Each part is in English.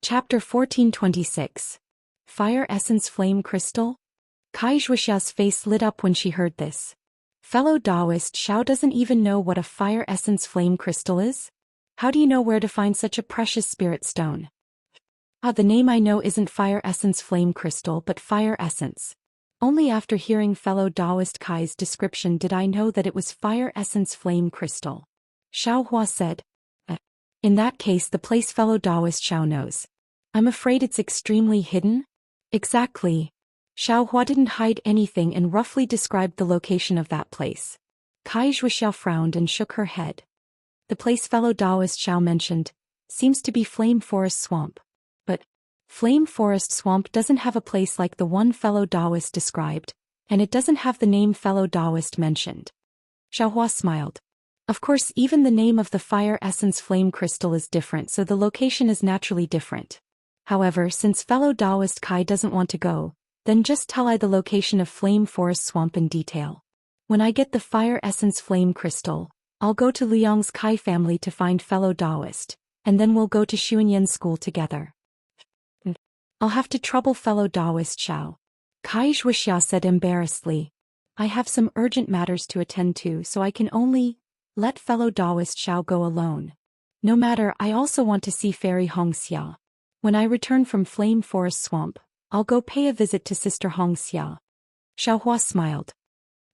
Chapter 1426. Fire Essence Flame Crystal? Kai Zhuoxia's face lit up when she heard this. Fellow Taoist Xiao doesn't even know what a fire essence flame crystal is? How do you know where to find such a precious spirit stone? The name I know isn't fire essence flame crystal but fire essence. Only after hearing fellow Taoist Kai's description did I know that it was fire essence flame crystal. Xiao Hua said. In that case the place fellow Taoist Xiao knows. I'm afraid it's extremely hidden? Exactly. Xiao Hua didn't hide anything and roughly described the location of that place. Kai Zhuoxia frowned and shook her head. The place fellow Taoist Xiao mentioned seems to be Flame Forest Swamp. But Flame Forest Swamp doesn't have a place like the one fellow Taoist described, and it doesn't have the name fellow Taoist mentioned. Xiao Hua smiled. Of course, even the name of the fire essence flame crystal is different, so the location is naturally different. However, since fellow Taoist Kai doesn't want to go, then just tell I the location of Flame Forest Swamp in detail. When I get the fire essence flame crystal, I'll go to Liang's Kai family to find fellow Taoist, and then we'll go to Xuanyan school together. I'll have to trouble fellow Taoist Xiao. Kai Zhuoxia said embarrassedly. I have some urgent matters to attend to, so I can only let fellow Taoist Xiao go alone. No matter, I also want to see Fairy Hongxia. When I return from Flame Forest Swamp, I'll go pay a visit to Sister Hongxia. Xiao Hua smiled.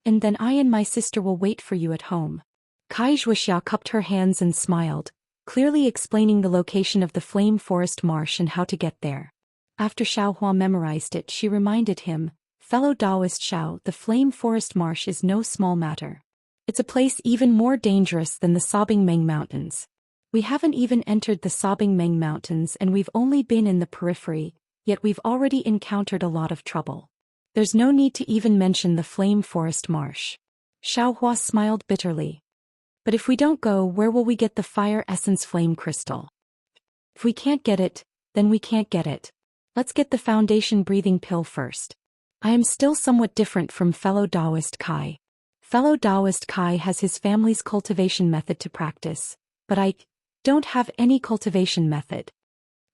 And then I and my sister will wait for you at home. Kai Zhuoxia cupped her hands and smiled, clearly explaining the location of the Flame Forest Marsh and how to get there. After Xiao Hua memorized it, she reminded him, fellow Taoist Xiao, the Flame Forest Marsh is no small matter. It's a place even more dangerous than the Sobbing Meng Mountains. We haven't even entered the Sobbing Meng Mountains and we've only been in the periphery, yet we've already encountered a lot of trouble. There's no need to even mention the Flame Forest Marsh. Xiao Hua smiled bitterly. But if we don't go, where will we get the fire essence flame crystal? If we can't get it, then we can't get it. Let's get the foundation breathing pill first. I am still somewhat different from fellow Taoist Kai. Fellow Taoist Kai has his family's cultivation method to practice, but I don't have any cultivation method.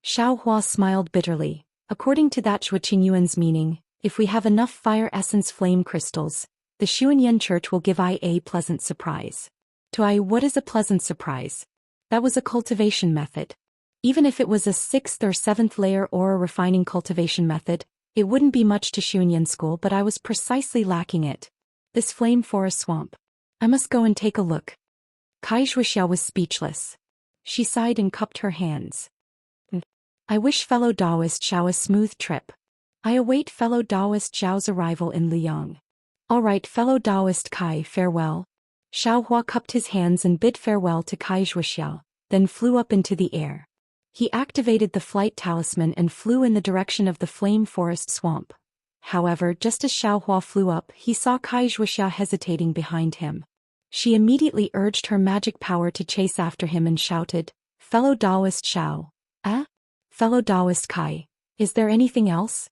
Xiao Hua smiled bitterly. According to that Zhuo Qingyuan's meaning, if we have enough fire essence flame crystals, the Xuanyan Church will give I a pleasant surprise. To I, what is a pleasant surprise? That was a cultivation method. Even if it was a 6th or 7th layer aura refining cultivation method, it wouldn't be much to Xuanyan school, but I was precisely lacking it. This Flame Forest Swamp. I must go and take a look. Kai Zhuoxia was speechless. She sighed and cupped her hands. I wish fellow Taoist Xiao a smooth trip. I await fellow Taoist Xiao's arrival in Liang. All right, fellow Taoist Kai, farewell. Xiao Hua cupped his hands and bid farewell to Kai Zhuoxia, then flew up into the air. He activated the flight talisman and flew in the direction of the Flame Forest Swamp. However, just as Xiao Hua flew up, he saw Kai Zhuoxia hesitating behind him. She immediately urged her magic power to chase after him and shouted, Fellow Taoist Xiao. Fellow Taoist Kai, is there anything else?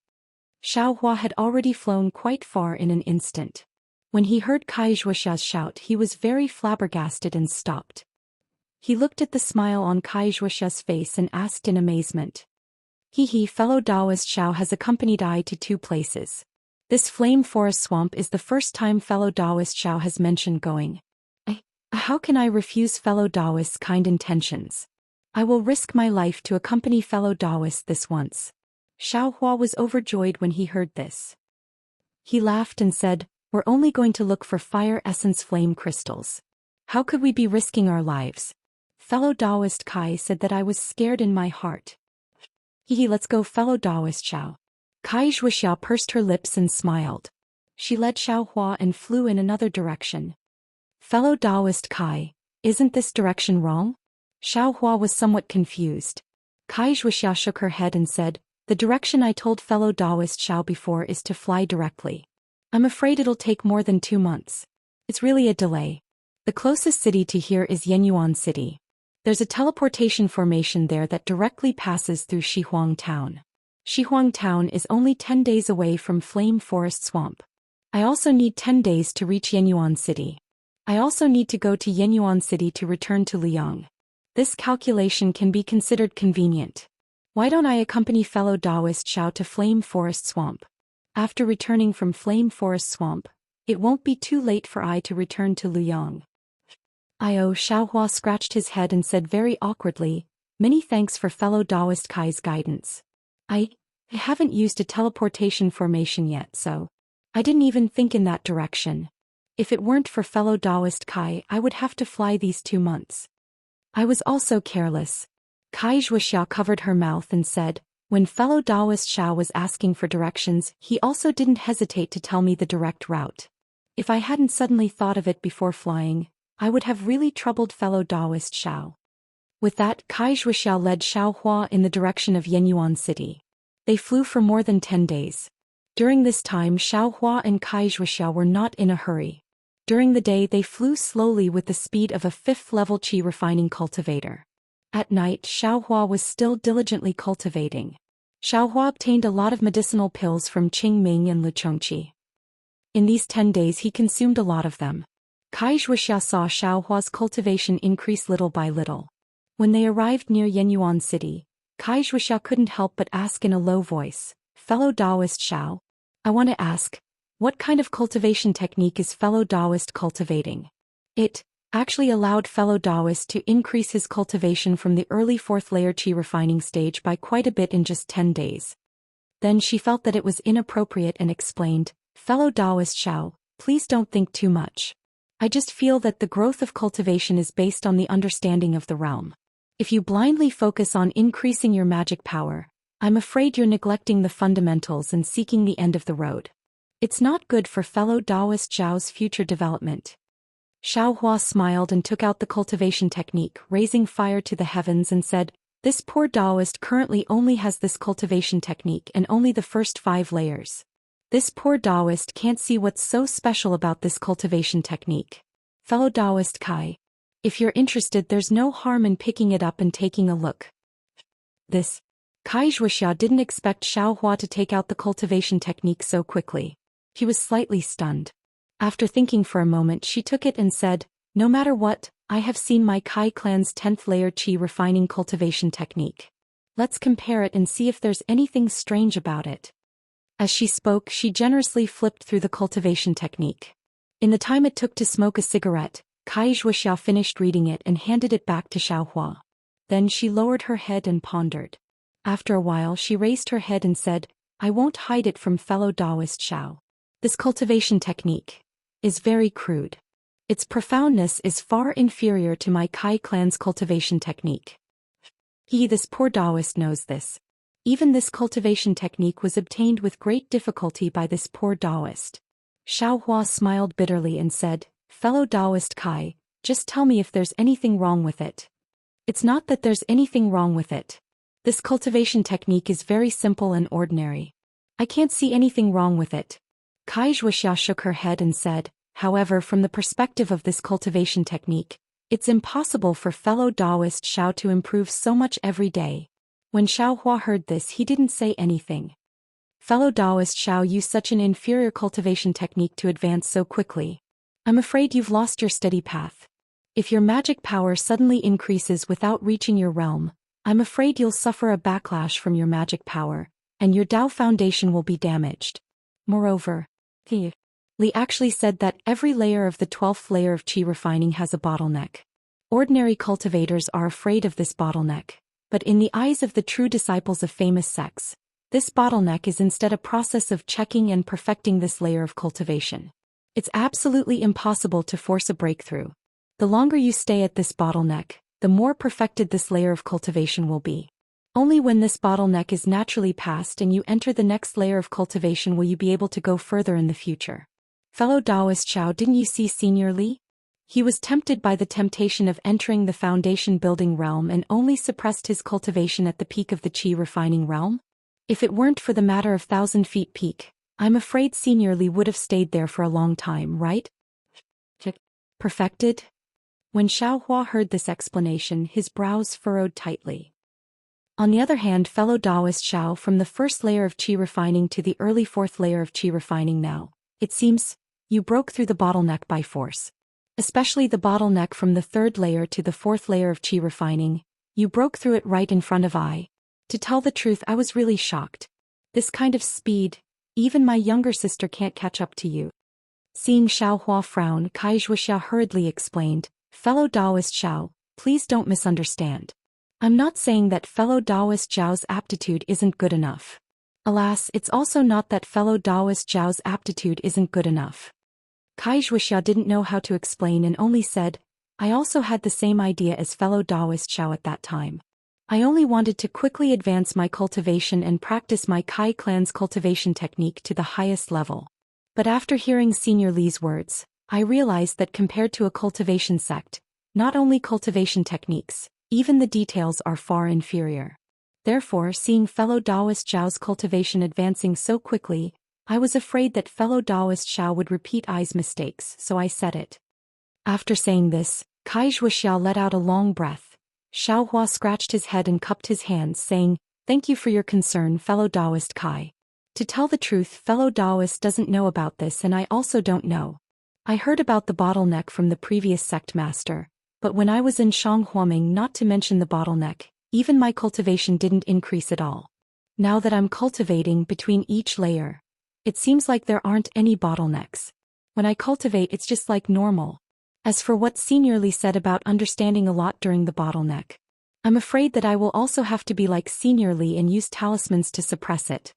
Xiao Hua had already flown quite far in an instant. When he heard Kai Zhuoxia's shout, he was very flabbergasted and stopped. He looked at the smile on Kai Zhuoxia's face and asked in amazement. Fellow Taoist Xiao has accompanied I to 2 places. This Flame Forest Swamp is the first time fellow Taoist Xiao has mentioned going. How can I refuse fellow Taoist's kind intentions? I will risk my life to accompany fellow Taoist this once. Xiao Hua was overjoyed when he heard this. He laughed and said, We're only going to look for fire essence flame crystals. How could we be risking our lives? Fellow Taoist Kai said that I was scared in my heart. Let's go, fellow Taoist Xiao. Kai Zhuoxia pursed her lips and smiled. She led Xiao Hua and flew in another direction. Fellow Taoist Kai, isn't this direction wrong? Xiao Hua was somewhat confused. Kai Zhuoxia shook her head and said, The direction I told fellow Taoist Xiao before is to fly directly. I'm afraid it'll take more than 2 months. It's really a delay. The closest city to here is Yenyuan City. There's a teleportation formation there that directly passes through Shihuang Town. Shihuang Town is only 10 days away from Flame Forest Swamp. I also need 10 days to reach Yenyuan City. I also need to go to Yenyuan City to return to Liang. This calculation can be considered convenient. Why don't I accompany fellow Taoist Xiao to Flame Forest Swamp? After returning from Flame Forest Swamp, it won't be too late for I to return to Luyang. Xiaohua scratched his head and said very awkwardly, many thanks for fellow Taoist Kai's guidance. I haven't used a teleportation formation yet, so I didn't even think in that direction. If it weren't for fellow Taoist Kai, I would have to fly these 2 months. I was also careless. Kai Zhuoxiao covered her mouth and said, when fellow Taoist Xiao was asking for directions, he also didn't hesitate to tell me the direct route. If I hadn't suddenly thought of it before flying, I would have really troubled fellow Taoist Xiao. With that, Kai Zhuoxiao led Xiaohua in the direction of Yenyuan City. They flew for more than 10 days. During this time, Xiaohua and Kai Zhuoxiao were not in a hurry. During the day, they flew slowly with the speed of a 5th-level qi refining cultivator. At night, Xiaohua was still diligently cultivating. Xiaohua obtained a lot of medicinal pills from Qingming and Luchongqi. In these 10 days he consumed a lot of them. Kai Zhuoxiao saw Xiaohua's cultivation increase little by little. When they arrived near Yenyuan City, Kai Zhuoxiao couldn't help but ask in a low voice, fellow Taoist Xiao, I want to ask, what kind of cultivation technique is fellow Taoist cultivating? It actually allowed fellow Taoist to increase his cultivation from the early 4th layer qi refining stage by quite a bit in just 10 days. Then she felt that it was inappropriate and explained, fellow Taoist Xiao, please don't think too much. I just feel that the growth of cultivation is based on the understanding of the realm. If you blindly focus on increasing your magic power, I'm afraid you're neglecting the fundamentals and seeking the end of the road. It's not good for fellow Taoist Xiao's future development. Xiaohua smiled and took out the cultivation technique, raising fire to the heavens and said, this poor Taoist currently only has this cultivation technique and only the first 5 layers. This poor Taoist can't see what's so special about this cultivation technique. Fellow Taoist Kai, if you're interested, there's no harm in picking it up and taking a look. This. Kai Zhuoxiao didn't expect Xiaohua to take out the cultivation technique so quickly. He was slightly stunned. After thinking for a moment, she took it and said, no matter what, I have seen my Kai clan's 10th layer qi refining cultivation technique. Let's compare it and see if there's anything strange about it. As she spoke, she generously flipped through the cultivation technique. In the time it took to smoke a cigarette, Kai Zhuoxiao finished reading it and handed it back to Xiaohua. Then she lowered her head and pondered. After a while she raised her head and said, I won't hide it from fellow Taoist Xiao. This cultivation technique is very crude. Its profoundness is far inferior to my Kai clan's cultivation technique. This poor Taoist knows this. Even this cultivation technique was obtained with great difficulty by this poor Taoist. Xiaohua smiled bitterly and said, fellow Taoist Kai, just tell me if there's anything wrong with it. It's not that there's anything wrong with it. This cultivation technique is very simple and ordinary. I can't see anything wrong with it. Kai Zhuoxiao shook her head and said, however, from the perspective of this cultivation technique, it's impossible for fellow Taoist Xiao to improve so much every day. When Xiaohua heard this, he didn't say anything. Fellow Taoist Xiao used such an inferior cultivation technique to advance so quickly. I'm afraid you've lost your steady path. If your magic power suddenly increases without reaching your realm, I'm afraid you'll suffer a backlash from your magic power, and your Tao foundation will be damaged. Moreover, Li actually said that every layer of the 12th layer of qi refining has a bottleneck. Ordinary cultivators are afraid of this bottleneck, but in the eyes of the true disciples of famous sects, this bottleneck is instead a process of checking and perfecting this layer of cultivation. It's absolutely impossible to force a breakthrough. The longer you stay at this bottleneck, the more perfected this layer of cultivation will be. Only when this bottleneck is naturally passed and you enter the next layer of cultivation will you be able to go further in the future. Fellow Taoist Xiao, didn't you see Senior Li? He was tempted by the temptation of entering the foundation building realm and only suppressed his cultivation at the peak of the qi refining realm? If it weren't for the matter of 1,000 feet peak, I'm afraid Senior Li would have stayed there for a long time, right? Perfected? When Xiaohua heard this explanation, his brows furrowed tightly. On the other hand, fellow Taoist Xiao, from the first layer of qi refining to the early 4th layer of qi refining now, it seems, you broke through the bottleneck by force. Especially the bottleneck from the 3rd layer to the 4th layer of qi refining, you broke through it right in front of I. To tell the truth, I was really shocked. This kind of speed, even my younger sister can't catch up to you. Seeing Xiao Hua frown, Kai Zhuoxia hurriedly explained, fellow Taoist Xiao, please don't misunderstand. I'm not saying that fellow Taoist Zhao's aptitude isn't good enough. Alas, it's also not that fellow Taoist Zhao's aptitude isn't good enough. Kai Zhuoxia didn't know how to explain and only said, I also had the same idea as fellow Taoist Xiao at that time. I only wanted to quickly advance my cultivation and practice my Kai clan's cultivation technique to the highest level. But after hearing Senior Li's words, I realized that compared to a cultivation sect, not only cultivation techniques, even the details are far inferior. Therefore, seeing fellow Taoist Zhao's cultivation advancing so quickly, I was afraid that fellow Taoist Xiao would repeat I's mistakes, so I said it. After saying this, Kai Zhuoxia let out a long breath. Xiao Hua scratched his head and cupped his hands, saying, Thank you for your concern, fellow Taoist Kai. To tell the truth, fellow Taoist doesn't know about this and I also don't know. I heard about the bottleneck from the previous sect master, but when I was in Shanghuaming, not to mention the bottleneck, even my cultivation didn't increase at all. Now that I'm cultivating between each layer, it seems like there aren't any bottlenecks. When I cultivate, it's just like normal. As for what Senior Li said about understanding a lot during the bottleneck, I'm afraid that I will also have to be like Senior Li and use talismans to suppress it.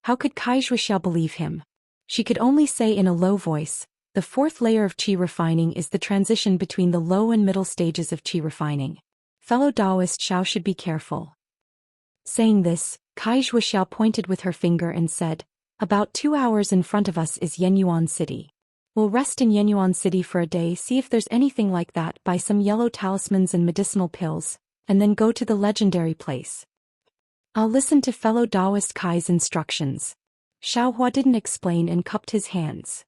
How could Kai Zhuoxia believe him? She could only say in a low voice, the fourth layer of qi refining is the transition between the low and middle stages of qi refining. Fellow Taoist Xiao should be careful. Saying this, Kai Zhuoxia pointed with her finger and said, About 2 hours in front of us is Yenyuan City. We'll rest in Yenyuan City for a day, see if there's anything like that, buy some yellow talismans and medicinal pills, and then go to the legendary place. I'll listen to fellow Taoist Kai's instructions. Xiao Hua didn't explain and cupped his hands.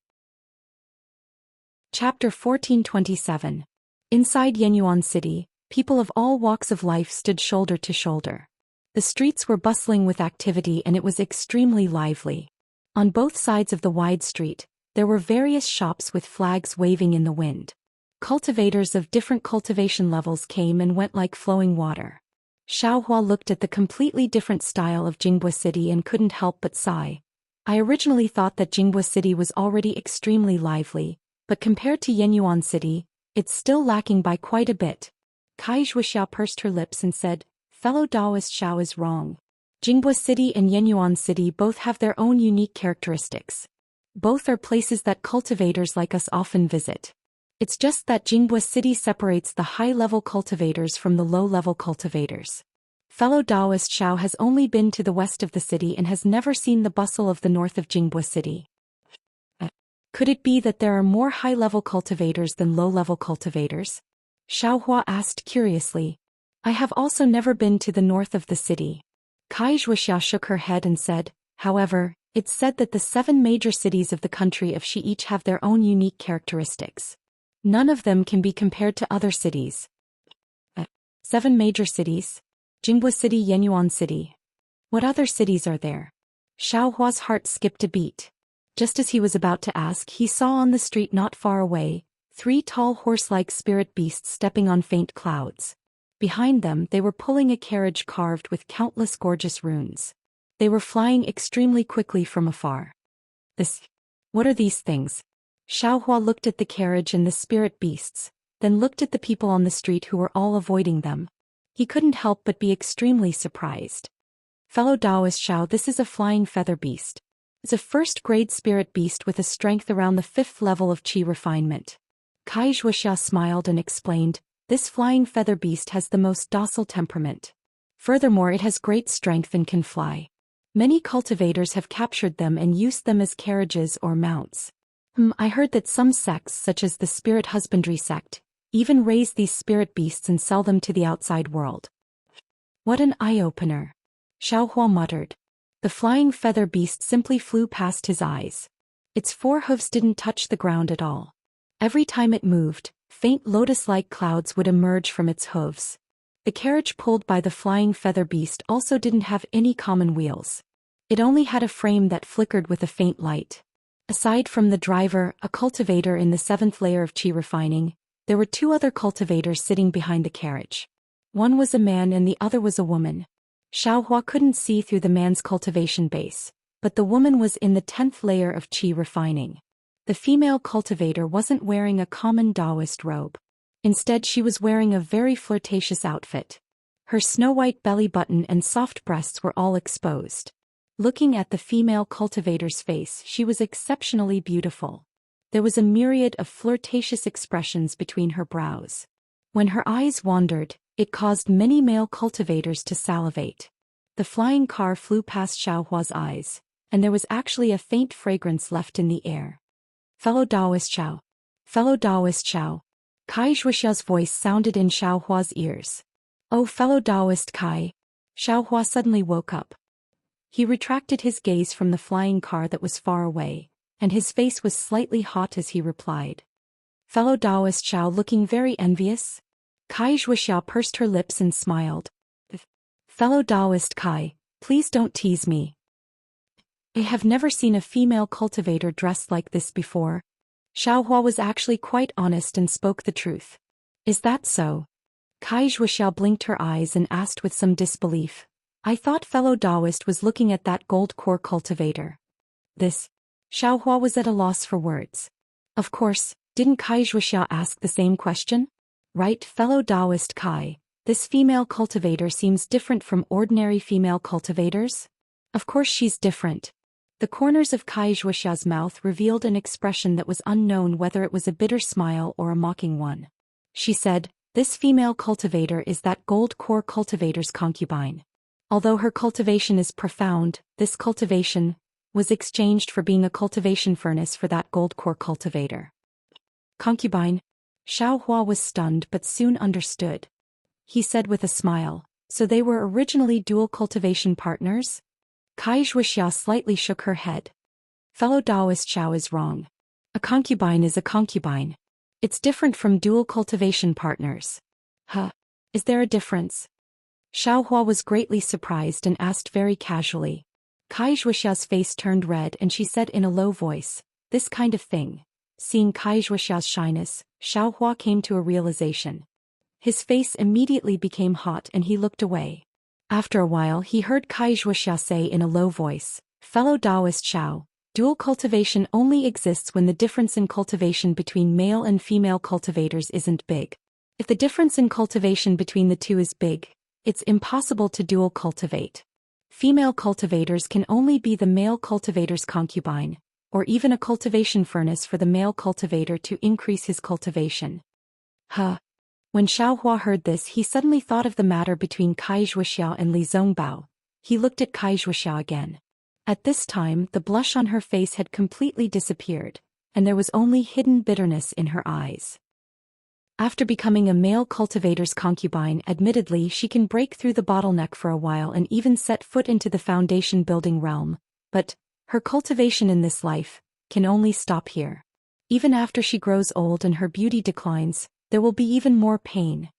Chapter 1427. Inside Yenyuan City, people of all walks of life stood shoulder to shoulder. The streets were bustling with activity and it was extremely lively. On both sides of the wide street, there were various shops with flags waving in the wind. Cultivators of different cultivation levels came and went like flowing water. Xiao Hua looked at the completely different style of Jingbua City and couldn't help but sigh. I originally thought that Jingbua City was already extremely lively, but compared to Yenyuan City, it's still lacking by quite a bit. Kai Zhuoxia pursed her lips and said, Fellow Taoist Xiao is wrong. Jingbua City and Yenyuan City both have their own unique characteristics. Both are places that cultivators like us often visit. It's just that Jingbua City separates the high-level cultivators from the low-level cultivators. Fellow Taoist Xiao has only been to the west of the city and has never seen the bustle of the north of Jingbua City. Could it be that there are more high-level cultivators than low-level cultivators? Xiao Hua asked curiously. I have also never been to the north of the city. Kai Zhuoxia shook her head and said, however, it's said that the 7 major cities of the country of Xi each have their own unique characteristics. None of them can be compared to other cities. 7 major cities? Jingbua City, Yenyuan City. What other cities are there? Xiao Hua's heart skipped a beat. Just as he was about to ask, he saw on the street not far away, 3 tall horse-like spirit beasts stepping on faint clouds. Behind them, they were pulling a carriage carved with countless gorgeous runes. They were flying extremely quickly from afar. What are these things? Xiao Hua looked at the carriage and the spirit beasts, then looked at the people on the street who were all avoiding them. He couldn't help but be extremely surprised. Fellow Taoist Xiao, this is a flying feather beast. It's a first-grade spirit beast with a strength around the 5th level of qi refinement. Kai Zhuoxia smiled and explained, this flying feather beast has the most docile temperament. Furthermore, it has great strength and can fly. Many cultivators have captured them and used them as carriages or mounts. I heard that some sects, such as the Spirit Husbandry sect, even raise these spirit beasts and sell them to the outside world. What an eye-opener! Xiao Hua muttered. The flying feather beast simply flew past his eyes. Its 4 hooves didn't touch the ground at all. Every time it moved, faint lotus-like clouds would emerge from its hooves. The carriage pulled by the flying feather beast also didn't have any common wheels. It only had a frame that flickered with a faint light. Aside from the driver, a cultivator in the 7th layer of qi refining, there were 2 other cultivators sitting behind the carriage. One was a man and the other was a woman. Xiaohua couldn't see through the man's cultivation base, but the woman was in the 10th layer of qi refining. The female cultivator wasn't wearing a common Taoist robe. Instead, she was wearing a very flirtatious outfit. Her snow-white belly button and soft breasts were all exposed. Looking at the female cultivator's face, she was exceptionally beautiful. There was a myriad of flirtatious expressions between her brows. When her eyes wandered, it caused many male cultivators to salivate. The flying car flew past Xiaohua's eyes, and there was actually a faint fragrance left in the air. Fellow Taoist Xiao. Fellow Taoist Xiao. Kai Zhuoxiao's voice sounded in Xiaohua's ears. Oh, fellow Taoist Kai. Xiaohua suddenly woke up. He retracted his gaze from the flying car that was far away, and his face was slightly hot as he replied. Fellow Taoist Xiao, looking very envious? Kai Zhuoxiao pursed her lips and smiled. Fellow Taoist Kai, please don't tease me. I have never seen a female cultivator dressed like this before. Xiaohua was actually quite honest and spoke the truth. Is that so? Kai Zhuoxiao blinked her eyes and asked with some disbelief. I thought fellow Taoist was looking at that gold core cultivator. This. Xiaohua was at a loss for words. Of course, didn't Kai Zhuoxiao ask the same question? Right, fellow Taoist Kai, this female cultivator seems different from ordinary female cultivators? Of course she's different. The corners of Kai Zhuoxiao's mouth revealed an expression that was unknown, whether it was a bitter smile or a mocking one. She said, this female cultivator is that gold core cultivator's concubine. Although her cultivation is profound, this cultivation was exchanged for being a cultivation furnace for that gold core cultivator. Concubine? Xiaohua was stunned but soon understood. He said with a smile, so they were originally dual cultivation partners? Kai Zhuoxiao slightly shook her head. Fellow Taoist Xiao is wrong. A concubine is a concubine. It's different from dual cultivation partners. Huh? Is there a difference? Xiaohua was greatly surprised and asked very casually. Kai Zhuoxiao's face turned red and she said in a low voice, this kind of thing. Seeing Kai Zhuoxiao's shyness, Xiaohua came to a realization. His face immediately became hot and he looked away. After a while he heard Kai Zhuoxiao say in a low voice, fellow Taoist Xiao, dual cultivation only exists when the difference in cultivation between male and female cultivators isn't big. If the difference in cultivation between the two is big, it's impossible to dual cultivate. Female cultivators can only be the male cultivator's concubine, or even a cultivation furnace for the male cultivator to increase his cultivation. Huh? When Xiaohua heard this, he suddenly thought of the matter between Kai Zhuoxiao and Li Zongbao. He looked at Kai Zhuoxiao again. At this time, the blush on her face had completely disappeared, and there was only hidden bitterness in her eyes. After becoming a male cultivator's concubine, admittedly she can break through the bottleneck for a while and even set foot into the foundation building realm, but her cultivation in this life can only stop here. Even after she grows old and her beauty declines, there will be even more pain.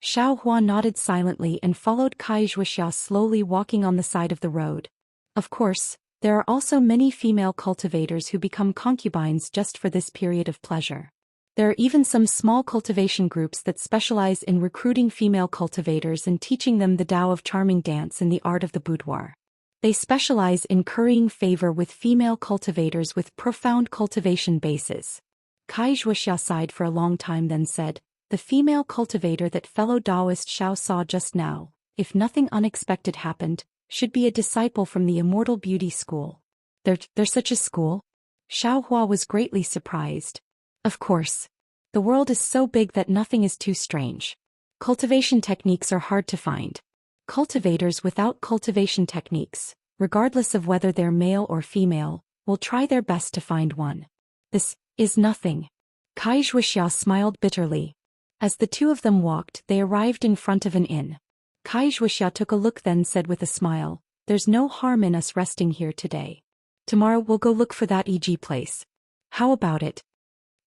Xiaohua nodded silently and followed Kai Zhuoxiao slowly walking on the side of the road. Of course, there are also many female cultivators who become concubines just for this period of pleasure. There are even some small cultivation groups that specialize in recruiting female cultivators and teaching them the Tao of charming dance and the art of the boudoir. They specialize in currying favor with female cultivators with profound cultivation bases. Kai Zhuoxiao sighed for a long time, then said, the female cultivator that fellow Taoist Xiao saw just now, if nothing unexpected happened, should be a disciple from the Immortal Beauty School. There's such a school? Xiaohua was greatly surprised. Of course. The world is so big that nothing is too strange. Cultivation techniques are hard to find. Cultivators without cultivation techniques, regardless of whether they're male or female, will try their best to find one. This is nothing. Kai Zhuoxiao smiled bitterly. As the two of them walked, they arrived in front of an inn. Kai Zhuoxiao took a look, then said with a smile, there's no harm in us resting here today. Tomorrow we'll go look for that EG place. How about it?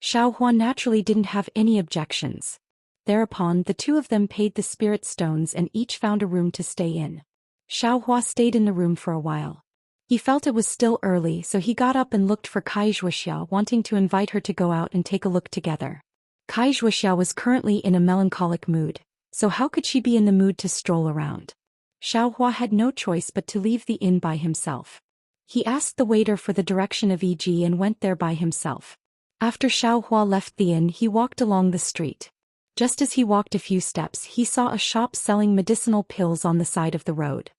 Xiaohua naturally didn't have any objections. Thereupon the two of them paid the spirit stones and each found a room to stay in. Xiaohua stayed in the room for a while. He felt it was still early, so he got up and looked for Kai Zhuoxiao, wanting to invite her to go out and take a look together. Kai Zhuoxiao was currently in a melancholic mood, So how could she be in the mood to stroll around? Xiaohua had no choice but to leave the inn by himself. He asked the waiter for the direction of EG and went there by himself. After Xiaohua left the inn, he walked along the street. Just as he walked a few steps, he saw a shop selling medicinal pills on the side of the road.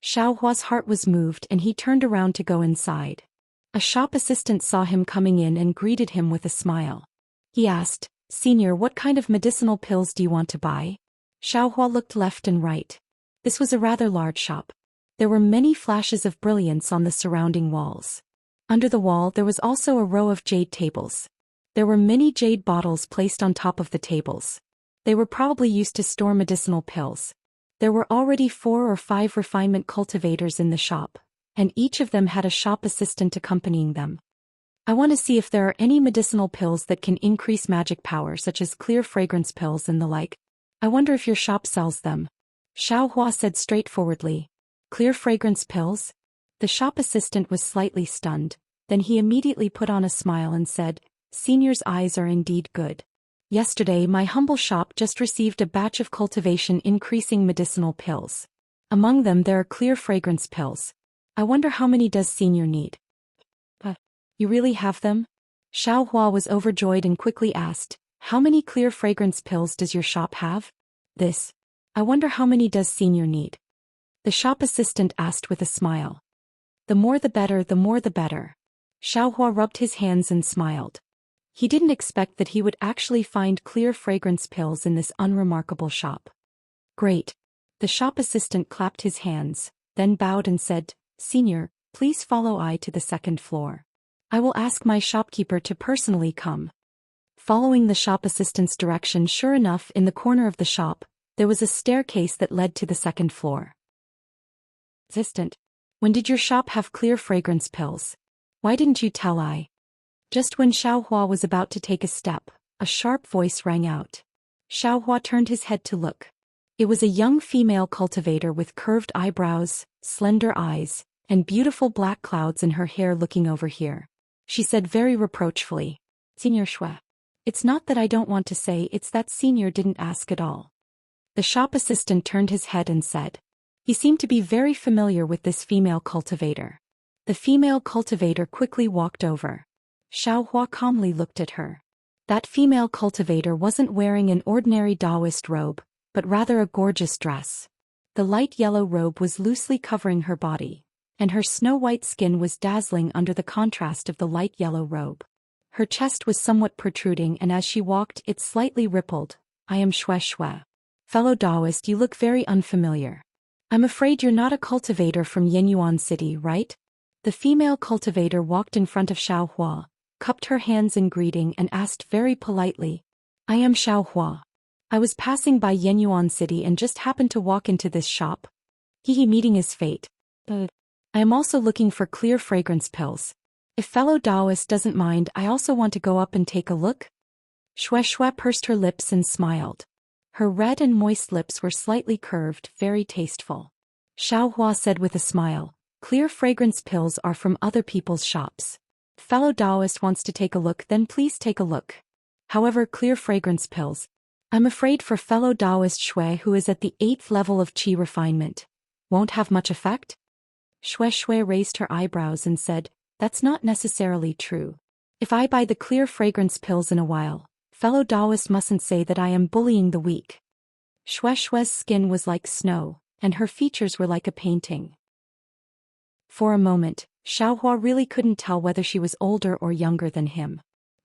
Xiaohua's heart was moved and he turned around to go inside. A shop assistant saw him coming in and greeted him with a smile. He asked, "Senior, what kind of medicinal pills do you want to buy?" Xiaohua looked left and right. This was a rather large shop. There were many flashes of brilliance on the surrounding walls. Under the wall there was also a row of jade tables. There were many jade bottles placed on top of the tables. They were probably used to store medicinal pills. There were already 4 or 5 refinement cultivators in the shop, and each of them had a shop assistant accompanying them. "I want to see if there are any medicinal pills that can increase magic power, such as clear fragrance pills and the like. I wonder if your shop sells them." Xiaohua said straightforwardly. "Clear fragrance pills?" The shop assistant was slightly stunned, then he immediately put on a smile and said, "Senior's eyes are indeed good. Yesterday my humble shop just received a batch of cultivation increasing medicinal pills. Among them there are clear fragrance pills. I wonder how many does Senior need?" "You really have them?" Xiaohua was overjoyed and quickly asked, "How many clear fragrance pills does your shop have?" "This. I wonder how many does Senior need?" The shop assistant asked with a smile. "The more the better, the more the better." Xiaohua rubbed his hands and smiled. He didn't expect that he would actually find clear fragrance pills in this unremarkable shop. "Great." The shop assistant clapped his hands, then bowed and said, "Senior, please follow I to the second floor. I will ask my shopkeeper to personally come." Following the shop assistant's direction, sure enough, in the corner of the shop, there was a staircase that led to the second floor. "Assistant, when did your shop have clear fragrance pills? Why didn't you tell I?" Just when Xiaohua was about to take a step, a sharp voice rang out. Xiaohua turned his head to look. It was a young female cultivator with curved eyebrows, slender eyes, and beautiful black clouds in her hair looking over here. She said very reproachfully, "Senior Shui. It's not that I don't want to say, it's that Senior didn't ask at all." The shop assistant turned his head and said. He seemed to be very familiar with this female cultivator. The female cultivator quickly walked over. Xiaohua calmly looked at her. That female cultivator wasn't wearing an ordinary Taoist robe, but rather a gorgeous dress. The light yellow robe was loosely covering her body, and her snow-white skin was dazzling under the contrast of the light yellow robe. Her chest was somewhat protruding, and as she walked it slightly rippled. "I am Shui Shui. Fellow Taoist, you look very unfamiliar. I'm afraid you're not a cultivator from Yenyuan City, right?" The female cultivator walked in front of Xiaohua, cupped her hands in greeting and asked very politely, "I am Xiaohua. I was passing by Yenyuan City and just happened to walk into this shop. Meeting his fate. I am also looking for clear fragrance pills. If fellow Taoist doesn't mind, I also want to go up and take a look." Shui Shui pursed her lips and smiled. Her red and moist lips were slightly curved, very tasteful. Xiaohua said with a smile, "Clear fragrance pills are from other people's shops. If fellow Taoist wants to take a look, then please take a look. However, clear fragrance pills, I'm afraid for fellow Taoist Shui, who is at the 8th level of Qi refinement, won't have much effect?" Shui Shui raised her eyebrows and said, "That's not necessarily true. If I buy the clear fragrance pills in a while, fellow Taoist mustn't say that I am bullying the weak." Shui Shui's skin was like snow, and her features were like a painting. For a moment, Xiaohua really couldn't tell whether she was older or younger than him.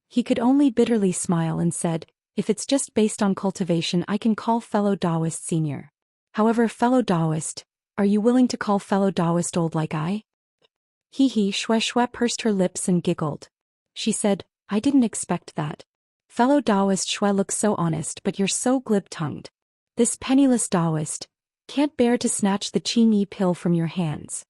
He could only bitterly smile and said, "If it's just based on cultivation, I can call fellow Taoist senior. However, fellow Taoist, are you willing to call fellow Taoist old like I?" Shui Shui pursed her lips and giggled. She said, "I didn't expect that. Fellow Taoist Shui looks so honest, but you're so glib-tongued. This penniless Taoist can't bear to snatch the Qi pill from your hands."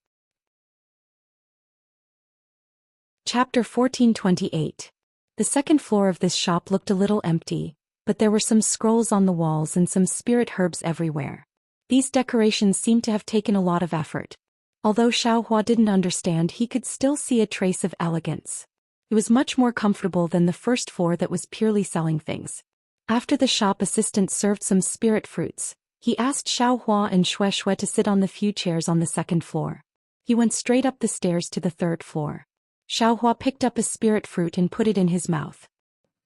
Chapter 1428. The second floor of this shop looked a little empty, but there were some scrolls on the walls and some spirit herbs everywhere. These decorations seemed to have taken a lot of effort. Although Xiaohua didn't understand, he could still see a trace of elegance. It was much more comfortable than the first floor that was purely selling things. After the shop assistant served some spirit fruits, he asked Xiaohua and Shui to sit on the few chairs on the second floor. He went straight up the stairs to the third floor. Xiaohua picked up a spirit fruit and put it in his mouth.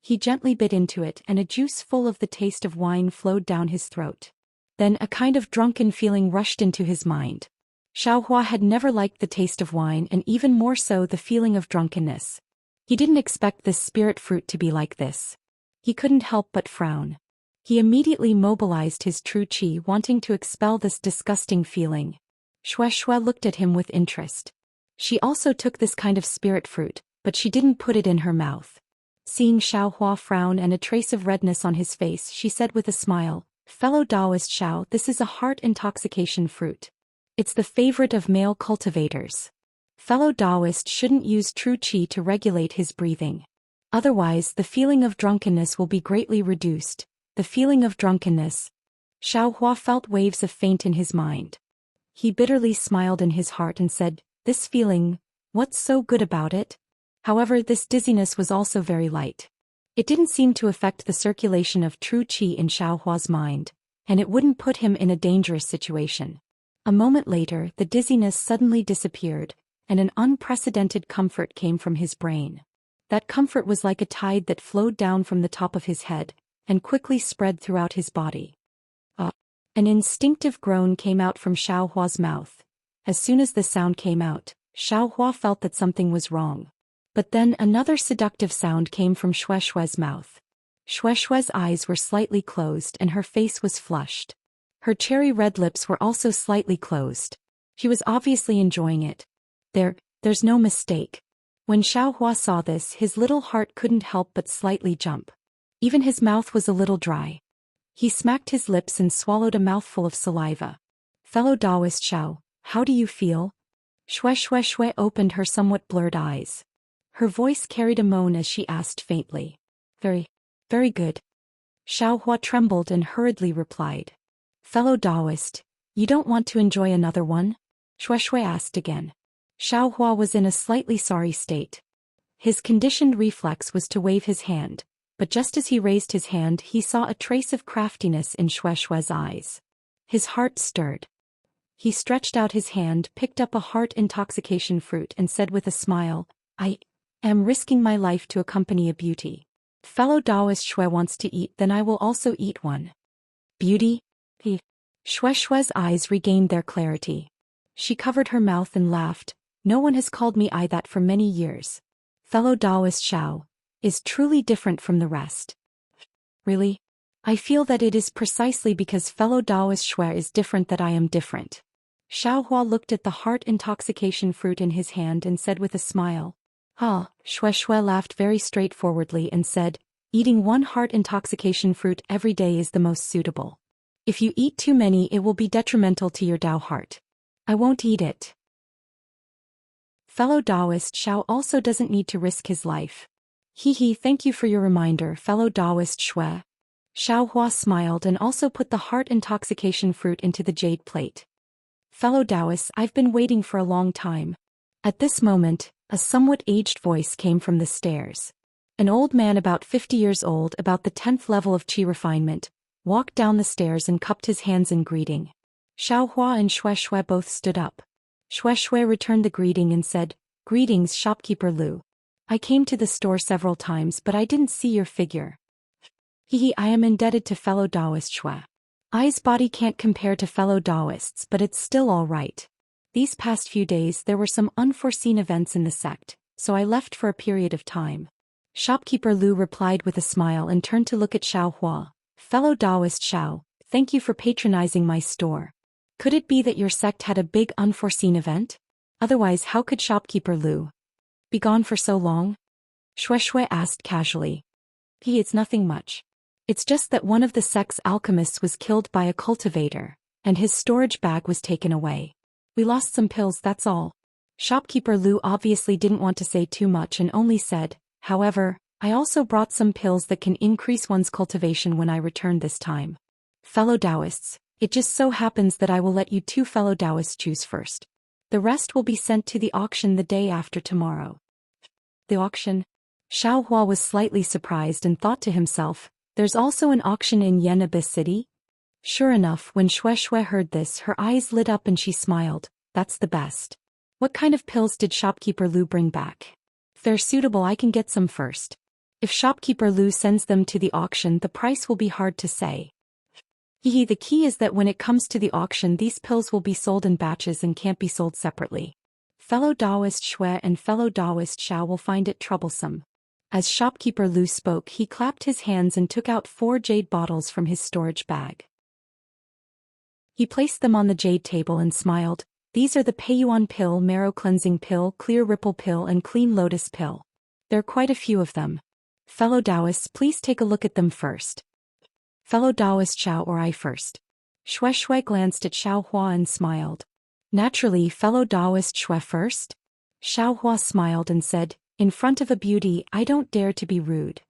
He gently bit into it and a juice full of the taste of wine flowed down his throat. Then a kind of drunken feeling rushed into his mind. Xiaohua had never liked the taste of wine and even more so the feeling of drunkenness. He didn't expect this spirit fruit to be like this. He couldn't help but frown. He immediately mobilized his true qi, wanting to expel this disgusting feeling. Shui looked at him with interest. She also took this kind of spirit fruit, but she didn't put it in her mouth. Seeing Xiaohua frown and a trace of redness on his face, she said with a smile, "Fellow Taoist Xiao, this is a heart intoxication fruit. It's the favorite of male cultivators. Fellow Taoist shouldn't use true qi to regulate his breathing. Otherwise the feeling of drunkenness will be greatly reduced." The feeling of drunkenness. Xiaohua felt waves of faint in his mind. He bitterly smiled in his heart and said, "This feeling, what's so good about it?" However, this dizziness was also very light. It didn't seem to affect the circulation of true qi in Xiaohua's mind, and it wouldn't put him in a dangerous situation. A moment later, the dizziness suddenly disappeared, and an unprecedented comfort came from his brain. That comfort was like a tide that flowed down from the top of his head, and quickly spread throughout his body. An instinctive groan came out from Xiaohua's mouth. As soon as the sound came out, Xiaohua felt that something was wrong. But then another seductive sound came from Shui's mouth. Shui's eyes were slightly closed and her face was flushed. Her cherry-red lips were also slightly closed. She was obviously enjoying it. There's no mistake. When Xiaohua saw this, his little heart couldn't help but slightly jump. Even his mouth was a little dry. He smacked his lips and swallowed a mouthful of saliva. "Fellow Taoist Xiao, how do you feel?" Shui opened her somewhat blurred eyes. Her voice carried a moan as she asked faintly. Very, very good." Xiaohua trembled and hurriedly replied. "Fellow Taoist, you don't want to enjoy another one?" Shui asked again. Xiaohua was in a slightly sorry state. His conditioned reflex was to wave his hand. But just as he raised his hand, he saw a trace of craftiness in Shui's eyes. His heart stirred. He stretched out his hand, picked up a heart intoxication fruit and said with a smile, "I am risking my life to accompany a beauty. Fellow Taoist Shui wants to eat, then I will also eat one." "Beauty?" Shui's eyes regained their clarity. She covered her mouth and laughed. "No one has called me I that for many years. Fellow Taoist Xiao is truly different from the rest." "Really? I feel that it is precisely because fellow Taoist Shui is different that I am different." Xiaohua looked at the heart intoxication fruit in his hand and said with a smile. Shui laughed very straightforwardly and said, "Eating one heart intoxication fruit every day is the most suitable. If you eat too many it will be detrimental to your Tao heart. I won't eat it." Fellow Taoist Xiao also doesn't need to risk his life. Thank you for your reminder, fellow Taoist Shui." Xiaohua smiled and also put the heart intoxication fruit into the jade plate. "Fellow Taoists, I've been waiting for a long time." At this moment, a somewhat aged voice came from the stairs. An old man about 50 years old, about the 10th level of qi refinement, walked down the stairs and cupped his hands in greeting. Xiaohua and Shui both stood up. Shui returned the greeting and said, "Greetings, shopkeeper Lu. I came to the store several times but I didn't see your figure." I am indebted to fellow Taoist Shui. I's body can't compare to fellow Taoists, but it's still all right. These past few days there were some unforeseen events in the sect, so I left for a period of time." Shopkeeper Lu replied with a smile and turned to look at Xiaohua. "Fellow Taoist Xiao, thank you for patronizing my store. Could it be that your sect had a big unforeseen event? Otherwise how could shopkeeper Lu be gone for so long?" Shui asked casually. It's nothing much. It's just that one of the sect's alchemists was killed by a cultivator, and his storage bag was taken away. We lost some pills, that's all." Shopkeeper Lu obviously didn't want to say too much and only said, "However, I also brought some pills that can increase one's cultivation when I return this time. Fellow Taoists, it just so happens that I will let you two fellow Taoists choose first. The rest will be sent to the auction the day after tomorrow." "The auction?" Xiaohua was slightly surprised and thought to himself, There's also an auction in Yenaba City? Sure enough, when Shui heard this, her eyes lit up and she smiled. That's the best. What kind of pills did shopkeeper Lu bring back? If they're suitable, I can get some first. If shopkeeper Lu sends them to the auction, the price will be hard to say. Hehe, the key is that when it comes to the auction, these pills will be sold in batches and can't be sold separately. Fellow Taoist Shui and fellow Taoist Xiao will find it troublesome. As shopkeeper Lu spoke, he clapped his hands and took out 4 jade bottles from his storage bag. He placed them on the jade table and smiled. These are the Peiyuan pill, marrow cleansing pill, clear ripple pill and clean lotus pill. There are quite a few of them. Fellow Taoists, please take a look at them first. Fellow Taoist Xiao or I first? Shui glanced at Xiao Hua and smiled. Naturally, fellow Taoist Shui first? Xiao Hua smiled and said, in front of a beauty, I don't dare to be rude.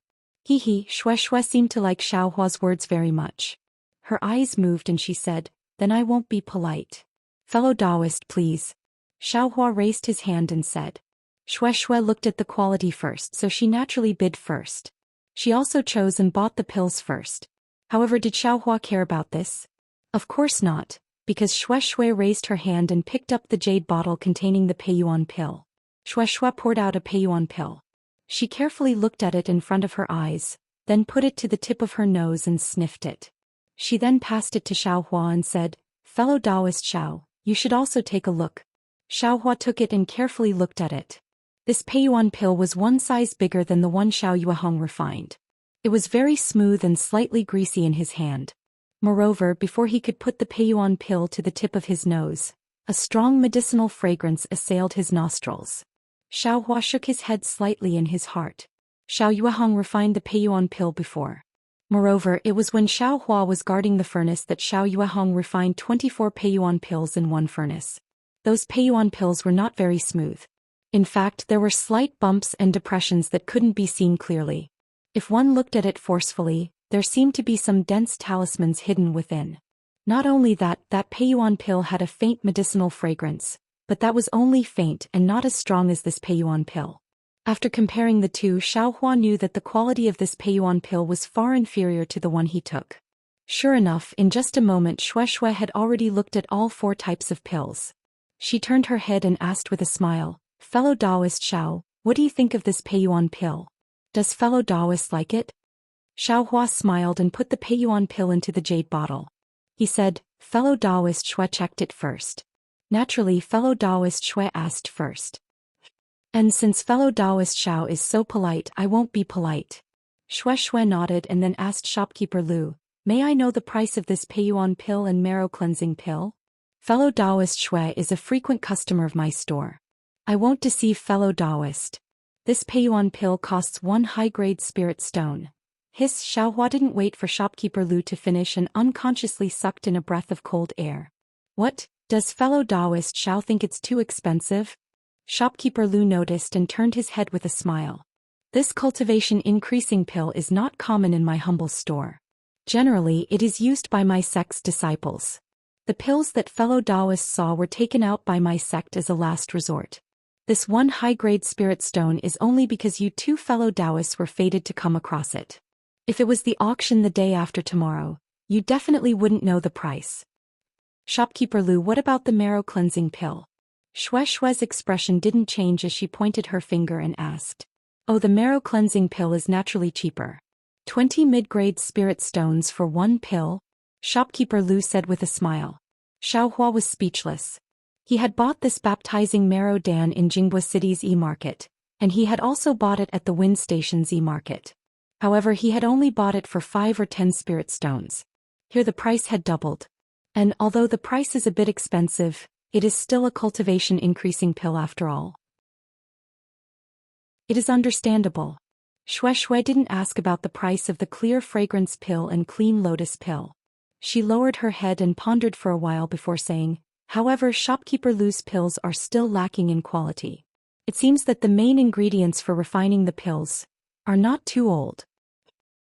Hehe, Shui seemed to like Xiao Hua's words very much. Her eyes moved and she said, then I won't be polite. Fellow Taoist, please. Xiao Hua raised his hand and said. Shui looked at the quality first, so she naturally bid first. She also chose and bought the pills first. However, did Xiao Hua care about this? Of course not, because Shui raised her hand and picked up the jade bottle containing the Peiyuan pill. Shui poured out a Peiyuan pill. She carefully looked at it in front of her eyes, then put it to the tip of her nose and sniffed it. She then passed it to Xiao Hua and said, fellow Taoist Xiao, you should also take a look. Xiao Hua took it and carefully looked at it. This Peiyuan pill was one size bigger than the one Xiao Yuehong refined. It was very smooth and slightly greasy in his hand. Moreover, before he could put the Peiyuan pill to the tip of his nose, a strong medicinal fragrance assailed his nostrils. Xiao Hua shook his head slightly in his heart. Xiao Yuehong refined the Peiyuan pill before. Moreover, it was when Xiao Hua was guarding the furnace that Xiao Yuehong refined 24 Peiyuan pills in one furnace. Those Peiyuan pills were not very smooth. In fact, there were slight bumps and depressions that couldn't be seen clearly. If one looked at it forcefully, there seemed to be some dense talismans hidden within. Not only that, that Peiyuan pill had a faint medicinal fragrance, but that was only faint and not as strong as this Peiyuan pill. After comparing the two, Xiao Hua knew that the quality of this Peiyuan pill was far inferior to the one he took. Sure enough, in just a moment Shui had already looked at all 4 types of pills. She turned her head and asked with a smile, fellow Taoist Xiao, what do you think of this Peiyuan pill? Does fellow Taoist like it? Xiao Hua smiled and put the Peiyuan pill into the jade bottle. He said, fellow Taoist Shui checked it first. Naturally, fellow Taoist Shui asked first. And since fellow Taoist Xiao is so polite, I won't be polite. Shui nodded and then asked shopkeeper Lu, may I know the price of this Peiyuan pill and marrow cleansing pill? Fellow Taoist Shui is a frequent customer of my store. I won't deceive fellow Taoist. This Peiyuan pill costs 1 high-grade spirit stone. Hiss. Xiao Hua didn't wait for shopkeeper Lu to finish and unconsciously sucked in a breath of cold air. What, does fellow Taoist Xiao think it's too expensive? Shopkeeper Lu noticed and turned his head with a smile. This cultivation increasing pill is not common in my humble store. Generally, it is used by my sect's disciples. The pills that fellow Taoists saw were taken out by my sect as a last resort. This 1 high-grade spirit stone is only because you 2 fellow Taoists were fated to come across it. If it was the auction the day after tomorrow, you definitely wouldn't know the price. Shopkeeper Lu, what about the marrow cleansing pill? Shui's expression didn't change as she pointed her finger and asked. Oh, the marrow cleansing pill is naturally cheaper. 20 mid-grade spirit stones for 1 pill? Shopkeeper Lu said with a smile. Xiao Hua was speechless. He had bought this baptizing marrow dan in Jinghua City's e-market, and he had also bought it at the Wind Station's e-market. However, he had only bought it for 5 or 10 spirit stones. Here the price had doubled. And although the price is a bit expensive, it is still a cultivation increasing pill after all. It is understandable. Shui didn't ask about the price of the clear fragrance pill and clean lotus pill. She lowered her head and pondered for a while before saying, however, shopkeeper Lu's pills are still lacking in quality. It seems that the main ingredients for refining the pills are not too old.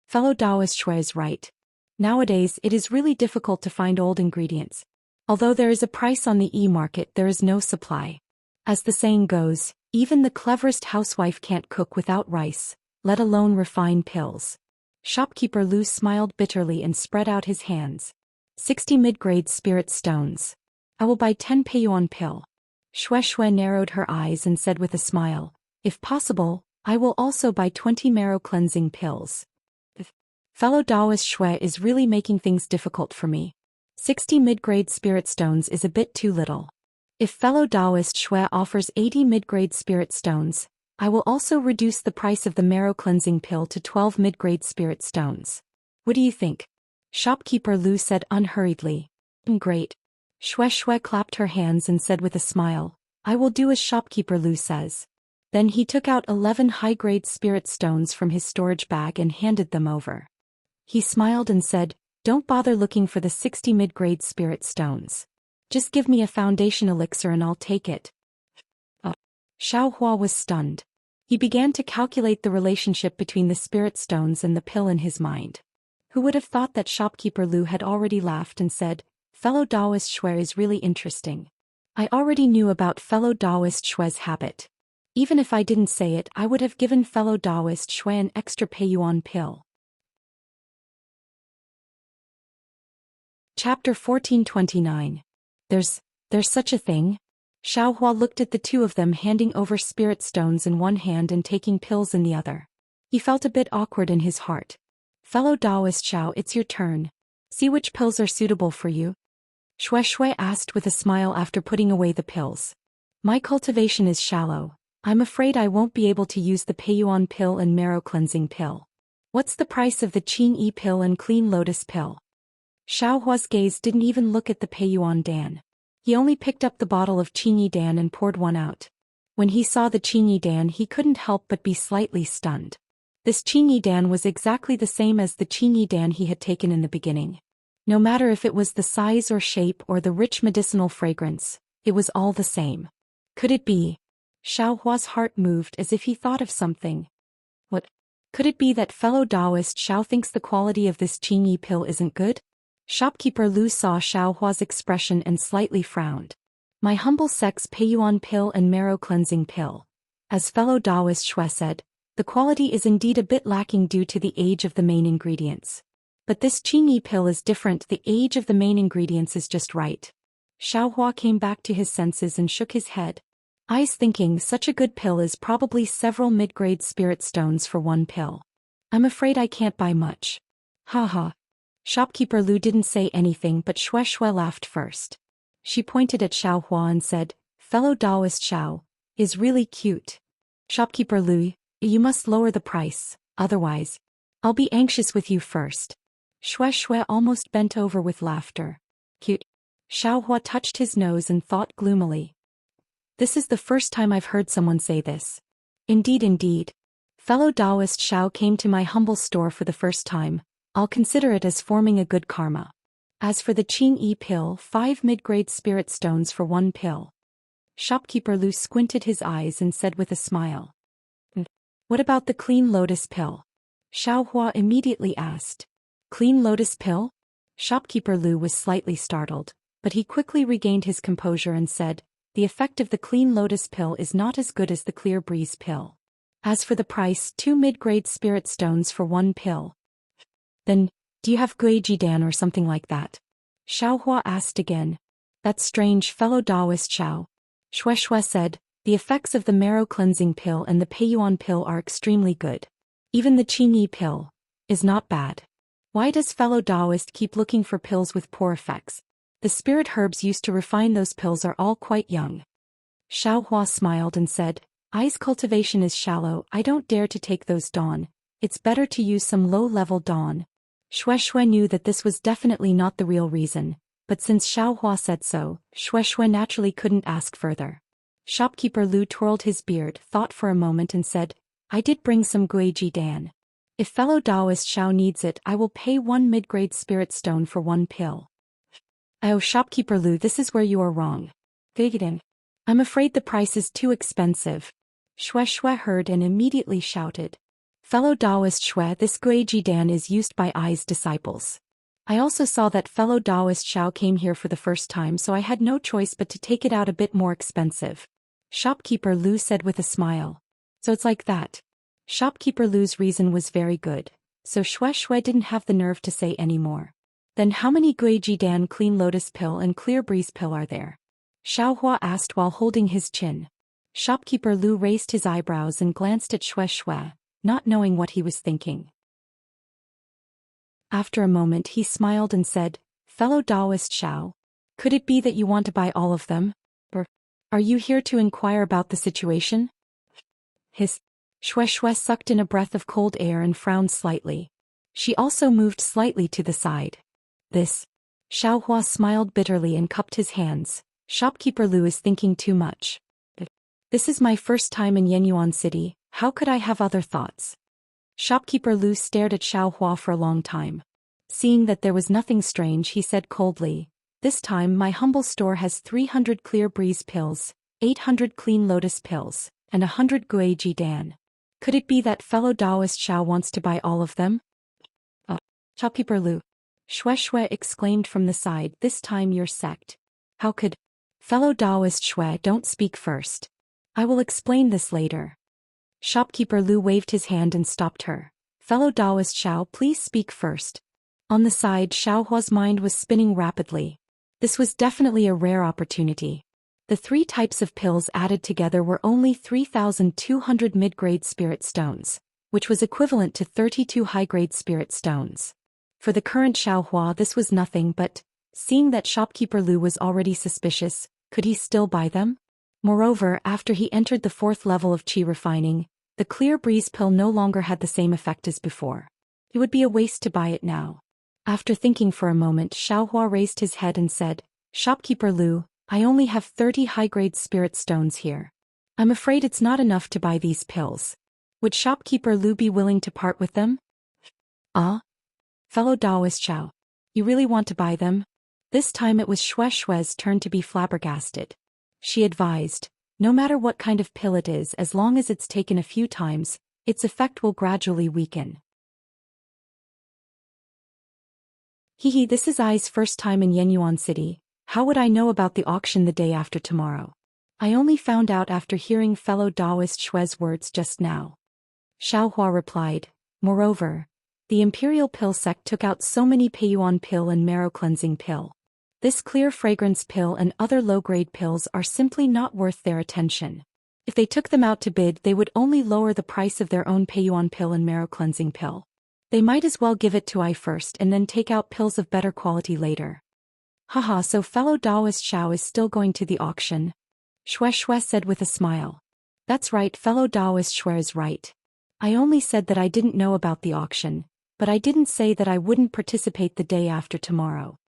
Fellow Taoist Shui is right. Nowadays, it is really difficult to find old ingredients. Although there is a price on the e-market, there is no supply. As the saying goes, even the cleverest housewife can't cook without rice, let alone refine pills. Shopkeeper Lu smiled bitterly and spread out his hands. 60 mid-grade spirit stones. I will buy 10 Peiyuan pill. Shui narrowed her eyes and said with a smile, if possible, I will also buy 20 marrow cleansing pills. Fellow Taoist Shui is really making things difficult for me. 60 mid-grade spirit stones is a bit too little. If fellow Taoist Shui offers 80 mid-grade spirit stones, I will also reduce the price of the marrow cleansing pill to 12 mid-grade spirit stones. What do you think? Shopkeeper Lu said unhurriedly. Great. Shui clapped her hands and said with a smile, I will do as Shopkeeper Lu says. Then he took out 11 high-grade spirit stones from his storage bag and handed them over. He smiled and said, don't bother looking for the 60 mid-grade spirit stones. Just give me a foundation elixir and I'll take it. Xiao Hua was stunned. He began to calculate the relationship between the spirit stones and the pill in his mind. Who would have thought that Shopkeeper Lu had already laughed and said, fellow Taoist Shui is really interesting. I already knew about fellow Taoist Shui's habit. Even if I didn't say it, I would have given fellow Taoist Shui an extra Peiyuan pill. Chapter 1429. There's such a thing? Xiao Hua looked at the two of them handing over spirit stones in one hand and taking pills in the other. He felt a bit awkward in his heart. Fellow Taoist Xiao, it's your turn. See which pills are suitable for you. Shui asked with a smile after putting away the pills. My cultivation is shallow. I'm afraid I won't be able to use the Peiyuan pill and marrow cleansing pill. What's the price of the Qingyi pill and clean lotus pill? Xiao Hua's gaze didn't even look at the Peiyuan Dan. He only picked up the bottle of Qingyi Dan and poured one out. When he saw the Qingyi Dan, he couldn't help but be slightly stunned. This Qingyi Dan was exactly the same as the Qingyi Dan he had taken in the beginning. No matter if it was the size or shape or the rich medicinal fragrance, it was all the same. Could it be? Xiao Hua's heart moved as if he thought of something. What? Could it be that fellow Taoist Xiao thinks the quality of this Qingyi pill isn't good? Shopkeeper Lu saw Xiao Hua's expression and slightly frowned. My humble sex Peiyuan pill and marrow cleansing pill. As fellow Taoist Shui said, the quality is indeed a bit lacking due to the age of the main ingredients. But this Qingyi pill is different, the age of the main ingredients is just right. Xiao Hua came back to his senses and shook his head. I was thinking such a good pill is probably several mid-grade spirit stones for one pill. I'm afraid I can't buy much. Ha. Shopkeeper Lu didn't say anything but Shui laughed first. She pointed at Xiao Hua and said, fellow Taoist Xiao, is really cute. Shopkeeper Lu, you must lower the price, otherwise, I'll be anxious with you first. Shui almost bent over with laughter. Cute. Xiao Hua touched his nose and thought gloomily. This is the first time I've heard someone say this. Indeed. Fellow Taoist Xiao came to my humble store for the first time. I'll consider it as forming a good karma. As for the Qingyi pill, 5 mid-grade spirit stones for one pill. Shopkeeper Lu squinted his eyes and said with a smile. What about the clean lotus pill? Xiao Hua immediately asked. Clean lotus pill? Shopkeeper Lu was slightly startled, but he quickly regained his composure and said, the effect of the clean lotus pill is not as good as the clear breeze pill. As for the price, 2 mid-grade spirit stones for one pill. Then, do you have Guiji Dan or something like that? Xiao Hua asked again. That's strange, fellow Taoist Xiao. Shui said, the effects of the marrow cleansing pill and the Peiyuan pill are extremely good. Even the Qingyi pill is not bad. Why does fellow Taoist keep looking for pills with poor effects? The spirit herbs used to refine those pills are all quite young. Xiao Hua smiled and said, I's cultivation is shallow, I don't dare to take those dawn. It's better to use some low-level dawn. Shui knew that this was definitely not the real reason, but since Xiao Hua said so, Shui naturally couldn't ask further. Shopkeeper Lu twirled his beard, thought for a moment and said, I did bring some Guiji Dan. If fellow Taoist Xiao needs it, I will pay 1 mid-grade spirit stone for one pill. Oh, Shopkeeper Lu, this is where you are wrong. I'm afraid the price is too expensive. Shui heard and immediately shouted. Fellow Taoist Shui, this Guiji Dan is used by I's disciples. I also saw that fellow Taoist Xiao came here for the first time, so I had no choice but to take it out a bit more expensive. Shopkeeper Lu said with a smile. So it's like that. Shopkeeper Lu's reason was very good. so Shui Shui didn't have the nerve to say any more. Then how many Gui Dan clean lotus pill and clear breeze pill are there? Xiaohua asked while holding his chin. Shopkeeper Lu raised his eyebrows and glanced at Shui Shui, not knowing what he was thinking. After a moment he smiled and said, "Fellow Taoist Xiao, could it be that you want to buy all of them? Or are you here to inquire about the situation?" Shui Shui sucked in a breath of cold air and frowned slightly. She also moved slightly to the side. Xiaohua smiled bitterly and cupped his hands. Shopkeeper Lu is thinking too much. This is my first time in Yenyuan City, how could I have other thoughts? Shopkeeper Lu stared at Xiaohua for a long time. Seeing that there was nothing strange, he said coldly, "This time my humble store has 300 clear breeze pills, 800 clean lotus pills, and 100 Gui Dan. Could it be that fellow Taoist Xiao wants to buy all of them?" Shopkeeper Lu. Shui Shui exclaimed from the side, "This time your sect. How could? Fellow Taoist Shui, don't speak first. I will explain this later." Shopkeeper Lu waved his hand and stopped her. "Fellow Taoist Xiao, please speak first." On the side, Xiaohua's mind was spinning rapidly. This was definitely a rare opportunity. The 3 types of pills added together were only 3,200 mid-grade spirit stones, which was equivalent to 32 high-grade spirit stones. For the current Xiaohua this was nothing but, seeing that Shopkeeper Lu was already suspicious, could he still buy them? Moreover, after he entered the 4th level of qi refining, the clear breeze pill no longer had the same effect as before. It would be a waste to buy it now. After thinking for a moment, Xiaohua raised his head and said, "Shopkeeper Lu, I only have 30 high-grade spirit stones here. I'm afraid it's not enough to buy these pills. Would Shopkeeper Lu be willing to part with them?" Fellow Taoist Xiao, you really want to buy them? This time it was Shui Shui's turn to be flabbergasted. She advised, "No matter what kind of pill it is, as long as it's taken a few times, its effect will gradually weaken." This is I's first time in Yenyuan City. How would I know about the auction the day after tomorrow? I only found out after hearing fellow Taoist Shui's words just now. Xiaohua replied, "Moreover, the Imperial Pill sect took out so many Peiyuan pill and marrow cleansing pill. This clear fragrance pill and other low-grade pills are simply not worth their attention. If they took them out to bid, they would only lower the price of their own Peiyuan pill and marrow cleansing pill. They might as well give it to I first and then take out pills of better quality later." "Haha, so fellow Taoist Xiao is still going to the auction?" Shui Shui said with a smile. "That's right, fellow Taoist Shui is right. I only said that I didn't know about the auction, but I didn't say that I wouldn't participate the day after tomorrow."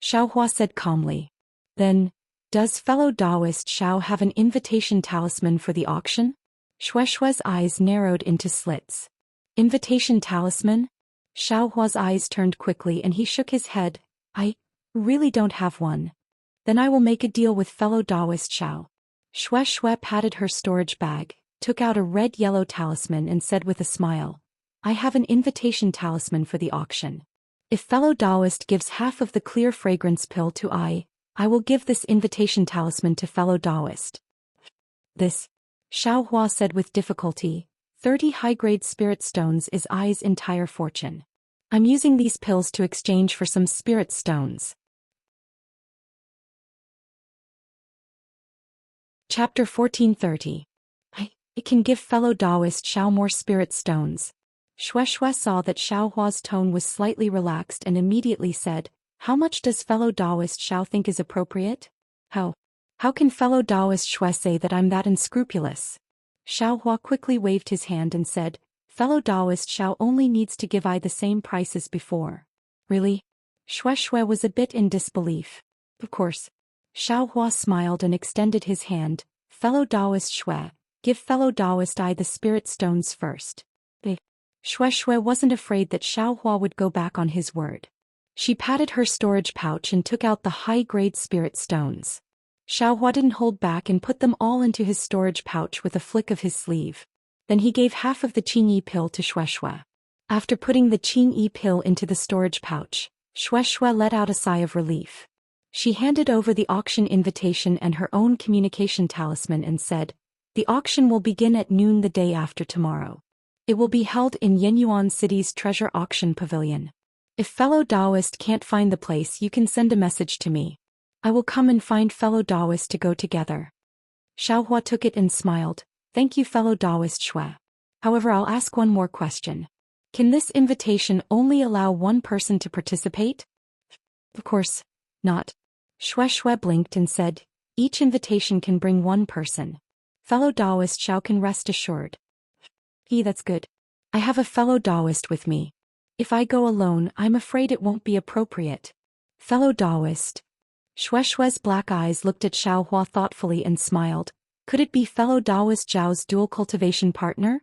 Xiaohua said calmly. "Then, does fellow Taoist Xiao have an invitation talisman for the auction?" Shui Shui's eyes narrowed into slits. "Invitation talisman?" Xiaohua's eyes turned quickly and he shook his head. "I really don't have one." "Then I will make a deal with fellow Taoist Xiao." Shui Shui patted her storage bag, took out a red-yellow talisman and said with a smile, "I have an invitation talisman for the auction. If fellow Taoist gives half of the clear fragrance pill to I will give this invitation talisman to fellow Taoist." "This," Xiaohua said with difficulty, 30 high-grade spirit stones is I's entire fortune. I'm using these pills to exchange for some spirit stones." Chapter 1430. It can give fellow Taoist Xiao more spirit stones. Shui Shui saw that Xiaohua's tone was slightly relaxed and immediately said, "How much does fellow Taoist Xiao think is appropriate?" How can fellow Taoist Shui say that I'm that unscrupulous?" Xiaohua quickly waved his hand and said, "Fellow Taoist Xiao only needs to give I the same price as before." "Really?" Shui Shui was a bit in disbelief. "Of course." Xiaohua smiled and extended his hand, "Fellow Taoist Shui, give fellow Taoist I the spirit stones first." Shui Shui wasn't afraid that Xiaohua would go back on his word. She patted her storage pouch and took out the high-grade spirit stones. Xiaohua didn't hold back and put them all into his storage pouch with a flick of his sleeve. Then he gave half of the Qingyi pill to Shui Shui. After putting the Qingyi pill into the storage pouch, Shui Shui let out a sigh of relief. She handed over the auction invitation and her own communication talisman and said, "The auction will begin at noon the day after tomorrow. It will be held in Yenyuan City's treasure auction pavilion. If fellow Taoist can't find the place, you can send a message to me. I will come and find fellow Taoist to go together. Xiaohua took it and smiled. Thank you, fellow Taoist Shui. However, I'll ask one more question. Can this invitation only allow one person to participate? Of course not. Shui blinked and said, each invitation can bring one person. Fellow Taoist Xiao can rest assured. That's good. I have a fellow Taoist with me. If I go alone, I'm afraid it won't be appropriate. Fellow Taoist. Shui's black eyes looked at Xiaohua thoughtfully and smiled. Could it be fellow Taoist Zhao's dual cultivation partner?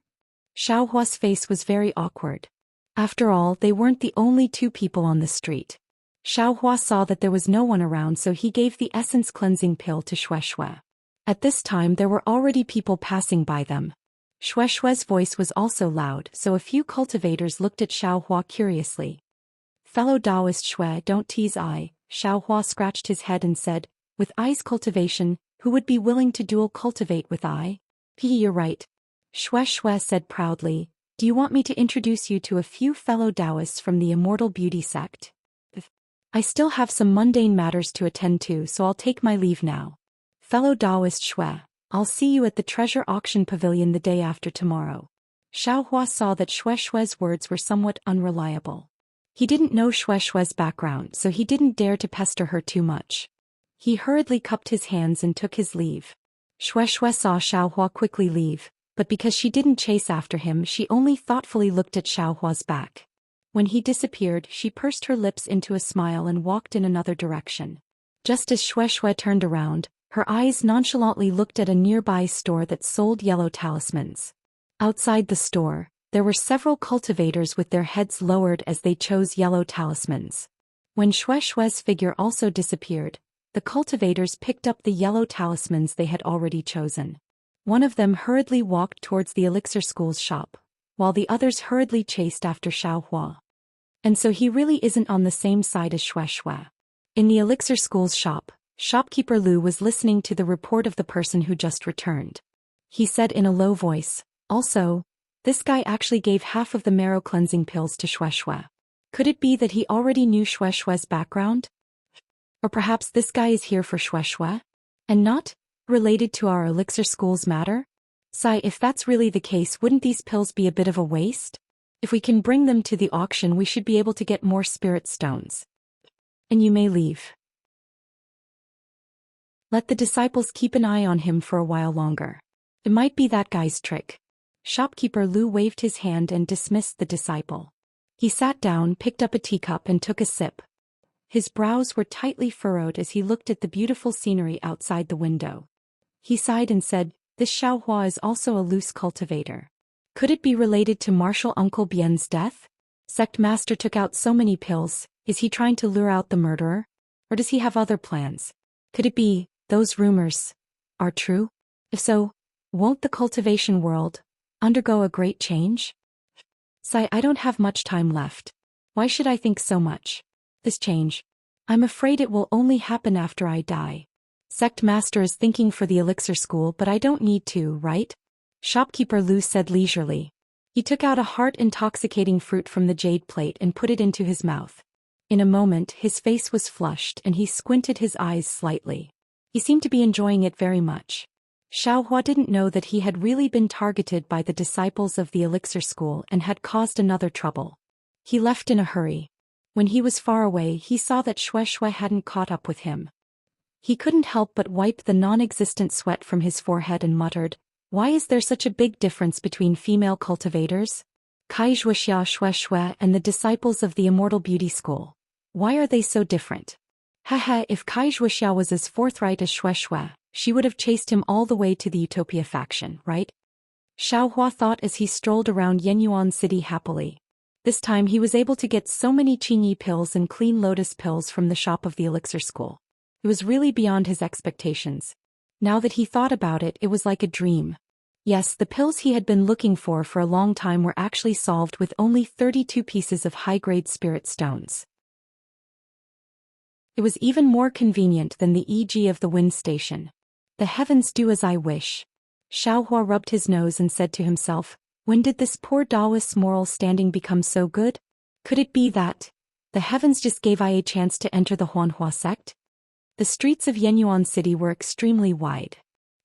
Xiaohua's face was very awkward. After all, they weren't the only two people on the street. Xiaohua saw that there was no one around, so he gave the essence cleansing pill to Shui. At this time there were already people passing by them. Shui's voice was also loud, so a few cultivators looked at Xiaohua curiously. Fellow Taoist Shui, don't tease I. Xiaohua scratched his head and said, with I's cultivation, who would be willing to dual cultivate with I? You're right. Shui said proudly, do you want me to introduce you to a few fellow Taoists from the Immortal Beauty sect? I still have some mundane matters to attend to, so I'll take my leave now. Fellow Taoist Shui, I'll see you at the treasure auction pavilion the day after tomorrow. Xiaohua saw that Shui's words were somewhat unreliable. He didn't know Shui's background, so he didn't dare to pester her too much. He hurriedly cupped his hands and took his leave. Shui saw Xiaohua quickly leave, but because she didn't chase after him, she only thoughtfully looked at Xiaohua's back. When he disappeared, she pursed her lips into a smile and walked in another direction. Just as Shui turned around, her eyes nonchalantly looked at a nearby store that sold yellow talismans. Outside the store, there were several cultivators with their heads lowered as they chose yellow talismans. When Shui's figure also disappeared, the cultivators picked up the yellow talismans they had already chosen. One of them hurriedly walked towards the elixir school's shop, while the others hurriedly chased after Xiaohua. And so he really isn't on the same side as Shui. In the elixir school's shop, shopkeeper Lu was listening to the report of the person who just returned. He said in a low voice, also, this guy actually gave half of the marrow cleansing pills to Shui. Could it be that he already knew Shui's background? Or perhaps this guy is here for Shui, and not related to our elixir school's matter? Sai, if that's really the case, wouldn't these pills be a bit of a waste? If we can bring them to the auction, we should be able to get more spirit stones. And you may leave. Let the disciples keep an eye on him for a while longer. It might be that guy's trick. Shopkeeper Lu waved his hand and dismissed the disciple. He sat down, picked up a teacup and took a sip. His brows were tightly furrowed as he looked at the beautiful scenery outside the window. He sighed and said, this Xiaohua is also a loose cultivator. Could it be related to Martial Uncle Bien's death? Sect Master took out so many pills, is he trying to lure out the murderer? Or does he have other plans? Could it be, those rumors are true? If so, won't the cultivation world undergo a great change? Sai, I don't have much time left. Why should I think so much? This change, I'm afraid it will only happen after I die. Sect Master is thinking for the elixir school, but I don't need to, right? Shopkeeper Lu said leisurely. He took out a heart-intoxicating fruit from the jade plate and put it into his mouth. In a moment his face was flushed and he squinted his eyes slightly. He seemed to be enjoying it very much. Xiaohua didn't know that he had really been targeted by the disciples of the elixir school and had caused another trouble. He left in a hurry. When he was far away, he saw that Shui hadn't caught up with him. He couldn't help but wipe the non-existent sweat from his forehead and muttered, why is there such a big difference between female cultivators? Kai Zhuxia Shui and the disciples of the Immortal Beauty School. Why are they so different? Haha, if Kai Zhuxia was as forthright as Shui, she would have chased him all the way to the Utopia faction, right? Xiaohua thought as he strolled around Yenyuan City happily. This time he was able to get so many Qingyi pills and clean lotus pills from the shop of the elixir school. It was really beyond his expectations. Now that he thought about it, it was like a dream. Yes, the pills he had been looking for a long time were actually solved with only 32 pieces of high-grade spirit stones. It was even more convenient than the EG of the wind station. The heavens do as I wish. Xiaohua rubbed his nose and said to himself, When did this poor Taoist's moral standing become so good? Could it be that the heavens just gave I a chance to enter the Huanhua sect? The streets of Yenyuan City were extremely wide.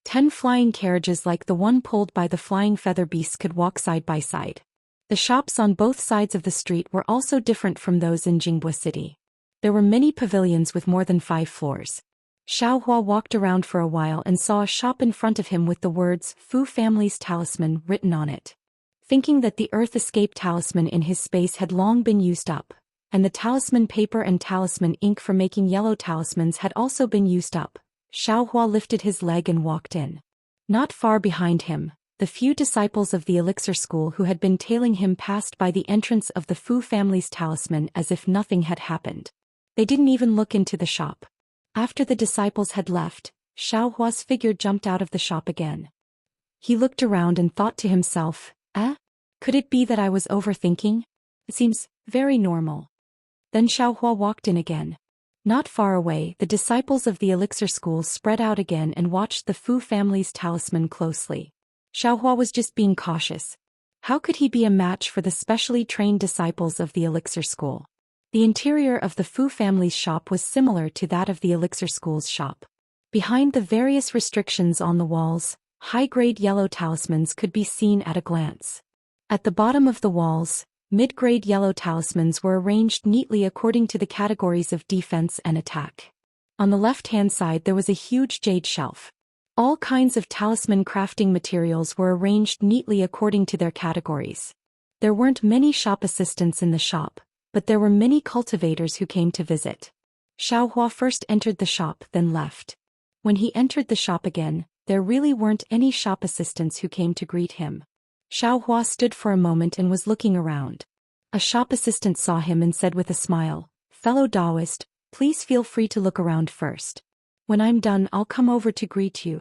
10 flying carriages like the one pulled by the flying feather beasts could walk side by side. The shops on both sides of the street were also different from those in Jingbua City. There were many pavilions with more than 5 floors. Xiaohua walked around for a while and saw a shop in front of him with the words Fu Family's Talisman written on it. Thinking that the Earth Escape talisman in his space had long been used up, and the talisman paper and talisman ink for making yellow talismans had also been used up, Xiaohua lifted his leg and walked in. Not far behind him, the few disciples of the elixir school who had been tailing him passed by the entrance of the Fu Family's talisman as if nothing had happened. They didn't even look into the shop. After the disciples had left, Xiaohua's figure jumped out of the shop again. He looked around and thought to himself, could it be that I was overthinking? It seems very normal. Then Xiaohua walked in again. Not far away, the disciples of the elixir school spread out again and watched the Fu Family's talisman closely. Xiaohua was just being cautious. How could he be a match for the specially trained disciples of the elixir school? The interior of the Fu Family's shop was similar to that of the elixir school's shop. Behind the various restrictions on the walls, high-grade yellow talismans could be seen at a glance. At the bottom of the walls, mid-grade yellow talismans were arranged neatly according to the categories of defense and attack. On the left-hand side there was a huge jade shelf. All kinds of talisman crafting materials were arranged neatly according to their categories. There weren't many shop assistants in the shop, but there were many cultivators who came to visit. Xiaohua first entered the shop, then left. When he entered the shop again, there really weren't any shop assistants who came to greet him. Xiaohua stood for a moment and was looking around. A shop assistant saw him and said with a smile, "Fellow Taoist, please feel free to look around first. When I'm done I'll come over to greet you."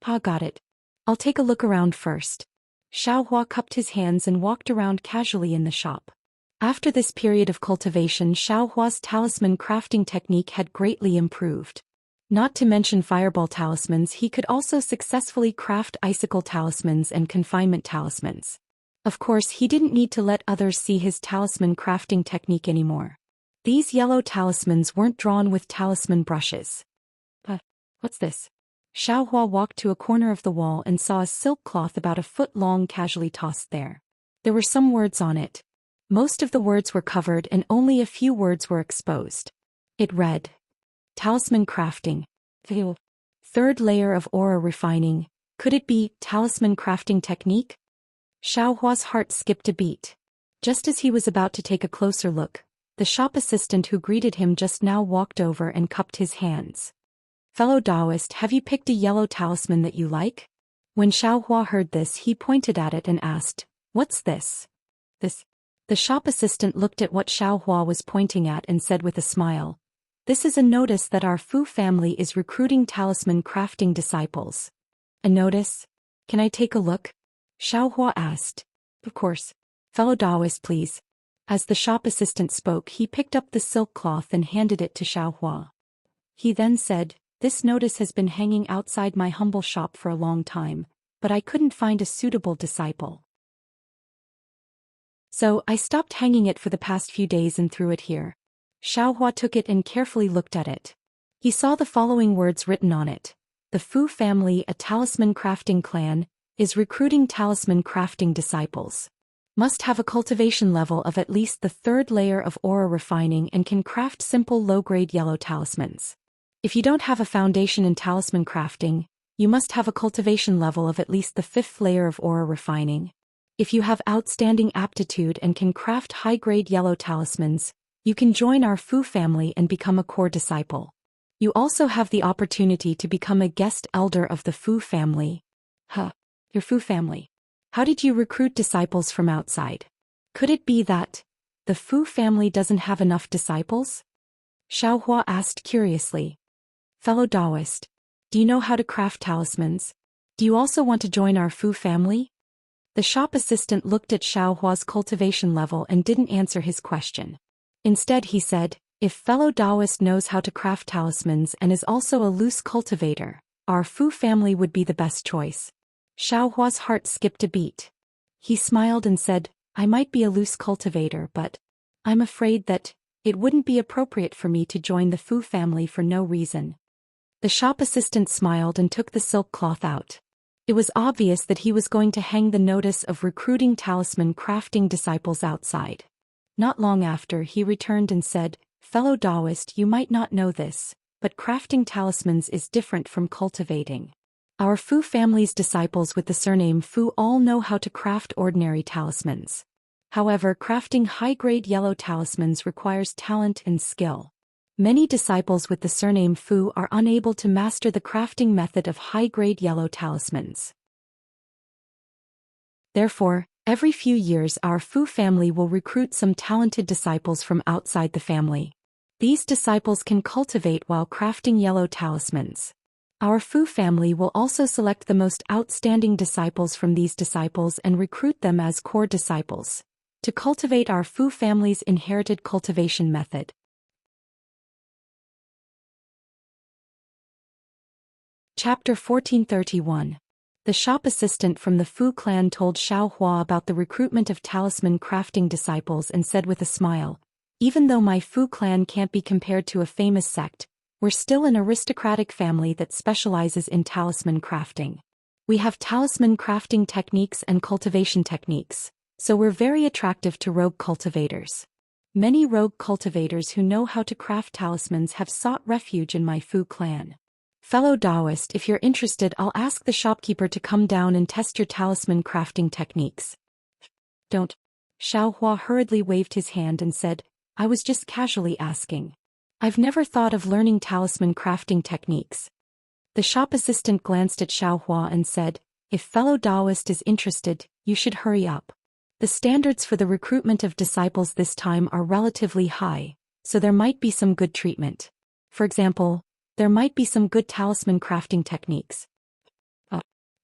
"Pa, got it. I'll take a look around first." Xiaohua cupped his hands and walked around casually in the shop. After this period of cultivation, Xiaohua's talisman crafting technique had greatly improved. Not to mention fireball talismans, he could also successfully craft icicle talismans and confinement talismans. Of course, he didn't need to let others see his talisman crafting technique anymore. These yellow talismans weren't drawn with talisman brushes. What's this? Xiaohua walked to a corner of the wall and saw a silk cloth about a foot long casually tossed there. There were some words on it. Most of the words were covered and only a few words were exposed. It read, Talisman crafting. Third layer of aura refining. Could it be talisman crafting technique? Xiaohua's heart skipped a beat. Just as he was about to take a closer look, the shop assistant who greeted him just now walked over and cupped his hands. "Fellow Taoist, have you picked a yellow talisman that you like?" When Xiaohua heard this, he pointed at it and asked, "What's this?" The shop assistant looked at what Xiaohua was pointing at and said with a smile, "This is a notice that our Fu family is recruiting talisman crafting disciples." "A notice? Can I take a look?" Xiaohua asked. "Of course. Fellow Taoist, please." As the shop assistant spoke, he picked up the silk cloth and handed it to Xiaohua. He then said, "This notice has been hanging outside my humble shop for a long time, but I couldn't find a suitable disciple. So I stopped hanging it for the past few days and threw it here." Xiaohua took it and carefully looked at it. He saw the following words written on it. "The Fu family, a talisman crafting clan, is recruiting talisman crafting disciples. Must have a cultivation level of at least the 3rd layer of aura refining and can craft simple low-grade yellow talismans. If you don't have a foundation in talisman crafting, you must have a cultivation level of at least the 5th layer of aura refining. If you have outstanding aptitude and can craft high-grade yellow talismans, you can join our Fu family and become a core disciple. You also have the opportunity to become a guest elder of the Fu family." Your Fu family. How did you recruit disciples from outside? Could it be that the Fu family doesn't have enough disciples? Xiaohua asked curiously. "Fellow Taoist, do you know how to craft talismans? Do you also want to join our Fu family?" The shop assistant looked at Xiaohua's cultivation level and didn't answer his question. Instead he said, "If fellow Taoist knows how to craft talismans and is also a loose cultivator, our Fu family would be the best choice." Xiaohua's heart skipped a beat. He smiled and said, I might be a loose cultivator, but I'm afraid that it wouldn't be appropriate for me to join the Fu family for no reason. The shop assistant smiled and took the silk cloth out. It was obvious that he was going to hang the notice of recruiting talisman crafting disciples outside. Not long after, he returned and said, Fellow Taoist, you might not know this, but crafting talismans is different from cultivating. Our Fu family's disciples with the surname Fu all know how to craft ordinary talismans. However, crafting high-grade yellow talismans requires talent and skill. Many disciples with the surname Fu are unable to master the crafting method of high-grade yellow talismans. Therefore, every few years our Fu family will recruit some talented disciples from outside the family. These disciples can cultivate while crafting yellow talismans. Our Fu family will also select the most outstanding disciples from these disciples and recruit them as core disciples to cultivate our Fu family's inherited cultivation method. Chapter 1431. The shop assistant from the Fu clan told Xiao Hua about the recruitment of talisman crafting disciples and said with a smile, Even though my Fu clan can't be compared to a famous sect, we're still an aristocratic family that specializes in talisman crafting. We have talisman crafting techniques and cultivation techniques, so we're very attractive to rogue cultivators. Many rogue cultivators who know how to craft talismans have sought refuge in my Fu clan. Fellow Taoist, if you're interested, I'll ask the shopkeeper to come down and test your talisman crafting techniques. Don't. Xiao Hua hurriedly waved his hand and said, I was just casually asking. I've never thought of learning talisman crafting techniques. The shop assistant glanced at Xiao Hua and said, If fellow Taoist is interested, you should hurry up. The standards for the recruitment of disciples this time are relatively high, so there might be some good treatment. For example, there might be some good talisman crafting techniques.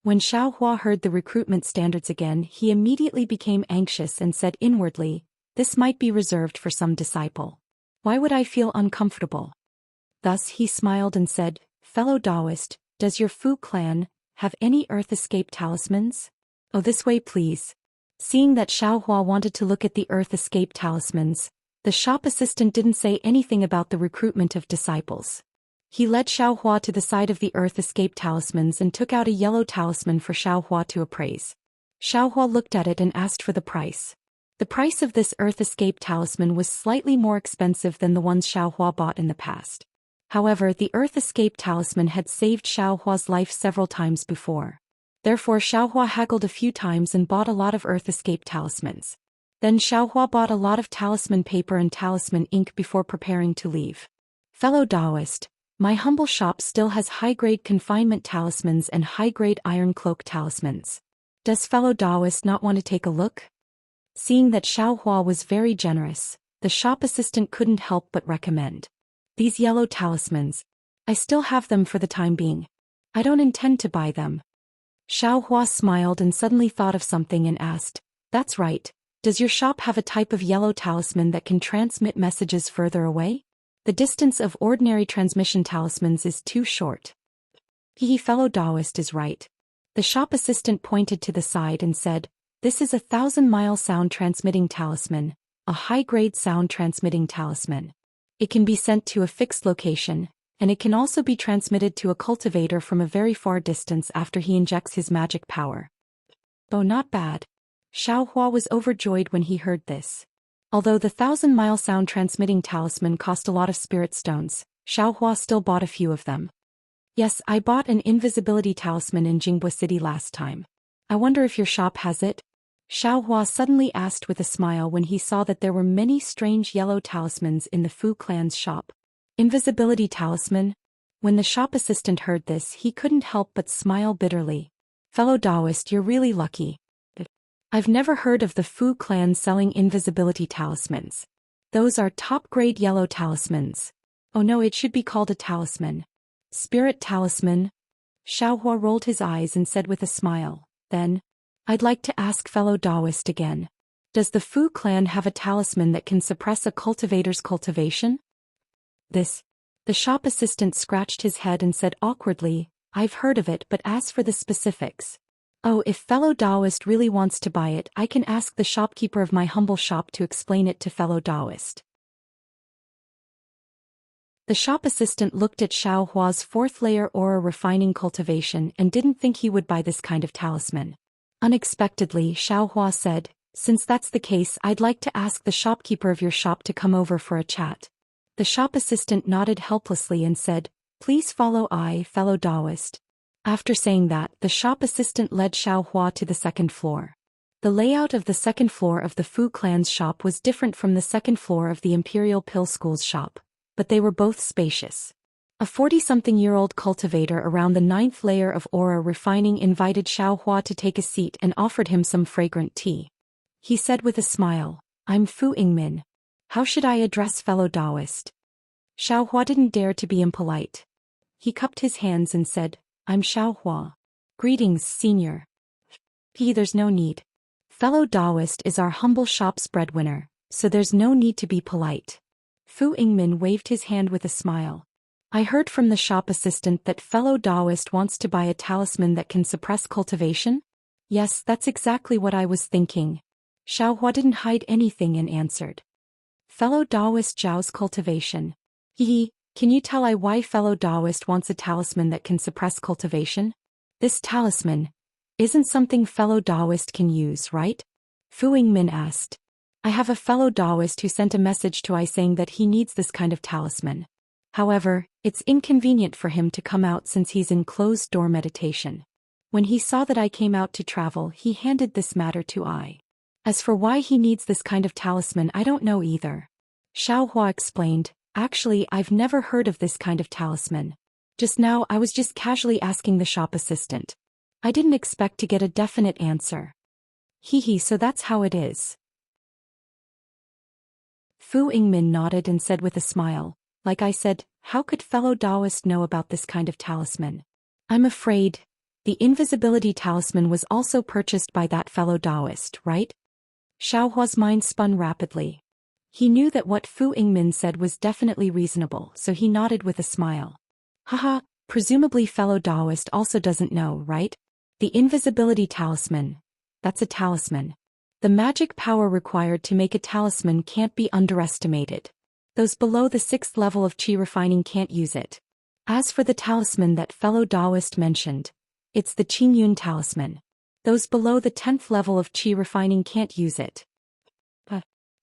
When Xiao Hua heard the recruitment standards again, he immediately became anxious and said inwardly, This might be reserved for some disciple. Why would I feel uncomfortable? Thus he smiled and said, Fellow Taoist, does your Fu clan have any Earth Escape talismans? Oh, this way please. Seeing that Xiao Hua wanted to look at the Earth Escape talismans, the shop assistant didn't say anything about the recruitment of disciples. He led Xiao Hua to the side of the Earth Escape talismans and took out a yellow talisman for Xiao Hua to appraise. Xiao Hua looked at it and asked for the price. The price of this Earth Escape talisman was slightly more expensive than the ones Xiao Hua bought in the past. However, the Earth Escape talisman had saved Xiao Hua's life several times before. Therefore Xiao Hua haggled a few times and bought a lot of Earth Escape talismans. Then Xiao Hua bought a lot of talisman paper and talisman ink before preparing to leave. Fellow Taoist, my humble shop still has high-grade confinement talismans and high-grade iron cloak talismans. Does fellow Taoist not want to take a look? Seeing that Xiao Hua was very generous, the shop assistant couldn't help but recommend. These yellow talismans. I still have them for the time being. I don't intend to buy them. Xiao Hua smiled and suddenly thought of something and asked, That's right, does your shop have a type of yellow talisman that can transmit messages further away? The distance of ordinary transmission talismans is too short. Fellow Taoist is right. The shop assistant pointed to the side and said, This is a 1,000-mile sound transmitting talisman, a high-grade sound transmitting talisman. It can be sent to a fixed location, and it can also be transmitted to a cultivator from a very far distance after he injects his magic power. Oh, not bad. Xiao Hua was overjoyed when he heard this. Although the 1,000-mile sound transmitting talisman cost a lot of spirit stones, Xiao Hua still bought a few of them. Yes, I bought an invisibility talisman in Jingbua City last time. I wonder if your shop has it? Xiao Hua suddenly asked with a smile when he saw that there were many strange yellow talismans in the Fu clan's shop. Invisibility talisman? When the shop assistant heard this, he couldn't help but smile bitterly. Fellow Taoist, you're really lucky. I've never heard of the Fu clan selling invisibility talismans. Those are top-grade yellow talismans. Oh no, it should be called a talisman. Spirit talisman? Xiao Hua rolled his eyes and said with a smile, Then, I'd like to ask fellow Taoist again. Does the Fu clan have a talisman that can suppress a cultivator's cultivation? The shop assistant scratched his head and said awkwardly, I've heard of it, but as for the specifics. Oh, if fellow Taoist really wants to buy it, I can ask the shopkeeper of my humble shop to explain it to fellow Taoist. The shop assistant looked at Xiao Hua's fourth layer aura refining cultivation and didn't think he would buy this kind of talisman. Unexpectedly, Xiao Hua said, "Since that's the case, I'd like to ask the shopkeeper of your shop to come over for a chat." The shop assistant nodded helplessly and said, "Please follow I, fellow Taoist." After saying that, the shop assistant led Xiao Hua to the second floor. The layout of the second floor of the Fu clan's shop was different from the second floor of the Imperial Pill School's shop, but they were both spacious. A 40-something-year-old cultivator around the ninth layer of aura refining invited Xiao Hua to take a seat and offered him some fragrant tea. He said with a smile, "I'm Fu Yingmin. How should I address fellow Taoist?" Xiao Hua didn't dare to be impolite. He cupped his hands and said, "I'm Xiao Hua. Greetings, senior." There's no need. Fellow Taoist is our humble shop's breadwinner, so there's no need to be polite. Fu Yingmin waved his hand with a smile. "I heard from the shop assistant that fellow Taoist wants to buy a talisman that can suppress cultivation?" "Yes, that's exactly what I was thinking." Xiao Hua didn't hide anything and answered. "Fellow Taoist Zhao's cultivation. Can you tell I why fellow Taoist wants a talisman that can suppress cultivation? This talisman isn't something fellow Taoist can use, right?" Fu Yingmin asked. "I have a fellow Taoist who sent a message to I saying that he needs this kind of talisman. However, it's inconvenient for him to come out since he's in closed-door meditation. When he saw that I came out to travel, he handed this matter to I. As for why he needs this kind of talisman, I don't know either." Xiao Hua explained, "Actually, I've never heard of this kind of talisman. Just now I was just casually asking the shop assistant. I didn't expect to get a definite answer." So that's how it is." Fu Yingmin nodded and said with a smile, "Like I said, how could fellow Taoist know about this kind of talisman? I'm afraid the invisibility talisman was also purchased by that fellow Taoist, right?" Xiao Hua's mind spun rapidly. He knew that what Fu Yingmin said was definitely reasonable, so he nodded with a smile. "Haha, presumably fellow Taoist also doesn't know, right? The invisibility talisman. That's a talisman. The magic power required to make a talisman can't be underestimated. Those below the 6th level of qi refining can't use it. As for the talisman that fellow Taoist mentioned, it's the Qingyun talisman. Those below the 10th level of qi refining can't use it."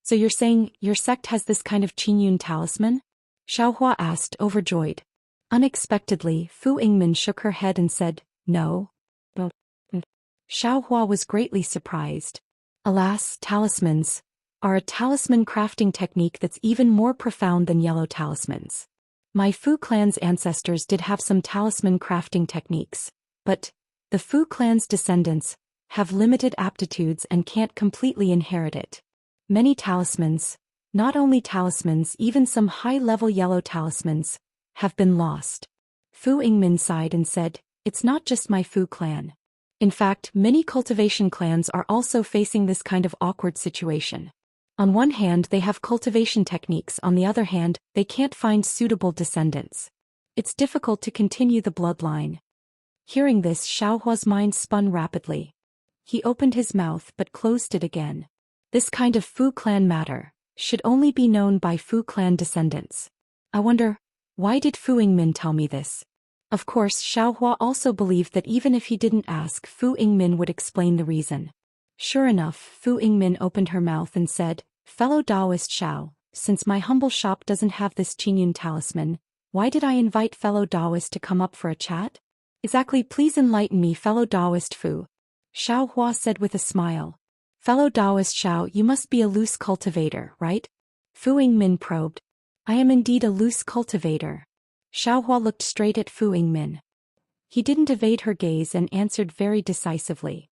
"So you're saying your sect has this kind of Qingyun talisman?" Xiao Hua asked, overjoyed. Unexpectedly, Fu Yingmin shook her head and said, "No." Xiao Hua was greatly surprised. Alas, talismans are a talisman crafting technique that's even more profound than yellow talismans. My Fu clan's ancestors did have some talisman crafting techniques, but the Fu clan's descendants have limited aptitudes and can't completely inherit it. Many talismans, not only talismans, even some high-level yellow talismans, have been lost. Fu Yingmin sighed and said, "It's not just my Fu clan. In fact, many cultivation clans are also facing this kind of awkward situation. On one hand, they have cultivation techniques, on the other hand, they can't find suitable descendants. It's difficult to continue the bloodline." Hearing this, Xiao Hua's mind spun rapidly. He opened his mouth but closed it again. This kind of Fu clan matter should only be known by Fu clan descendants. I wonder, why did Fu Yingmin tell me this? Of course, Xiao Hua also believed that even if he didn't ask, Fu Yingmin would explain the reason. Sure enough, Fu Yingmin opened her mouth and said, "Fellow Taoist Xiao, since my humble shop doesn't have this Qingyun talisman, why did I invite fellow Taoist to come up for a chat?" "Exactly, please enlighten me, fellow Taoist Fu." Xiao Hua said with a smile. "Fellow Taoist Xiao, you must be a loose cultivator, right?" Fu Yingmin probed. "I am indeed a loose cultivator." Xiao Hua looked straight at Fu Yingmin. He didn't evade her gaze and answered very decisively.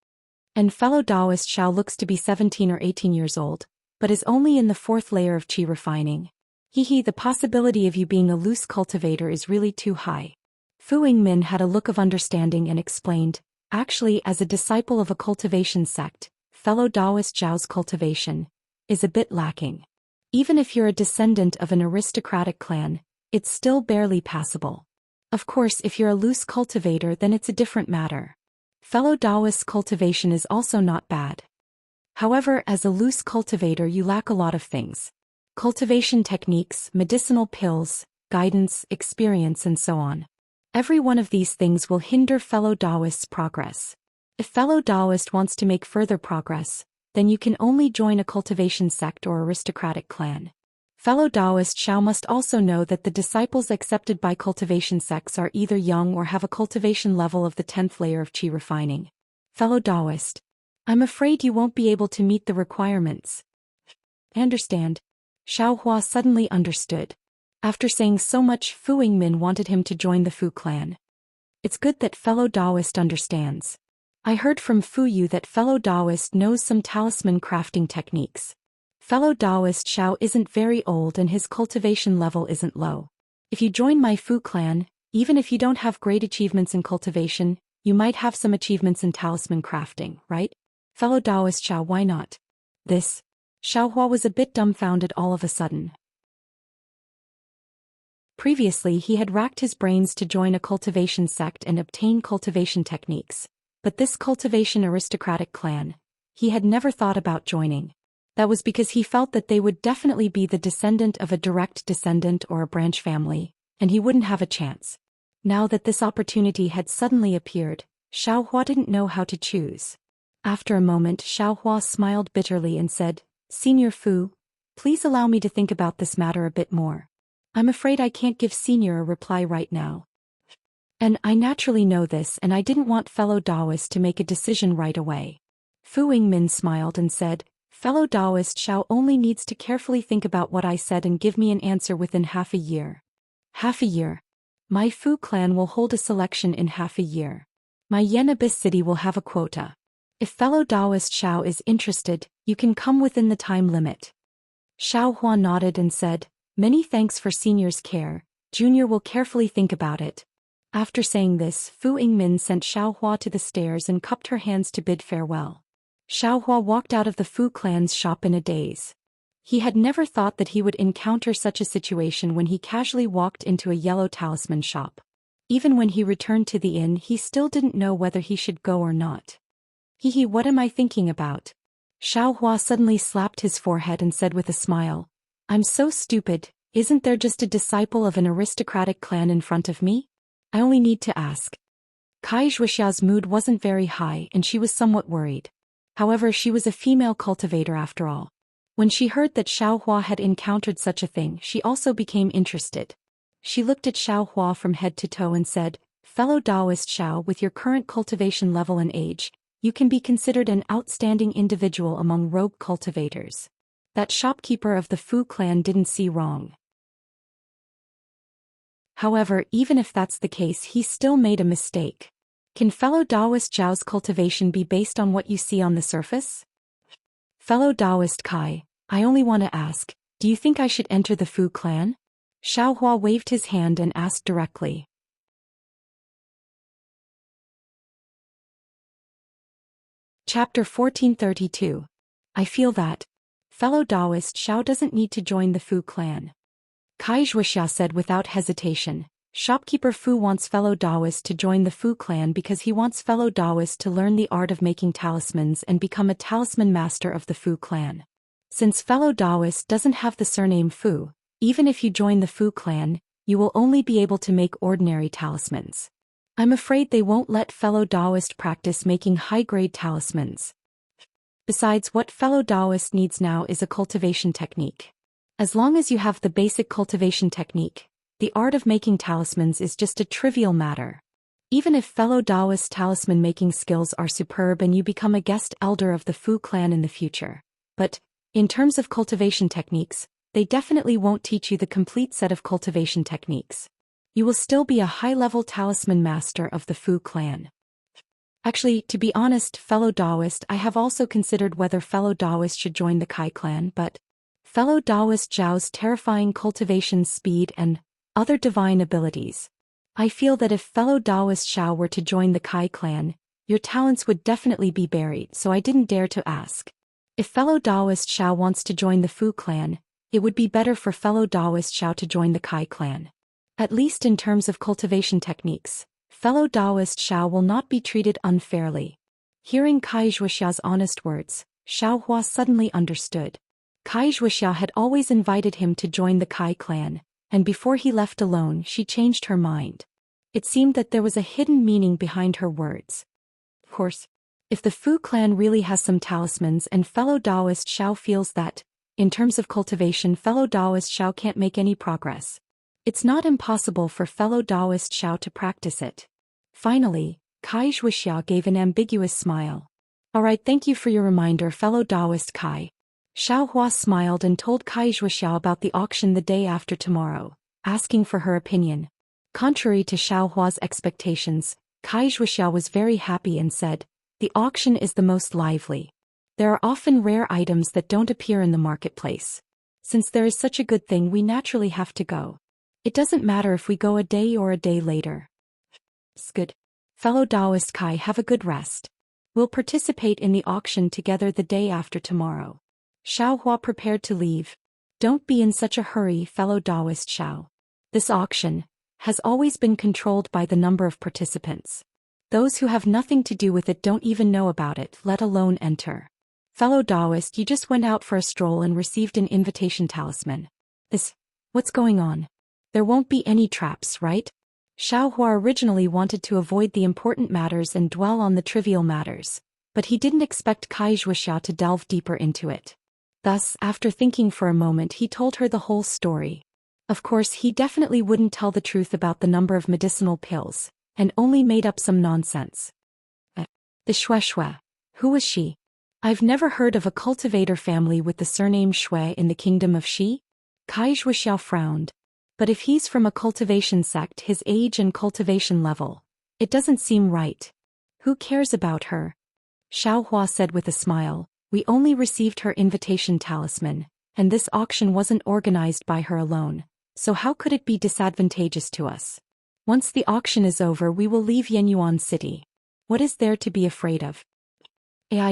"And fellow Taoist Xiao looks to be 17 or 18 years old, but is only in the 4th layer of qi refining. The possibility of you being a loose cultivator is really too high." Fu Yingmin had a look of understanding and explained, "Actually, as a disciple of a cultivation sect, fellow Taoist Zhao's cultivation is a bit lacking. Even if you're a descendant of an aristocratic clan, it's still barely passable. Of course, if you're a loose cultivator, then it's a different matter." Fellow Taoist cultivation is also not bad. However, as a loose cultivator you lack a lot of things. Cultivation techniques, medicinal pills, guidance, experience and so on. Every one of these things will hinder fellow Taoist's progress. If fellow Taoist wants to make further progress, then you can only join a cultivation sect or aristocratic clan. Fellow Taoist Xiao must also know that the disciples accepted by cultivation sects are either young or have a cultivation level of the 10th layer of qi refining. Fellow Taoist, I'm afraid you won't be able to meet the requirements. I understand. Xiao Hua suddenly understood. After saying so much, Fu Yingmin wanted him to join the Fu clan. It's good that fellow Taoist understands. I heard from Fu Yu that fellow Taoist knows some talisman crafting techniques. Fellow Taoist Xiao isn't very old and his cultivation level isn't low. If you join my Fu clan, even if you don't have great achievements in cultivation, you might have some achievements in talisman crafting, right? Fellow Taoist Xiao, why not? This. Xiao Hua was a bit dumbfounded all of a sudden. Previously he had racked his brains to join a cultivation sect and obtain cultivation techniques. But this cultivation aristocratic clan, he had never thought about joining. That was because he felt that they would definitely be the descendant of a direct descendant or a branch family, and he wouldn't have a chance. Now that this opportunity had suddenly appeared, Xiao Hua didn't know how to choose. After a moment Xiao Hua smiled bitterly and said, Senior Fu, please allow me to think about this matter a bit more. I'm afraid I can't give Senior a reply right now. And I naturally know this and I didn't want fellow Taoist to make a decision right away. Fu Yingmin smiled and said, Fellow Taoist Xiao only needs to carefully think about what I said and give me an answer within half a year. Half a year. My Fu clan will hold a selection in half a year. My Yen Abyss city will have a quota. If fellow Taoist Xiao is interested, you can come within the time limit. Xiao Hua nodded and said, Many thanks for Senior's care, Junior will carefully think about it. After saying this, Fu Yingmin sent Xiao Hua to the stairs and cupped her hands to bid farewell. Xiao Hua walked out of the Fu clan's shop in a daze. He had never thought that he would encounter such a situation when he casually walked into a yellow talisman shop. Even when he returned to the inn he still didn't know whether he should go or not. Hehe, what am I thinking about? Xiao Hua suddenly slapped his forehead and said with a smile, I'm so stupid, isn't there just a disciple of an aristocratic clan in front of me? I only need to ask. Kai Zhuoxia's mood wasn't very high and she was somewhat worried. However, she was a female cultivator after all. When she heard that Xiao Hua had encountered such a thing, she also became interested. She looked at Xiao Hua from head to toe and said, Fellow Taoist Xiao, with your current cultivation level and age, you can be considered an outstanding individual among rogue cultivators. That shopkeeper of the Fu clan didn't see wrong. However, even if that's the case, he still made a mistake. Can fellow Taoist Zhao's cultivation be based on what you see on the surface? Fellow Taoist Kai, I only want to ask, do you think I should enter the Fu clan? Xiao Hua waved his hand and asked directly. Chapter 1432. I feel that fellow Taoist Xiao doesn't need to join the Fu clan. Kai Zhuoxia said without hesitation. Shopkeeper Fu wants fellow Taoist to join the Fu clan because he wants fellow Taoist to learn the art of making talismans and become a talisman master of the Fu clan. Since fellow Taoist doesn't have the surname Fu, even if you join the Fu clan, you will only be able to make ordinary talismans. I'm afraid they won't let fellow Taoist practice making high-grade talismans. Besides, what fellow Taoist needs now is a cultivation technique. As long as you have the basic cultivation technique, the art of making talismans is just a trivial matter. Even if fellow Taoist talisman making skills are superb and you become a guest elder of the Fu clan in the future. But, in terms of cultivation techniques, they definitely won't teach you the complete set of cultivation techniques. You will still be a high-level talisman master of the Fu clan. Actually, to be honest, fellow Taoist, I have also considered whether fellow Taoist should join the Kai clan, but fellow Taoist Zhao's terrifying cultivation speed and other divine abilities. I feel that if fellow Taoist Xiao were to join the Kai clan, your talents would definitely be buried, so I didn't dare to ask. If fellow Taoist Xiao wants to join the Fu clan, it would be better for fellow Taoist Xiao to join the Kai clan. At least in terms of cultivation techniques, Fellow Taoist Xiao will not be treated unfairly. Hearing Kai Zhuoxia's honest words, Xiao Hua suddenly understood. Kai Zhuoxia had always invited him to join the Kai clan, and before he left alone she changed her mind. It seemed that there was a hidden meaning behind her words. Of course, if the Fu clan really has some talismans and fellow Taoist Xiao feels that, in terms of cultivation fellow Taoist Xiao can't make any progress. It's not impossible for fellow Taoist Xiao to practice it. Finally, Kai Zhuoxia gave an ambiguous smile. Alright, thank you for your reminder fellow Taoist Kai. Xiao Hua smiled and told Kai Zhuoxia about the auction the day after tomorrow, asking for her opinion. Contrary to Xiao Hua's expectations, Kai Zhuoxia was very happy and said, "The auction is the most lively. There are often rare items that don't appear in the marketplace. Since there is such a good thing we naturally have to go. It doesn't matter if we go a day or a day later." It's good. Fellow Taoist Kai, have a good rest. We'll participate in the auction together the day after tomorrow. Xiao Hua prepared to leave. Don't be in such a hurry fellow Taoist Xiao. This auction has always been controlled by the number of participants. Those who have nothing to do with it don't even know about it, let alone enter. Fellow Taoist, you just went out for a stroll and received an invitation talisman. What's going on? There won't be any traps, right? Xiao Hua originally wanted to avoid the important matters and dwell on the trivial matters, but he didn't expect Kai Zhuoxia to delve deeper into it. Thus, after thinking for a moment he told her the whole story. Of course he definitely wouldn't tell the truth about the number of medicinal pills, and only made up some nonsense. The Shui. Who was she? I've never heard of a cultivator family with the surname Shui in the kingdom of Shi. Kai Zhuoxia frowned. But if he's from a cultivation sect, his age and cultivation level, it doesn't seem right. Who cares about her? Xiao Hua said with a smile, we only received her invitation talisman, and this auction wasn't organized by her alone, so how could it be disadvantageous to us? Once the auction is over we will leave Yenyuan City. What is there to be afraid of?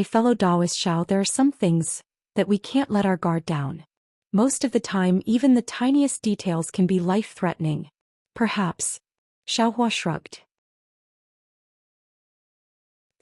Fellow Taoist Xiao, there are some things that we can't let our guard down. Most of the time even the tiniest details can be life-threatening. Perhaps. Xiao Hua shrugged.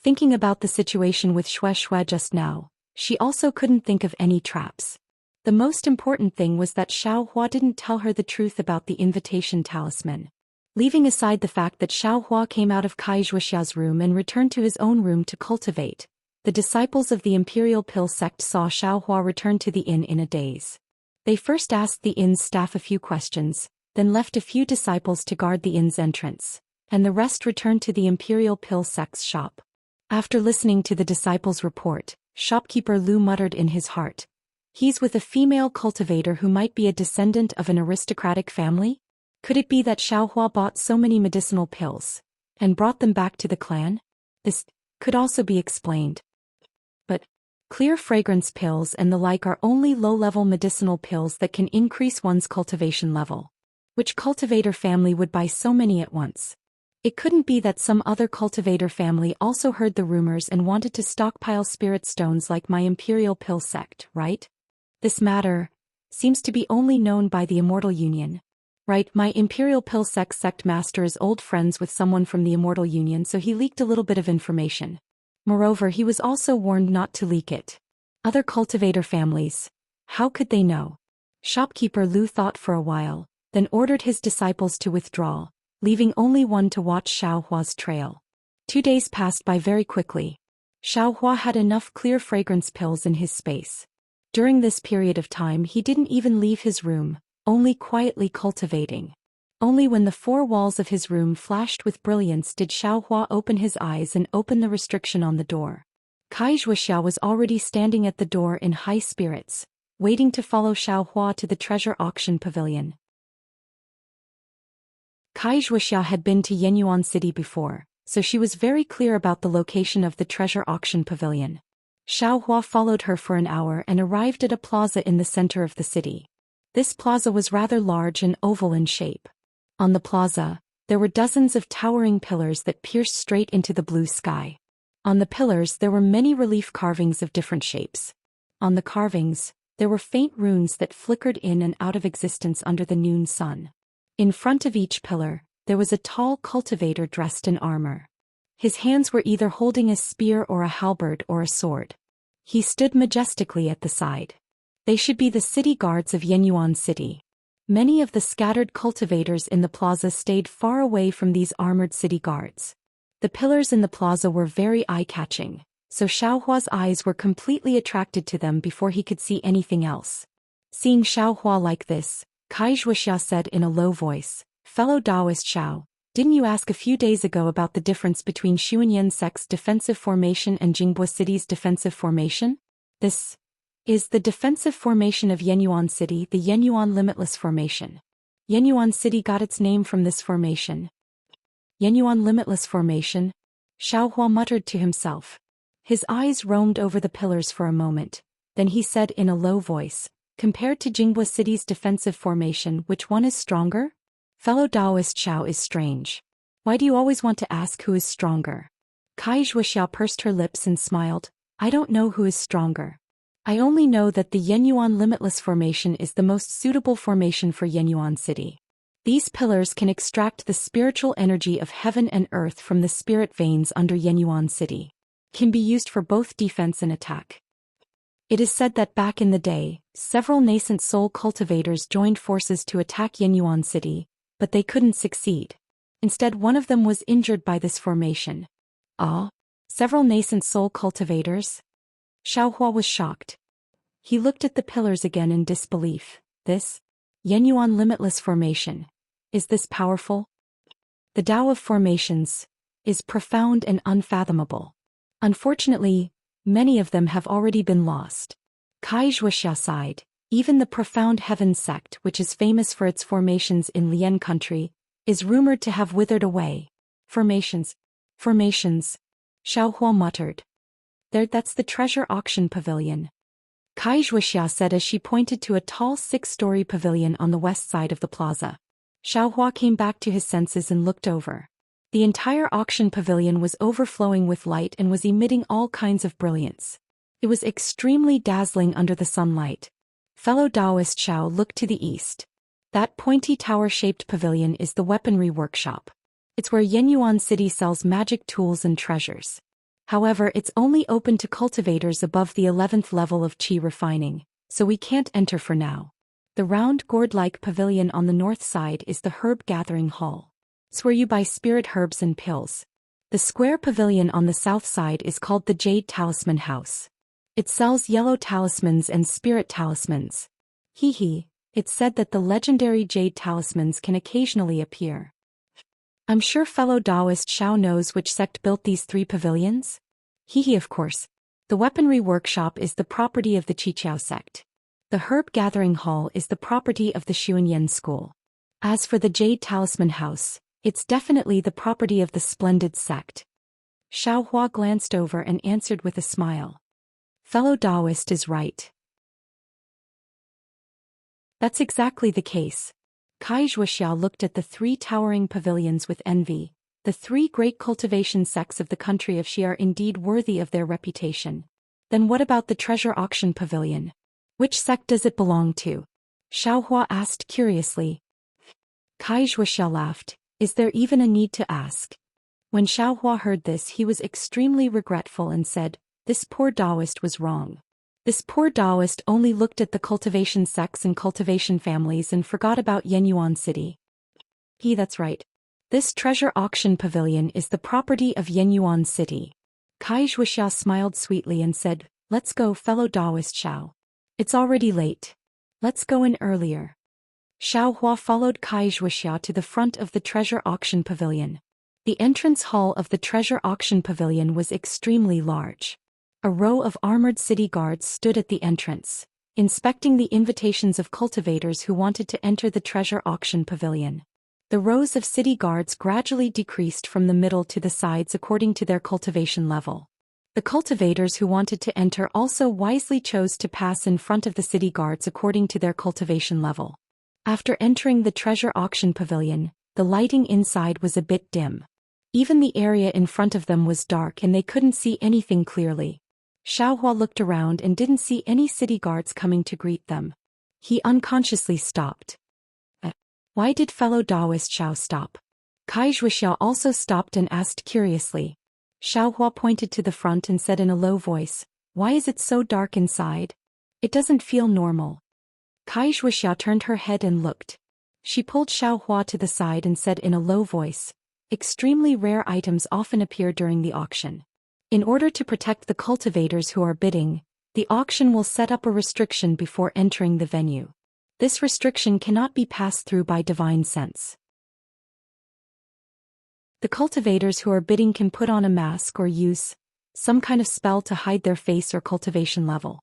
Thinking about the situation with Shui just now, she also couldn't think of any traps. The most important thing was that Xiao Hua didn't tell her the truth about the invitation talisman. Leaving aside the fact that Xiao Hua came out of Kai Zhuoxia's room and returned to his own room to cultivate, the disciples of the Imperial Pill sect saw Xiao Hua return to the inn in a daze. They first asked the inn's staff a few questions, then left a few disciples to guard the inn's entrance, and the rest returned to the Imperial Pill sect's shop. After listening to the disciples' report, shopkeeper Lu muttered in his heart, "He's with a female cultivator who might be a descendant of an aristocratic family? Could it be that Xiao Hua bought so many medicinal pills and brought them back to the clan? This could also be explained. But clear fragrance pills and the like are only low-level medicinal pills that can increase one's cultivation level. Which cultivator family would buy so many at once? It couldn't be that some other cultivator family also heard the rumors and wanted to stockpile spirit stones like my Imperial Pill sect, right? This matter seems to be only known by the Immortal Union. Right, my Imperial Pill sect master is old friends with someone from the Immortal Union, so he leaked a little bit of information. Moreover, he was also warned not to leak it. Other cultivator families, how could they know? Shopkeeper Lu thought for a while, then ordered his disciples to withdraw, leaving only one to watch Xiao Hua's trail. 2 days passed by very quickly. Xiao Hua had enough clear fragrance pills in his space. During this period of time he didn't even leave his room, only quietly cultivating. Only when the 4 walls of his room flashed with brilliance did Xiao Hua open his eyes and open the restriction on the door. Kai Zhuoxia was already standing at the door in high spirits, waiting to follow Xiao Hua to the treasure auction pavilion. Kai Zhuoxia had been to Yenyuan City before, so she was very clear about the location of the treasure auction pavilion. Xiao Hua followed her for an hour and arrived at a plaza in the center of the city. This plaza was rather large and oval in shape. On the plaza, there were dozens of towering pillars that pierced straight into the blue sky. On the pillars there were many relief carvings of different shapes. On the carvings, there were faint runes that flickered in and out of existence under the noon sun. In front of each pillar, there was a tall cultivator dressed in armor. His hands were either holding a spear or a halberd or a sword. He stood majestically at the side. They should be the city guards of Yenyuan City. Many of the scattered cultivators in the plaza stayed far away from these armored city guards. The pillars in the plaza were very eye-catching, so Xiaohua's eyes were completely attracted to them before he could see anything else. Seeing Xiaohua like this, Kai Zhuoxia said in a low voice, "Fellow Taoist Xiao, didn't you ask a few days ago about the difference between Xuanyan sect's defensive formation and Jingbua City's defensive formation? This is the defensive formation of Yenyuan City, the Yenyuan Limitless Formation. Yenyuan City got its name from this formation." Yenyuan Limitless Formation? Xiaohua muttered to himself. His eyes roamed over the pillars for a moment, then he said in a low voice, "Compared to Jingbua City's defensive formation, which one is stronger?" Fellow Taoist Xiao is strange. Why do you always want to ask who is stronger? Kai Zhuoxiao pursed her lips and smiled. I don't know who is stronger. I only know that the Yenyuan Limitless Formation is the most suitable formation for Yenyuan City. These pillars can extract the spiritual energy of heaven and earth from the spirit veins under Yenyuan City. Can be used for both defense and attack. It is said that back in the day, several nascent soul cultivators joined forces to attack Yenyuan City, but they couldn't succeed. Instead, one of them was injured by this formation. Ah? Several nascent soul cultivators? Xiaohua was shocked. He looked at the pillars again in disbelief. This? Yenyuan Limitless Formation. Is this powerful? The Tao of formations is profound and unfathomable. Unfortunately, many of them have already been lost. Kai Zhuoxia sighed. Even the profound heaven sect, which is famous for its formations in Lian country, is rumored to have withered away. Formations. Xiaohua muttered. That's the treasure auction pavilion. Kai Zhuoxia said as she pointed to a tall 6-story pavilion on the west side of the plaza. Xiaohua came back to his senses and looked over. The entire auction pavilion was overflowing with light and was emitting all kinds of brilliance. It was extremely dazzling under the sunlight. Fellow Taoist Xiao looked to the east. That pointy tower-shaped pavilion is the weaponry workshop. It's where Yenyuan City sells magic tools and treasures. However, it's only open to cultivators above the 11th level of qi refining, so we can't enter for now. The round gourd-like pavilion on the north side is the herb gathering hall. It's where you buy spirit herbs and pills. The square pavilion on the south side is called the Jade Talisman House. It sells yellow talismans and spirit talismans. It's said that the legendary jade talismans can occasionally appear. I'm sure fellow Taoist Xiao knows which sect built these 3 pavilions? Of course. The weaponry workshop is the property of the Qiqiao sect. The herb gathering hall is the property of the Xuanyan school. As for the Jade Talisman House, it's definitely the property of the Splendid sect. Xiaohua glanced over and answered with a smile. Fellow Taoist is right. That's exactly the case. Kai Zhuoxia looked at the 3 towering pavilions with envy. The 3 great cultivation sects of the country of Xi are indeed worthy of their reputation. Then what about the treasure auction pavilion? Which sect does it belong to? Xiaohua asked curiously. Kai Zhuoxia laughed. Is there even a need to ask? When Xiaohua heard this, he was extremely regretful and said, "This poor Taoist was wrong. This poor Taoist only looked at the cultivation sects and cultivation families and forgot about Yenyuan City." That's right. This treasure auction pavilion is the property of Yenyuan City. Kai Zhuoxia smiled sweetly and said, "Let's go, fellow Taoist Xiao. It's already late. Let's go in earlier." Xiaohua followed Kai Zhuoxia to the front of the treasure auction pavilion. The entrance hall of the treasure auction pavilion was extremely large. A row of armored city guards stood at the entrance, inspecting the invitations of cultivators who wanted to enter the treasure auction pavilion. The rows of city guards gradually decreased from the middle to the sides according to their cultivation level. The cultivators who wanted to enter also wisely chose to pass in front of the city guards according to their cultivation level. After entering the treasure auction pavilion, the lighting inside was a bit dim. Even the area in front of them was dark and they couldn't see anything clearly. Xiaohua looked around and didn't see any city guards coming to greet them. He unconsciously stopped. Why did fellow Taoist Xiao stop? Kai Zhuxiao also stopped and asked curiously. Xiaohua pointed to the front and said in a low voice, "Why is it so dark inside? It doesn't feel normal." Kai Zhuxiao turned her head and looked. She pulled Xiaohua to the side and said in a low voice, "Extremely rare items often appear during the auction. In order to protect the cultivators who are bidding, the auction will set up a restriction before entering the venue. This restriction cannot be passed through by divine sense. The cultivators who are bidding can put on a mask or use some kind of spell to hide their face or cultivation level.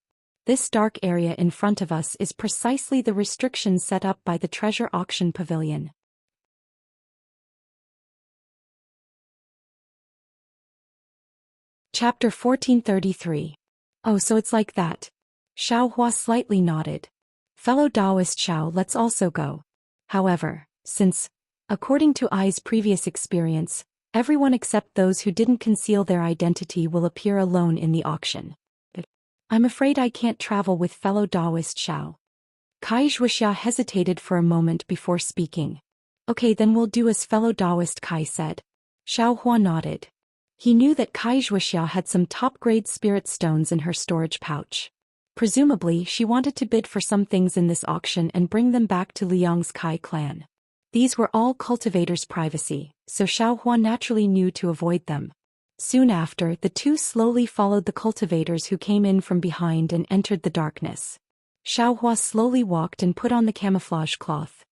This dark area in front of us is precisely the restriction set up by the treasure auction pavilion." Chapter 1433. Oh, so it's like that. Xiaohua slightly nodded. "Fellow Taoist Xiao, let's also go. However, since, according to Ai's previous experience, everyone except those who didn't conceal their identity will appear alone in the auction. I'm afraid I can't travel with fellow Taoist Xiao." Kai Zhuxia hesitated for a moment before speaking. "Okay, then we'll do as fellow Taoist Kai said." Xiaohua nodded. He knew that Kai Zhuxia had some top-grade spirit stones in her storage pouch. Presumably, she wanted to bid for some things in this auction and bring them back to Liang's Kai clan. These were all cultivators' privacy, so Xiaohua naturally knew to avoid them. Soon after, the two slowly followed the cultivators who came in from behind and entered the darkness. Xiaohua slowly walked and put on the camouflage cloth.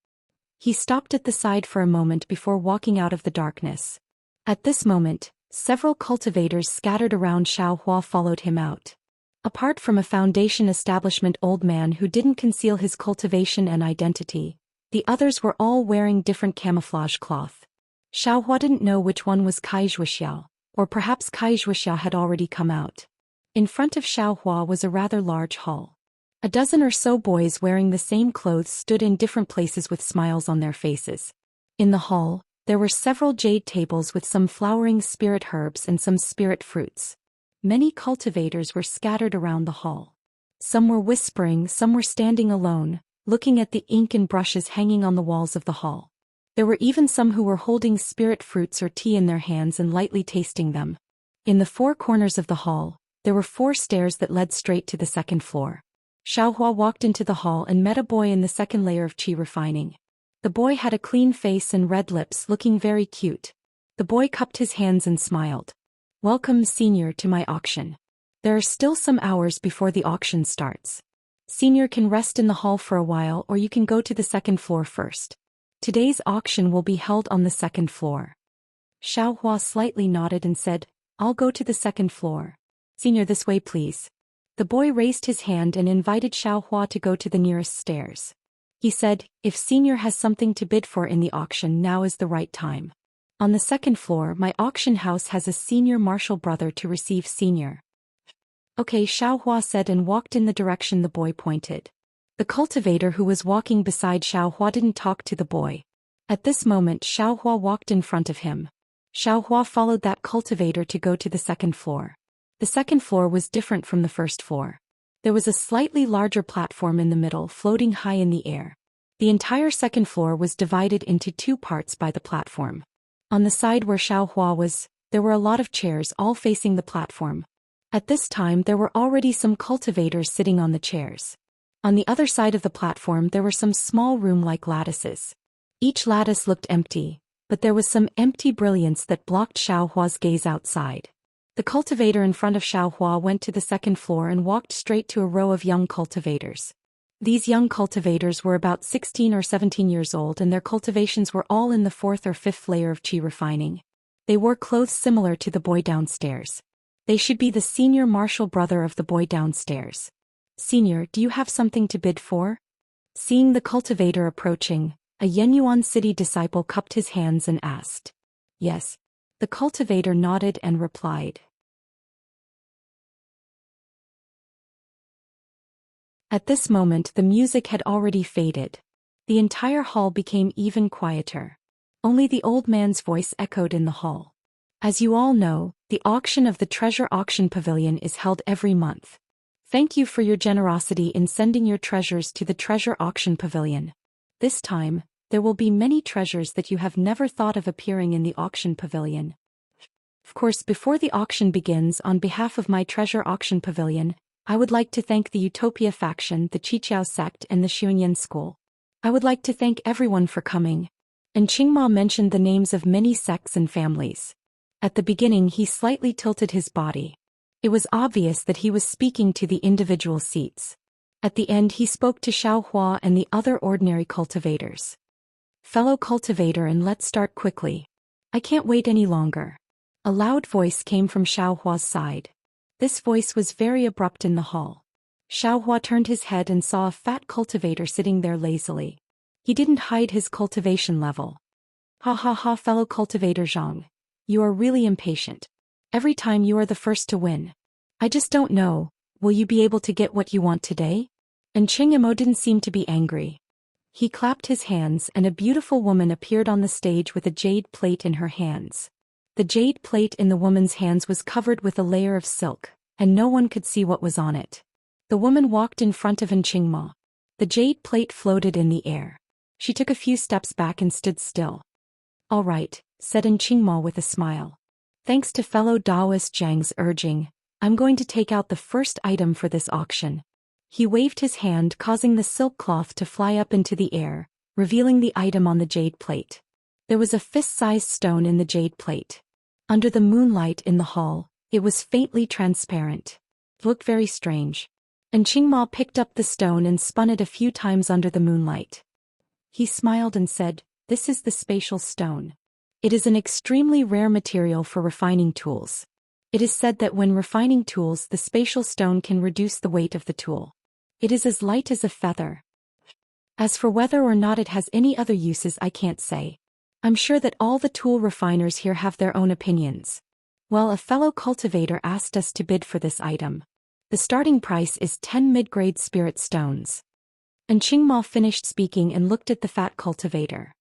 He stopped at the side for a moment before walking out of the darkness. At this moment, several cultivators scattered around Xiaohua followed him out. Apart from a foundation establishment old man who didn't conceal his cultivation and identity, the others were all wearing different camouflage cloth. Xiaohua didn't know which one was Kai Zhuxiao, or perhaps Kai Zhuxiao had already come out. In front of Xiaohua was a rather large hall. A dozen or so boys wearing the same clothes stood in different places with smiles on their faces. In the hall, there were several jade tables with some flowering spirit herbs and some spirit fruits. Many cultivators were scattered around the hall. Some were whispering, some were standing alone, looking at the ink and brushes hanging on the walls of the hall. There were even some who were holding spirit fruits or tea in their hands and lightly tasting them. In the four corners of the hall, there were 4 stairs that led straight to the second floor. Xiaohua walked into the hall and met a boy in the second layer of qi refining. The boy had a clean face and red lips, looking very cute. The boy cupped his hands and smiled. "Welcome, senior, to my auction. There are still some hours before the auction starts. Senior can rest in the hall for a while, or you can go to the second floor first. Today's auction will be held on the second floor." Xiaohua slightly nodded and said, "I'll go to the second floor. Senior, this way please." The boy raised his hand and invited Xiaohua to go to the nearest stairs. He said, "If senior has something to bid for in the auction, now is the right time. On the second floor, my auction house has a senior martial brother to receive senior." "Okay," Xiaohua said and walked in the direction the boy pointed. The cultivator who was walking beside Xiaohua didn't talk to the boy. At this moment, Xiaohua walked in front of him. Xiaohua followed that cultivator to go to the second floor. The second floor was different from the first floor. There was a slightly larger platform in the middle floating high in the air. The entire second floor was divided into 2 parts by the platform. On the side where Xiaohua was, there were a lot of chairs all facing the platform. At this time there were already some cultivators sitting on the chairs. On the other side of the platform there were some small room-like lattices. Each lattice looked empty, but there was some empty brilliance that blocked Xiaohua's gaze outside. The cultivator in front of Xiaohua went to the second floor and walked straight to a row of young cultivators. These young cultivators were about 16 or 17 years old, and their cultivations were all in the 4th or 5th layer of qi refining. They wore clothes similar to the boy downstairs. They should be the senior martial brother of the boy downstairs. "Senior, do you have something to bid for?" Seeing the cultivator approaching, a Yenyuan city disciple cupped his hands and asked. "Yes." The cultivator nodded and replied. At this moment the music had already faded. The entire hall became even quieter. Only the old man's voice echoed in the hall. "As you all know, the auction of the treasure auction pavilion is held every month. Thank you for your generosity in sending your treasures to the treasure auction pavilion. This time, There will be many treasures that you have never thought of appearing in the auction pavilion. Of course, before the auction begins, on behalf of my treasure auction pavilion, I would like to thank the Utopia faction, the Qiqiao sect, and the Xuanyan school. I would like to thank everyone for coming. And Qingma mentioned the names of many sects and families. At the beginning, he slightly tilted his body. It was obvious that he was speaking to the individual seats. At the end, he spoke to Xiaohua and the other ordinary cultivators. Fellow cultivator, and let's start quickly. I can't wait any longer. A loud voice came from Xiaohua's side. This voice was very abrupt in the hall. Xiaohua turned his head and saw a fat cultivator sitting there lazily. He didn't hide his cultivation level. Ha ha ha, fellow cultivator Zhang. You are really impatient. Every time you are the first to win. I just don't know, will you be able to get what you want today? And Imo didn't seem to be angry. He clapped his hands and a beautiful woman appeared on the stage with a jade plate in her hands. The jade plate in the woman's hands was covered with a layer of silk, and no one could see what was on it. The woman walked in front of Qingma. The jade plate floated in the air. She took a few steps back and stood still. All right, said Qingma with a smile. Thanks to fellow Taoist Zhang's urging, I'm going to take out the first item for this auction. He waved his hand, causing the silk cloth to fly up into the air, revealing the item on the jade plate. There was a fist-sized stone in the jade plate. Under the moonlight in the hall, it was faintly transparent. It looked very strange. And Qingma picked up the stone and spun it a few times under the moonlight. He smiled and said, "This is the spatial stone. It is an extremely rare material for refining tools. It is said that when refining tools, the spatial stone can reduce the weight of the tool. It is as light as a feather. As for whether or not it has any other uses, I can't say. I'm sure that all the tool refiners here have their own opinions. Well, a fellow cultivator asked us to bid for this item. The starting price is 10 mid-grade spirit stones." And Qingma finished speaking and looked at the fat cultivator.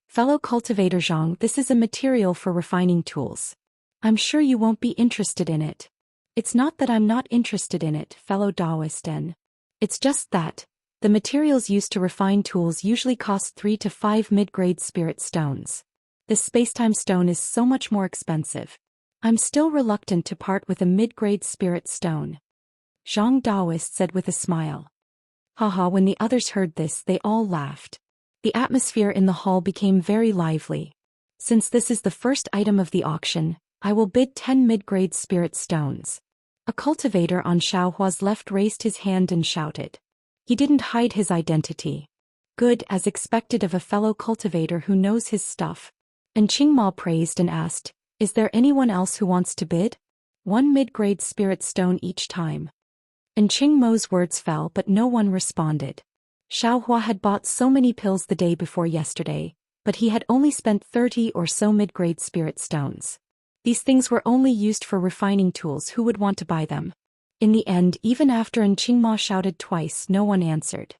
"Fellow cultivator Zhang, this is a material for refining tools. I'm sure you won't be interested in it." "It's not that I'm not interested in it, fellow Taoist Den. It's just that the materials used to refine tools usually cost 3 to 5 mid-grade spirit stones. This spacetime stone is so much more expensive. I'm still reluctant to part with a mid-grade spirit stone," Zhang Taoist said with a smile. Haha, when the others heard this, they all laughed. The atmosphere in the hall became very lively. "Since this is the first item of the auction, I will bid 10 mid-grade spirit stones." A cultivator on Xiaohua's left raised his hand and shouted. He didn't hide his identity. Good, as expected of a fellow cultivator who knows his stuff. And Qingma praised and asked, "Is there anyone else who wants to bid? 1 mid-grade spirit stone each time." And Qingmo's words fell, but no one responded. Xiaohua had bought so many pills the day before yesterday, but he had only spent 30 or so mid-grade spirit stones. These things were only used for refining tools. Who would want to buy them? In the end, even after Qingma shouted twice, no one answered.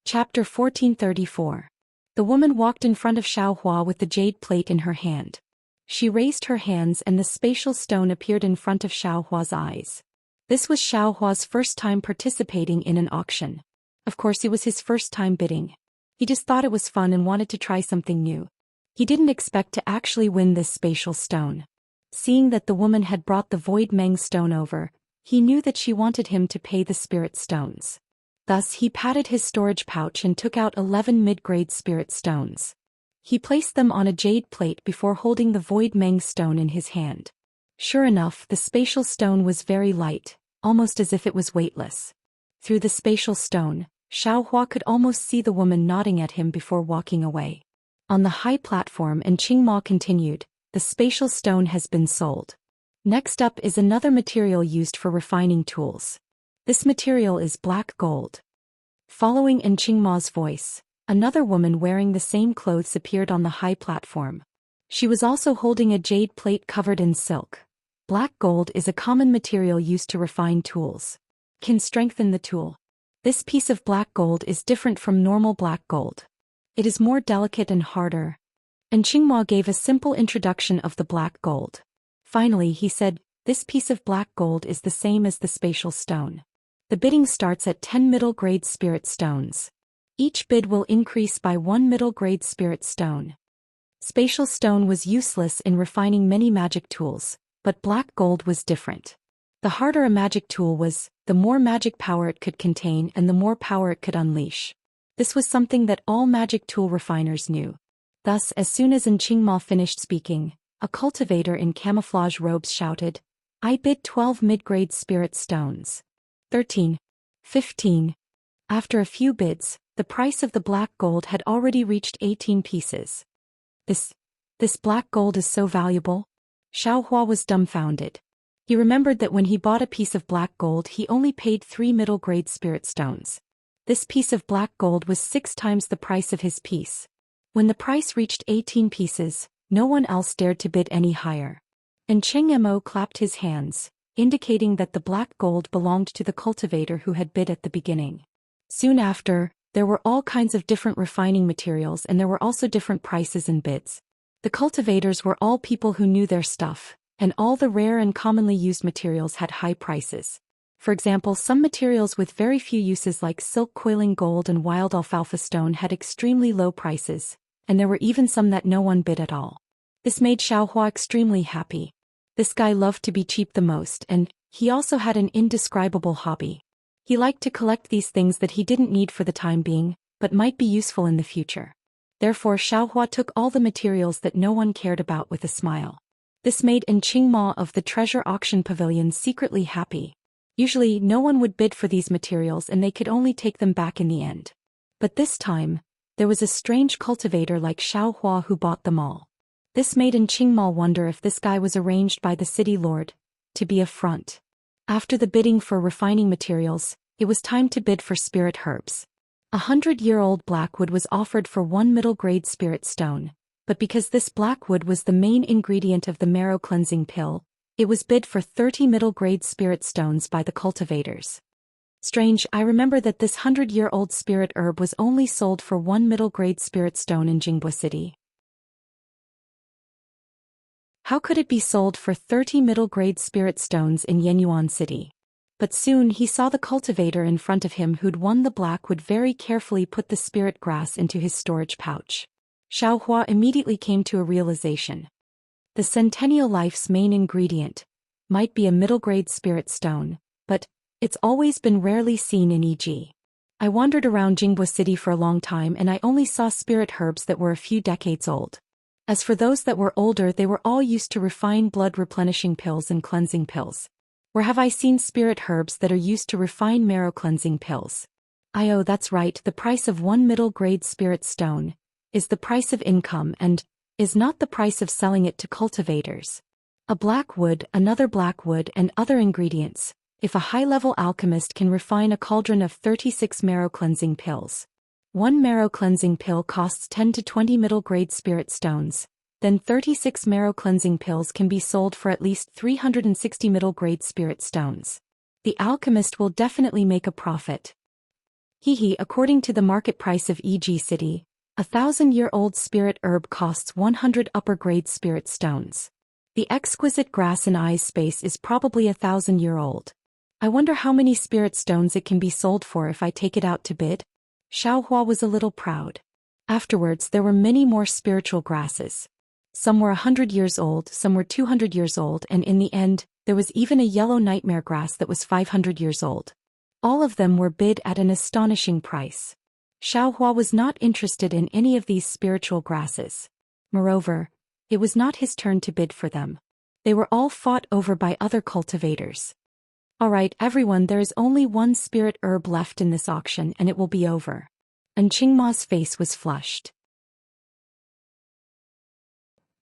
Chapter 1434. The woman walked in front of Xiaohua with the jade plate in her hand. She raised her hands and the spatial stone appeared in front of Xiaohua's eyes. This was Xiaohua's first time participating in an auction. Of course, it was his first time bidding. He just thought it was fun and wanted to try something new. He didn't expect to actually win this spatial stone. Seeing that the woman had brought the Void Meng stone over, he knew that she wanted him to pay the spirit stones. Thus he patted his storage pouch and took out 11 mid-grade spirit stones. He placed them on a jade plate before holding the Void Meng stone in his hand. Sure enough, the spatial stone was very light, almost as if it was weightless. Through the spatial stone, Xiaohua could almost see the woman nodding at him before walking away. On the high platform, and Qingma continued, "The spatial stone has been sold. Next up is another material used for refining tools. This material is black gold." Following Qingma's voice, another woman wearing the same clothes appeared on the high platform. She was also holding a jade plate covered in silk. Black gold is a common material used to refine tools. Can strengthen the tool. This piece of black gold is different from normal black gold. It is more delicate and harder. And Qingma gave a simple introduction of the black gold. Finally he said, This piece of black gold is the same as the spatial stone. The bidding starts at 10 middle-grade spirit stones. Each bid will increase by 1 middle-grade spirit stone. Spatial stone was useless in refining many magic tools, but black gold was different. The harder a magic tool was, the more magic power it could contain and the more power it could unleash. This was something that all magic tool refiners knew. Thus, as soon as Enchanting finished speaking, a cultivator in camouflage robes shouted, "I bid 12 mid-grade spirit stones." 13. 15. After a few bids, the price of the black gold had already reached 18 pieces. This black gold is so valuable? Xiaohua was dumbfounded. He remembered that when he bought a piece of black gold he only paid 3 middle-grade spirit stones. This piece of black gold was 6 times the price of his piece. When the price reached 18 pieces, no one else dared to bid any higher. And Cheng Mo clapped his hands, indicating that the black gold belonged to the cultivator who had bid at the beginning. Soon after, there were all kinds of different refining materials and there were also different prices and bids. The cultivators were all people who knew their stuff, and all the rare and commonly used materials had high prices. For example, some materials with very few uses like silk coiling gold and wild alfalfa stone had extremely low prices, and there were even some that no one bid at all. This made Xiaohua extremely happy. This guy loved to be cheap the most, and he also had an indescribable hobby. He liked to collect these things that he didn't need for the time being, but might be useful in the future. Therefore Xiaohua took all the materials that no one cared about with a smile. This made Enchanting of the treasure auction pavilion secretly happy. Usually no one would bid for these materials and they could only take them back in the end. But this time, there was a strange cultivator like Xiaohua who bought them all. This made Enchanting wonder if this guy was arranged by the city lord to be a front. After the bidding for refining materials, it was time to bid for spirit herbs. 100-year-old blackwood was offered for 1 middle-grade spirit stone, but because this blackwood was the main ingredient of the marrow cleansing pill, it was bid for 30 middle-grade spirit stones by the cultivators. Strange, I remember that this 100-year-old spirit herb was only sold for 1 middle-grade spirit stone in Jinghua City. How could it be sold for 30 middle-grade spirit stones in Yenyuan City? But soon he saw the cultivator in front of him who'd won the blackwood very carefully put the spirit grass into his storage pouch. Xiaohua immediately came to a realization. The centennial life's main ingredient might be a middle-grade spirit stone, but it's always been rarely seen in E.G. I wandered around Jinghua City for a long time and I only saw spirit herbs that were a few decades old. As for those that were older, they were all used to refine blood replenishing pills and cleansing pills. Where have I seen spirit herbs that are used to refine marrow cleansing pills? Oh, that's right, the price of 1 middle-grade spirit stone is the price of income and is not the price of selling it to cultivators. A blackwood, another blackwood and other ingredients. If a high-level alchemist can refine a cauldron of 36 marrow cleansing pills, 1 marrow cleansing pill costs 10 to 20 middle-grade spirit stones, then 36 marrow cleansing pills can be sold for at least 360 middle-grade spirit stones. The alchemist will definitely make a profit. According to the market price of E.G. City, 1,000-year-old spirit herb costs 100 upper-grade spirit stones. The exquisite grass in I's space is probably 1,000-year-old. I wonder how many spirit stones it can be sold for if I take it out to bid? Xiaohua was a little proud. Afterwards there were many more spiritual grasses. Some were 100 years old, some were 200 years old, and in the end, there was even a yellow nightmare grass that was 500 years old. All of them were bid at an astonishing price. Xiaohua was not interested in any of these spiritual grasses. Moreover, it was not his turn to bid for them. They were all fought over by other cultivators. Alright everyone, there is only one spirit herb left in this auction and it will be over. Enchanting's face was flushed.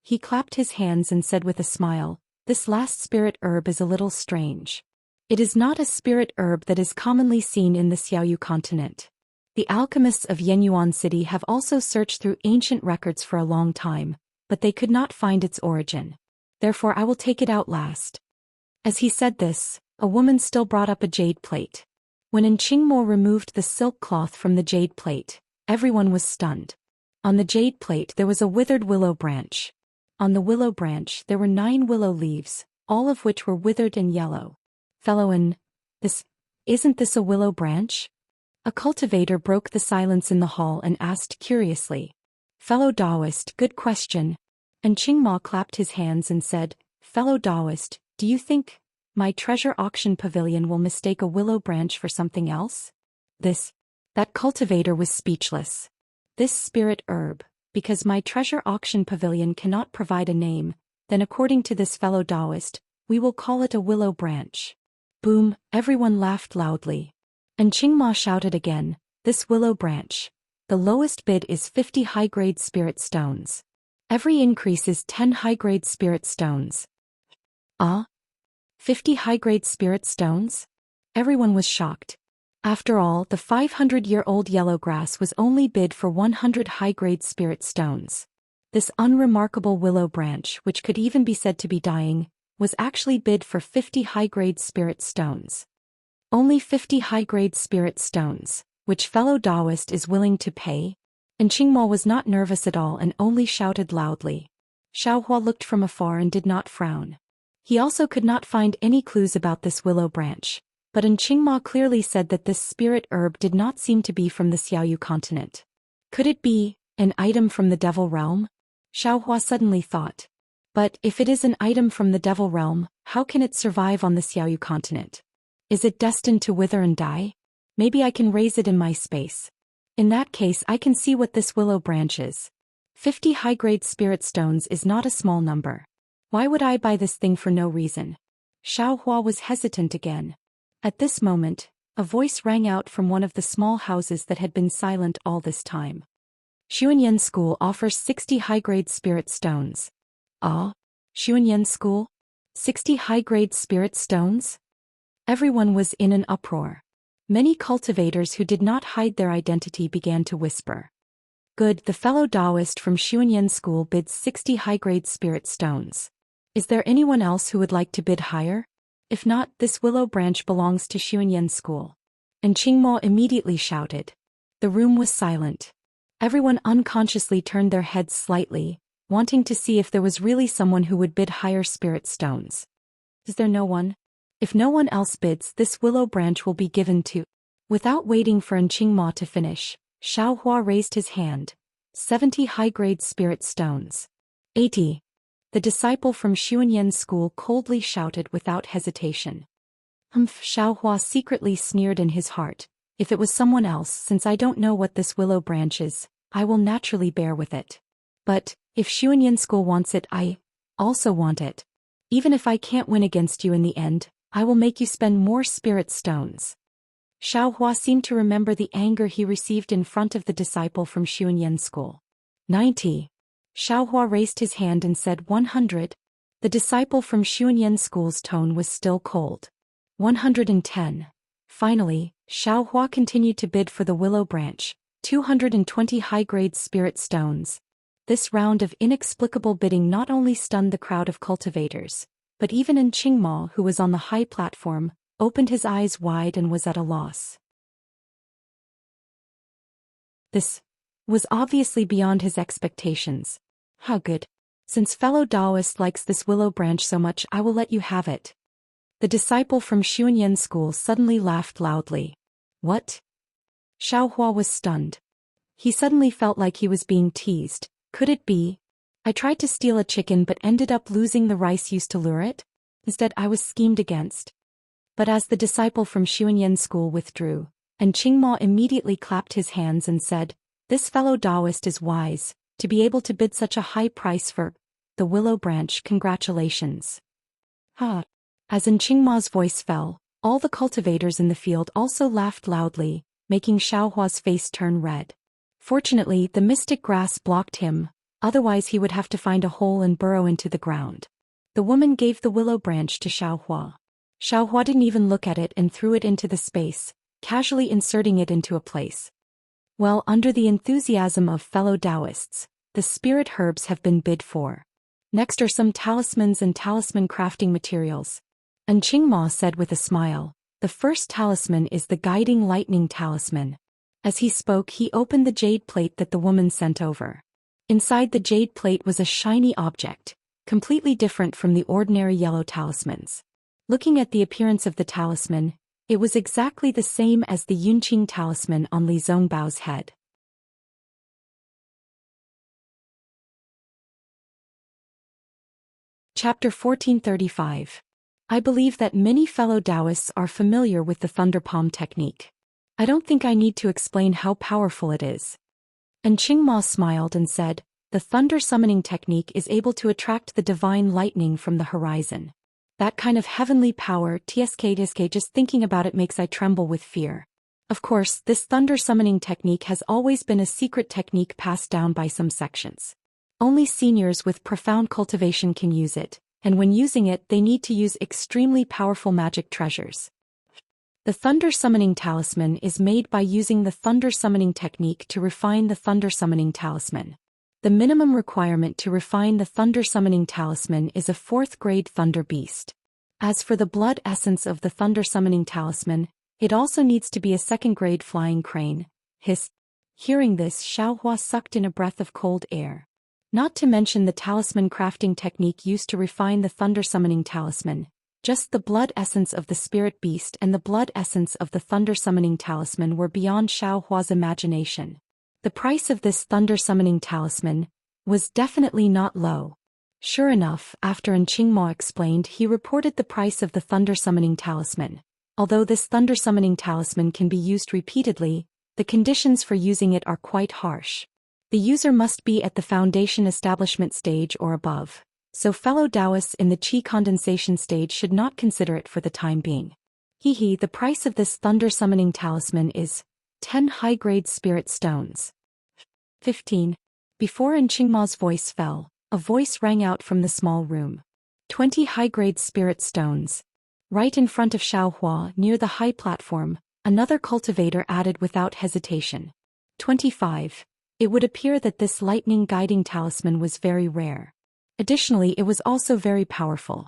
He clapped his hands and said with a smile, "This last spirit herb is a little strange. It is not a spirit herb that is commonly seen in the Xiaoyu continent. The alchemists of Yenyuan City have also searched through ancient records for a long time, but they could not find its origin. Therefore I will take it out last." As he said this, a woman still brought up a jade plate. When Enchanting removed the silk cloth from the jade plate, everyone was stunned. On the jade plate there was a withered willow branch. On the willow branch there were 9 willow leaves, all of which were withered and yellow. Fellow isn't this a willow branch? A cultivator broke the silence in the hall and asked curiously. Fellow Taoist, good question. And Qingma clapped his hands and said, Fellow Taoist, do you think my treasure auction pavilion will mistake a willow branch for something else? That cultivator was speechless. This spirit herb, because my treasure auction pavilion cannot provide a name, then according to this fellow Taoist, we will call it a willow branch. Boom, everyone laughed loudly. And Qingma shouted again, this willow branch. The lowest bid is 50 high-grade spirit stones. Every increase is 10 high-grade spirit stones. 50 high-grade spirit stones? Everyone was shocked. After all, the 500-year-old yellow grass was only bid for 100 high-grade spirit stones. This unremarkable willow branch, which could even be said to be dying, was actually bid for 50 high-grade spirit stones. Only 50 high-grade spirit stones, which fellow Taoist is willing to pay? And Qingmo was not nervous at all and only shouted loudly. Xiaohua looked from afar and did not frown. He also could not find any clues about this willow branch, but Qingma clearly said that this spirit herb did not seem to be from the Xiaoyu continent. Could it be an item from the devil realm? Xiaohua suddenly thought. But if it is an item from the devil realm, how can it survive on the Xiaoyu continent? Is it destined to wither and die? Maybe I can raise it in my space. In that case I can see what this willow branch is. 50 high-grade spirit stones is not a small number. Why would I buy this thing for no reason? Xiaohua was hesitant again. At this moment, a voice rang out from one of the small houses that had been silent all this time. Xuanyan School offers 60 high-grade spirit stones. Xuanyan School? 60 high-grade spirit stones? Everyone was in an uproar. Many cultivators who did not hide their identity began to whisper. Good, the fellow Taoist from Xuanyan School bids 60 high-grade spirit stones. Is there anyone else who would like to bid higher? If not, this willow branch belongs to Xuanyan School. And Qingmo immediately shouted. The room was silent. Everyone unconsciously turned their heads slightly, wanting to see if there was really someone who would bid higher spirit stones. Is there no one? If no one else bids, this willow branch will be given to. Without waiting for Qingmo to finish, Xiaohua raised his hand. 70 high-grade spirit stones. 80. The disciple from Xuanyan School coldly shouted without hesitation. Xiaohua secretly sneered in his heart. If it was someone else, since I don't know what this willow branch is, I will naturally bear with it. But, if Xuanyan School wants it, I also want it. Even if I can't win against you in the end, I will make you spend more spirit stones. Xiaohua seemed to remember the anger he received in front of the disciple from Xuanyan School. 90. Xiaohua raised his hand and said 100. The disciple from Xuanyan School's tone was still cold. 110. Finally, Xiaohua continued to bid for the willow branch, 220 high-grade spirit stones. This round of inexplicable bidding not only stunned the crowd of cultivators, but even Qingmo, who was on the high platform, opened his eyes wide and was at a loss. This was obviously beyond his expectations. How good. Since fellow Taoist likes this willow branch so much, I will let you have it. The disciple from Xuanyan School suddenly laughed loudly. What? Xiaohua was stunned. He suddenly felt like he was being teased. Could it be? I tried to steal a chicken but ended up losing the rice used to lure it? Instead I was schemed against. But as the disciple from Xuanyan School withdrew, Qingmo immediately clapped his hands and said, this fellow Taoist is wise, to be able to bid such a high price for the willow branch. Congratulations. As Qingmo's voice fell, all the cultivators in the field also laughed loudly, making Xiaohua's face turn red. Fortunately, the mystic grass blocked him, otherwise he would have to find a hole and burrow into the ground. The woman gave the willow branch to Xiaohua. Xiaohua didn't even look at it and threw it into the space, casually inserting it into a place. Well, under the enthusiasm of fellow Taoists, the spirit herbs have been bid for. Next are some talismans and talisman crafting materials. Qingmo said with a smile, the first talisman is the guiding lightning talisman. As he spoke, he opened the jade plate that the woman sent over. Inside the jade plate was a shiny object. completely different from the ordinary yellow talismans. Looking at the appearance of the talisman, it was exactly the same as the Yunqing talisman on Li Zhongbao's head. Chapter 1435. I believe that many fellow Taoists are familiar with the thunder palm technique. I don't think I need to explain how powerful it is. And Qingma smiled and said, the thunder summoning technique is able to attract the divine lightning from the horizon. That kind of heavenly power, tsk, just thinking about it makes I tremble with fear. Of course, this thunder summoning technique has always been a secret technique passed down by some sections. Only seniors with profound cultivation can use it, and when using it they need to use extremely powerful magic treasures. The thunder summoning talisman is made by using the thunder summoning technique to refine the thunder summoning talisman. The minimum requirement to refine the thunder summoning talisman is a 4th grade thunder beast. As for the blood essence of the thunder summoning talisman, it also needs to be a 2nd grade flying crane. Hiss. Hearing this, Xiaohua sucked in a breath of cold air. Not to mention the talisman crafting technique used to refine the thunder summoning talisman. Just the blood essence of the spirit beast and the blood essence of the thunder summoning talisman were beyond Xiaohua's imagination. The price of this thunder summoning talisman was definitely not low. Sure enough, after Qingma explained, he reported the price of the thunder summoning talisman. Although this thunder summoning talisman can be used repeatedly, the conditions for using it are quite harsh. The user must be at the foundation establishment stage or above, so fellow Taoists in the qi condensation stage should not consider it for the time being. The price of this thunder summoning talisman is 10 high-grade spirit stones. 15. Before Qingma's voice fell, a voice rang out from the small room. 20 high-grade spirit stones. Right in front of Xiaohua, near the high platform, another cultivator added without hesitation. 25. It would appear that this lightning guiding talisman was very rare. Additionally, it was also very powerful.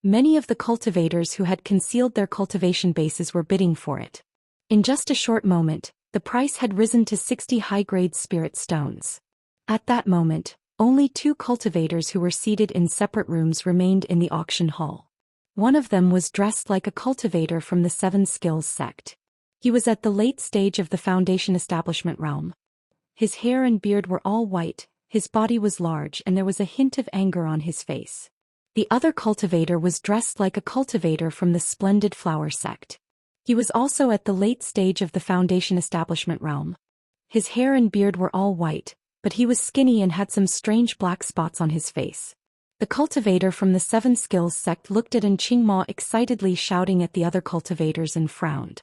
Many of the cultivators who had concealed their cultivation bases were bidding for it. In just a short moment, the price had risen to 60 high-grade spirit stones. At that moment, only 2 cultivators who were seated in separate rooms remained in the auction hall. One of them was dressed like a cultivator from the 7 Skills sect. He was at the late stage of the foundation establishment realm. His hair and beard were all white, his body was large, and there was a hint of anger on his face. The other cultivator was dressed like a cultivator from the Splendid Flower sect. He was also at the late stage of the foundation establishment realm. His hair and beard were all white, but he was skinny and had some strange black spots on his face. The cultivator from the 7 Skills sect looked at Qingma excitedly shouting at the other cultivators and frowned.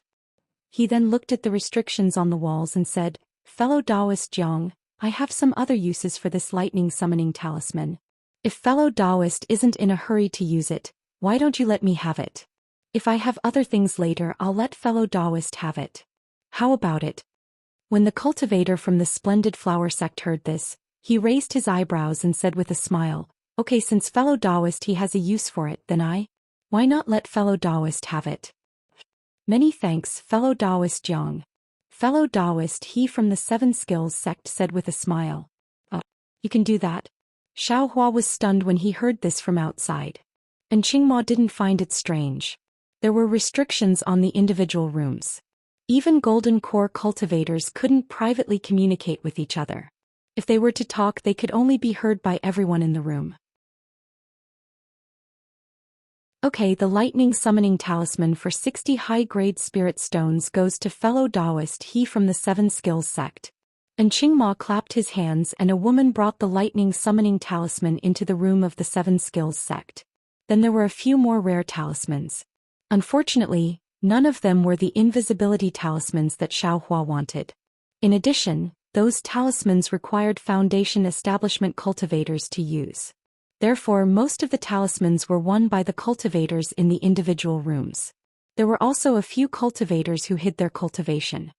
He then looked at the restrictions on the walls and said, Fellow Taoist Jiang, I have some other uses for this lightning summoning talisman. If fellow Taoist isn't in a hurry to use it, why don't you let me have it? If I have other things later, I'll let fellow Taoist have it. How about it? When the cultivator from the Splendid Flower sect heard this, he raised his eyebrows and said with a smile, Okay, since fellow Taoist he has a use for it, then why not let fellow Taoist have it? Many thanks, fellow Taoist Jiang. Fellow Taoist he from the 7 Skills sect said with a smile. You can do that? Xiaohua was stunned when he heard this from outside. And Qingma didn't find it strange. There were restrictions on the individual rooms. Even Golden Core cultivators couldn't privately communicate with each other. If they were to talk, they could only be heard by everyone in the room. Okay, the lightning summoning talisman for 60 high-grade spirit stones goes to fellow Taoist he from the 7 Skills sect. And Qingma clapped his hands and a woman brought the lightning summoning talisman into the room of the 7 Skills sect. Then there were a few more rare talismans. Unfortunately, none of them were the invisibility talismans that Xiaohua wanted. In addition, those talismans required foundation establishment cultivators to use. Therefore, most of the talismans were won by the cultivators in the individual rooms. There were also a few cultivators who hid their cultivation.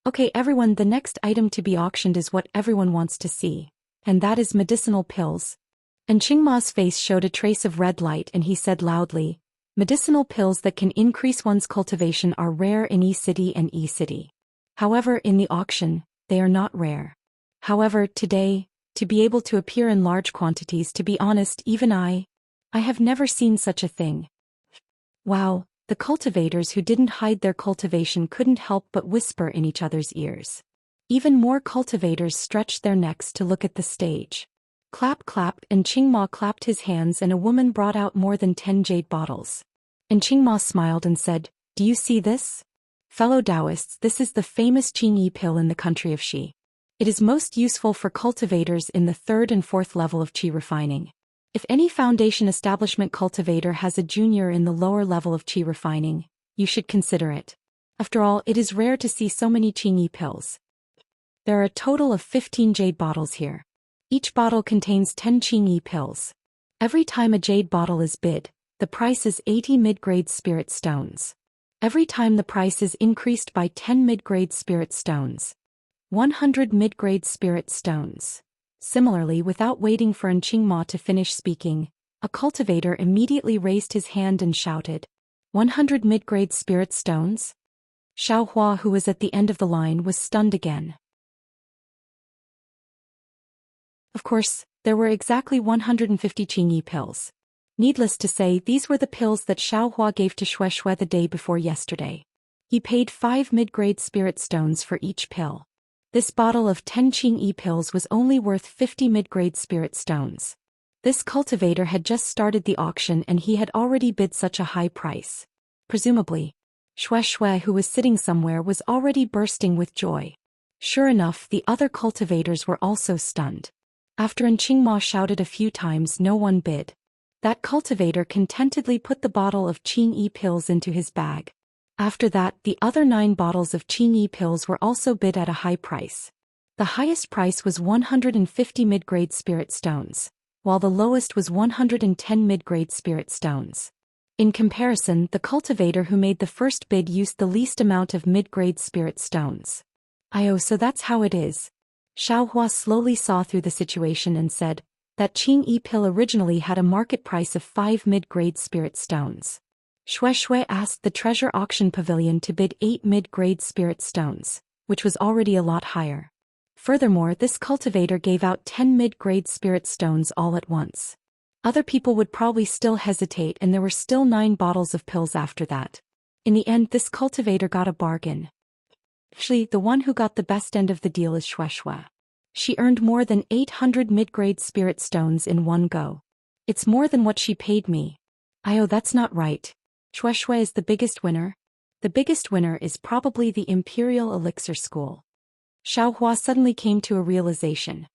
Okay everyone, the next item to be auctioned is what everyone wants to see, and that is medicinal pills. And Qingma's face showed a trace of red light and he said loudly, medicinal pills that can increase one's cultivation are rare in E-City and E-City. However, in the auction, they are not rare. However, today, To be able to appear in large quantities, to be honest, even I have never seen such a thing. Wow, the cultivators who didn't hide their cultivation couldn't help but whisper in each other's ears. Even more cultivators stretched their necks to look at the stage. Clap clap, and Qingma clapped his hands and a woman brought out more than 10 jade bottles. And Qingma smiled and said, "Do you see this? Fellow Taoists, this is the famous Qingyi pill in the country of Qi. It is most useful for cultivators in the 3rd and 4th level of Qi refining. If any foundation establishment cultivator has a junior in the lower level of Qi refining, you should consider it. After all, it is rare to see so many Qingyi pills. There are a total of 15 jade bottles here. Each bottle contains 10 Qingyi pills. Every time a jade bottle is bid, the price is 80 mid-grade spirit stones. Every time the price is increased by 10 mid-grade spirit stones. 100 mid-grade spirit stones." Similarly, without waiting for Qingma to finish speaking, a cultivator immediately raised his hand and shouted, "100 mid-grade spirit stones?" Xiaohua, who was at the end of the line, was stunned again. Of course, there were exactly 150 Qingyi pills. Needless to say, these were the pills that Xiaohua gave to Shui the day before yesterday. He paid 5 mid-grade spirit stones for each pill. This bottle of 10 Qingyi pills was only worth 50 mid-grade spirit stones. This cultivator had just started the auction and he had already bid such a high price. Presumably, Shui, who was sitting somewhere, was already bursting with joy. Sure enough, the other cultivators were also stunned. After Qingma shouted a few times, no one bid. That cultivator contentedly put the bottle of Qingyi pills into his bag. After that, the other 9 bottles of Qingyi pills were also bid at a high price. The highest price was 150 mid-grade spirit stones, while the lowest was 110 mid-grade spirit stones. In comparison, the cultivator who made the first bid used the least amount of mid-grade spirit stones. "Oh, so that's how it is." Xiaohua slowly saw through the situation and said, "That Qingyi pill originally had a market price of 5 mid-grade spirit stones. Shui asked the treasure auction pavilion to bid 8 mid-grade spirit stones, which was already a lot higher. Furthermore, this cultivator gave out 10 mid-grade spirit stones all at once. Other people would probably still hesitate, and there were still 9 bottles of pills after that. In the end, this cultivator got a bargain. Actually, the one who got the best end of the deal is Shui. She earned more than 800 mid-grade spirit stones in one go. It's more than what she paid me." "Oh, that's not right. Shui is the biggest winner." "The biggest winner is probably the Imperial Elixir School." Xiaohua suddenly came to a realization.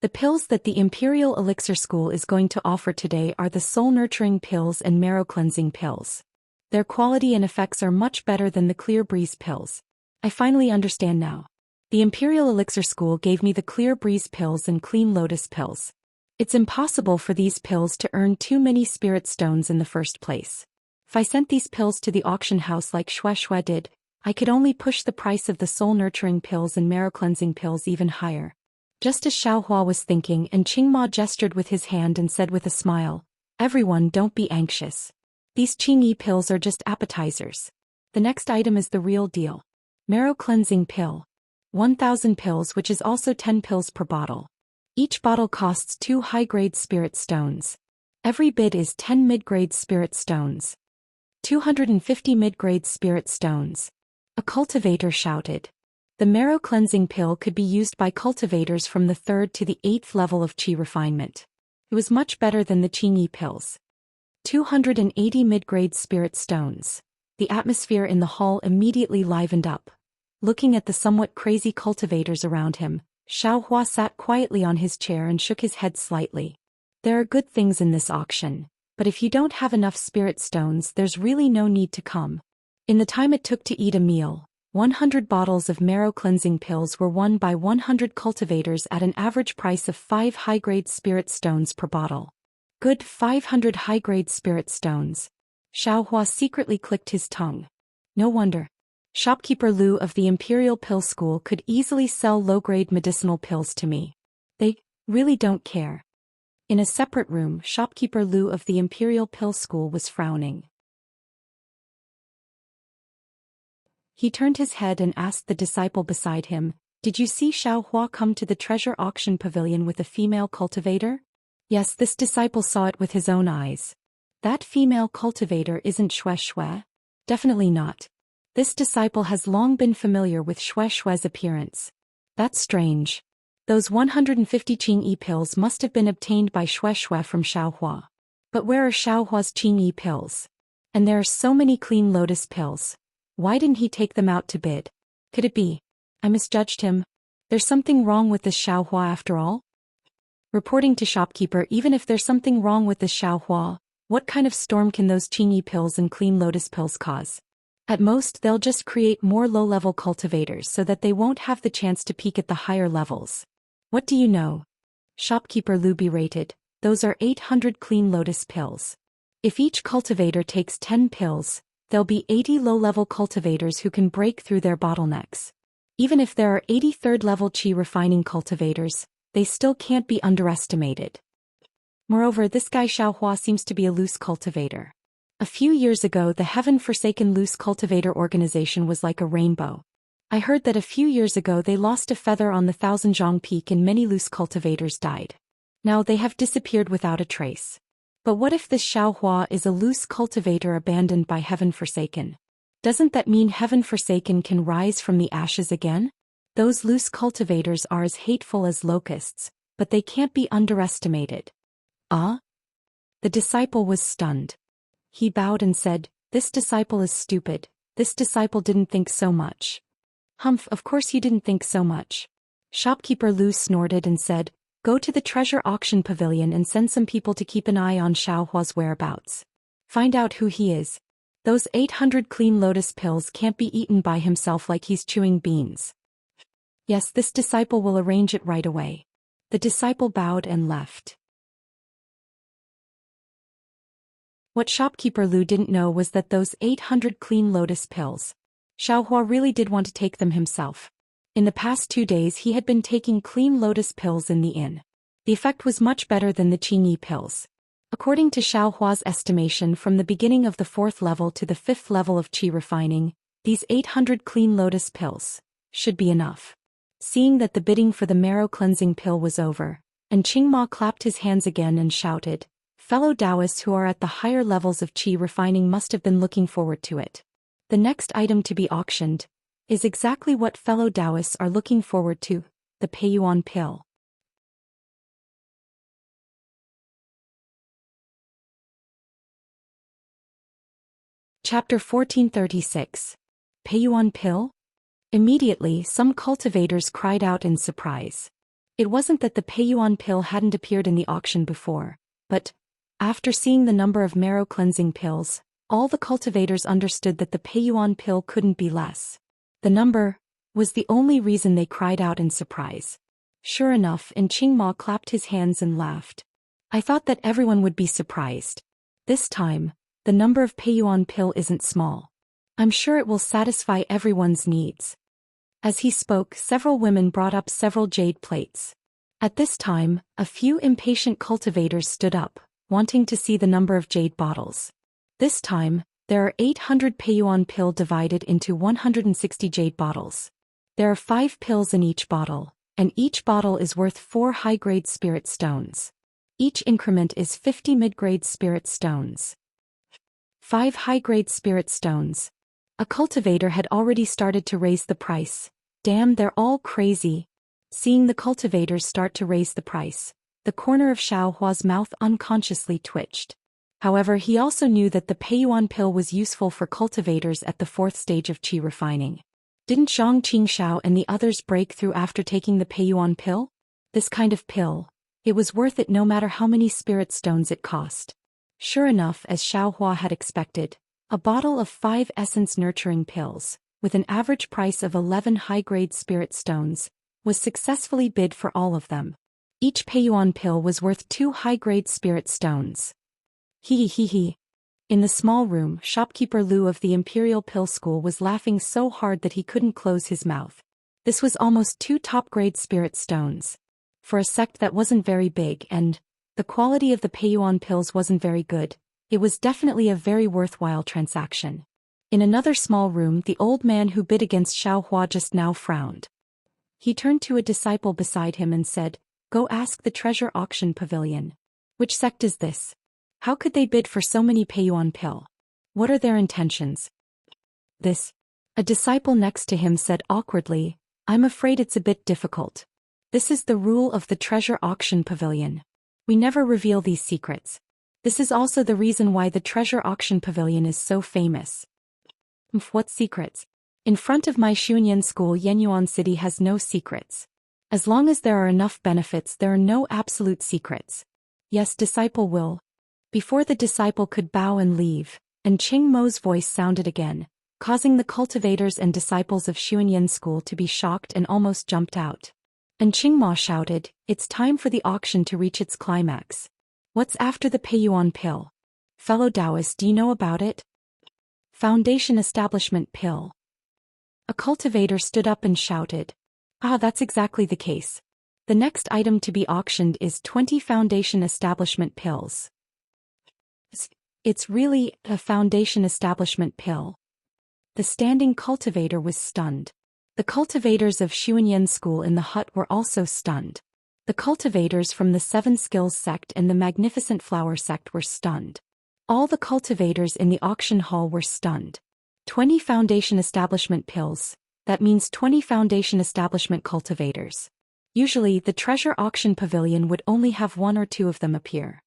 The pills that the Imperial Elixir School is going to offer today are the soul-nurturing pills and marrow-cleansing pills. Their quality and effects are much better than the Clear Breeze pills. I finally understand now. The Imperial Elixir School gave me the Clear Breeze pills and Clean Lotus pills. It's impossible for these pills to earn too many spirit stones in the first place. If I sent these pills to the auction house like Shui did, I could only push the price of the soul-nurturing pills and marrow-cleansing pills even higher." Just as Xiaohua was thinking, Qingma gestured with his hand and said with a smile, "Everyone, don't be anxious. These Qingyi pills are just appetizers. The next item is the real deal. Marrow-cleansing pill. 1,000 pills, which is also 10 pills per bottle. Each bottle costs 2 high-grade spirit stones. Every bid is 10 mid-grade spirit stones. 250 mid-grade spirit stones." A cultivator shouted. The marrow-cleansing pill could be used by cultivators from the 3rd to the 8th level of Qi refinement. It was much better than the Qingyi pills. 280 mid-grade spirit stones. The atmosphere in the hall immediately livened up. Looking at the somewhat crazy cultivators around him, Xiaohua sat quietly on his chair and shook his head slightly. There are good things in this auction, but if you don't have enough spirit stones, there's really no need to come. In the time it took to eat a meal, 100 bottles of marrow-cleansing pills were won by 100 cultivators at an average price of 5 high-grade spirit stones per bottle. Good 500 high-grade spirit stones. Xiaohua secretly clicked his tongue. No wonder. Shopkeeper Lu of the Imperial Pill School could easily sell low-grade medicinal pills to me. They really don't care. In a separate room, shopkeeper Lu of the Imperial Pill School was frowning. He turned his head and asked the disciple beside him, Did you see Xiao Hua come to the treasure auction pavilion with a female cultivator? Yes, this disciple saw it with his own eyes. That female cultivator isn't Xue Xue? Definitely not. This disciple has long been familiar with Xue Xue's appearance. That's strange. Those 150 Qingyi pills must have been obtained by Xue Xue from Xiao Hua. But where are Xiao Hua's Qingyi pills? And there are so many clean lotus pills. Why didn't he take them out to bid? Could it be I misjudged him? There's something wrong with this Xiao Hua after all? Reporting to shopkeeper, even if there's something wrong with this Xiao Hua, what kind of storm can those Qingyi pills and clean lotus pills cause? At most they'll just create more low-level cultivators so that they won't have the chance to peak at the higher levels. What do you know? Shopkeeper Lu berated, those are 800 clean lotus pills. If each cultivator takes 10 pills, there'll be 80 low-level cultivators who can break through their bottlenecks. Even if there are 80 third-level qi refining cultivators, they still can't be underestimated. Moreover, this guy Xiao Hua seems to be a loose cultivator. A few years ago, the heaven-forsaken loose cultivator organization was like a rainbow. I heard that a few years ago they lost a feather on the Thousand-Zhang Peak and many loose cultivators died. Now they have disappeared without a trace. But what if this Xiao Hua is a loose cultivator abandoned by heaven-forsaken? Doesn't that mean heaven-forsaken can rise from the ashes again? Those loose cultivators are as hateful as locusts, but they can't be underestimated. Ah? The disciple was stunned. He bowed and said, "This disciple is stupid. This disciple didn't think so much." Humph, of course he didn't think so much. Shopkeeper Lu snorted and said, "Go to the treasure auction pavilion and send some people to keep an eye on Xiao Hua's whereabouts. Find out who he is. Those 800 clean lotus pills can't be eaten by himself like he's chewing beans." Yes, this disciple will arrange it right away. The disciple bowed and left. What shopkeeper Lu didn't know was that those 800 clean lotus pills, Xiao Hua really did want to take them himself. In the past 2 days he had been taking clean lotus pills in the inn. The effect was much better than the Qingyi pills. According to Xiao Hua's estimation, from the beginning of the 4th level to the 5th level of qi refining, these 800 clean lotus pills should be enough. Seeing that the bidding for the marrow cleansing pill was over, and Qingma clapped his hands again and shouted, "Fellow Taoists who are at the higher levels of qi refining must have been looking forward to it. The next item to be auctioned is exactly what fellow Taoists are looking forward to, the Peiyuan pill." Chapter 1436. Peiyuan pill? Immediately, some cultivators cried out in surprise. It wasn't that the Peiyuan pill hadn't appeared in the auction before, but after seeing the number of marrow cleansing pills, all the cultivators understood that the Peiyuan pill couldn't be less. The number was the only reason they cried out in surprise. Sure enough, and Qingma clapped his hands and laughed. "I thought that everyone would be surprised. This time, the number of Peiyuan pill isn't small. I'm sure it will satisfy everyone's needs." As he spoke, several women brought up several jade plates. At this time, a few impatient cultivators stood up, wanting to see the number of jade bottles. This time, there are 800 Peiyuan pill divided into 160 jade bottles. There are 5 pills in each bottle, and each bottle is worth 4 high-grade spirit stones. Each increment is 50 mid-grade spirit stones. 5 high-grade spirit stones. A cultivator had already started to raise the price. Damn, they're all crazy. Seeing the cultivators start to raise the price, the corner of Xiao Hua's mouth unconsciously twitched. However, he also knew that the Peiyuan pill was useful for cultivators at the 4th stage of qi refining. Didn't Zhang Qingxiao and the others break through after taking the Peiyuan pill? This kind of pill, it was worth it no matter how many spirit stones it cost. Sure enough, as Xiao Hua had expected, a bottle of 5 essence-nurturing pills, with an average price of 11 high-grade spirit stones, was successfully bid for all of them. Each Peiyuan pill was worth 2 high-grade spirit stones. Hee. In the small room, shopkeeper Lu of the Imperial Pill School was laughing so hard that he couldn't close his mouth. This was almost 2 top-grade spirit stones. For a sect that wasn't very big and the quality of the Peiyuan pills wasn't very good, it was definitely a very worthwhile transaction. In another small room, the old man who bid against Xiao Hua just now frowned. He turned to a disciple beside him and said, "Go ask the treasure auction pavilion. Which sect is this? How could they bid for so many Peiyuan pill? What are their intentions?" "This." A disciple next to him said awkwardly, "I'm afraid it's a bit difficult. This is the rule of the treasure auction pavilion. We never reveal these secrets. This is also the reason why the treasure auction pavilion is so famous." "What secrets?" "In front of my Xuanyan school, Yenyuan City has no secrets. As long as there are enough benefits, there are no absolute secrets." "Yes, disciple will." Before the disciple could bow and leave, and Qing Mo's voice sounded again, causing the cultivators and disciples of Xuanyan school to be shocked and almost jumped out. And Qing Mo shouted, "It's time for the auction to reach its climax. What's after the Peiyuan pill? Fellow Taoist, do you know about it?" "Foundation Establishment Pill." A cultivator stood up and shouted, "Ah, that's exactly the case. The next item to be auctioned is 20 Foundation Establishment Pills." "It's really a Foundation Establishment Pill?" The standing cultivator was stunned. The cultivators of Xuanyan school in the hut were also stunned. The cultivators from the Seven Skills sect and the Magnificent Flower sect were stunned. All the cultivators in the auction hall were stunned. 20 Foundation Establishment Pills. That means 20 Foundation Establishment cultivators. Usually, the treasure auction pavilion would only have one or two of them appear.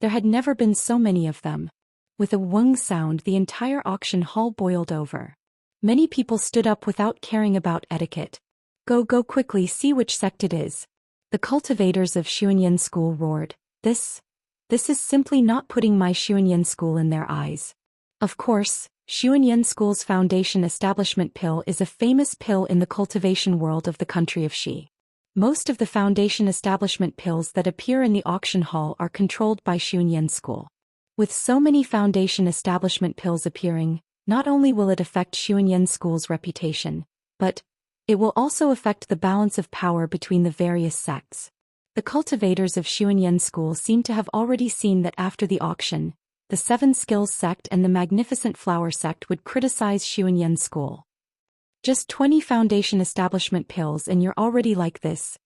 There had never been so many of them. With a wung sound, the entire auction hall boiled over. Many people stood up without caring about etiquette. Go quickly, see which sect it is." The cultivators of Xuanyan school roared, This is simply not putting my Xuanyan school in their eyes." Of course, Xuanyan school's Foundation Establishment Pill is a famous pill in the cultivation world of the country of Xi. Most of the Foundation Establishment Pills that appear in the auction hall are controlled by Xuanyan school. With so many Foundation Establishment Pills appearing, not only will it affect Xuanyan school's reputation, but it will also affect the balance of power between the various sects. The cultivators of Xuanyan school seem to have already seen that after the auction, the Seven Skills sect and the Magnificent Flower sect would criticize Xuanyan school. "Just 20 Foundation Establishment Pills and you're already like this?"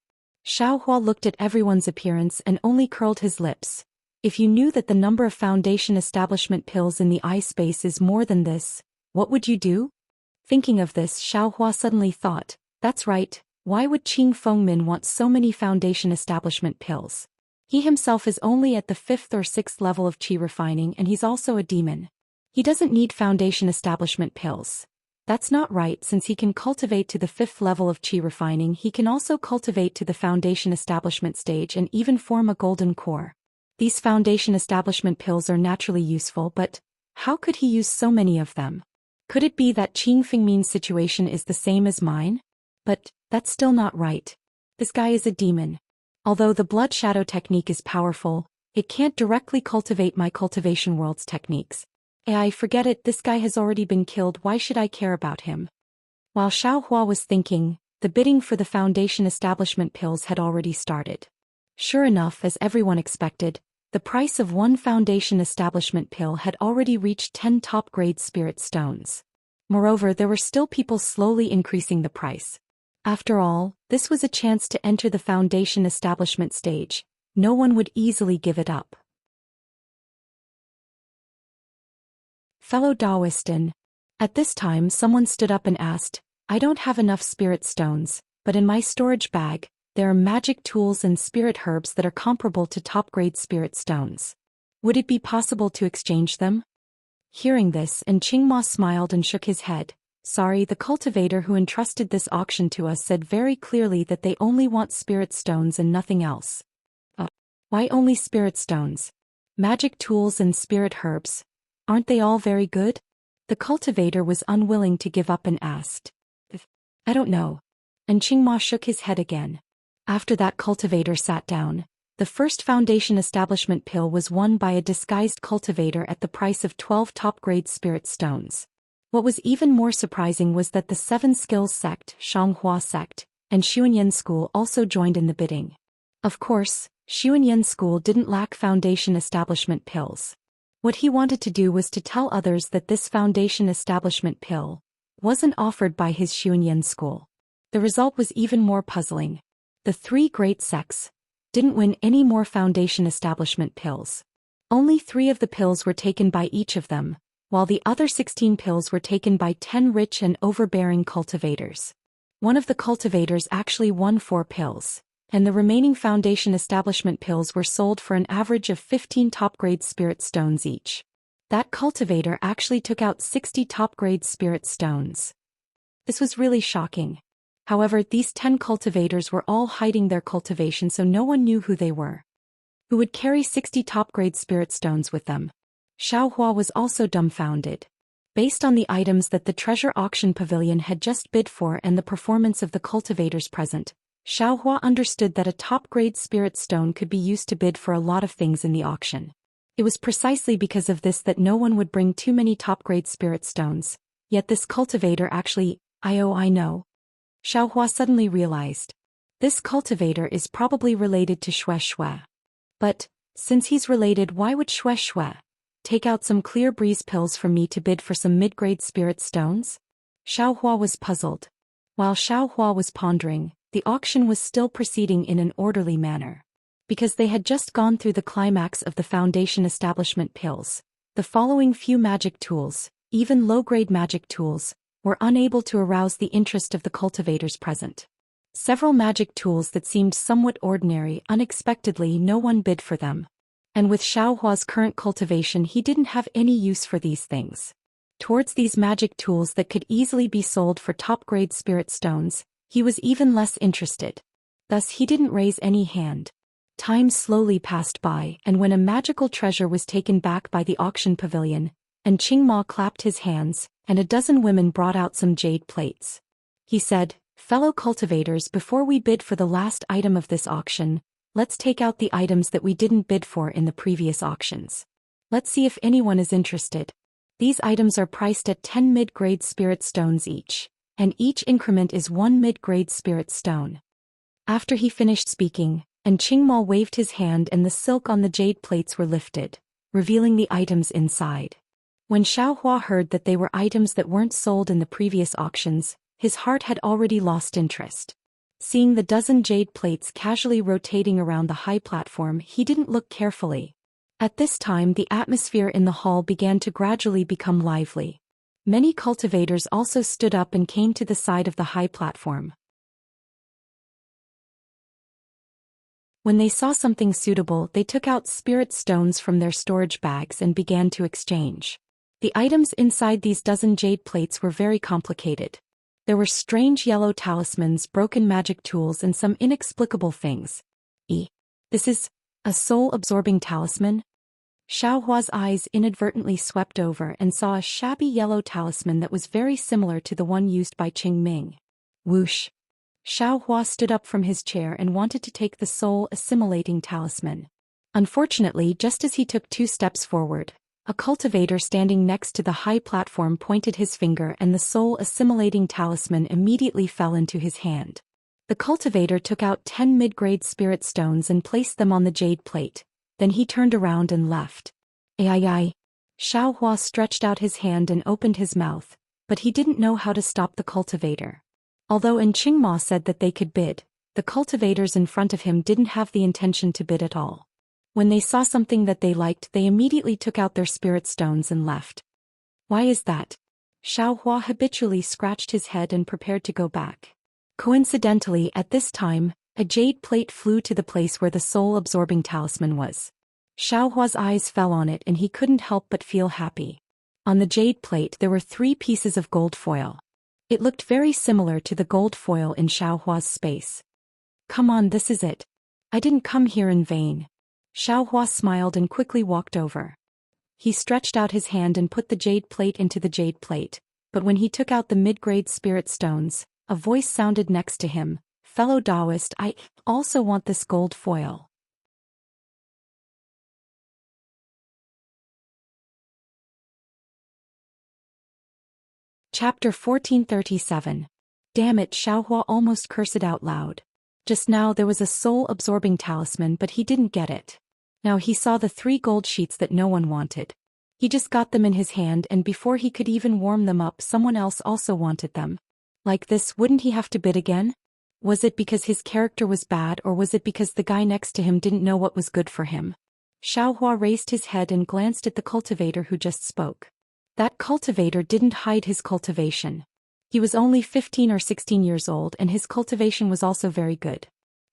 Xiaohua looked at everyone's appearance and only curled his lips. "If you knew that the number of Foundation Establishment Pills in the eye space is more than this, what would you do?" Thinking of this, Xiaohua suddenly thought, "That's right, why would Qing Fengmin want so many Foundation Establishment Pills? He himself is only at the 5th or 6th level of qi refining and he's also a demon. He doesn't need Foundation Establishment Pills. That's not right, since he can cultivate to the 5th level of qi refining, he can also cultivate to the Foundation Establishment stage and even form a golden core. These Foundation Establishment Pills are naturally useful, but how could he use so many of them? Could it be that Qing Fengmin's situation is the same as mine? But that's still not right. This guy is a demon. Although the blood shadow technique is powerful, it can't directly cultivate my cultivation world's techniques. I forget it, this guy has already been killed, why should I care about him?" While Xiaohua was thinking, the bidding for the Foundation Establishment Pills had already started. Sure enough, as everyone expected, the price of one Foundation Establishment Pill had already reached 10 top-grade spirit stones. Moreover, there were still people slowly increasing the price. After all, this was a chance to enter the Foundation Establishment stage. No one would easily give it up. Fellow Taoistan. At this time someone stood up and asked, "I don't have enough spirit stones, but in my storage bag, there are magic tools and spirit herbs that are comparable to top-grade spirit stones. Would it be possible to exchange them?" Hearing this, and Qingma smiled and shook his head. "Sorry, the cultivator who entrusted this auction to us said very clearly that they only want spirit stones and nothing else." Why only spirit stones? Magic tools and spirit herbs, aren't they all very good? The cultivator was unwilling to give up and asked. "I don't know." And Qingma shook his head again. After that cultivator sat down, the first Foundation Establishment Pill was won by a disguised cultivator at the price of 12 top-grade spirit stones. What was even more surprising was that the Seven Skills sect, Shanghua sect, and Xuanyan school also joined in the bidding. Of course, Xuanyan school didn't lack Foundation Establishment Pills. What he wanted to do was to tell others that this Foundation Establishment Pill, wasn't offered by his Xuanyan school. The result was even more puzzling. The 3 great sects didn't win any more foundation establishment pills. Only 3 of the pills were taken by each of them, while the other 16 pills were taken by 10 rich and overbearing cultivators. One of the cultivators actually won 4 pills, and the remaining foundation establishment pills were sold for an average of 15 top-grade spirit stones each. That cultivator actually took out 60 top-grade spirit stones. This was really shocking. However, these 10 cultivators were all hiding their cultivation, so no one knew who they were. Who would carry 60 top-grade spirit stones with them? Xiaohua was also dumbfounded. Based on the items that the treasure auction pavilion had just bid for and the performance of the cultivators present, Xiaohua understood that a top-grade spirit stone could be used to bid for a lot of things in the auction. It was precisely because of this that no one would bring too many top-grade spirit stones, yet this cultivator actually, I know. Xiaohua suddenly realized. This cultivator is probably related to Xue Xue. But, since he's related, why would Xue Xue take out some clear breeze pills for me to bid for some mid-grade spirit stones? Xiaohua was puzzled. While Xiaohua was pondering, the auction was still proceeding in an orderly manner. Because they had just gone through the climax of the foundation establishment pills, the following few magic tools, even low-grade magic tools, were unable to arouse the interest of the cultivators present. Several magic tools that seemed somewhat ordinary, unexpectedly no one bid for them. And with Xiaohua's current cultivation, he didn't have any use for these things. Towards these magic tools that could easily be sold for top-grade spirit stones, he was even less interested. Thus he didn't raise any hand. Time slowly passed by, and when a magical treasure was taken back by the auction pavilion, and Qingma clapped his hands, and a dozen women brought out some jade plates. He said, "Fellow cultivators, before we bid for the last item of this auction, let's take out the items that we didn't bid for in the previous auctions. Let's see if anyone is interested. These items are priced at 10 mid-grade spirit stones each, and each increment is 1 mid-grade spirit stone." After he finished speaking, and Qingma waved his hand and the silk on the jade plates were lifted, revealing the items inside. When Xiaohua heard that they were items that weren't sold in the previous auctions, his heart had already lost interest. Seeing the dozen jade plates casually rotating around the high platform, he didn't look carefully. At this time, the atmosphere in the hall began to gradually become lively. Many cultivators also stood up and came to the side of the high platform. When they saw something suitable, they took out spirit stones from their storage bags and began to exchange. The items inside these dozen jade plates were very complicated. There were strange yellow talismans, broken magic tools, and some inexplicable things. This is a soul-absorbing talisman? Xiaohua's eyes inadvertently swept over and saw a shabby yellow talisman that was very similar to the one used by Qing Ming. Whoosh! Xiaohua stood up from his chair and wanted to take the soul-assimilating talisman. Unfortunately, just as he took 2 steps forward, a cultivator standing next to the high platform pointed his finger and the soul-assimilating talisman immediately fell into his hand. The cultivator took out 10 mid-grade spirit stones and placed them on the jade plate, then he turned around and left. Ai. Xiaohua stretched out his hand and opened his mouth, but he didn't know how to stop the cultivator. Although Qingma said that they could bid, the cultivators in front of him didn't have the intention to bid at all. When they saw something that they liked, they immediately took out their spirit stones and left. Why is that? Xiaohua habitually scratched his head and prepared to go back. Coincidentally, at this time, a jade plate flew to the place where the soul-absorbing talisman was. Xiaohua's eyes fell on it and he couldn't help but feel happy. On the jade plate there were 3 pieces of gold foil. It looked very similar to the gold foil in Xiaohua's space. Come on, this is it. I didn't come here in vain. Xiaohua smiled and quickly walked over. He stretched out his hand and put the jade plate into the jade plate, but when he took out the mid-grade spirit stones, a voice sounded next to him, "Fellow Taoist, I also want this gold foil." Chapter 1437. Damn it, Xiaohua almost cursed out loud. Just now there was a soul-absorbing talisman, but he didn't get it. Now he saw the 3 gold sheets that no one wanted. He just got them in his hand, and before he could even warm them up, someone else also wanted them. Like this, wouldn't he have to bid again? Was it because his character was bad, or was it because the guy next to him didn't know what was good for him? Xiaohua raised his head and glanced at the cultivator who just spoke. That cultivator didn't hide his cultivation. He was only 15 or 16 years old, and his cultivation was also very good.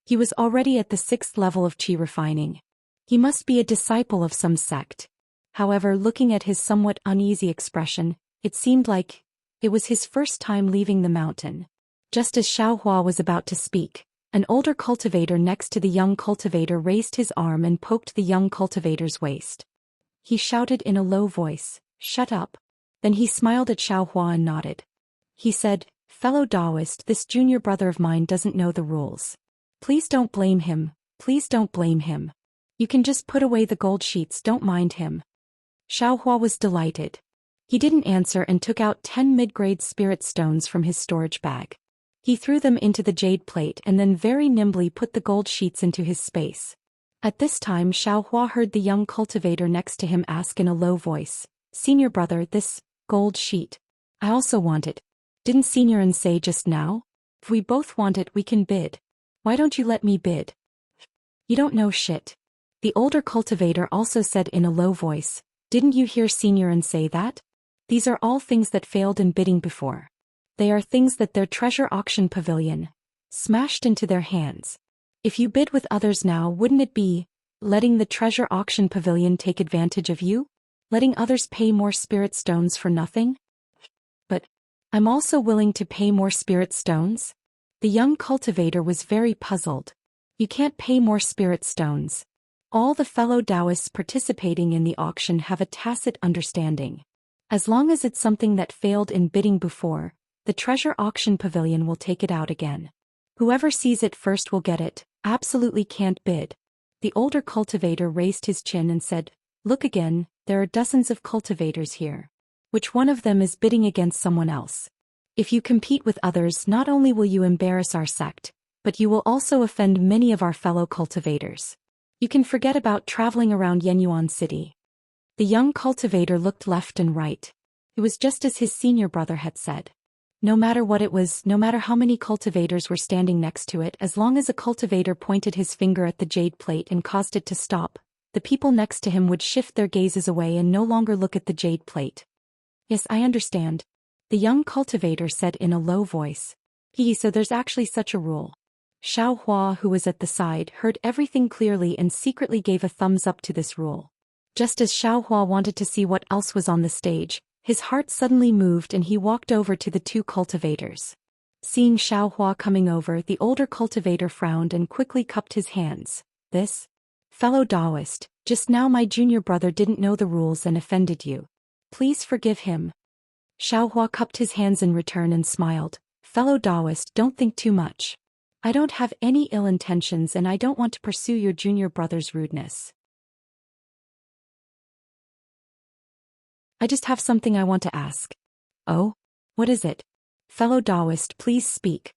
He was already at the 6th level of qi refining. He must be a disciple of some sect. However, looking at his somewhat uneasy expression, it seemed like it was his first time leaving the mountain. Just as Xiaohua was about to speak, an older cultivator next to the young cultivator raised his arm and poked the young cultivator's waist. He shouted in a low voice, "Shut up." Then he smiled at Xiaohua and nodded. He said, "Fellow Taoist, this junior brother of mine doesn't know the rules. Please don't blame him, please don't blame him. You can just put away the gold sheets, don't mind him." Xiaohua was delighted. He didn't answer and took out 10 mid-grade spirit stones from his storage bag. He threw them into the jade plate and then very nimbly put the gold sheets into his space. At this time, Xiaohua heard the young cultivator next to him ask in a low voice, "Senior brother, this gold sheet. I also want it. Didn't Senior say just now? If we both want it, we can bid. Why don't you let me bid?" "You don't know shit." The older cultivator also said in a low voice, "Didn't you hear Senior say that? These are all things that failed in bidding before. They are things that their treasure auction pavilion smashed into their hands. If you bid with others now, wouldn't it be letting the treasure auction pavilion take advantage of you? Letting others pay more spirit stones for nothing?" "But I'm also willing to pay more spirit stones?" The young cultivator was very puzzled. "You can't pay more spirit stones. All the fellow Taoists participating in the auction have a tacit understanding. As long as it's something that failed in bidding before, the treasure auction pavilion will take it out again. Whoever sees it first will get it, absolutely can't bid." The older cultivator raised his chin and said, "Look again, there are dozens of cultivators here. Which one of them is bidding against someone else? If you compete with others, not only will you embarrass our sect, but you will also offend many of our fellow cultivators. You can forget about traveling around Yenyuan City." The young cultivator looked left and right. It was just as his senior brother had said. No matter what it was, no matter how many cultivators were standing next to it, as long as a cultivator pointed his finger at the jade plate and caused it to stop, the people next to him would shift their gazes away and no longer look at the jade plate. "Yes, I understand," the young cultivator said in a low voice. So there's actually such a rule." Xiaohua, who was at the side, heard everything clearly and secretly gave a thumbs up to this rule. Just as Xiaohua wanted to see what else was on the stage, his heart suddenly moved and he walked over to the two cultivators. Seeing Xiaohua coming over, the older cultivator frowned and quickly cupped his hands. "This fellow Taoist, just now my junior brother didn't know the rules and offended you. Please forgive him." Xiaohua cupped his hands in return and smiled. "Fellow Taoist, don't think too much. I don't have any ill intentions and I don't want to pursue your junior brother's rudeness. I just have something I want to ask." "Oh? What is it?" "Fellow Taoist, please speak."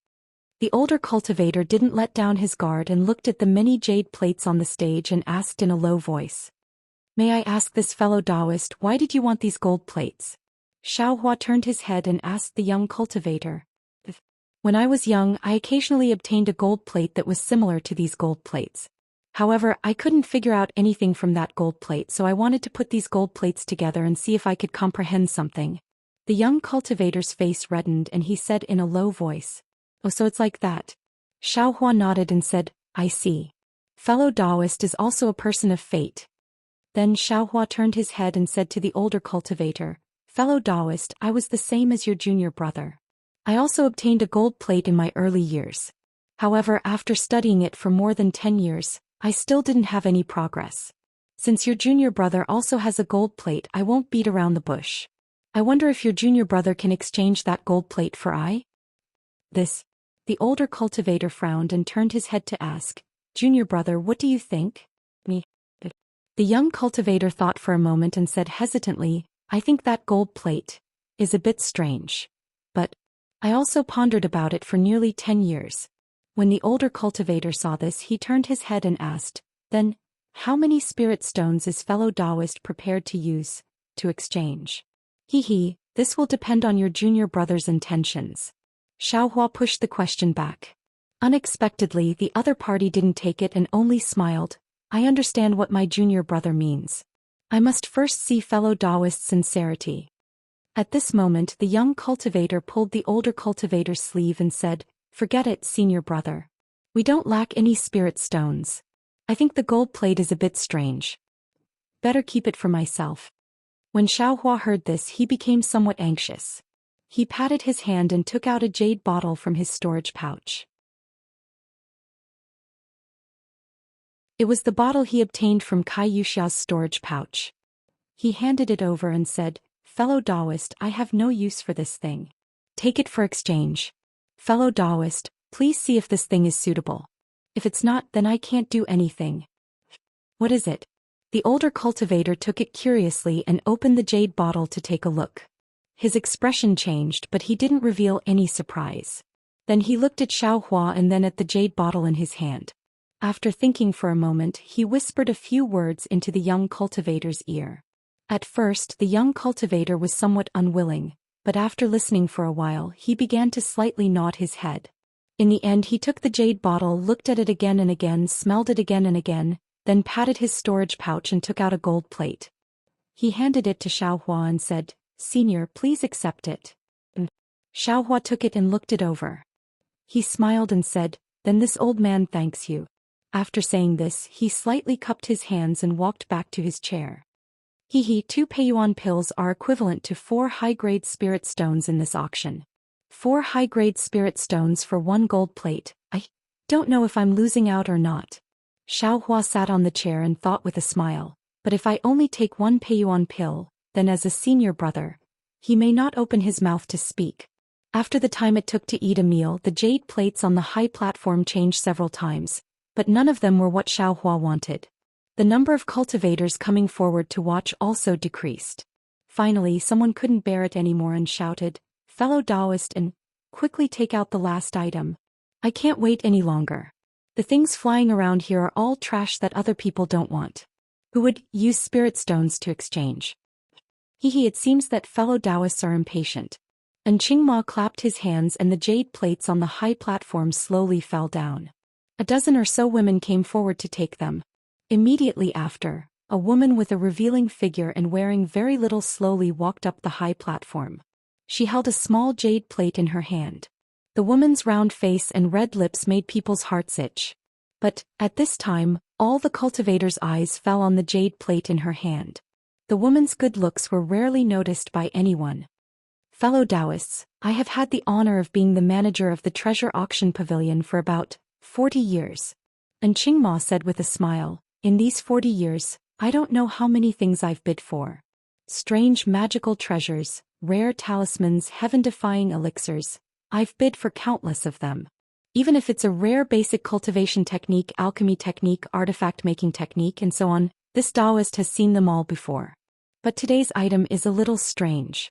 The older cultivator didn't let down his guard and looked at the many jade plates on the stage and asked in a low voice. "May I ask this fellow Taoist, why did you want these gold plates?" Xiaohua turned his head and asked the young cultivator. "When I was young, I occasionally obtained a gold plate that was similar to these gold plates. However, I couldn't figure out anything from that gold plate, so I wanted to put these gold plates together and see if I could comprehend something." The young cultivator's face reddened and he said in a low voice, "Oh, so it's like that." Xiaohua nodded and said, "I see. Fellow Taoist is also a person of fate." Then Xiaohua turned his head and said to the older cultivator, "Fellow Taoist, I was the same as your junior brother. I also obtained a gold plate in my early years. However, after studying it for more than 10 years, I still didn't have any progress. Since your junior brother also has a gold plate, I won't beat around the bush. I wonder if your junior brother can exchange that gold plate for this." The older cultivator frowned and turned his head to ask, "Junior brother, what do you think?" "Me." The young cultivator thought for a moment and said hesitantly, "I think that gold plate is a bit strange. But I also pondered about it for nearly 10 years. When the older cultivator saw this, he turned his head and asked, "Then, how many spirit stones is fellow Taoist prepared to use to exchange. This will depend on your junior brother's intentions. Xiaohua pushed the question back. Unexpectedly, the other party didn't take it and only smiled. I understand what my junior brother means. I must first see fellow Taoist's sincerity. At this moment, the young cultivator pulled the older cultivator's sleeve and said, "Forget it, senior brother. We don't lack any spirit stones. I think the gold plate is a bit strange. Better keep it for myself." When Xiaohua heard this, he became somewhat anxious. He patted his hand and took out a jade bottle from his storage pouch. It was the bottle he obtained from Kai Yuxia's storage pouch. He handed it over and said, "Fellow Taoist, I have no use for this thing. Take it for exchange. Fellow Taoist, please see if this thing is suitable. If it's not, then I can't do anything." "What is it?" The older cultivator took it curiously and opened the jade bottle to take a look. His expression changed, but he didn't reveal any surprise. Then he looked at Xiaohua and then at the jade bottle in his hand. After thinking for a moment, he whispered a few words into the young cultivator's ear. At first, the young cultivator was somewhat unwilling, but after listening for a while, he began to slightly nod his head. In the end, he took the jade bottle, looked at it again and again, smelled it again and again, then patted his storage pouch and took out a gold plate. He handed it to Xiaohua and said, "Senior, please accept it." Xiaohua took it and looked it over. He smiled and said, "Then this old man thanks you." After saying this, he slightly cupped his hands and walked back to his chair. 2 Peiyuan pills are equivalent to 4 high-grade spirit stones in this auction. 4 high-grade spirit stones for 1 gold plate. I don't know if I'm losing out or not. Xiaohua sat on the chair and thought with a smile, but if I only take 1 Peiyuan pill, then as a senior brother, he may not open his mouth to speak. After the time it took to eat a meal, the jade plates on the high platform changed several times, but none of them were what Xiaohua wanted. The number of cultivators coming forward to watch also decreased. Finally, someone couldn't bear it anymore and shouted, "Fellow Taoist, and quickly take out the last item. I can't wait any longer. The things flying around here are all trash that other people don't want. Who would use spirit stones to exchange?" It seems that fellow Taoists are impatient. And Qingma clapped his hands and the jade plates on the high platform slowly fell down. A dozen or so women came forward to take them. Immediately after, a woman with a revealing figure and wearing very little slowly walked up the high platform. She held a small jade plate in her hand. The woman's round face and red lips made people's hearts itch. But, at this time, all the cultivators' eyes fell on the jade plate in her hand. The woman's good looks were rarely noticed by anyone. "Fellow Taoists, I have had the honor of being the manager of the treasure auction pavilion for about 40 years. And Qingma said with a smile, "In these 40 years, I don't know how many things I've bid for. Strange magical treasures, rare talismans, heaven-defying elixirs. I've bid for countless of them. Even if it's a rare basic cultivation technique, alchemy technique, artifact-making technique, and so on, this Taoist has seen them all before. But today's item is a little strange."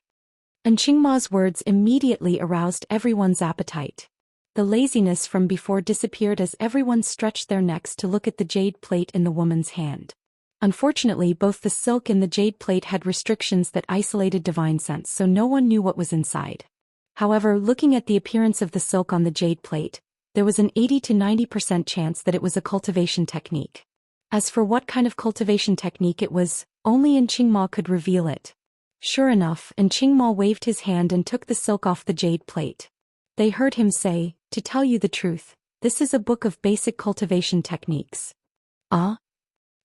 And Qingma's words immediately aroused everyone's appetite. The laziness from before disappeared as everyone stretched their necks to look at the jade plate in the woman's hand. Unfortunately, both the silk and the jade plate had restrictions that isolated divine sense, so no one knew what was inside. However, looking at the appearance of the silk on the jade plate, there was an 80 to 90% chance that it was a cultivation technique. As for what kind of cultivation technique it was, only Qingma could reveal it. Sure enough, Qingma waved his hand and took the silk off the jade plate. They heard him say, "To tell you the truth, this is a book of basic cultivation techniques." Ah?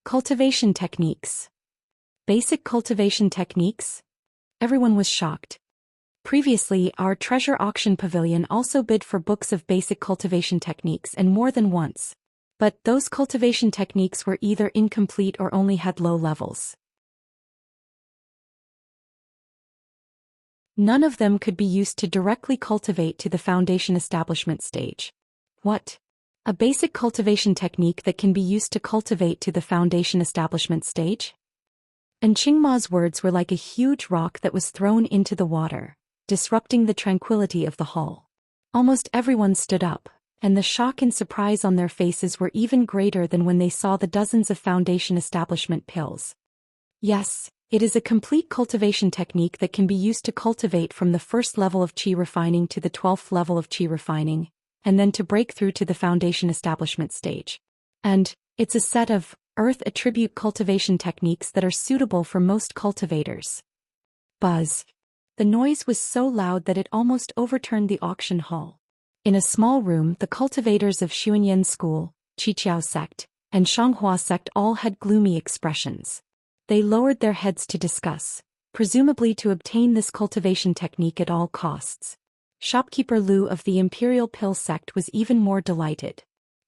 Cultivation techniques. Basic cultivation techniques? Everyone was shocked. Previously, our treasure auction pavilion also bid for books of basic cultivation techniques and more than once. But those cultivation techniques were either incomplete or only had low levels. None of them could be used to directly cultivate to the foundation establishment stage. What? A basic cultivation technique that can be used to cultivate to the foundation establishment stage? And Qingma's words were like a huge rock that was thrown into the water, disrupting the tranquility of the hall. Almost everyone stood up, and the shock and surprise on their faces were even greater than when they saw the dozens of foundation establishment pills. Yes, It is a complete cultivation technique that can be used to cultivate from the first level of qi refining to the 12th level of qi refining, and then to break through to the foundation establishment stage. And it's a set of earth attribute cultivation techniques that are suitable for most cultivators. Buzz. The noise was so loud that it almost overturned the auction hall. In a small room, the cultivators of Xuanyan School, Qiqiao sect, and Shanghua sect all had gloomy expressions. They lowered their heads to discuss, presumably to obtain this cultivation technique at all costs. Shopkeeper Lu of the Imperial Pill sect was even more delighted.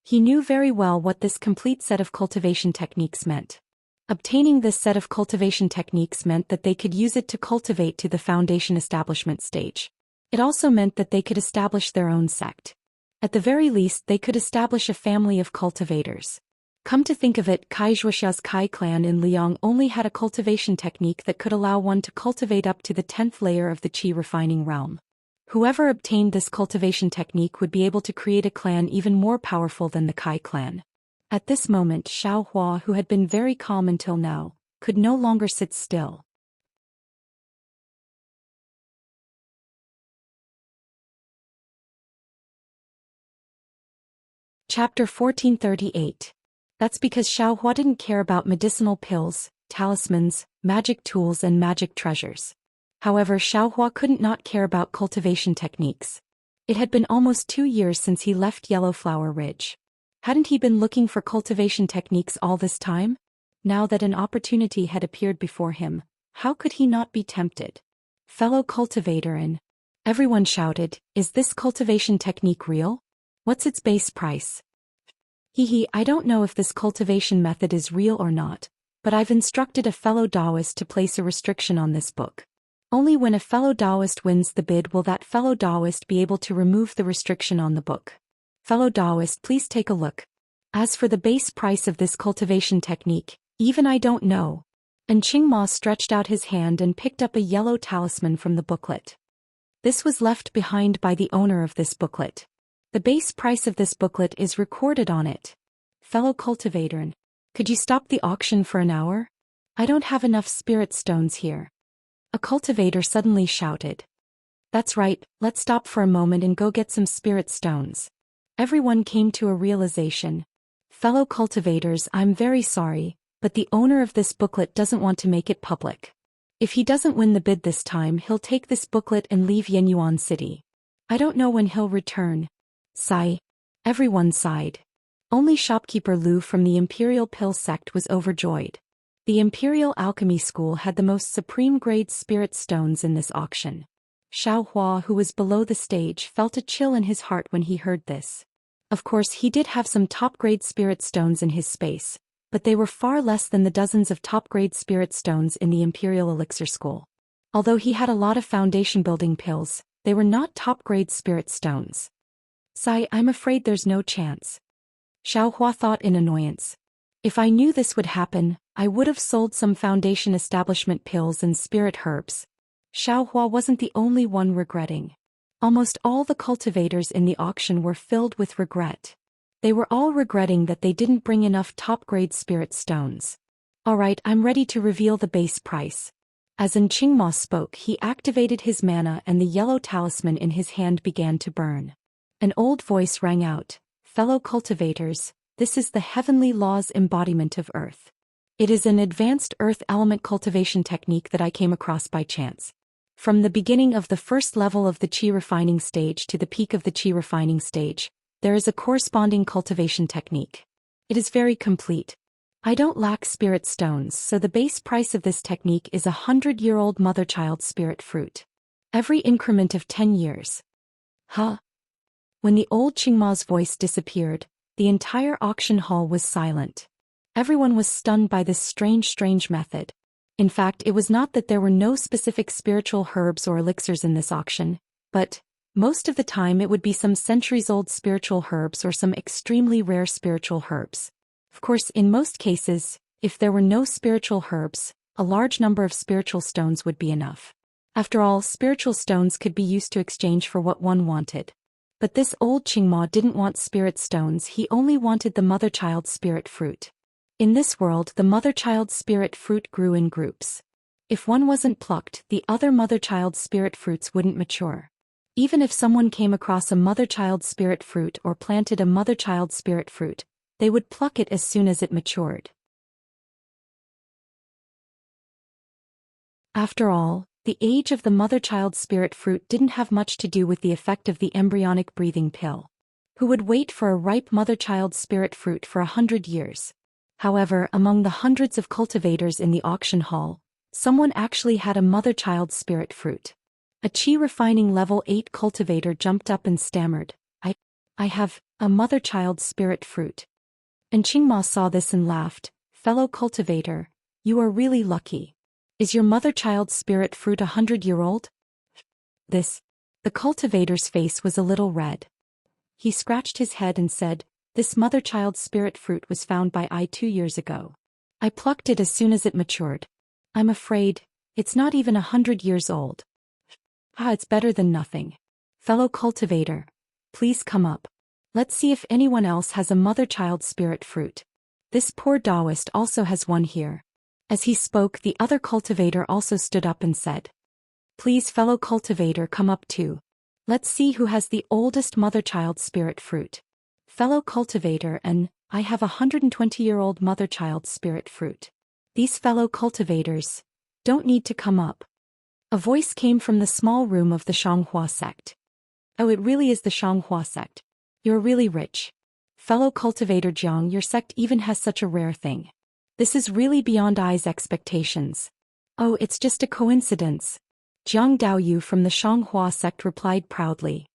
He knew very well what this complete set of cultivation techniques meant. Obtaining this set of cultivation techniques meant that they could use it to cultivate to the foundation establishment stage. It also meant that they could establish their own sect. At the very least, they could establish a family of cultivators. Come to think of it, Kai Zhuoxia's Kai clan in Liang only had a cultivation technique that could allow one to cultivate up to the 10th layer of the qi refining realm. Whoever obtained this cultivation technique would be able to create a clan even more powerful than the Kai clan. At this moment, Xiao Hua, who had been very calm until now, could no longer sit still. Chapter 1438. That's because Xiao Hua didn't care about medicinal pills, talismans, magic tools and magic treasures. However, Xiao Hua couldn't not care about cultivation techniques. It had been almost 2 years since he left Yellowflower Ridge. Hadn't he been looking for cultivation techniques all this time? Now that an opportunity had appeared before him, how could he not be tempted? Fellow cultivator and everyone shouted, "Is this cultivation technique real? What's its base price?" I don't know if this cultivation method is real or not, but I've instructed a fellow Taoist to place a restriction on this book. Only when a fellow Taoist wins the bid will that fellow Taoist be able to remove the restriction on the book. Fellow Taoist, please take a look. As for the base price of this cultivation technique, even I don't know. And Qingma stretched out his hand and picked up a yellow talisman from the booklet. This was left behind by the owner of this booklet. The base price of this booklet is recorded on it. Fellow cultivator, could you stop the auction for an hour? I don't have enough spirit stones here. A cultivator suddenly shouted. That's right, let's stop for a moment and go get some spirit stones. Everyone came to a realization. Fellow cultivators, I'm very sorry, but the owner of this booklet doesn't want to make it public. If he doesn't win the bid this time, he'll take this booklet and leave Yenyuan City. I don't know when he'll return. Sigh. Everyone sighed. Only shopkeeper Lu from the Imperial Pill sect was overjoyed. The Imperial Alchemy School had the most supreme grade spirit stones in this auction. Xiao Hua, who was below the stage, felt a chill in his heart when he heard this. Of course, he did have some top-grade spirit stones in his space, but they were far less than the dozens of top-grade spirit stones in the Imperial Elixir School. Although he had a lot of foundation-building pills, they were not top-grade spirit stones. Sigh, I'm afraid there's no chance. Xiao Hua thought in annoyance. If I knew this would happen, I would have sold some foundation establishment pills and spirit herbs. Xiao Hua wasn't the only one regretting. Almost all the cultivators in the auction were filled with regret. They were all regretting that they didn't bring enough top-grade spirit stones. Alright, I'm ready to reveal the base price. As Qingma spoke, he activated his mana and the yellow talisman in his hand began to burn. An old voice rang out, "Fellow cultivators, this is the heavenly law's embodiment of earth. It is an advanced earth element cultivation technique that I came across by chance. From the beginning of the first level of the qi refining stage to the peak of the qi refining stage, there is a corresponding cultivation technique. It is very complete. I don't lack spirit stones, so the base price of this technique is 100-year-old mother-child spirit fruit. Every increment of 10 years. Huh? When the old Qingma's voice disappeared, the entire auction hall was silent. Everyone was stunned by this strange method. In fact, it was not that there were no specific spiritual herbs or elixirs in this auction, but most of the time it would be some centuries-old spiritual herbs or some extremely rare spiritual herbs. Of course, in most cases, if there were no spiritual herbs, a large number of spiritual stones would be enough. After all, spiritual stones could be used to exchange for what one wanted. But this old Qingma didn't want spirit stones, he only wanted the mother-child spirit fruit. In this world, the mother-child spirit fruit grew in groups. If one wasn't plucked, the other mother-child spirit fruits wouldn't mature. Even if someone came across a mother-child spirit fruit or planted a mother-child spirit fruit, they would pluck it as soon as it matured. After all, the age of the mother-child spirit fruit didn't have much to do with the effect of the embryonic breathing pill. Who would wait for a ripe mother-child spirit fruit for 100 years? However, among the hundreds of cultivators in the auction hall, someone actually had a mother-child spirit fruit. A chi refining level 8 cultivator jumped up and stammered, I have a mother-child spirit fruit. Enchanting saw this and laughed, fellow cultivator, you are really lucky. Is your mother-child spirit fruit 100-year-old? The cultivator's face was a little red. He scratched his head and said, this mother-child spirit fruit was found by I 2 years ago. I plucked it as soon as it matured. I'm afraid, it's not even 100 years old. It's better than nothing. Fellow cultivator, please come up. Let's see if anyone else has a mother-child spirit fruit. This poor Taoist also has one here. As he spoke, the other cultivator also stood up and said, please fellow cultivator come up too. Let's see who has the oldest mother-child spirit fruit. Fellow cultivator and I have a 120-year-old mother-child spirit fruit. These fellow cultivators don't need to come up. A voice came from the small room of the Shanghua sect. Oh, it really is the Shanghua sect. You're really rich. Fellow cultivator Jiang, your sect even has such a rare thing. This is really beyond I's expectations. Oh, it's just a coincidence. Jiang Daoyu from the Shanghua sect replied proudly.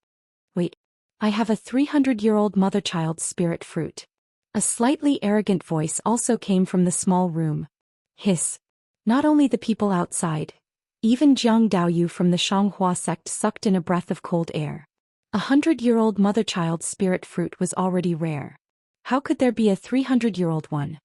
Wait, I have a 300-year-old mother-child spirit fruit. A slightly arrogant voice also came from the small room. Hiss. Not only the people outside. Even Jiang Daoyu from the Shanghua sect sucked in a breath of cold air. 100-year-old mother-child spirit fruit was already rare. How could there be a 300-year-old one?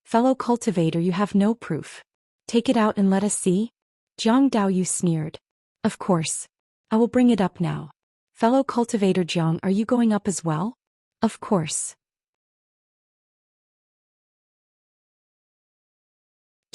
Fellow cultivator, you have no proof. Take it out and let us see? Jiang Daoyu sneered. Of course. I will bring it up now. Fellow cultivator Jiang, are you going up as well? Of course.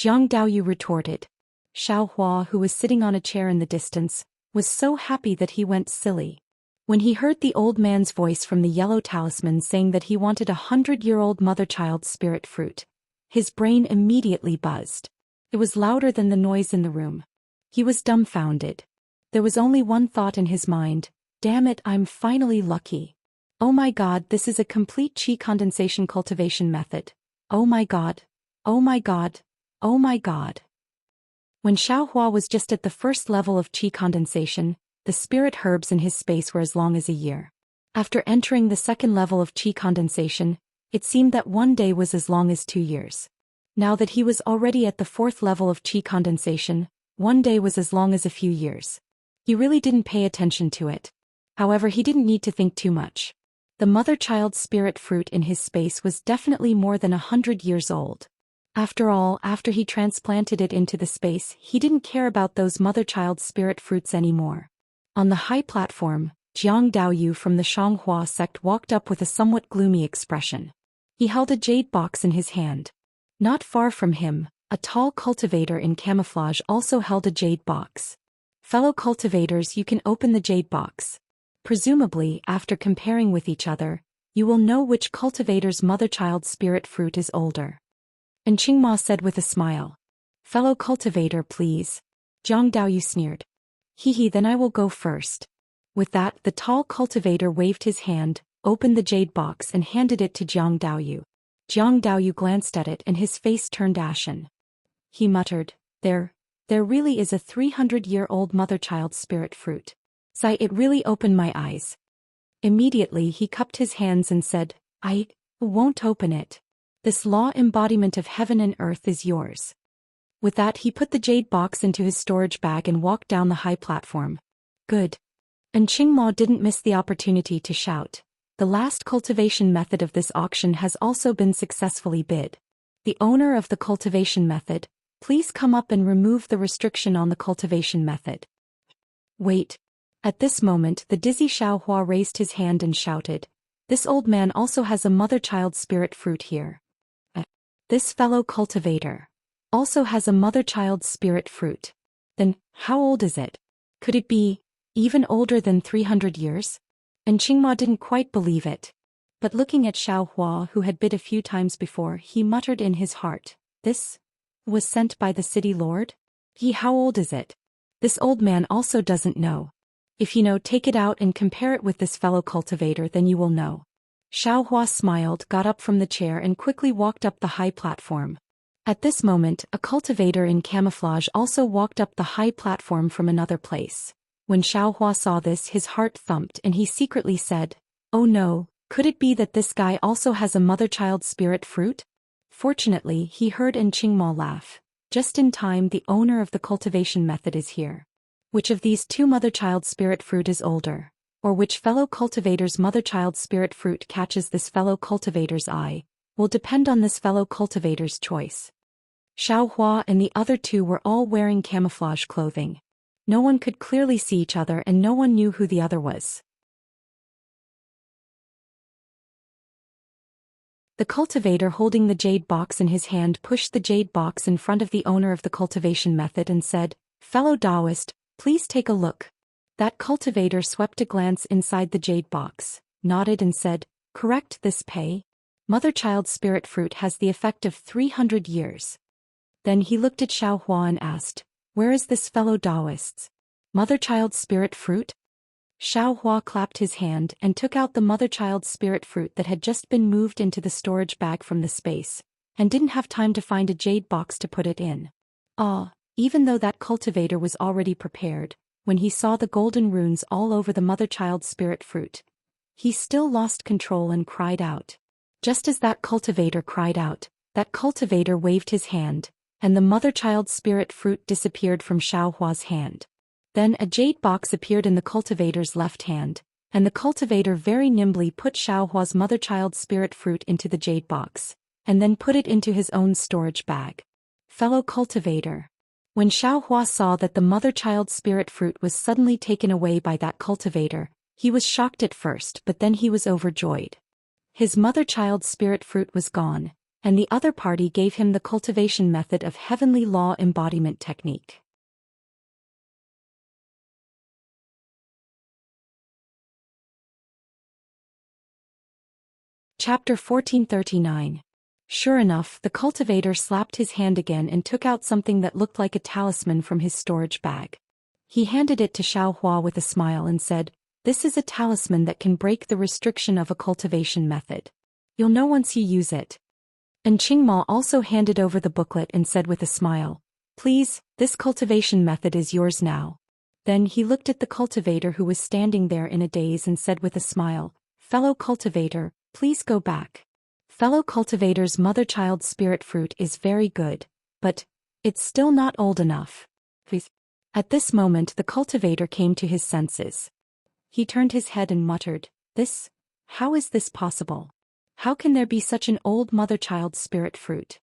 Jiang Daoyu retorted. Xiaohua, who was sitting on a chair in the distance, was so happy that he went silly. When he heard the old man's voice from the yellow talisman saying that he wanted a 100-year-old mother-child spirit fruit, his brain immediately buzzed. It was louder than the noise in the room. He was dumbfounded. There was only one thought in his mind, damn it, I'm finally lucky. Oh my god, this is a complete chi condensation cultivation method. Oh my god. Oh my god. Oh my god. When Xiaohua was just at the first level of chi condensation, the spirit herbs in his space were as long as a year. After entering the second level of chi condensation, it seemed that one day was as long as 2 years. Now that he was already at the fourth level of chi condensation, one day was as long as a few years. He really didn't pay attention to it. However, he didn't need to think too much. The mother-child spirit fruit in his space was definitely more than 100 years old. After all, after he transplanted it into the space, he didn't care about those mother-child spirit fruits anymore. On the high platform, Jiang Daoyu from the Shanghua sect walked up with a somewhat gloomy expression. He held a jade box in his hand. Not far from him, a tall cultivator in camouflage also held a jade box. Fellow cultivators, you can open the jade box. Presumably, after comparing with each other, you will know which cultivator's mother-child spirit fruit is older. Enchanting said with a smile. Fellow cultivator, please. Jiang Daoyu sneered. Hee, then I will go first. With that, the tall cultivator waved his hand, opened the jade box and handed it to Jiang Daoyu. Jiang Daoyu glanced at it and his face turned ashen. He muttered, There really is a 300-year-old mother-child spirit fruit. Sigh, it really opened my eyes. Immediately he cupped his hands and said, I won't open it. This law embodiment of heaven and earth is yours. With that, he put the jade box into his storage bag and walked down the high platform. Good. And Qingma didn't miss the opportunity to shout. The last cultivation method of this auction has also been successfully bid. The owner of the cultivation method, please come up and remove the restriction on the cultivation method. Wait. At this moment, the dizzy Xiaohua raised his hand and shouted, This old man also has a mother-child spirit fruit here. This fellow cultivator. also has a mother-child spirit fruit. Then, how old is it? Could it be even older than 300 years? And Qingma didn't quite believe it. But looking at Xiao Hua, who had bid a few times before, he muttered in his heart, "This was sent by the city lord? How old is it? This old man also doesn't know. If you know, take it out and compare it with this fellow cultivator, then you will know." Xiao Hua smiled, got up from the chair and quickly walked up the high platform. At this moment, a cultivator in camouflage also walked up the high platform from another place. When Xiao Hua saw this, his heart thumped and he secretly said, "Oh no, could it be that this guy also has a mother-child spirit fruit?" Fortunately, he heard Qingma laugh. Just in time, the owner of the cultivation method is here. Which of these two mother-child spirit fruit is older? Or which fellow cultivator's mother-child spirit fruit catches this fellow cultivator's eye, will depend on this fellow cultivator's choice. Xiao Hua and the other two were all wearing camouflage clothing. No one could clearly see each other and no one knew who the other was. The cultivator holding the jade box in his hand pushed the jade box in front of the owner of the cultivation method and said, "Fellow Taoist, please take a look." That cultivator swept a glance inside the jade box, nodded and said, "Correct, this pay. Mother-child spirit fruit has the effect of 300 years. Then he looked at Xiao Hua and asked, "Where is this fellow Taoist's mother-child spirit fruit?" Xiao Hua clapped his hand and took out the mother-child spirit fruit that had just been moved into the storage bag from the space, and didn't have time to find a jade box to put it in. Even though that cultivator was already prepared, when he saw the golden runes all over the mother-child spirit fruit, he still lost control and cried out. Just as that cultivator cried out, that cultivator waved his hand, and the mother-child spirit fruit disappeared from Xiao Hua's hand. Then a jade box appeared in the cultivator's left hand, and the cultivator very nimbly put Xiao Hua's mother-child spirit fruit into the jade box, and then put it into his own storage bag. Fellow cultivator. When Xiao Hua saw that the mother-child spirit fruit was suddenly taken away by that cultivator, he was shocked at first, but then he was overjoyed. His mother-child spirit fruit was gone, and the other party gave him the cultivation method of heavenly law embodiment technique. Chapter 1439. Sure enough, the cultivator slapped his hand again and took out something that looked like a talisman from his storage bag. He handed it to Xiao Hua with a smile and said, "This is a talisman that can break the restriction of a cultivation method. You'll know once you use it." And Qingma also handed over the booklet and said with a smile, "Please, this cultivation method is yours now." Then he looked at the cultivator who was standing there in a daze and said with a smile, "Fellow cultivator, please go back. Fellow cultivator's mother-child spirit fruit is very good, but it's still not old enough. Please." At this moment the cultivator came to his senses. He turned his head and muttered, How is this possible? How can there be such an old mother-child spirit fruit?"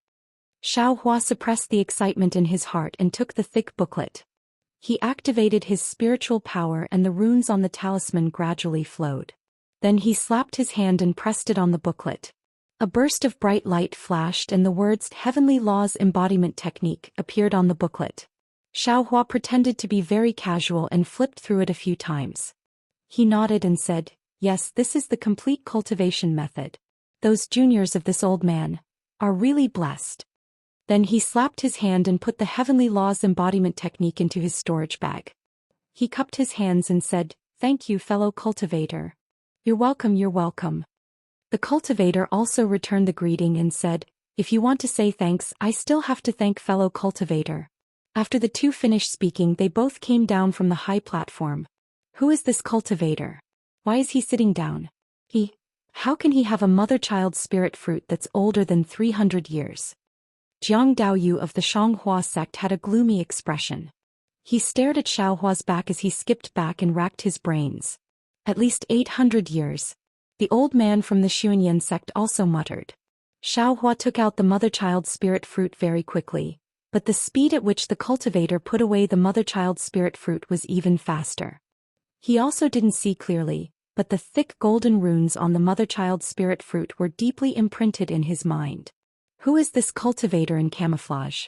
Xiao Hua suppressed the excitement in his heart and took the thick booklet. He activated his spiritual power and the runes on the talisman gradually flowed. Then he slapped his hand and pressed it on the booklet. A burst of bright light flashed and the words "Heavenly Laws Embodiment Technique" appeared on the booklet. Xiao Hua pretended to be very casual and flipped through it a few times. He nodded and said, "Yes, this is the complete cultivation method. Those juniors of this old man are really blessed." Then he slapped his hand and put the Heavenly Laws Embodiment Technique into his storage bag. He cupped his hands and said, "Thank you, fellow cultivator." You're welcome, you're welcome." The cultivator also returned the greeting and said, "If you want to say thanks, I still have to thank fellow cultivator." After the two finished speaking, they both came down from the high platform. Who is this cultivator? Why is he sitting down? How can he have a mother-child spirit fruit that's older than 300 years? Jiang Daoyu of the Shanghua sect had a gloomy expression. He stared at Xiao Hua's back as he skipped back and racked his brains. At least 800 years. The old man from the Xuanyan sect also muttered. Xiao Hua took out the mother-child spirit fruit very quickly, but the speed at which the cultivator put away the mother-child spirit fruit was even faster. He also didn't see clearly, but the thick golden runes on the mother-child spirit fruit were deeply imprinted in his mind. Who is this cultivator in camouflage?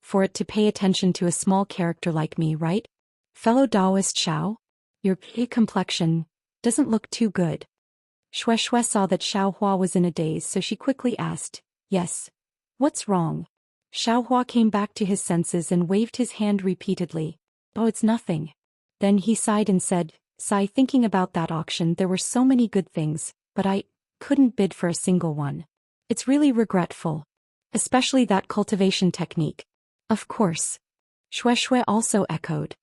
for it to pay attention to a small character like me, right? Fellow Taoist Xiao? Your complexion doesn't look too good. Shui Shui saw that Xiao Hua was in a daze, so she quickly asked, yes. What's wrong? Xiao Hua came back to his senses and waved his hand repeatedly. Oh, it's nothing. Then he sighed and said, sigh, thinking about that auction, there were so many good things, but I couldn't bid for a single one. It's really regretful. Especially that cultivation technique. Of course. Shui Shui also echoed.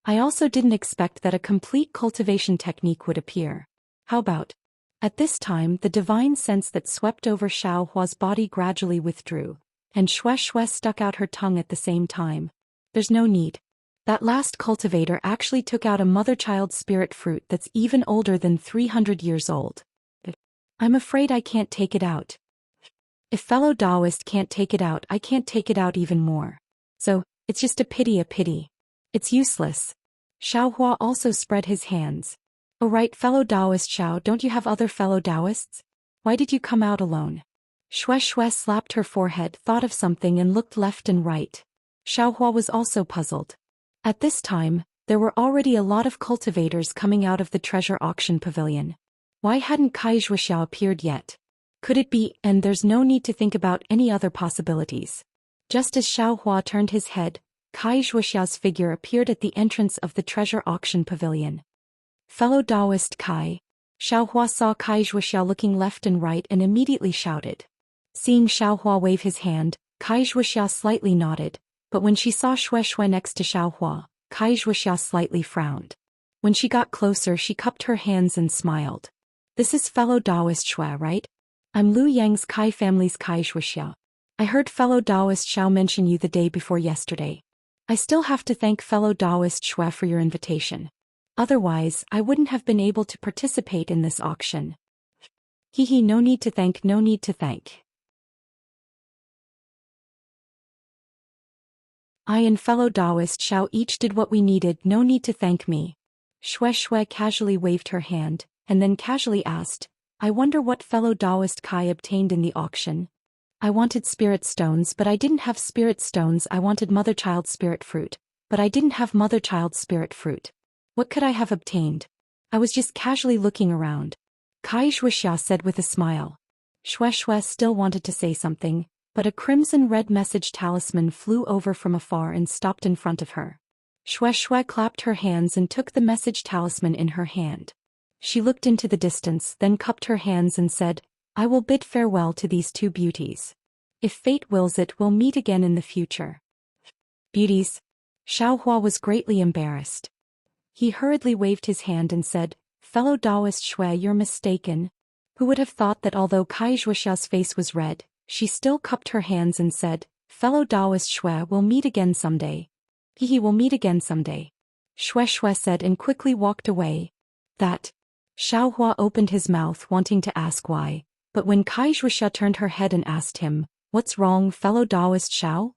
I also didn't expect that a complete cultivation technique would appear. How about? At this time, the divine sense that swept over Xiao Hua's body gradually withdrew, and Shui Shui stuck out her tongue at the same time. There's no need. That last cultivator actually took out a mother-child spirit fruit that's even older than 300 years old. I'm afraid I can't take it out. If fellow Taoist can't take it out, I can't take it out even more. So, it's just a pity. It's useless. Xiao Hua also spread his hands. Oh right, fellow Taoist Xiao, don't you have other fellow Taoists? Why did you come out alone? Shui Shui slapped her forehead, thought of something and looked left and right. Xiao Hua was also puzzled. At this time, there were already a lot of cultivators coming out of the treasure auction pavilion. Why hadn't Kai Zhuxiao appeared yet? Could it be, and there's no need to think about any other possibilities. Just as Xiao Hua turned his head, Kai Zhuxiao's figure appeared at the entrance of the treasure auction pavilion. Fellow Taoist Kai. Xiao Hua saw Kai Zhuxiao looking left and right and immediately shouted. Seeing Xiao Hua wave his hand, Kai Zhuxiao slightly nodded, but when she saw Shui Shui next to Xiao Hua, Kai Zhuxiao slightly frowned. When she got closer, she cupped her hands and smiled. This is fellow Taoist Shui, right? I'm Lu Yang's Kai family's Kai Zhuxiao. I heard fellow Taoist Xiao mention you the day before yesterday. I still have to thank fellow Taoist Shui for your invitation. Otherwise, I wouldn't have been able to participate in this auction. Hehe, no need to thank. I and fellow Taoist Xiao each did what we needed, no need to thank me. Shui Shui casually waved her hand, and then casually asked, I wonder what fellow Taoist Kai obtained in the auction. I wanted spirit stones, but I didn't have spirit stones. I wanted mother-child spirit fruit, but I didn't have mother-child spirit fruit. What could I have obtained? I was just casually looking around. Kai Zhuxiao said with a smile. Shui Shui still wanted to say something, but a crimson-red message talisman flew over from afar and stopped in front of her. Shui Shui clapped her hands and took the message talisman in her hand. She looked into the distance, then cupped her hands and said, I will bid farewell to these two beauties. If fate wills it, we'll meet again in the future. Beauties. Xiao Hua was greatly embarrassed. He hurriedly waved his hand and said, fellow Taoist Shui, you're mistaken. Who would have thought that although Kai Zhuxiao's face was red, she still cupped her hands and said, fellow Taoist Shui, we'll meet again someday. Hehe, we'll meet again someday. Shui Shui said and quickly walked away. That. Xiao Hua opened his mouth wanting to ask why, but when Kai Zhuxiao turned her head and asked him, what's wrong, fellow Taoist Xiao?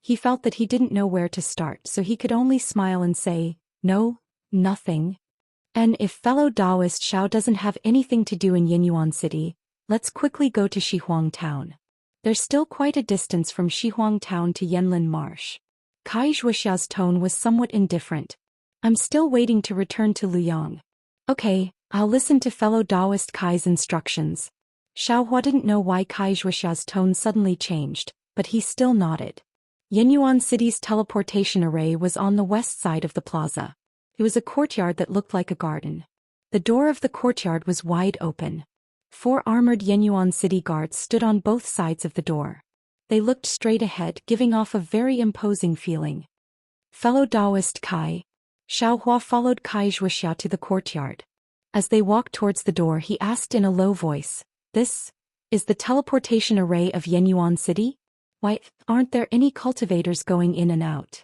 He felt that he didn't know where to start, so he could only smile and say, no, nothing. And if fellow Taoist Xiao doesn't have anything to do in Yinyuan City, let's quickly go to Shihuang Town. There's still quite a distance from Shihuang Town to Yanlin Marsh. Kai Zhuxiao's tone was somewhat indifferent. I'm still waiting to return to Luyang. Okay, I'll listen to fellow Taoist Kai's instructions. Xiao Hua didn't know why Kai Zhuxiao's tone suddenly changed, but he still nodded. Yinyuan City's teleportation array was on the west side of the plaza. It was a courtyard that looked like a garden. The door of the courtyard was wide open. 4 armored Yinyuan City guards stood on both sides of the door. They looked straight ahead, giving off a very imposing feeling. Fellow Taoist Kai. Xiao Hua followed Kai Zhuxiao to the courtyard. As they walked towards the door, he asked in a low voice, this is the teleportation array of Yinyuan City? Why, aren't there any cultivators going in and out?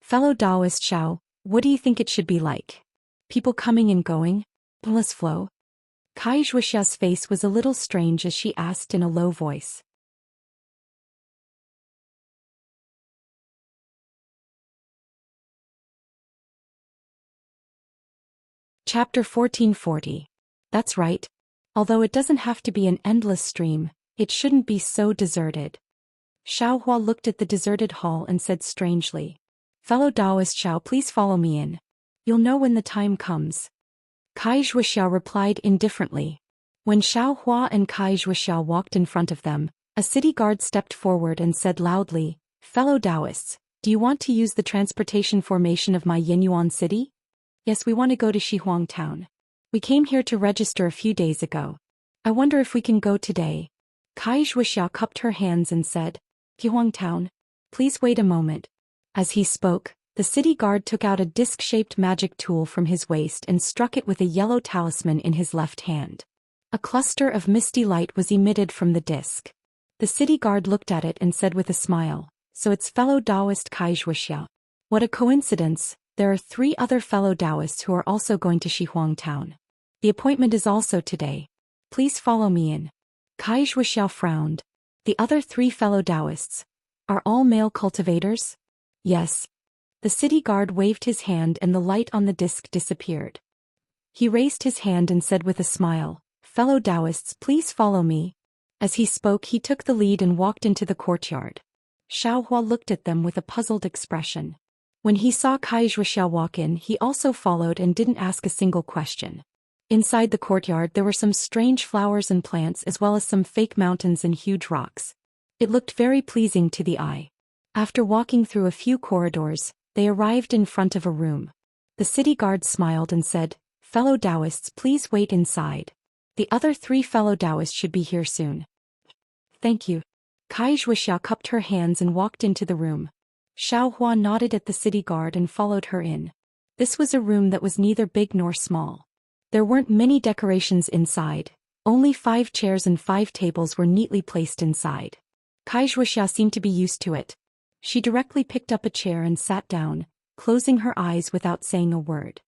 Fellow Taoist Xiao, what do you think it should be like? People coming and going? Endless flow? Kai Zhuxiao's face was a little strange as she asked in a low voice. Chapter 1440. That's right. Although it doesn't have to be an endless stream, It shouldn't be so deserted. Xiao Hua looked at the deserted hall and said strangely. Fellow Taoist Xiao, please follow me in. You'll know when the time comes. Kai Zhuoxiao replied indifferently. When Xiao Hua and Kai Zhuoxiao walked in front of them, a city guard stepped forward and said loudly, Fellow Taoists, do you want to use the transportation formation of my Yinyuan city? Yes, we want to go to Shihuang town. We came here to register a few days ago. I wonder if we can go today. Kai Zhuoxiao cupped her hands and said, Shihuang town. Please wait a moment. As he spoke, the city guard took out a disc-shaped magic tool from his waist and struck it with a yellow talisman in his left hand. A cluster of misty light was emitted from the disc. The city guard looked at it and said with a smile, so it's fellow Taoist Kai Zhuoxiao. What a coincidence, there are 3 other fellow Taoists who are also going to Shihuang town. The appointment is also today. Please follow me in. Kai Zhuoxiao frowned. The other 3 fellow Taoists are all male cultivators? Yes. The city guard waved his hand and the light on the disc disappeared. He raised his hand and said with a smile, Fellow Taoists, please follow me. As he spoke, he took the lead and walked into the courtyard. Xiao Hua looked at them with a puzzled expression. When he saw Kai Zhuoxiao walk in, he also followed and didn't ask a single question. Inside the courtyard there were some strange flowers and plants as well as some fake mountains and huge rocks. It looked very pleasing to the eye. After walking through a few corridors, they arrived in front of a room. The city guard smiled and said, Fellow Taoists, please wait inside. The other 3 fellow Taoists should be here soon. Thank you. Kai Zhuoxiao cupped her hands and walked into the room. Xiao Hua nodded at the city guard and followed her in. This was a room that was neither big nor small. There weren't many decorations inside. Only 5 chairs and 5 tables were neatly placed inside. Kai Zhuoxiao seemed to be used to it. She directly picked up a chair and sat down, closing her eyes without saying a word.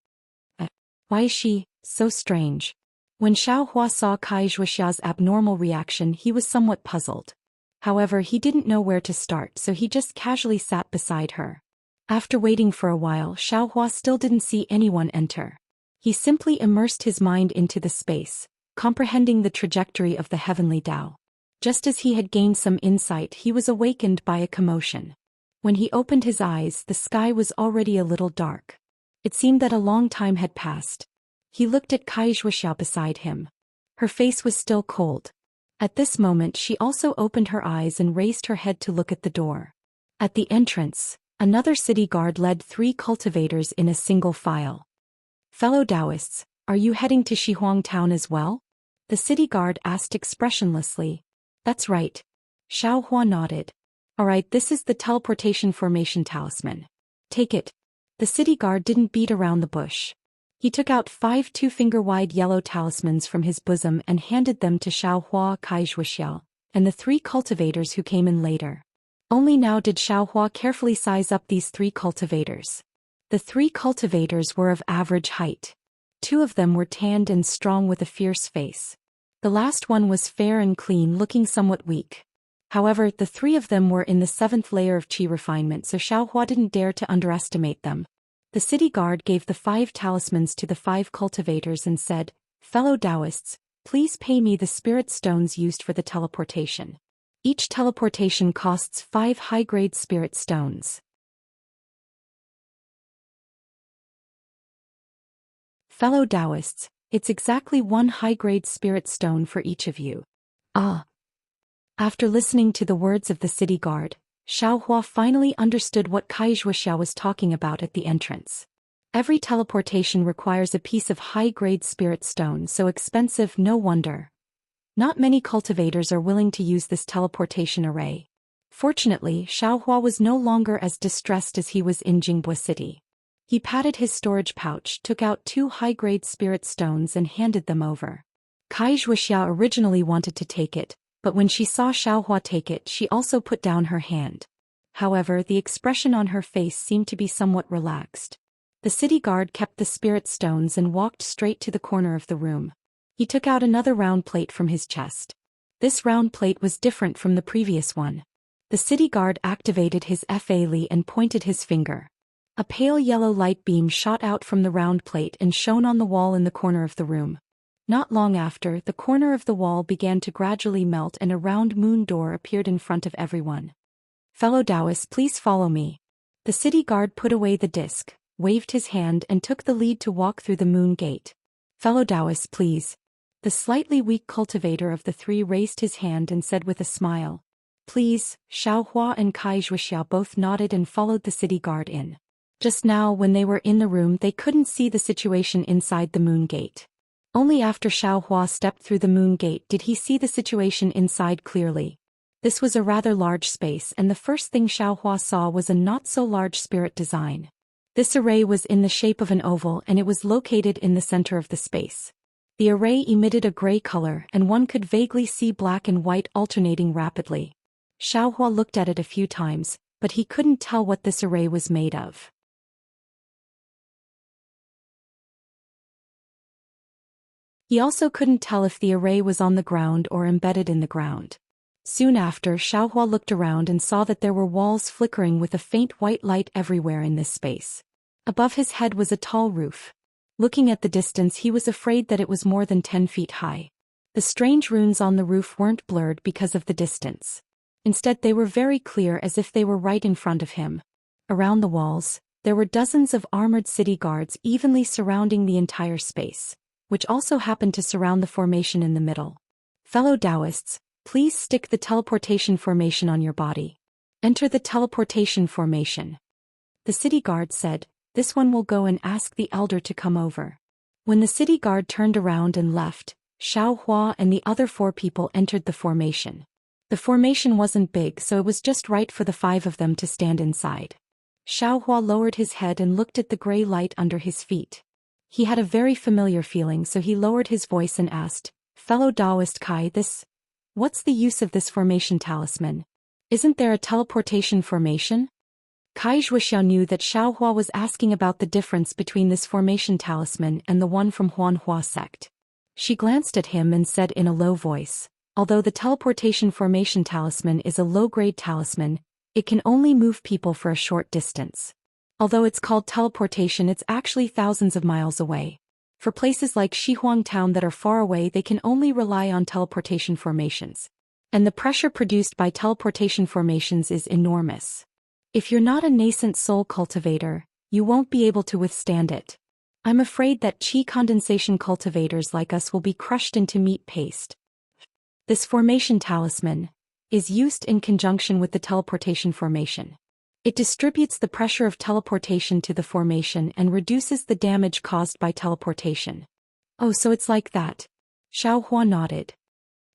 Why is she so strange? When Xiao Hua saw Kai Zhuoxiao's abnormal reaction, he was somewhat puzzled. However, he didn't know where to start, so he just casually sat beside her. After waiting for a while, Xiao Hua still didn't see anyone enter. He simply immersed his mind into the space, comprehending the trajectory of the heavenly Tao. Just as he had gained some insight, he was awakened by a commotion. When he opened his eyes, the sky was already a little dark. It seemed that a long time had passed. He looked at Kai Zhuoxiao beside him. Her face was still cold. At this moment she also opened her eyes and raised her head to look at the door. At the entrance, another city guard led 3 cultivators in a single file. Fellow Taoists, are you heading to Shihuang town as well? The city guard asked expressionlessly. That's right. Xiao Hua nodded. Alright, this is the teleportation formation talisman. Take it. The city guard didn't beat around the bush. He took out 5 2-finger-wide yellow talismans from his bosom and handed them to Xiao Hua, Kai Zhuoxiao, and the 3 cultivators who came in later. Only now did Xiao Hua carefully size up these 3 cultivators. The 3 cultivators were of average height. 2 of them were tanned and strong with a fierce face. The last one was fair and clean, looking somewhat weak. However, the 3 of them were in the 7th layer of qi refinement, so Xiao Hua didn't dare to underestimate them. The city guard gave the 5 talismans to the 5 cultivators and said, Fellow Taoists, please pay me the spirit stones used for the teleportation. Each teleportation costs 5 high-grade spirit stones. Fellow Taoists, it's exactly 1 high-grade spirit stone for each of you. Ah. After listening to the words of the city guard, Xiao Hua finally understood what Kai Zhuoxiao was talking about at the entrance. Every teleportation requires a piece of high-grade spirit stone, so expensive, no wonder. Not many cultivators are willing to use this teleportation array. Fortunately, Xiao Hua was no longer as distressed as he was in Jingbo City. He patted his storage pouch, took out 2 high-grade spirit stones and handed them over. Kai Zhuoxiao originally wanted to take it, but when she saw Xiao Hua take it, she also put down her hand. However, the expression on her face seemed to be somewhat relaxed. The city guard kept the spirit stones and walked straight to the corner of the room. He took out another round plate from his chest. This round plate was different from the previous one. The city guard activated his Fa Li and pointed his finger. A pale yellow light beam shot out from the round plate and shone on the wall in the corner of the room. Not long after, the corner of the wall began to gradually melt and a round moon door appeared in front of everyone. Fellow Taoists, please follow me. The city guard put away the disc, waved his hand and took the lead to walk through the moon gate. Fellow Taoists, please. The slightly weak cultivator of the three raised his hand and said with a smile. Please. Xiaohua and Kai Zhuxiao both nodded and followed the city guard in. Just now when they were in the room they couldn't see the situation inside the moon gate. Only after Xiaohua stepped through the moon gate did he see the situation inside clearly. This was a rather large space and the first thing Xiaohua saw was a not-so-large spirit design. This array was in the shape of an oval and it was located in the center of the space. The array emitted a gray color and one could vaguely see black and white alternating rapidly. Xiaohua looked at it a few times, but he couldn't tell what this array was made of. He also couldn't tell if the array was on the ground or embedded in the ground. Soon after, Xiaohua looked around and saw that there were walls flickering with a faint white light everywhere in this space. Above his head was a tall roof. Looking at the distance he was afraid that it was more than 10 feet high. The strange runes on the roof weren't blurred because of the distance. Instead they were very clear as if they were right in front of him. Around the walls, there were dozens of armored city guards evenly surrounding the entire space, which also happened to surround the formation in the middle. Fellow Taoists, please stick the teleportation formation on your body. Enter the teleportation formation. The city guard said, this one will go and ask the elder to come over. When the city guard turned around and left, Xiaohua and the other 4 people entered the formation. The formation wasn't big so it was just right for the 5 of them to stand inside. Xiaohua lowered his head and looked at the gray light under his feet. He had a very familiar feeling so he lowered his voice and asked, Fellow Taoist Kai, what's the use of this formation talisman? Isn't there a teleportation formation? Kai Zhuxiao knew that Xiaohua was asking about the difference between this formation talisman and the one from Huanhua sect. She glanced at him and said in a low voice, although the teleportation formation talisman is a low-grade talisman, it can only move people for a short distance. Although it's called teleportation, it's actually thousands of miles away. For places like Shihuang Town that are far away they can only rely on teleportation formations. And the pressure produced by teleportation formations is enormous. If you're not a nascent soul cultivator, you won't be able to withstand it. I'm afraid that chi condensation cultivators like us will be crushed into meat paste. This formation talisman is used in conjunction with the teleportation formation. It distributes the pressure of teleportation to the formation and reduces the damage caused by teleportation. Oh, so it's like that. Xiaohua nodded.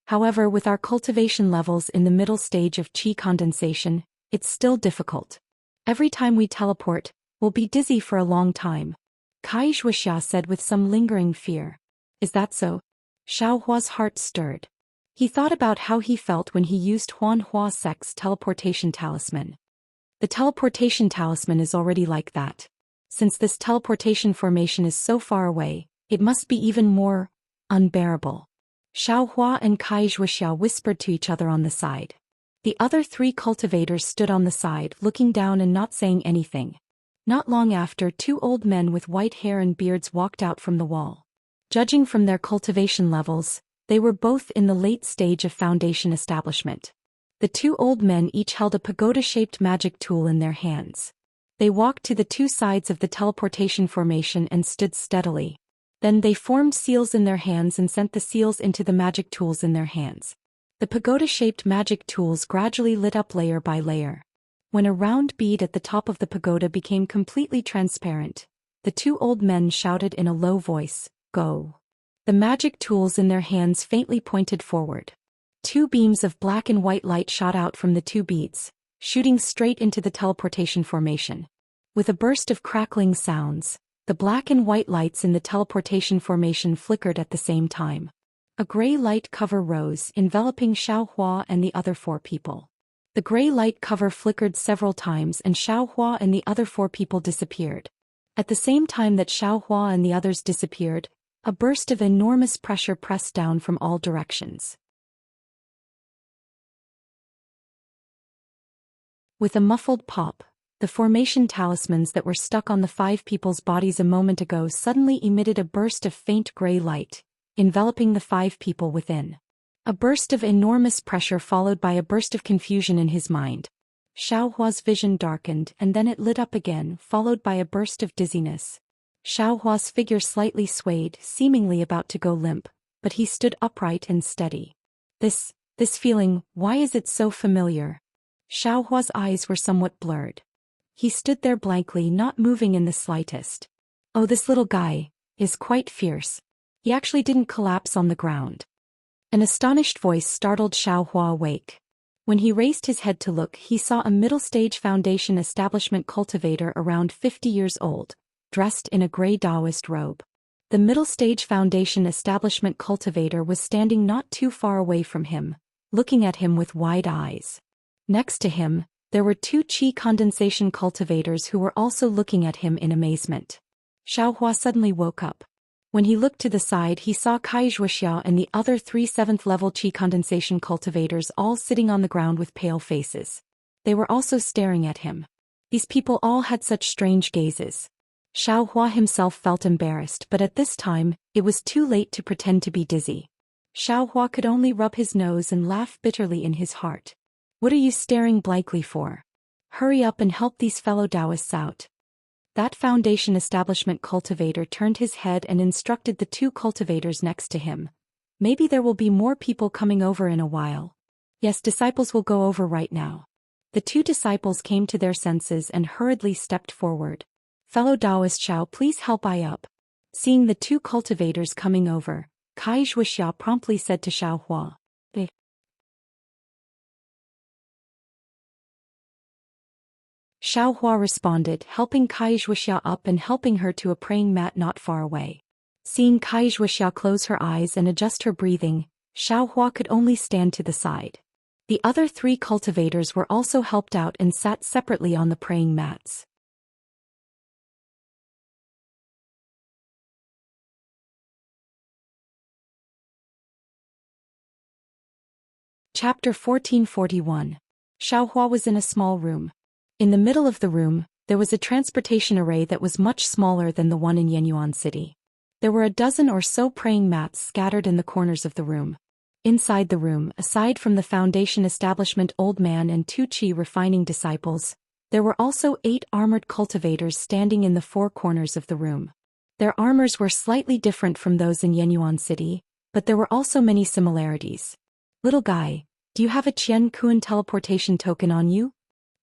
However, with our cultivation levels in the middle stage of chi condensation, it's still difficult. Every time we teleport, we'll be dizzy for a long time. Kai Zhuxiao said with some lingering fear. Is that so? Xiaohua's heart stirred. He thought about how he felt when he used Huanhua sect's teleportation talisman. The teleportation talisman is already like that. Since this teleportation formation is so far away, it must be even more unbearable. Xiaohua and Kai Zhuxiao whispered to each other on the side. The other 3 cultivators stood on the side looking down and not saying anything. Not long after, 2 old men with white hair and beards walked out from the wall. Judging from their cultivation levels, they were both in the late stage of foundation establishment. The 2 old men each held a pagoda-shaped magic tool in their hands. They walked to the 2 sides of the teleportation formation and stood steadily. Then they formed seals in their hands and sent the seals into the magic tools in their hands. The pagoda-shaped magic tools gradually lit up layer by layer. When a round bead at the top of the pagoda became completely transparent, the 2 old men shouted in a low voice, "Go!" The magic tools in their hands faintly pointed forward. 2 beams of black and white light shot out from the 2 beads, shooting straight into the teleportation formation. With a burst of crackling sounds, the black and white lights in the teleportation formation flickered at the same time. A gray light cover rose, enveloping Xiaohua and the other 4 people. The gray light cover flickered several times and Xiaohua and the other 4 people disappeared. At the same time that Xiaohua and the others disappeared, a burst of enormous pressure pressed down from all directions. With a muffled pop, the formation talismans that were stuck on the 5 people's bodies a moment ago suddenly emitted a burst of faint gray light, enveloping the 5 people within. A burst of enormous pressure followed by a burst of confusion in his mind. Xiaohua's vision darkened and then it lit up again, followed by a burst of dizziness. Xiaohua's figure slightly swayed, seemingly about to go limp, but he stood upright and steady. This feeling, why is it so familiar? Xiaohua's eyes were somewhat blurred. He stood there blankly, not moving in the slightest. Oh, this little guy is quite fierce. He actually didn't collapse on the ground. An astonished voice startled Xiaohua awake. When he raised his head to look, he saw a middle-stage Foundation establishment cultivator around 50 years old, dressed in a gray Taoist robe. The middle-stage Foundation establishment cultivator was standing not too far away from him, looking at him with wide eyes. Next to him, there were 2 qi condensation cultivators who were also looking at him in amazement. Xiaohua suddenly woke up. When he looked to the side, he saw Kai Zhuoxiao and the other 3 7th-level qi condensation cultivators all sitting on the ground with pale faces. They were also staring at him. These people all had such strange gazes. Xiaohua himself felt embarrassed, but at this time, it was too late to pretend to be dizzy. Xiaohua could only rub his nose and laugh bitterly in his heart. What are you staring blankly for? Hurry up and help these fellow Taoists out. That Foundation establishment cultivator turned his head and instructed the 2 cultivators next to him. Maybe there will be more people coming over in a while. Yes, disciples will go over right now. The 2 disciples came to their senses and hurriedly stepped forward. Fellow Taoist Xiao, please help I up. Seeing the 2 cultivators coming over, Kai Zhuoxiao promptly said to Xiaohua. Xiaohua responded, helping Kai Zhuoxiao up and helping her to a praying mat not far away. Seeing Kai Zhuoxiao close her eyes and adjust her breathing, Xiaohua could only stand to the side. The other 3 cultivators were also helped out and sat separately on the praying mats. Chapter 1441. Xiaohua was in a small room. In the middle of the room, there was a transportation array that was much smaller than the one in Yenyuan City. There were a dozen or so praying mats scattered in the corners of the room. Inside the room, aside from the Foundation establishment old man and 2 qi refining disciples, there were also 8 armored cultivators standing in the 4 corners of the room. Their armors were slightly different from those in Yenyuan City, but there were also many similarities. Little guy, do you have a Qian Kuan teleportation token on you?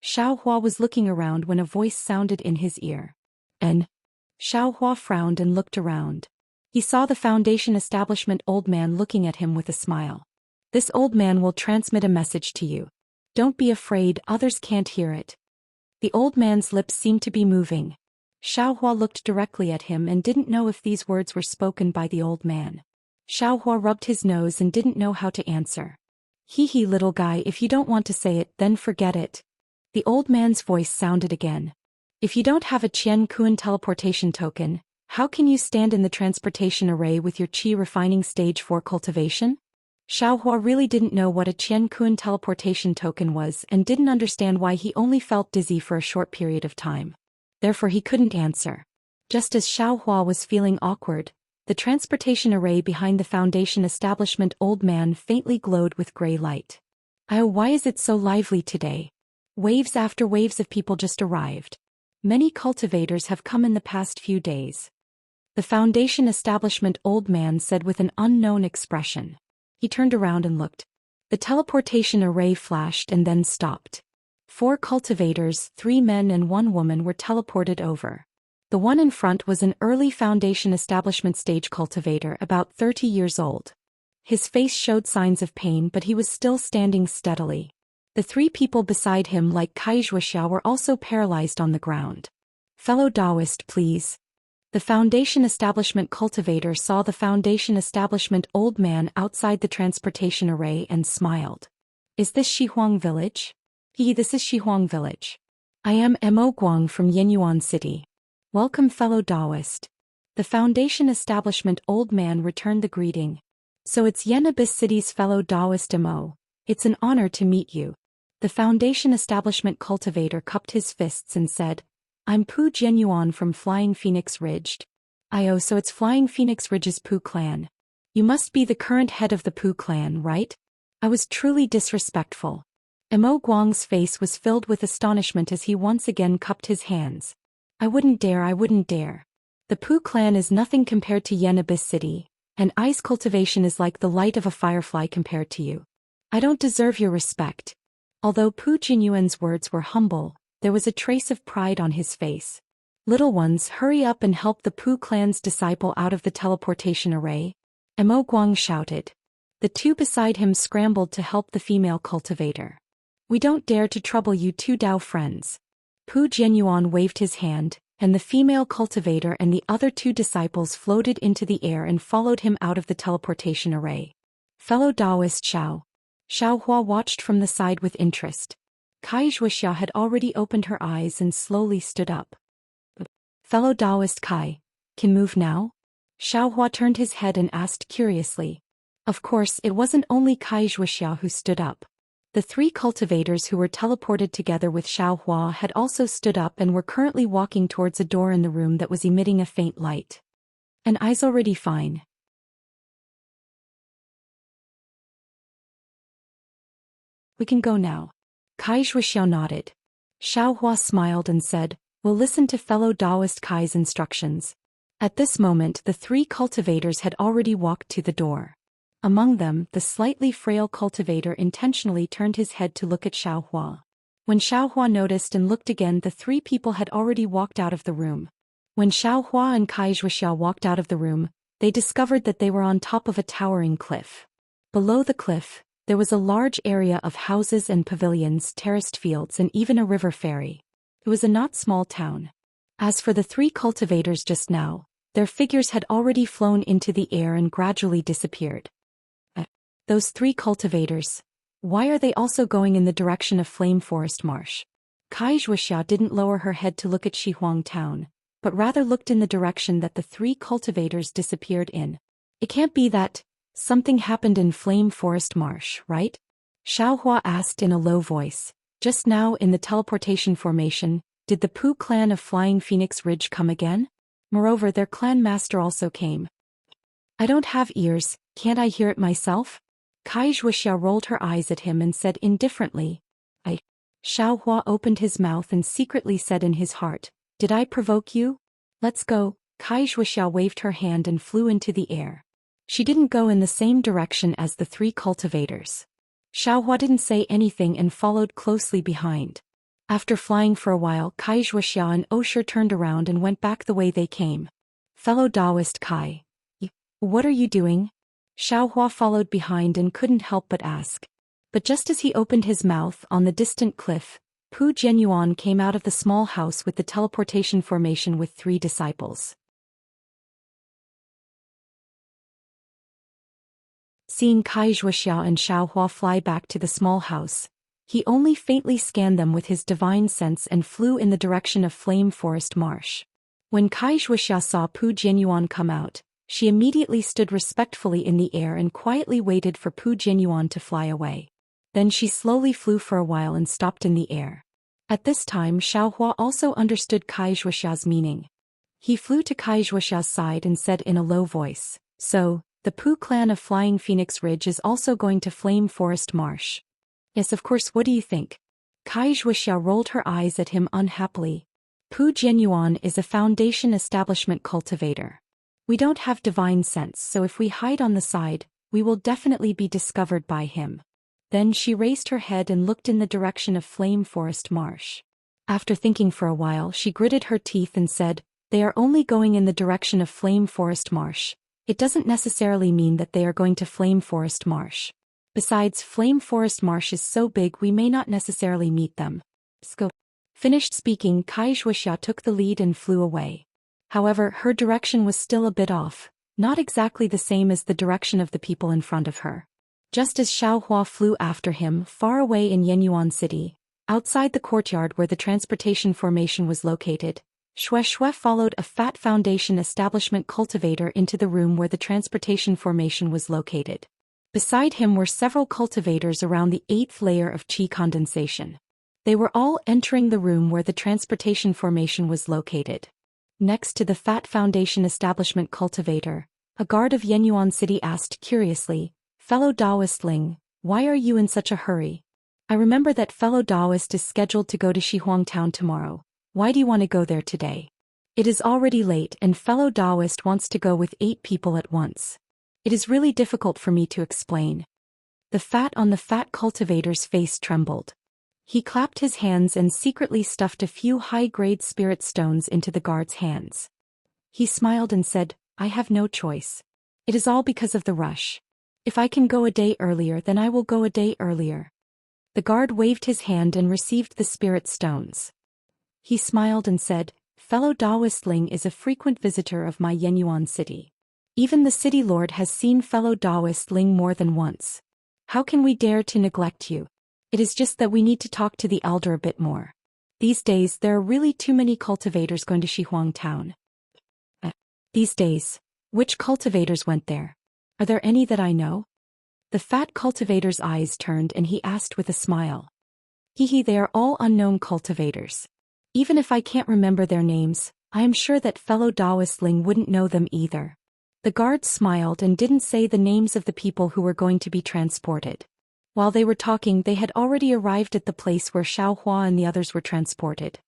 Xiaohua was looking around when a voice sounded in his ear. Xiaohua frowned and looked around. He saw the Foundation establishment old man looking at him with a smile. This old man will transmit a message to you. Don't be afraid, others can't hear it. The old man's lips seemed to be moving. Xiaohua looked directly at him and didn't know if these words were spoken by the old man. Xiaohua rubbed his nose and didn't know how to answer. Hee little guy, if you don't want to say it, then forget it. The old man's voice sounded again. If you don't have a Qian Kuan teleportation token, how can you stand in the transportation array with your qi refining stage 4 cultivation? Xiaohua really didn't know what a Qian Kuan teleportation token was and didn't understand why he only felt dizzy for a short period of time. Therefore he couldn't answer. Just as Xiaohua was feeling awkward, the transportation array behind the Foundation establishment old man faintly glowed with gray light. Oh, why is it so lively today? Waves after waves of people just arrived. Many cultivators have come in the past few days. The Foundation establishment old man said with an unknown expression. He turned around and looked. The teleportation array flashed and then stopped. 4 cultivators, 3 men and 1 woman were teleported over. The one in front was an early Foundation establishment stage cultivator about 30 years old. His face showed signs of pain, but he was still standing steadily. The 3 people beside him like Kai Zhuoxiao were also paralyzed on the ground. Fellow Taoist, please. The Foundation establishment cultivator saw the Foundation establishment old man outside the transportation array and smiled. Is this Shihuang village? This is Shihuang village. I am Mo Guang from Yenyuan City. Welcome fellow Taoist. The Foundation establishment old man returned the greeting. So it's Yenabis City's fellow Taoist Mo. It's an honor to meet you. The Foundation establishment cultivator cupped his fists and said, I'm Pu Jianyuan from Flying Phoenix Ridge. So it's Flying Phoenix Ridge's Pu clan. You must be the current head of the Pooh clan, right? I was truly disrespectful. Mo Guang's face was filled with astonishment as he once again cupped his hands. I wouldn't dare. The Pooh clan is nothing compared to Yen Abyss City, and Ice Cultivation is like the light of a firefly compared to you. I don't deserve your respect. Although Pooh Jinyuan's words were humble, there was a trace of pride on his face. Little ones, hurry up and help the Pooh clan's disciple out of the teleportation array. Mo Guang shouted. The two beside him scrambled to help the female cultivator. We don't dare to trouble you two Dao friends. Pooh Jinyuan waved his hand, and the female cultivator and the other two disciples floated into the air and followed him out of the teleportation array. Fellow Taoist Xiaohua watched from the side with interest. Kai Zhuoxia had already opened her eyes and slowly stood up. Fellow Taoist Kai, can move now? Xiaohua turned his head and asked curiously. Of course, it wasn't only Kai Zhuoxia who stood up. The three cultivators who were teleported together with Xiaohua had also stood up and were currently walking towards a door in the room that was emitting a faint light. And I's already fine. We can go now. Kai Zhuoxiao nodded. Xiaohua smiled and said, We'll listen to fellow Taoist Kai's instructions. At this moment the three cultivators had already walked to the door. Among them, the slightly frail cultivator intentionally turned his head to look at Xiaohua. When Xiaohua noticed and looked again, the three people had already walked out of the room. When Xiaohua and Kai Zhuoxiao walked out of the room, they discovered that they were on top of a towering cliff. Below the cliff, there was a large area of houses and pavilions, terraced fields, and even a river ferry. It was a not small town. As for the three cultivators just now, their figures had already flown into the air and gradually disappeared. Those three cultivators. Why are they also going in the direction of Flame Forest Marsh? Kai Zhuoxia didn't lower her head to look at Shihuang Town, but rather looked in the direction that the three cultivators disappeared in. It can't be that something happened in Flame Forest Marsh, right? Xiaohua asked in a low voice. Just now in the teleportation formation, did the Pooh clan of Flying Phoenix Ridge come again? Moreover, their clan master also came. I don't have ears, can't I hear it myself? Kai Zhuoxia rolled her eyes at him and said indifferently. Xiaohua opened his mouth and secretly said in his heart, Did I provoke you? Let's go. Kai Zhuoxia waved her hand and flew into the air. She didn't go in the same direction as the three cultivators. Xiaohua didn't say anything and followed closely behind. After flying for a while, Kai Zhuoxia and Osher turned around and went back the way they came. Fellow Taoist Kai. What are you doing? Xiaohua followed behind and couldn't help but ask. But just as he opened his mouth on the distant cliff, Pooh Jinyuan came out of the small house with the teleportation formation with three disciples. Seeing Kai Zhuoxiao and Xiaohua fly back to the small house, he only faintly scanned them with his divine sense and flew in the direction of Flame Forest Marsh. When Kai Zhuoxiao saw Pooh Jinyuan come out, she immediately stood respectfully in the air and quietly waited for Pooh Jinyuan to fly away. Then she slowly flew for a while and stopped in the air. At this time Xiaohua also understood Kai Zhuoxiao's meaning. He flew to Kai Zhuoxiao's side and said in a low voice, So, the Pooh clan of Flying Phoenix Ridge is also going to Flame Forest Marsh. Yes, of course, what do you think? Kai Zhuoxiao rolled her eyes at him unhappily. Pooh Jinyuan is a foundation establishment cultivator. We don't have divine sense, so if we hide on the side, we will definitely be discovered by him. Then she raised her head and looked in the direction of Flame Forest Marsh. After thinking for a while, she gritted her teeth and said, They are only going in the direction of Flame Forest Marsh. It doesn't necessarily mean that they are going to Flame Forest Marsh. Besides, Flame Forest Marsh is so big we may not necessarily meet them. Finished speaking, Kai Zhuoxiao took the lead and flew away. However, her direction was still a bit off, not exactly the same as the direction of the people in front of her. Just as Xiaohua flew after him, far away in Yenyuan City, outside the courtyard where the transportation formation was located, Shui followed a fat foundation establishment cultivator into the room where the transportation formation was located. Beside him were several cultivators around the 8th layer of qi condensation. They were all entering the room where the transportation formation was located. Next to the fat foundation establishment cultivator, A guard of Yenyuan City asked curiously, "Fellow Taoist Ling, why are you in such a hurry? I remember that fellow Taoist is scheduled to go to Shihuang Town tomorrow. Why do you want to go there today? It is already late and fellow Taoist wants to go with 8 people at once. It is really difficult for me to explain." The fat on the fat cultivator's face trembled. He clapped his hands and secretly stuffed a few high-grade spirit stones into the guard's hands. He smiled and said, "I have no choice. It is all because of the rush. If I can go a day earlier, then I will go a day earlier." The guard waved his hand and received the spirit stones. He smiled and said, "Fellow Taoist Ling is a frequent visitor of my Yenyuan City. Even the city lord has seen fellow Taoist Ling more than once. How can we dare to neglect you? It is just that we need to talk to the elder a bit more. These days there are really too many cultivators going to Shihuang Town." These days? Which cultivators went there? Are there any that I know? The fat cultivator's eyes turned and he asked with a smile. They are all unknown cultivators. Even if I can't remember their names, I am sure that fellow Taoist Ling wouldn't know them either. The guard smiled and didn't say the names of the people who were going to be transported. While they were talking, they had already arrived at the place where Xiao Hua and the others were transported.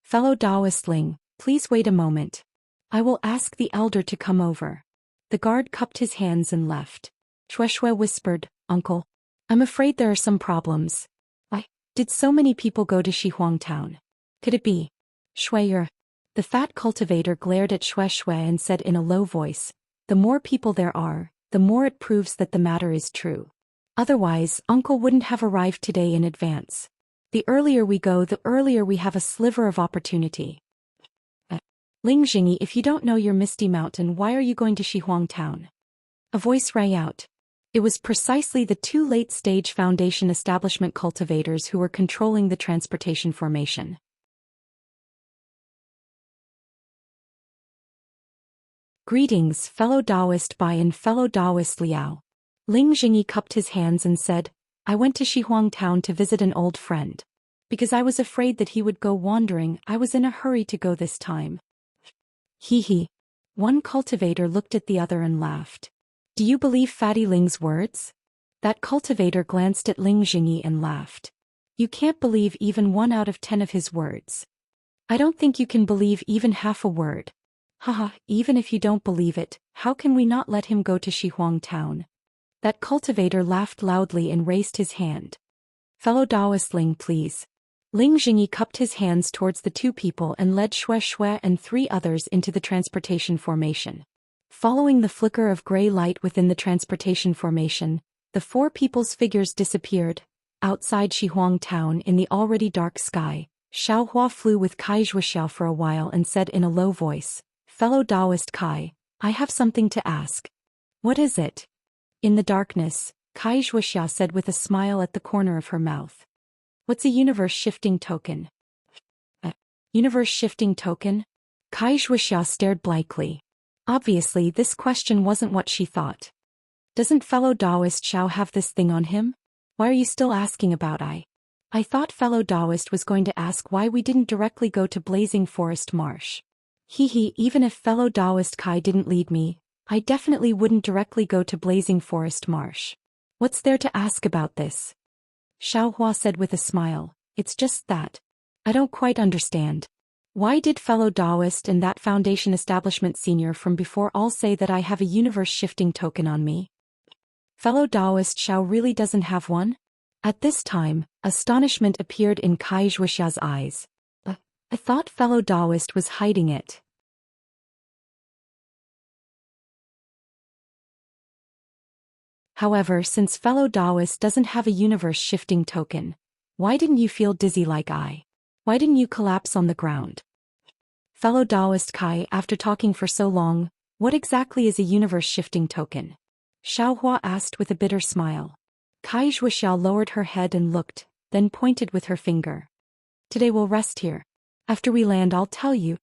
"Fellow Taoist Ling, please wait a moment. I will ask the elder to come over." The guard cupped his hands and left. Shui whispered, "Uncle, I'm afraid there are some problems. Why did so many people go to Shihuang Town? Could it be Shui?" The fat cultivator glared at Shui and said in a low voice, "The more people there are, the more it proves that the matter is true. Otherwise, Uncle wouldn't have arrived today in advance. The earlier we go, the earlier we have a sliver of opportunity." "Ling Jingyi, if you don't know your Misty Mountain, why are you going to Shihuang Town?" A voice rang out. It was precisely the 2 late-stage Foundation establishment cultivators who were controlling the transportation formation. "Greetings, fellow Taoist Bai and fellow Taoist Liao." Ling Jingyi cupped his hands and said, "I went to Shihuang Town to visit an old friend. Because I was afraid that he would go wandering, I was in a hurry to go this time." One cultivator looked at the other and laughed. "Do you believe Fatty Ling's words?" That cultivator glanced at Ling Jingyi and laughed. "You can't believe even 1 out of 10 of his words. I don't think you can believe even half a word. Even if you don't believe it, how can we not let him go to Shihuang Town?" That cultivator laughed loudly and raised his hand. "Fellow Taoist Ling, please." Ling Jingyi cupped his hands towards the 2 people and led Shui and 3 others into the transportation formation. Following the flicker of gray light within the transportation formation, the 4 people's figures disappeared. Outside Shihuang Town in the already dark sky, Xiao Hua flew with Kai Zhuoxiao for a while and said in a low voice, "Fellow Taoist Kai, I have something to ask." "What is it?" In the darkness, Kai Zhuoxiao said with a smile at the corner of her mouth. "What's a universe-shifting token?" "A universe-shifting token?" Kai Zhuoxiao stared blankly. Obviously, this question wasn't what she thought. "Doesn't fellow Taoist Xiao have this thing on him? Why are you still asking about I thought fellow Taoist was going to ask why we didn't directly go to Blazing Forest Marsh." Even if fellow Taoist Kai didn't lead me, I definitely wouldn't directly go to Blazing Forest Marsh. What's there to ask about this?" Xiao Hua said with a smile, "It's just that I don't quite understand. Why did fellow Taoist and that Foundation establishment senior from before all say that I have a universe-shifting token on me? Fellow Taoist Xiao really doesn't have one?" At this time, astonishment appeared in Kai Zhuoxiao's eyes. I thought fellow Taoist was hiding it." However, since fellow Taoist doesn't have a universe-shifting token, why didn't you feel dizzy like I? Why didn't you collapse on the ground? Fellow Taoist Kai, after talking for so long, what exactly is a universe-shifting token? Xiao Hua asked with a bitter smile. Kai Zhuoxiao lowered her head and looked, then pointed with her finger. "Today we'll rest here. After we land I'll tell you."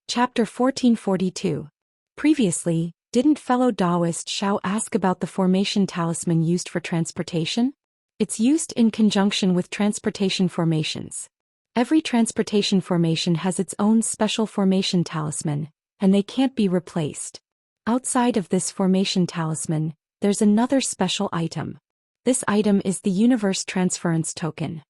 Chapter 1442. Previously, didn't fellow Taoist Xiao ask about the formation talisman used for transportation? It's used in conjunction with transportation formations. Every transportation formation has its own special formation talisman, and they can't be replaced. Outside of this formation talisman, there's another special item. This item is the Universe Transference Token.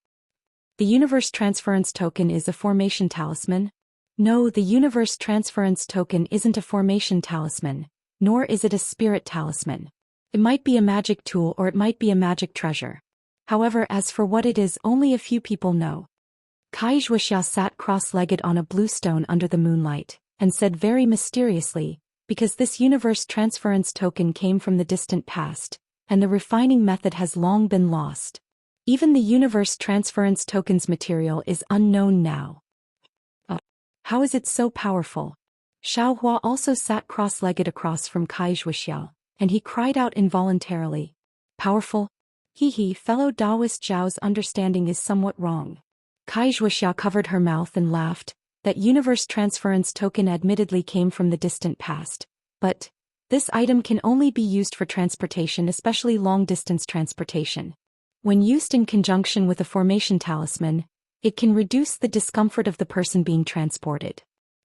The Universe Transference Token is a formation talisman? No, the Universe Transference Token isn't a formation talisman, nor is it a spirit talisman. It might be a magic tool or it might be a magic treasure. However, as for what it is, only a few people know. Kai Zhuoxia sat cross-legged on a blue stone under the moonlight, and said very mysteriously, because this Universe Transference Token came from the distant past, and the refining method has long been lost. Even the Universe Transference Token's material is unknown now. How is it so powerful? Xiao Hua also sat cross-legged across from Kai Zhuoxia, and he cried out involuntarily. Powerful? Fellow Taoist Zhao's understanding is somewhat wrong. Kai Zhuoxia covered her mouth and laughed. That Universe Transference Token admittedly came from the distant past, but this item can only be used for transportation, especially long-distance transportation. When used in conjunction with a formation talisman, it can reduce the discomfort of the person being transported.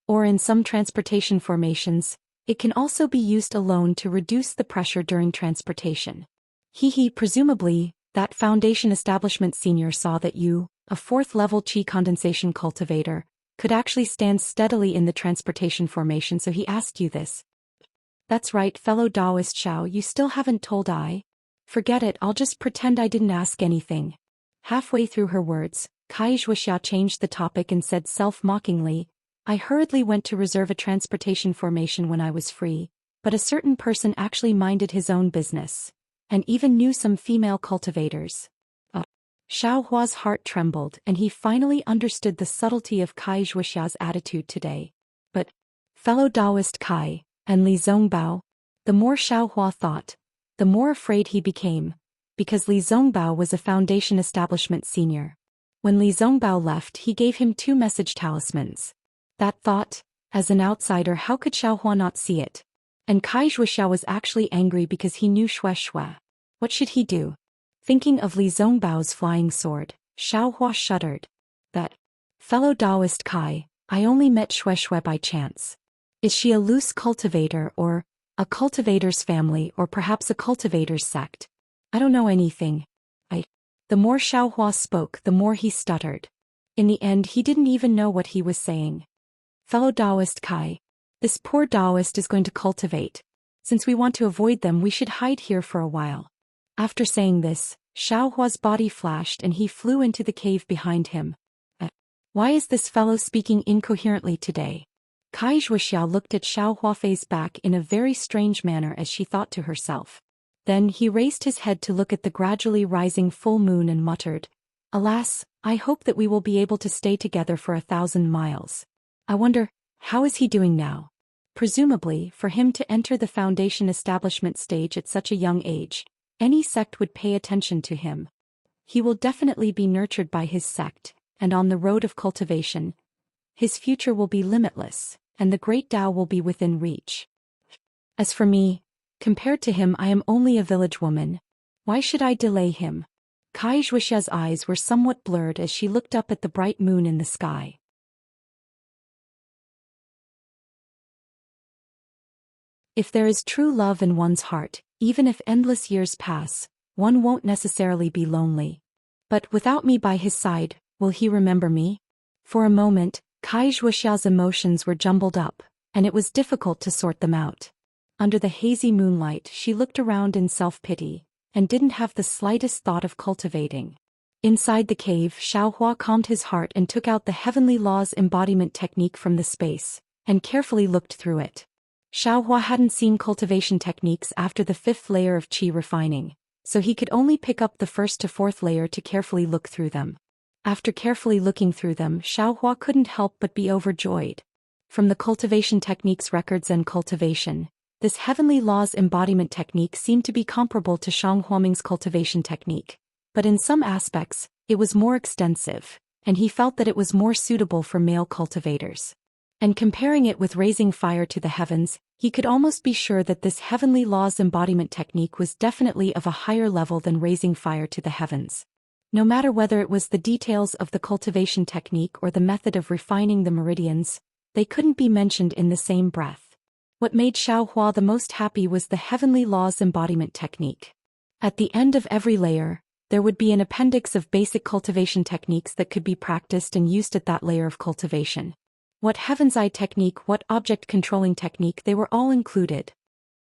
Or in some transportation formations, it can also be used alone to reduce the pressure during transportation. Presumably, that Foundation Establishment Senior saw that you, a 4th-level Qi condensation cultivator, could actually stand steadily in the transportation formation, so he asked you this. That's right, fellow Taoist Xiao, you still haven't told I? Forget it, I'll just pretend I didn't ask anything. Halfway through her words, Kai Zhuoxia changed the topic and said self-mockingly, I hurriedly went to reserve a transportation formation when I was free, but a certain person actually minded his own business, and even knew some female cultivators. Xiao Hua's heart trembled and he finally understood the subtlety of Kai Zhuoxia's attitude today. But, fellow Taoist Kai, and Li Zongbao, the more Xiao Hua thought, the more afraid he became, because Li Zongbao was a Foundation Establishment Senior. When Li Zongbao left, he gave him 2 message talismans. That thought, as an outsider, how could Xiao Hua not see it? And Kai Zhuoxia was actually angry because he knew Shui. What should he do? Thinking of Li Zongbao's flying sword, Xiao Hua shuddered. That fellow Taoist Kai, I only met Shui by chance. Is she a loose cultivator or a cultivator's family or perhaps a cultivator's sect? I don't know anything. The more Xiao Hua spoke, the more he stuttered. In the end, he didn't even know what he was saying. Fellow Taoist Kai, this poor Taoist is going to cultivate. Since we want to avoid them, we should hide here for a while. After saying this, Xiao Hua's body flashed and he flew into the cave behind him. Why is this fellow speaking incoherently today? Kai Zhuoxia looked at Xiao Huafei's back in a very strange manner as she thought to herself. Then he raised his head to look at the gradually rising full moon and muttered, Alas, I hope that we will be able to stay together for 1,000 miles. I wonder, how is he doing now? Presumably, for him to enter the Foundation Establishment stage at such a young age, any sect would pay attention to him. He will definitely be nurtured by his sect, and on the road of cultivation, his future will be limitless, and the great Tao will be within reach. As for me, compared to him I am only a village woman. Why should I delay him? Kai Zhuoxia's eyes were somewhat blurred as she looked up at the bright moon in the sky. If there is true love in one's heart, even if endless years pass, one won't necessarily be lonely. But without me by his side, will he remember me? For a moment, Kai Zhuoxia's emotions were jumbled up, and it was difficult to sort them out. Under the hazy moonlight, she looked around in self-pity, and didn't have the slightest thought of cultivating. Inside the cave, Xiao Hua calmed his heart and took out the Heavenly Laws embodiment technique from the space, and carefully looked through it. Xiao Hua hadn't seen cultivation techniques after the 5th layer of Qi refining, so he could only pick up the 1st to 4th layer to carefully look through them. After carefully looking through them, Xiao Hua couldn't help but be overjoyed. From the cultivation techniques records and cultivation, this Heavenly Laws embodiment technique seemed to be comparable to Shang Huaming's cultivation technique, but in some aspects, it was more extensive, and he felt that it was more suitable for male cultivators. And comparing it with raising fire to the heavens, He could almost be sure that this heavenly laws embodiment technique was definitely of a higher level than raising fire to the heavens. No matter whether it was the details of the cultivation technique or the method of refining the meridians, they couldn't be mentioned in the same breath. What made Xiaohua the most happy was the heavenly laws embodiment technique. At the end of every layer, there would be an appendix of basic cultivation techniques that could be practiced and used at that layer of cultivation. What heaven's eye technique, what object controlling technique, they were all included.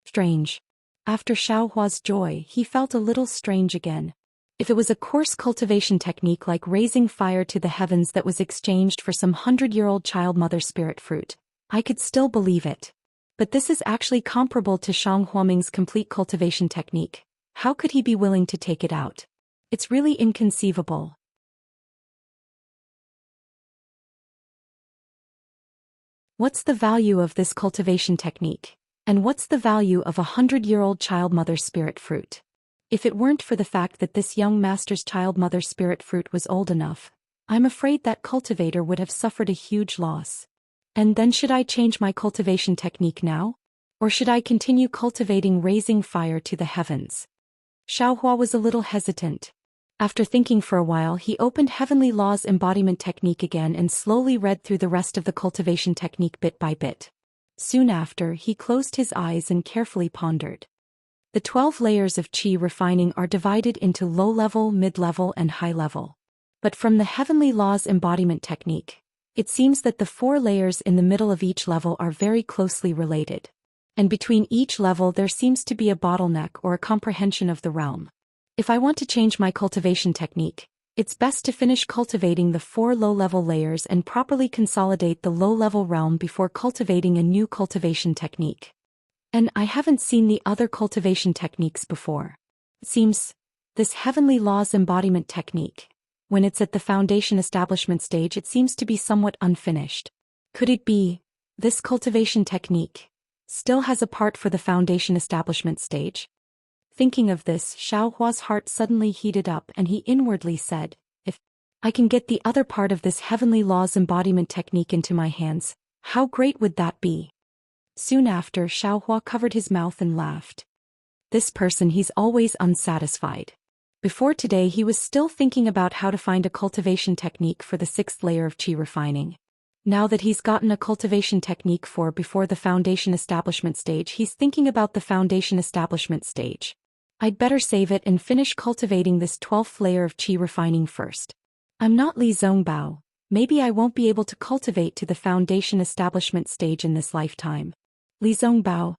Strange. After Xiaohua's joy, he felt a little strange again. If it was a coarse cultivation technique like raising fire to the heavens that was exchanged for some 100-year-old child mother spirit fruit, I could still believe it. But this is actually comparable to Shang Huaming's complete cultivation technique. How could he be willing to take it out? It's really inconceivable. What's the value of this cultivation technique? And what's the value of a 100-year-old child mother spirit fruit? If it weren't for the fact that this young master's child mother spirit fruit was old enough, I'm afraid that cultivator would have suffered a huge loss. And then should I change my cultivation technique now? Or should I continue cultivating raising fire to the heavens? Xiaohua was a little hesitant. After thinking for a while, he opened Heavenly Law's embodiment technique again and slowly read through the rest of the cultivation technique bit by bit. Soon after, he closed his eyes and carefully pondered. The 12 layers of qi refining are divided into low-level, mid-level, and high-level. But from the Heavenly Law's embodiment technique, it seems that the 4 layers in the middle of each level are very closely related. And between each level there seems to be a bottleneck or a comprehension of the realm. If I want to change my cultivation technique, it's best to finish cultivating the 4 low-level layers and properly consolidate the low-level realm before cultivating a new cultivation technique. And I haven't seen the other cultivation techniques before. It seems, this Heavenly Law's embodiment technique, when it's at the foundation establishment stage, it seems to be somewhat unfinished. Could it be, this cultivation technique still has a part for the foundation establishment stage? Thinking of this, Xiaohua's heart suddenly heated up and he inwardly said, if I can get the other part of this Heavenly Law's embodiment technique into my hands, how great would that be? Soon after, Xiaohua covered his mouth and laughed. This person, he's always unsatisfied. Before today he was still thinking about how to find a cultivation technique for the 6th layer of qi refining. Now that he's gotten a cultivation technique for before the foundation establishment stage, he's thinking about the foundation establishment stage. I'd better save it and finish cultivating this 12th layer of qi refining first. I'm not Li Zongbao. Maybe I won't be able to cultivate to the foundation establishment stage in this lifetime. Li Zongbao.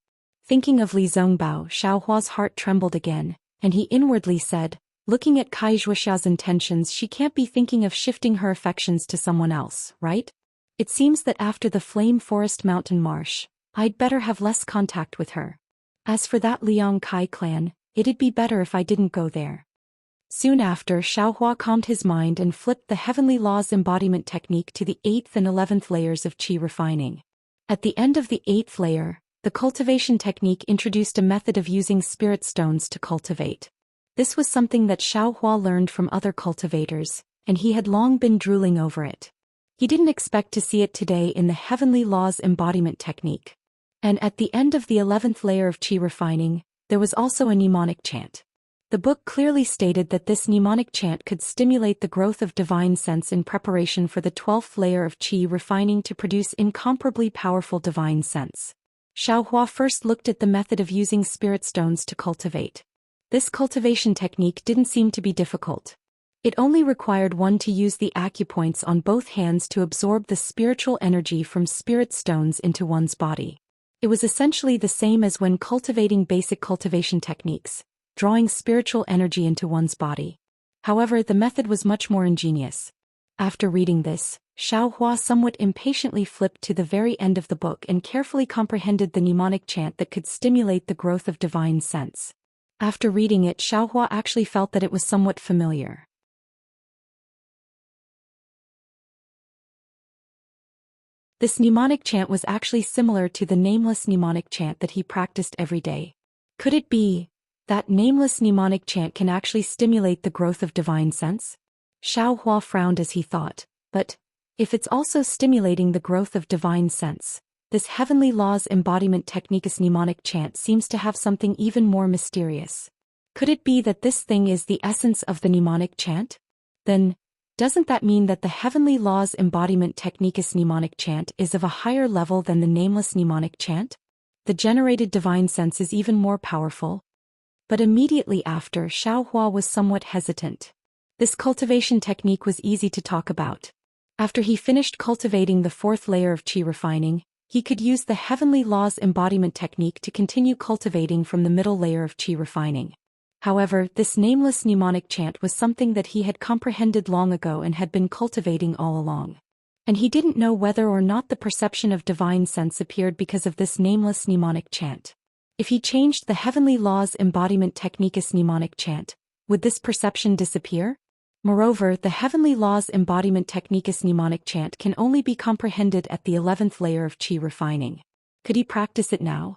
Thinking of Li Zongbao, Xiaohua's heart trembled again, and he inwardly said, looking at Kai Zhuoxia's intentions, she can't be thinking of shifting her affections to someone else, right? It seems that after the Flame Forest Mountain Marsh, I'd better have less contact with her. As for that Liang Kai clan, it'd be better if I didn't go there. Soon after, Xiaohua calmed his mind and flipped the Heavenly Law's embodiment technique to the 8th and 11th layers of qi refining. At the end of the 8th layer, the cultivation technique introduced a method of using spirit stones to cultivate. This was something that Xiaohua learned from other cultivators, and he had long been drooling over it. He didn't expect to see it today in the Heavenly Law's embodiment technique. And at the end of the 11th layer of qi refining, there was also a mnemonic chant. The book clearly stated that this mnemonic chant could stimulate the growth of divine sense in preparation for the 12th layer of qi refining to produce incomparably powerful divine sense. Xiaohua first looked at the method of using spirit stones to cultivate. This cultivation technique didn't seem to be difficult. It only required one to use the acupoints on both hands to absorb the spiritual energy from spirit stones into one's body. It was essentially the same as when cultivating basic cultivation techniques, drawing spiritual energy into one's body. However, the method was much more ingenious. After reading this, Xiaohua somewhat impatiently flipped to the very end of the book and carefully comprehended the mnemonic chant that could stimulate the growth of divine sense. After reading it, Xiaohua actually felt that it was somewhat familiar. This mnemonic chant was actually similar to the nameless mnemonic chant that he practiced every day. Could it be that nameless mnemonic chant can actually stimulate the growth of divine sense? Xiaohua frowned as he thought, but if it's also stimulating the growth of divine sense, this Heavenly Laws Embodiment Technique's mnemonic chant seems to have something even more mysterious. Could it be that this thing is the essence of the mnemonic chant? Then, doesn't that mean that the Heavenly Laws Embodiment Technique's mnemonic chant is of a higher level than the nameless mnemonic chant? The generated divine sense is even more powerful. But immediately after, Xiaohua was somewhat hesitant. This cultivation technique was easy to talk about. After he finished cultivating the fourth layer of qi refining, he could use the Heavenly Laws Embodiment Technique to continue cultivating from the middle layer of qi refining. However, this nameless mnemonic chant was something that he had comprehended long ago and had been cultivating all along. And he didn't know whether or not the perception of divine sense appeared because of this nameless mnemonic chant. If he changed the Heavenly Laws Embodiment Technique's mnemonic chant, would this perception disappear? Moreover, the Heavenly Laws Embodiment Technique's mnemonic chant can only be comprehended at the 11th layer of qi refining. Could he practice it now?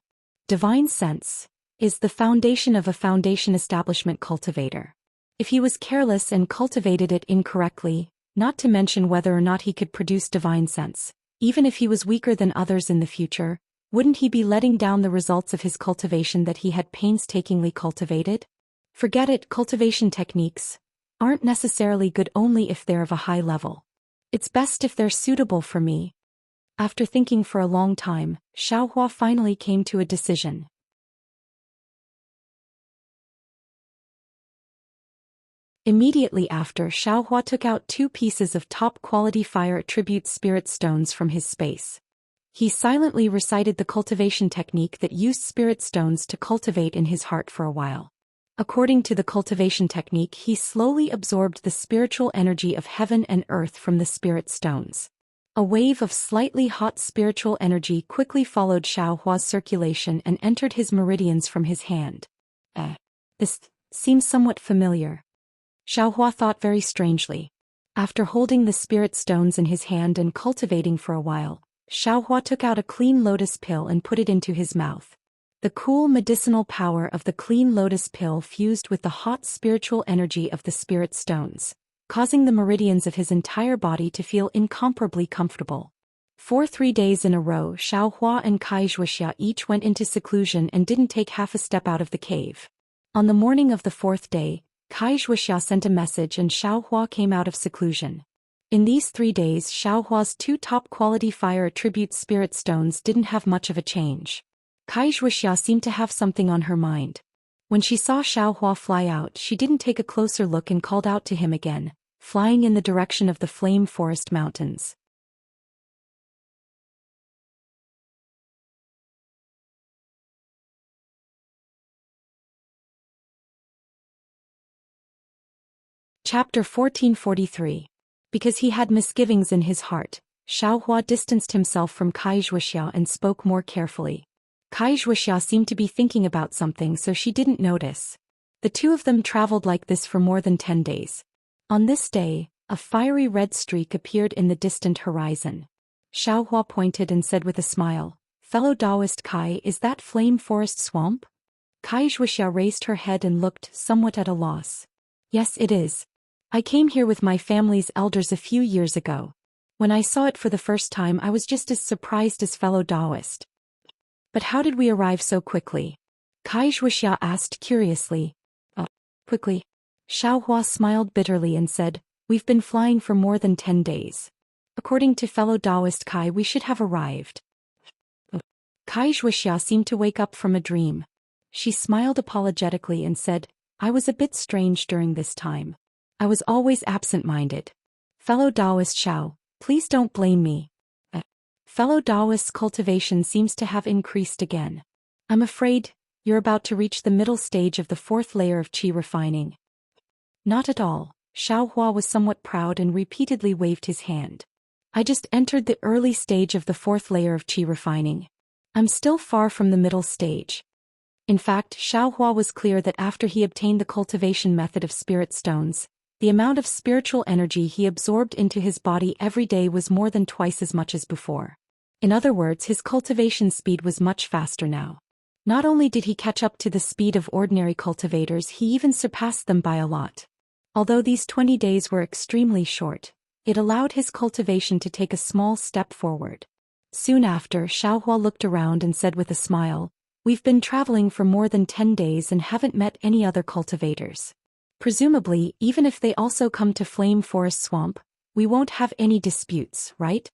Divine sense is the foundation of a foundation establishment cultivator. If he was careless and cultivated it incorrectly, not to mention whether or not he could produce divine sense, even if he was weaker than others in the future, wouldn't he be letting down the results of his cultivation that he had painstakingly cultivated? Forget it, cultivation techniques aren't necessarily good only if they're of a high level. It's best if they're suitable for me. After thinking for a long time, Xiaohua finally came to a decision. Immediately after, Xiaohua took out 2 pieces of top-quality fire attribute spirit stones from his space. He silently recited the cultivation technique that used spirit stones to cultivate in his heart for a while. According to the cultivation technique, he slowly absorbed the spiritual energy of heaven and earth from the spirit stones. A wave of slightly hot spiritual energy quickly followed Xiaohua's circulation and entered his meridians from his hand. This seems somewhat familiar. Xiaohua thought very strangely. After holding the spirit stones in his hand and cultivating for a while, Xiaohua took out a clean lotus pill and put it into his mouth. The cool medicinal power of the clean lotus pill fused with the hot spiritual energy of the spirit stones, causing the meridians of his entire body to feel incomparably comfortable. For 3 days in a row, Xiaohua and Kai Zhuoxia each went into seclusion and didn't take half a step out of the cave. On the morning of the 4th day, Kai Zhuoxia sent a message and Xiaohua came out of seclusion. In these 3 days, Xiaohua's 2 top-quality fire attribute spirit stones didn't have much of a change. Kai Zhuoxia seemed to have something on her mind. When she saw Xiaohua fly out, she didn't take a closer look and called out to him again, flying in the direction of the Flame Forest Mountains. Chapter 1443. Because he had misgivings in his heart, Xiaohua distanced himself from Kai Zhuoxia and spoke more carefully. Kai Zhuoxia seemed to be thinking about something, so she didn't notice. The 2 of them traveled like this for more than 10 days. On this day, a fiery red streak appeared in the distant horizon. Xiaohua pointed and said with a smile, "Fellow Taoist Kai, is that Flame Forest Swamp?" Kai Zhuoxia raised her head and looked somewhat at a loss. "Yes, it is. I came here with my family's elders a few years ago. When I saw it for the first time, I was just as surprised as fellow Taoist. But how did we arrive so quickly?" Kai Zhuoxia asked curiously. Quickly?" Xiaohua smiled bitterly and said, "We've been flying for more than 10 days. According to fellow Taoist Kai, we should have arrived." Kai Zhuoxia seemed to wake up from a dream. She smiled apologetically and said, "I was a bit strange during this time. I was always absent-minded. Fellow Taoist Xiao, please don't blame me. Fellow Taoist's cultivation seems to have increased again. I'm afraid you're about to reach the middle stage of the 4th layer of qi refining." "Not at all." Xiaohua was somewhat proud and repeatedly waved his hand. "I just entered the early stage of the 4th layer of qi refining. I'm still far from the middle stage." In fact, Xiaohua was clear that after he obtained the cultivation method of spirit stones, the amount of spiritual energy he absorbed into his body every day was more than twice as much as before. In other words, his cultivation speed was much faster now. Not only did he catch up to the speed of ordinary cultivators, he even surpassed them by a lot. Although these 20 days were extremely short, it allowed his cultivation to take a small step forward. Soon after, Xiaohua looked around and said with a smile, "We've been traveling for more than 10 days and haven't met any other cultivators. Presumably, even if they also come to Flame Forest Swamp, we won't have any disputes, right?"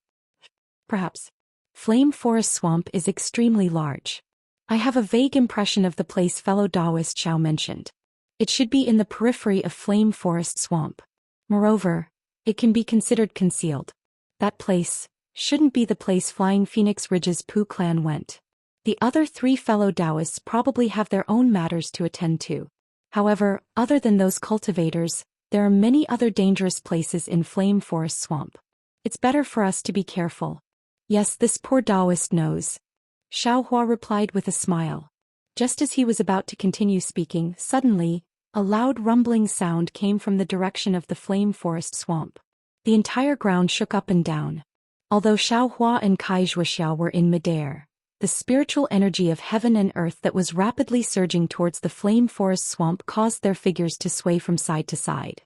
"Perhaps. Flame Forest Swamp is extremely large. I have a vague impression of the place fellow Taoist Xiao mentioned. It should be in the periphery of Flame Forest Swamp. Moreover, it can be considered concealed. That place shouldn't be the place Flying Phoenix Ridge's Pooh clan went. The other 3 fellow Taoists probably have their own matters to attend to. However, other than those cultivators, there are many other dangerous places in Flame Forest Swamp. It's better for us to be careful." "Yes, this poor Taoist knows," Xiaohua replied with a smile. Just as he was about to continue speaking, suddenly, a loud rumbling sound came from the direction of the Flame Forest Swamp. The entire ground shook up and down. Although Xiaohua and Kai Zhuoxiao were in midair, the spiritual energy of heaven and earth that was rapidly surging towards the Flame Forest Swamp caused their figures to sway from side to side.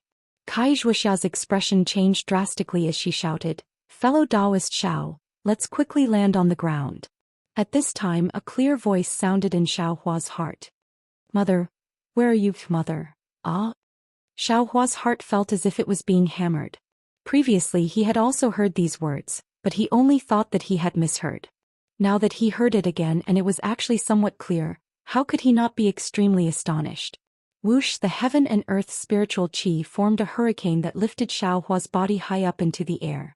Kai Zhuoxiao's expression changed drastically as she shouted, "Fellow Taoist Xiao, let's quickly land on the ground." At this time a clear voice sounded in Xiaohua's heart. "Mother, where are you, mother?" "Ah?" Xiaohua's heart felt as if it was being hammered. Previously he had also heard these words, but he only thought that he had misheard. Now that he heard it again and it was actually somewhat clear, how could he not be extremely astonished? Whoosh! The heaven and earth spiritual chi formed a hurricane that lifted Xiaohua's body high up into the air.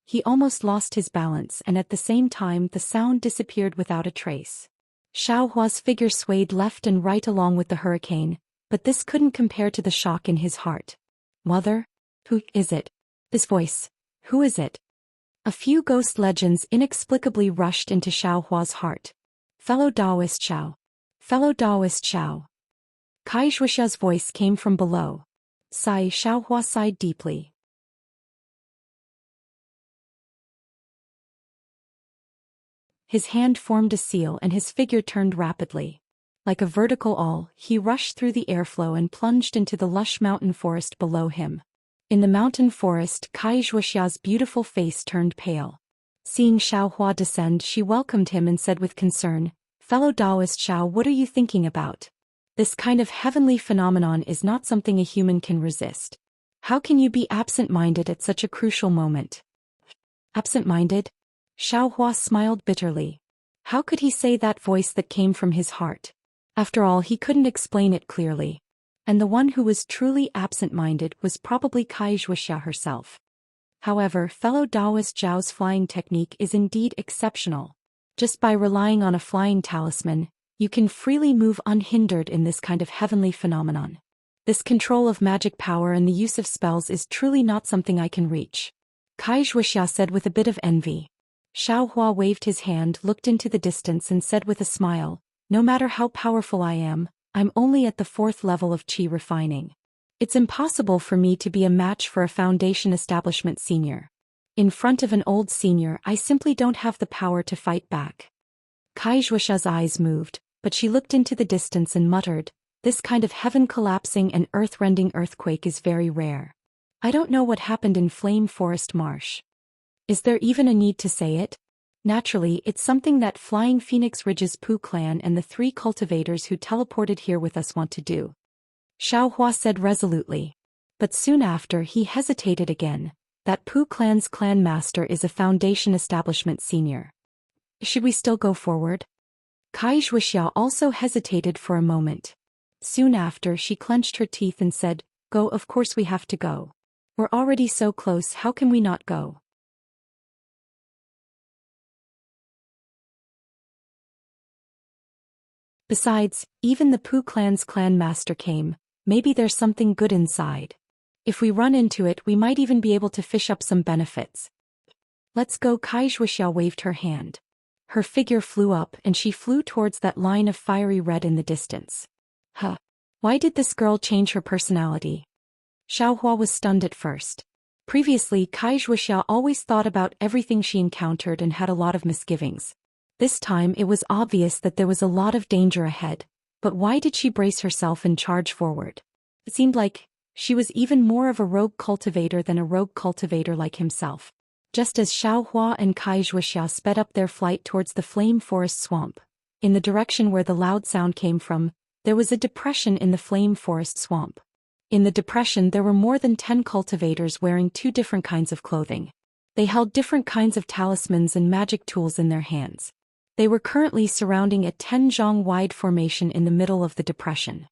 He almost lost his balance and at the same time the sound disappeared without a trace. Xiaohua's figure swayed left and right along with the hurricane, but this couldn't compare to the shock in his heart. "Mother? Who is it? This voice, who is it?" A few ghost legends inexplicably rushed into Xiaohua's heart. "Fellow Taoist Xiao. Fellow Taoist Xiao." Kai Zhuoxiao's voice came from below. Xiaohua sighed deeply. His hand formed a seal and his figure turned rapidly. Like a vertical awl, he rushed through the airflow and plunged into the lush mountain forest below him. In the mountain forest, Kai Zhuoxiao's beautiful face turned pale. Seeing Xiaohua descend, she welcomed him and said with concern, "Fellow Taoist Xiao, what are you thinking about? This kind of heavenly phenomenon is not something a human can resist. How can you be absent-minded at such a crucial moment?" "Absent-minded?" Xiaohua smiled bitterly. How could he say that voice that came from his heart? After all, he couldn't explain it clearly. And the one who was truly absent-minded was probably Kai Zhuoxiao herself. However, fellow Taoist Zhao's flying technique is indeed exceptional. Just by relying on a flying talisman, you can freely move unhindered in this kind of heavenly phenomenon. This control of magic power and the use of spells is truly not something I can reach," Kai Zhuoxiao said with a bit of envy. Xiaohua waved his hand, looked into the distance and said with a smile, "No matter how powerful I am, I'm only at the 4th level of chi refining. It's impossible for me to be a match for a foundation establishment senior. In front of an old senior, I simply don't have the power to fight back." Kai Zhuoxiao's eyes moved, but she looked into the distance and muttered, "This kind of heaven-collapsing and earth-rending earthquake is very rare. I don't know what happened in Flame Forest Marsh. Is there even a need to say it? Naturally, it's something that Flying Phoenix Ridge's Pooh clan and the 3 cultivators who teleported here with us want to do," Xiaohua said resolutely. But soon after he hesitated again. "That Pooh clan's clan master is a foundation establishment senior. Should we still go forward?" Kai Zhuoxiao also hesitated for a moment. Soon after she clenched her teeth and said, "Go, of course we have to go. We're already so close, how can we not go?" Besides, even the Pooh clan's clan master came. Maybe there's something good inside. If we run into it, we might even be able to fish up some benefits. "Let's go." Kai Zhuoxiao waved her hand. Her figure flew up and she flew towards that line of fiery red in the distance. Huh. Why did this girl change her personality? Xiaohua was stunned at first. Previously, Kai Zhuoxiao always thought about everything she encountered and had a lot of misgivings. This time it was obvious that there was a lot of danger ahead, but why did she brace herself and charge forward? It seemed like she was even more of a rogue cultivator than a rogue cultivator like himself. just as Xiaohua and Kai Zhuoxia sped up their flight towards the flame forest swamp. In the direction where the loud sound came from, there was a depression in the flame forest swamp. In the depression there were more than 10 cultivators wearing 2 different kinds of clothing. They held different kinds of talismans and magic tools in their hands. They were currently surrounding a 10-zhang-wide formation in the middle of the depression.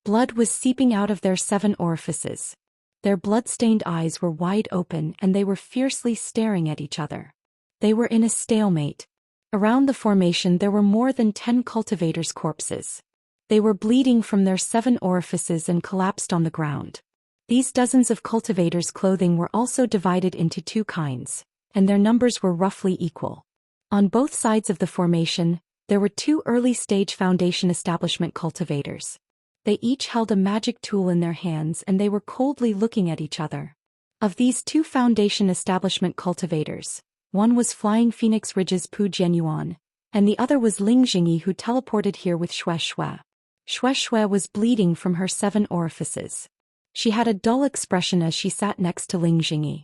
Blood was seeping out of their 7 orifices. Their blood-stained eyes were wide open and they were fiercely staring at each other. They were in a stalemate. Around the formation there were more than 10 cultivators' corpses. They were bleeding from their 7 orifices and collapsed on the ground. These dozens of cultivators' clothing were also divided into 2 kinds, and their numbers were roughly equal. On both sides of the formation, there were 2 early-stage foundation establishment cultivators. They each held a magic tool in their hands and they were coldly looking at each other. Of these 2 foundation establishment cultivators, one was Flying Phoenix Ridge's Pu Jianyuan, and the other was Ling Jingyi, who teleported here with Xue Xue. Xue Xue was bleeding from her 7 orifices. She had a dull expression as she sat next to Ling Jingyi.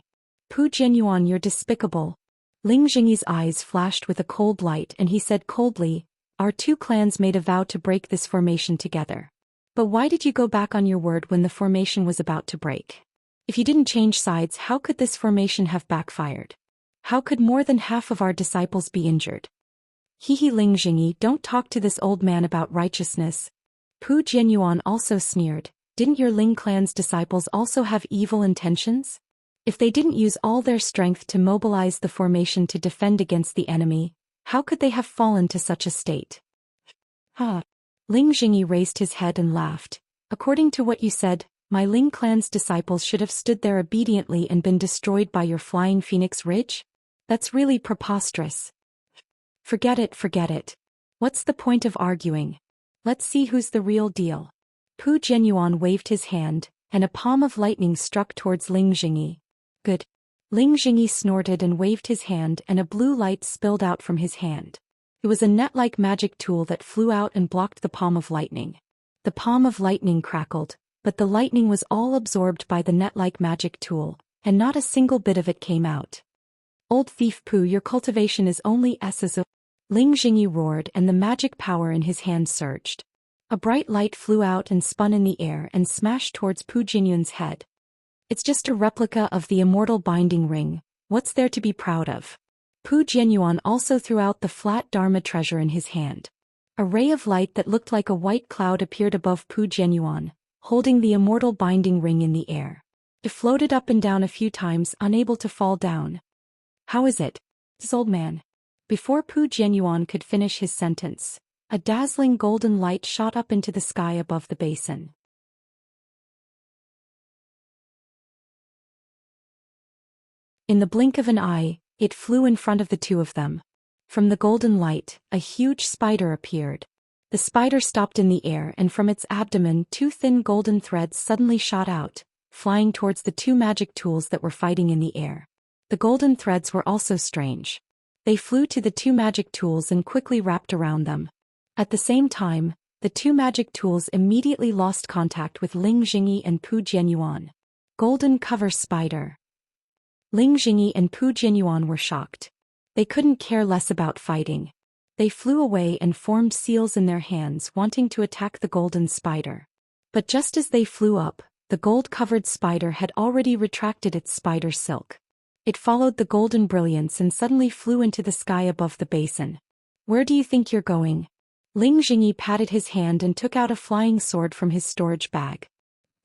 Pu Jianyuan, you're despicable. Ling Jingyi's eyes flashed with a cold light and he said coldly, our 2 clans made a vow to break this formation together. But why did you go back on your word when the formation was about to break? If you didn't change sides, how could this formation have backfired? How could more than half of our disciples be injured? Hehe, Ling Jingyi, don't talk to this old man about righteousness. Pu Jianyuan also sneered, didn't your Ling clan's disciples also have evil intentions? If they didn't use all their strength to mobilize the formation to defend against the enemy, how could they have fallen to such a state? Ling Jingyi raised his head and laughed. According to what you said, my Ling clan's disciples should have stood there obediently and been destroyed by your Flying Phoenix Ridge? That's really preposterous. Forget it. What's the point of arguing? Let's see who's the real deal. Pu Jianyuan waved his hand, and a palm of lightning struck towards Ling Jingyi. Good. Ling Jingyi snorted and waved his hand and a blue light spilled out from his hand. It was a net-like magic tool that flew out and blocked the palm of lightning. The palm of lightning crackled, but the lightning was all absorbed by the net-like magic tool, and not a single bit of it came out. Old thief Pu, your cultivation is only S's. Ling Jingyi roared and the magic power in his hand surged. A bright light flew out and spun in the air and smashed towards Pu Jianyuan's head. It's just a replica of the immortal binding ring, what's there to be proud of? Pu Jianyuan also threw out the flat Dharma treasure in his hand. A ray of light that looked like a white cloud appeared above Pu Jianyuan, holding the immortal binding ring in the air. It floated up and down a few times, unable to fall down. How is it? This old man. Before Pu Jianyuan could finish his sentence, a dazzling golden light shot up into the sky above the basin. In the blink of an eye, it flew in front of the 2 of them. From the golden light, a huge spider appeared. The spider stopped in the air and from its abdomen 2 thin golden threads suddenly shot out, flying towards the 2 magic tools that were fighting in the air. The golden threads were also strange. They flew to the 2 magic tools and quickly wrapped around them. At the same time, the 2 magic tools immediately lost contact with Ling Jingyi and Pu Jianyuan. Golden cover spider. Ling Jingyi and Pu Jianyuan were shocked. They couldn't care less about fighting. They flew away and formed seals in their hands, wanting to attack the golden spider. But just as they flew up, the gold-covered spider had already retracted its spider silk. It followed the golden brilliance and suddenly flew into the sky above the basin. Where do you think you're going? Ling Jingyi patted his hand and took out a flying sword from his storage bag.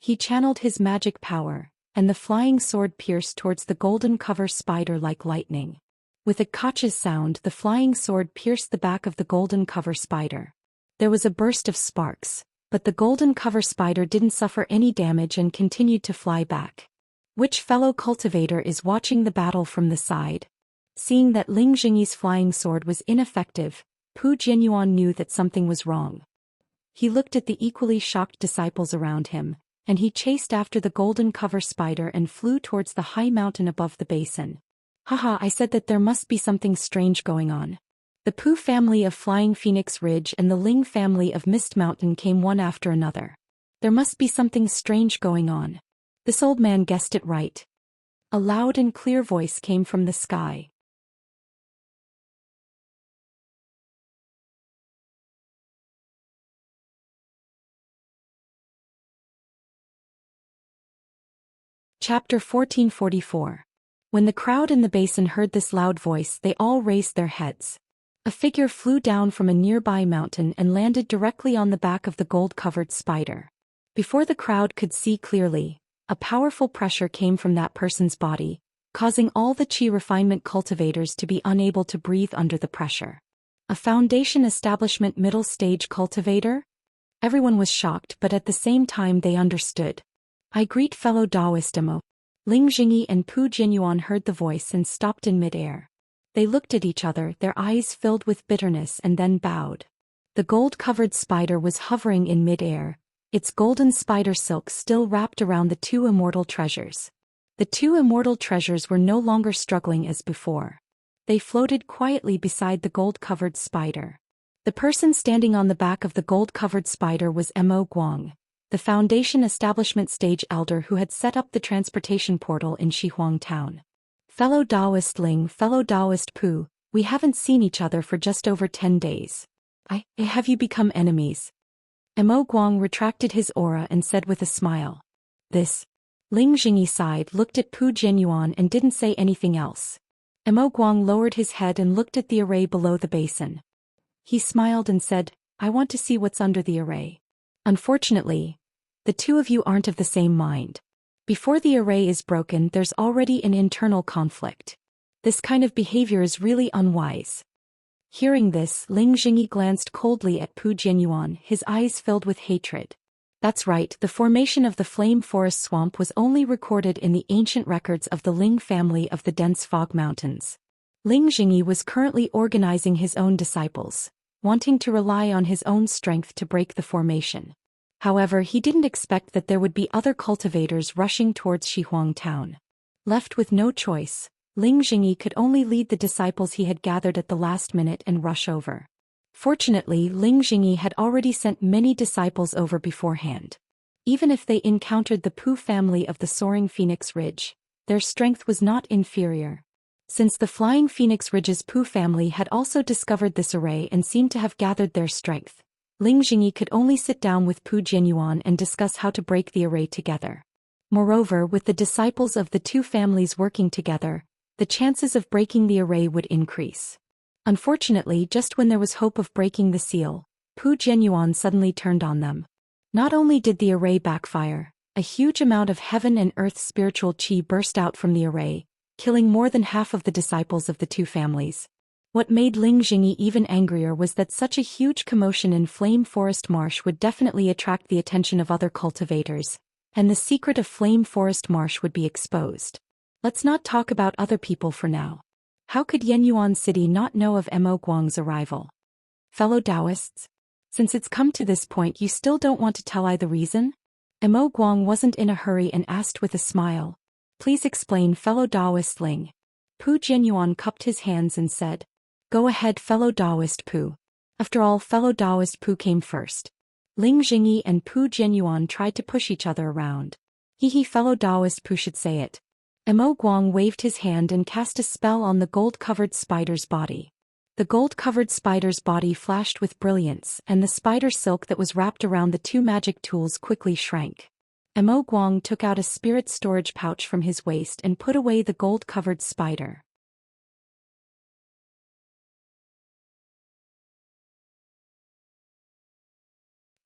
He channeled his magic power, and the flying sword pierced towards the golden cover spider like lightning. With a kach's sound, the flying sword pierced the back of the golden cover spider. There was a burst of sparks, but the golden cover spider didn't suffer any damage and continued to fly back. Which fellow cultivator is watching the battle from the side? Seeing that Ling Jingyi's flying sword was ineffective, Pu Jianyuan knew that something was wrong. He looked at the equally shocked disciples around him, and he chased after the golden cover spider and flew towards the high mountain above the basin. Haha, I said that there must be something strange going on. The Pu family of Flying Phoenix Ridge and the Ling family of Mist Mountain came one after another. There must be something strange going on. This old man guessed it right. A loud and clear voice came from the sky. Chapter 1444. When the crowd in the basin heard this loud voice, they all raised their heads. A figure flew down from a nearby mountain and landed directly on the back of the gold-covered spider. Before the crowd could see clearly, a powerful pressure came from that person's body, causing all the chi refinement cultivators to be unable to breathe under the pressure. A foundation establishment middle stage cultivator? Everyone was shocked, but at the same time they understood. I greet fellow Taoist Emo. Ling Jingyi and Pu Jianyuan heard the voice and stopped in mid-air. They looked at each other, their eyes filled with bitterness, and then bowed. The gold-covered spider was hovering in mid-air, its golden spider silk still wrapped around the two immortal treasures. The two immortal treasures were no longer struggling as before. They floated quietly beside the gold-covered spider. The person standing on the back of the gold-covered spider was Mo Guang, the Foundation Establishment Stage Elder who had set up the transportation portal in Shihuang Town. Fellow Taoist Ling, fellow Taoist Pu, we haven't seen each other for just over 10 days. Have you become enemies? Mo Guang retracted his aura and said with a smile. This. Ling Jingyi sighed, looked at Pu Jianyuan and didn't say anything else. Mo Guang lowered his head and looked at the array below the basin. He smiled and said, I want to see what's under the array. Unfortunately, the two of you aren't of the same mind. Before the array is broken, there's already an internal conflict. This kind of behavior is really unwise. Hearing this, Ling Jingyi glanced coldly at Pu Jianyuan, his eyes filled with hatred. That's right, the formation of the Flame Forest Swamp was only recorded in the ancient records of the Ling family of the dense fog mountains. Ling Jingyi was currently organizing his own disciples, wanting to rely on his own strength to break the formation. However, he didn't expect that there would be other cultivators rushing towards Shihuang Town. Left with no choice, Ling Jingyi could only lead the disciples he had gathered at the last minute and rush over. Fortunately, Ling Jingyi had already sent many disciples over beforehand. Even if they encountered the Pu family of the Soaring Phoenix Ridge, their strength was not inferior. Since the Flying Phoenix Ridge's Pu family had also discovered this array and seemed to have gathered their strength, Ling Jingyi could only sit down with Pu Jianyuan and discuss how to break the array together. Moreover, with the disciples of the two families working together, the chances of breaking the array would increase. Unfortunately, just when there was hope of breaking the seal, Pu Jianyuan suddenly turned on them. Not only did the array backfire, a huge amount of heaven and earth spiritual chi burst out from the array, killing more than half of the disciples of the two families. What made Ling Jingyi even angrier was that such a huge commotion in Flame Forest Marsh would definitely attract the attention of other cultivators, and the secret of Flame Forest Marsh would be exposed. Let's not talk about other people for now. How could Yenyuan City not know of Mo Guang's arrival? Fellow Taoists? Since it's come to this point, you still don't want to tell I the reason? Mo Guang wasn't in a hurry and asked with a smile. Please explain, fellow Taoist Ling. Pu Jianyuan cupped his hands and said, Go ahead, fellow Taoist Pu. After all, fellow Taoist Pu came first. Ling Jingyi and Pu Jianyuan tried to push each other around. Fellow Taoist Pu should say it. Mo Guang waved his hand and cast a spell on the gold-covered spider's body. The gold-covered spider's body flashed with brilliance, and the spider silk that was wrapped around the two magic tools quickly shrank. Mo Guang took out a spirit storage pouch from his waist and put away the gold-covered spider.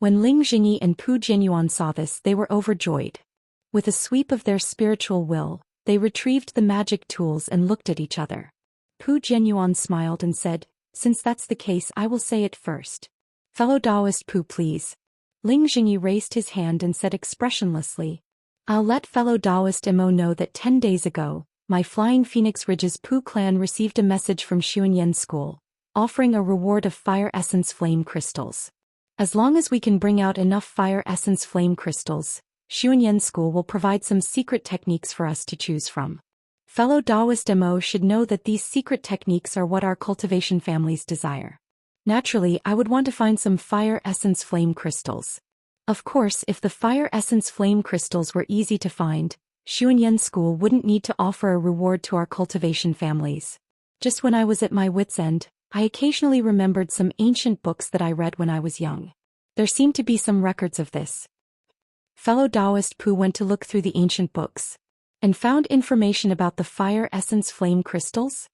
When Ling Jingyi and Pu Jianyuan saw this, they were overjoyed. With a sweep of their spiritual will, they retrieved the magic tools and looked at each other. Pu Jianyuan smiled and said, Since that's the case, I will say it first. Fellow Taoist Pu, please. Ling Jingyi raised his hand and said expressionlessly, I'll let fellow Taoist Mo know that 10 days ago, my Flying Phoenix Ridge's Pu clan received a message from Xuanyan School, offering a reward of fire essence flame crystals. As long as we can bring out enough fire essence flame crystals, Xuanyan School will provide some secret techniques for us to choose from. Fellow Taoist Mo should know that these secret techniques are what our cultivation families desire. Naturally, I would want to find some fire essence flame crystals. Of course, if the fire essence flame crystals were easy to find, Xuanyan School wouldn't need to offer a reward to our cultivation families. Just when I was at my wit's end, I occasionally remembered some ancient books that I read when I was young. There seemed to be some records of this. Fellow Taoist Pu went to look through the ancient books and found information about the fire essence flame crystals?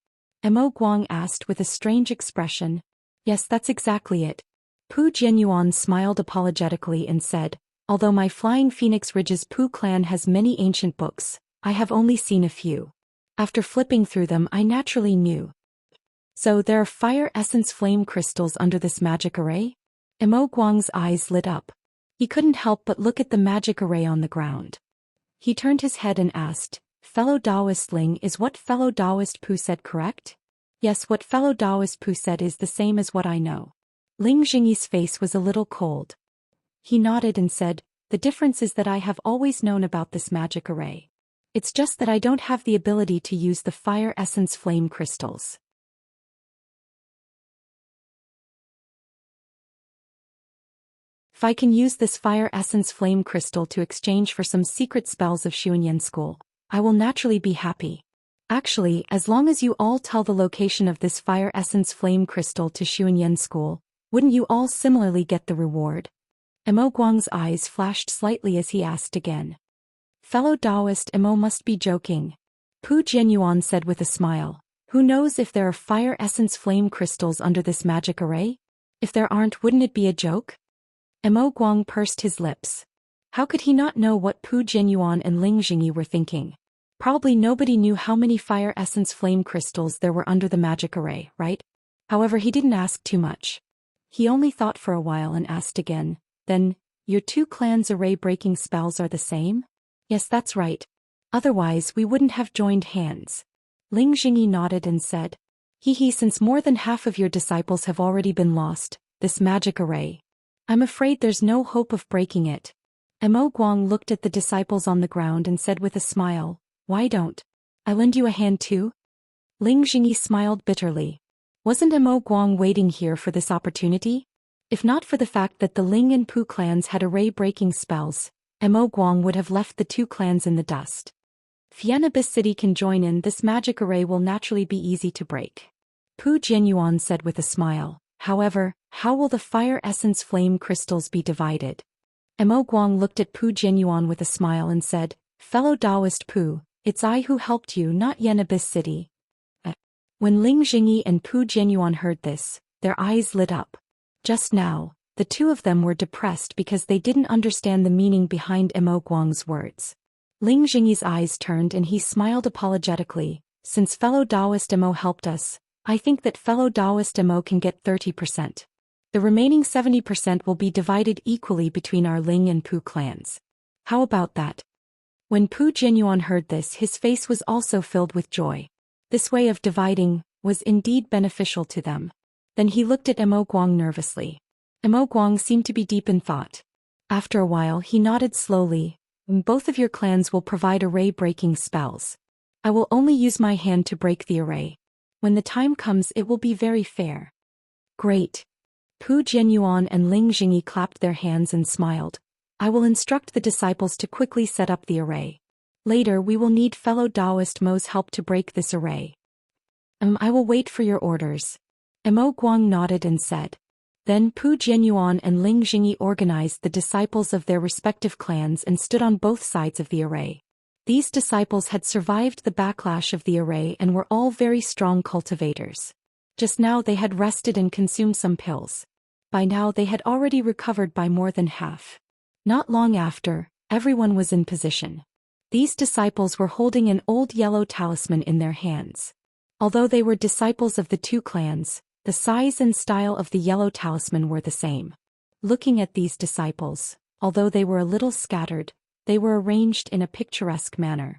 Mo Guang asked with a strange expression. Yes, that's exactly it. Pu Jianyuan smiled apologetically and said, although my Flying Phoenix Ridge's Pu clan has many ancient books, I have only seen a few. After flipping through them, I naturally knew. So there are fire essence flame crystals under this magic array? Mo Guang's eyes lit up. He couldn't help but look at the magic array on the ground. He turned his head and asked, Fellow Taoist Ling, is what Fellow Taoist Pu said correct? Yes, what Fellow Taoist Pu said is the same as what I know. Ling Jingyi's face was a little cold. He nodded and said, the difference is that I have always known about this magic array. It's just that I don't have the ability to use the fire essence flame crystals. If I can use this fire essence flame crystal to exchange for some secret spells of Xuanyan School, I will naturally be happy. Actually, as long as you all tell the location of this fire essence flame crystal to Xuanyan School, wouldn't you all similarly get the reward? Mo Guang's eyes flashed slightly as he asked again. Fellow Taoist Mo must be joking. Pu Jianyuan said with a smile. Who knows if there are fire essence flame crystals under this magic array? If there aren't, wouldn't it be a joke? Mo Guang pursed his lips. How could he not know what Pu Jianyuan and Ling Jingyi were thinking? Probably nobody knew how many fire essence flame crystals there were under the magic array, right? However, he didn't ask too much. He only thought for a while and asked again, then, your two clans' array-breaking spells are the same? Yes, that's right. Otherwise, we wouldn't have joined hands. Ling Jingyi nodded and said, since more than half of your disciples have already been lost, this magic array. I'm afraid there's no hope of breaking it. Mo Guang looked at the disciples on the ground and said with a smile, why don't I lend you a hand too? Ling Jingyi smiled bitterly. Wasn't Mo Guang waiting here for this opportunity? If not for the fact that the Ling and Pu clans had array-breaking spells, Mo Guang would have left the two clans in the dust. If Yenabis City can join in, this magic array will naturally be easy to break. Pu Jianyuan said with a smile. However, how will the fire essence flame crystals be divided? Mo Guang looked at Pu Jianyuan with a smile and said, Fellow Taoist Pu, it's I who helped you, not Yenabis City. When Ling Jingyi and Pu Jianyuan heard this, their eyes lit up. Just now, the two of them were depressed because they didn't understand the meaning behind Mo Guang's words. Ling Jingyi's eyes turned and he smiled apologetically. Since Fellow Taoist Mo helped us, I think that Fellow Taoist Mo can get 30%. The remaining 70% will be divided equally between our Ling and Pu clans. How about that? When Pu Jianyuan heard this, his face was also filled with joy. This way of dividing was indeed beneficial to them. Then he looked at Mo Guang nervously. Mo Guang seemed to be deep in thought. After a while he nodded slowly. Both of your clans will provide array-breaking spells. I will only use my hand to break the array. When the time comes, it will be very fair. Great. Pu Jianyuan and Ling Jingyi clapped their hands and smiled. I will instruct the disciples to quickly set up the array. Later we will need Fellow Taoist Mo's help to break this array. I will wait for your orders. Mo Guang nodded and said. Then Pu Jianyuan and Ling Jingyi organized the disciples of their respective clans and stood on both sides of the array. These disciples had survived the backlash of the array and were all very strong cultivators. Just now they had rested and consumed some pills. By now they had already recovered by more than half. Not long after, everyone was in position. These disciples were holding an old yellow talisman in their hands. Although they were disciples of the two clans, the size and style of the yellow talisman were the same. Looking at these disciples, although they were a little scattered, they were arranged in a picturesque manner.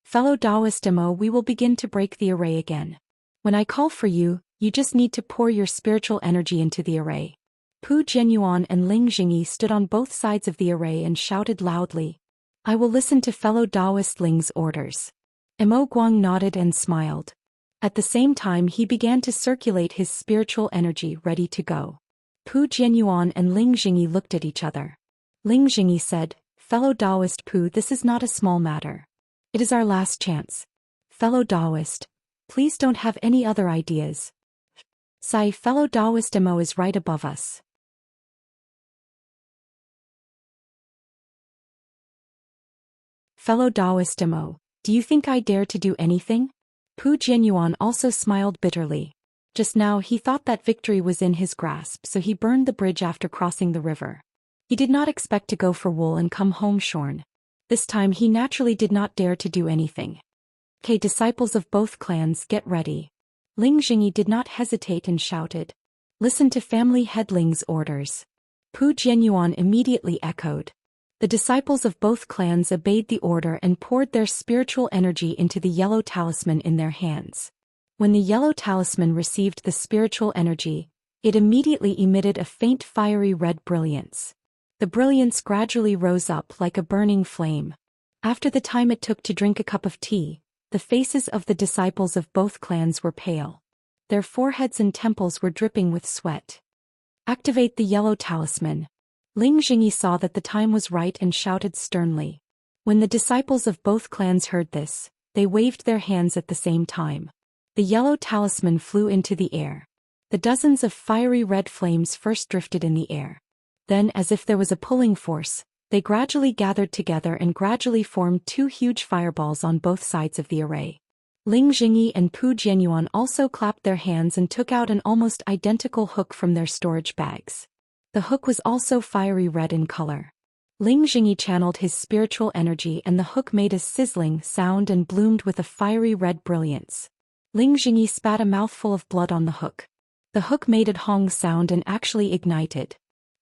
Fellow Taoist Mo, we will begin to break the array again. When I call for you, you just need to pour your spiritual energy into the array. Pu Jianyuan and Ling Jingyi stood on both sides of the array and shouted loudly. I will listen to Fellow Taoist Ling's orders. Mo Guang nodded and smiled. At the same time he began to circulate his spiritual energy, ready to go. Pu Jianyuan and Ling Jingyi looked at each other. Ling Jingyi said, Fellow Taoist Pu, this is not a small matter. It is our last chance. Fellow Taoist, please don't have any other ideas. Sigh, fellow Taoist Demo is right above us. Fellow Taoist Demo, do you think I dare to do anything? Pu Jianyuan also smiled bitterly. Just now he thought that victory was in his grasp, so he burned the bridge after crossing the river. He did not expect to go for wool and come home shorn. This time he naturally did not dare to do anything. Okay, disciples of both clans, get ready. Ling Jingyi did not hesitate and shouted. Listen to family headling's orders. Pu Jianyuan immediately echoed. The disciples of both clans obeyed the order and poured their spiritual energy into the yellow talisman in their hands. When the yellow talisman received the spiritual energy, it immediately emitted a faint fiery red brilliance. The brilliance gradually rose up like a burning flame. After the time it took to drink a cup of tea, the faces of the disciples of both clans were pale. Their foreheads and temples were dripping with sweat. Activate the yellow talisman. Ling Jingyi saw that the time was right and shouted sternly. When the disciples of both clans heard this, they waved their hands at the same time. The yellow talisman flew into the air. The dozens of fiery red flames first drifted in the air. Then, as if there was a pulling force, they gradually gathered together and gradually formed two huge fireballs on both sides of the array. Ling Jingyi and Pu Jianyuan also clapped their hands and took out an almost identical hook from their storage bags. The hook was also fiery red in color. Ling Jingyi channeled his spiritual energy and the hook made a sizzling sound and bloomed with a fiery red brilliance. Ling Jingyi spat a mouthful of blood on the hook. The hook made a hong sound and actually ignited.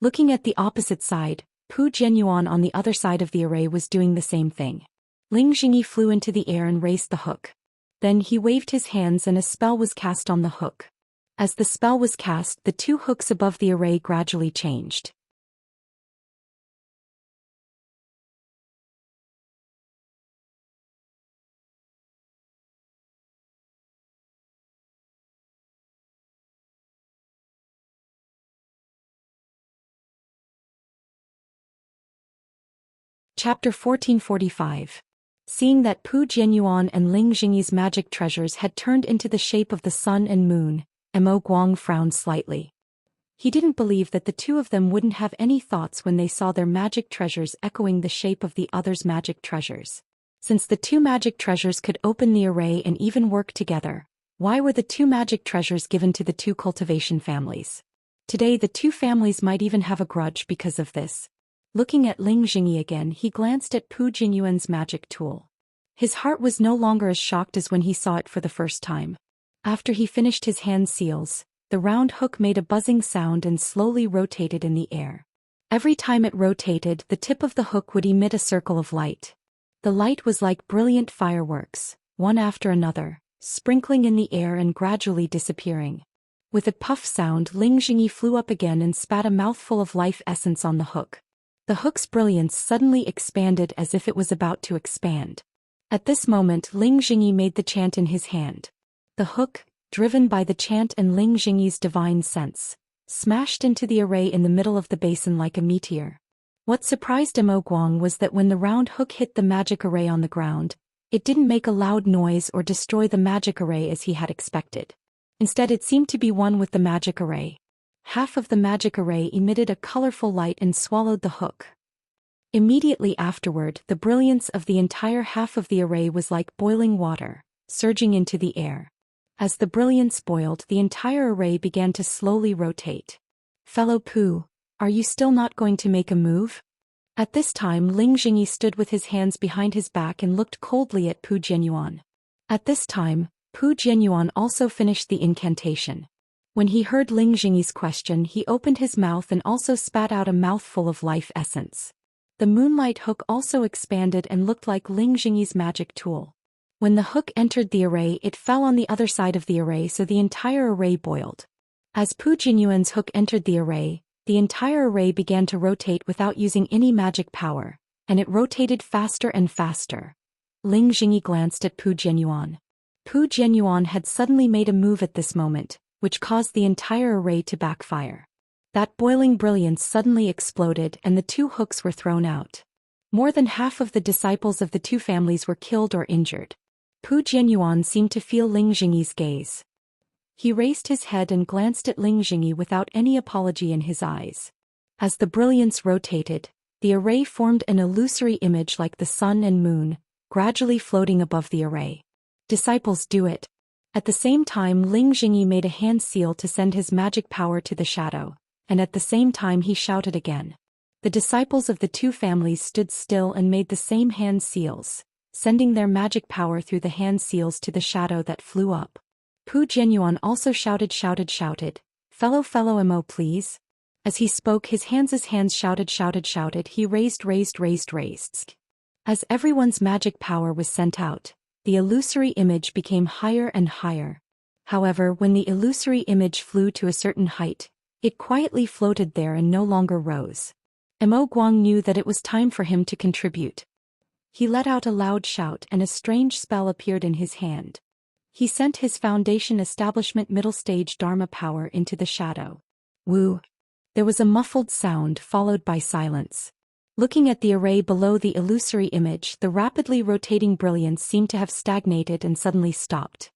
Looking at the opposite side, Pu Jianyuan on the other side of the array was doing the same thing. Ling Jingyi flew into the air and raised the hook. Then he waved his hands and a spell was cast on the hook. As the spell was cast, the two hooks above the array gradually changed. Chapter 1445. Seeing that Pu Jianyuan and Ling Jingyi's magic treasures had turned into the shape of the sun and moon, Mo Guang frowned slightly. He didn't believe that the two of them wouldn't have any thoughts when they saw their magic treasures echoing the shape of the other's magic treasures. Since the two magic treasures could open the array and even work together, why were the two magic treasures given to the two cultivation families? Today the two families might even have a grudge because of this. Looking at Ling Jingyi again, he glanced at Pu Jianyuan's magic tool. His heart was no longer as shocked as when he saw it for the first time. After he finished his hand seals, the round hook made a buzzing sound and slowly rotated in the air. Every time it rotated, the tip of the hook would emit a circle of light. The light was like brilliant fireworks, one after another, sprinkling in the air and gradually disappearing. With a puff sound, Ling Jingyi flew up again and spat a mouthful of life essence on the hook. The hook's brilliance suddenly expanded as if it was about to expand. At this moment, Ling Jingyi made the chant in his hand. The hook, driven by the chant and Ling Jingyi's divine sense, smashed into the array in the middle of the basin like a meteor. What surprised Mo Guang was that when the round hook hit the magic array on the ground, it didn't make a loud noise or destroy the magic array as he had expected. Instead, it seemed to be one with the magic array. Half of the magic array emitted a colorful light and swallowed the hook. Immediately afterward, the brilliance of the entire half of the array was like boiling water, surging into the air. As the brilliance boiled, the entire array began to slowly rotate. Fellow Pu, are you still not going to make a move? At this time, Ling Jingyi stood with his hands behind his back and looked coldly at Pu Jianyuan. At this time, Pu Jianyuan also finished the incantation. When he heard Ling Jingyi's question, he opened his mouth and also spat out a mouthful of life essence. The moonlight hook also expanded and looked like Ling Jingyi's magic tool. When the hook entered the array, it fell on the other side of the array, so the entire array boiled. As Pu Jianyuan's hook entered the array, the entire array began to rotate without using any magic power, and it rotated faster and faster. Ling Jingyi glanced at Pu Jianyuan. Pu Jianyuan had suddenly made a move at this moment, which caused the entire array to backfire. That boiling brilliance suddenly exploded and the two hooks were thrown out. More than half of the disciples of the two families were killed or injured. Pu Jianyuan seemed to feel Ling Jingyi's gaze. He raised his head and glanced at Ling Jingyi without any apology in his eyes. As the brilliance rotated, the array formed an illusory image like the sun and moon, gradually floating above the array. Disciples, do it. At the same time, Ling Jingyi made a hand seal to send his magic power to the shadow, and at the same time he shouted again. The disciples of the two families stood still and made the same hand seals, sending their magic power through the hand seals to the shadow that flew up. Pu Jianyuan also shouted, Fellow Mo, please. As he spoke, his hands shouted, he raised. As everyone's magic power was sent out, the illusory image became higher and higher. However, when the illusory image flew to a certain height, it quietly floated there and no longer rose. Mo Guang knew that it was time for him to contribute. He let out a loud shout and a strange spell appeared in his hand. He sent his foundation establishment middle stage Dharma power into the shadow. Woo! There was a muffled sound followed by silence. Looking at the array below the illusory image, the rapidly rotating brilliance seemed to have stagnated and suddenly stopped.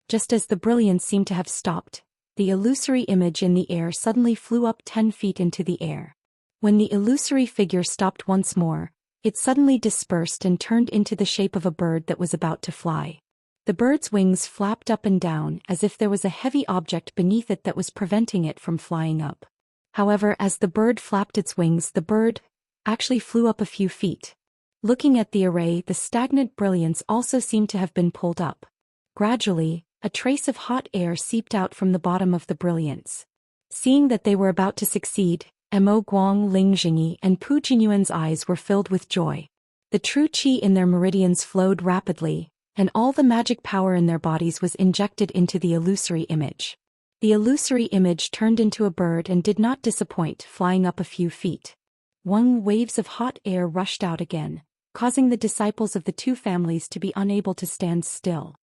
Just as the brilliance seemed to have stopped, the illusory image in the air suddenly flew up 10 feet into the air. When the illusory figure stopped once more, it suddenly dispersed and turned into the shape of a bird that was about to fly. The bird's wings flapped up and down as if there was a heavy object beneath it that was preventing it from flying up. However, as the bird flapped its wings, the bird actually flew up a few feet. Looking at the array, the stagnant brilliance also seemed to have been pulled up. Gradually, a trace of hot air seeped out from the bottom of the brilliance. Seeing that they were about to succeed, Mo Guang, Ling Jingyi, and Pu Jianyuan's eyes were filled with joy. The true qi in their meridians flowed rapidly, and all the magic power in their bodies was injected into the illusory image. The illusory image turned into a bird and did not disappoint, flying up a few feet. Waves of hot air rushed out again, causing the disciples of the two families to be unable to stand still.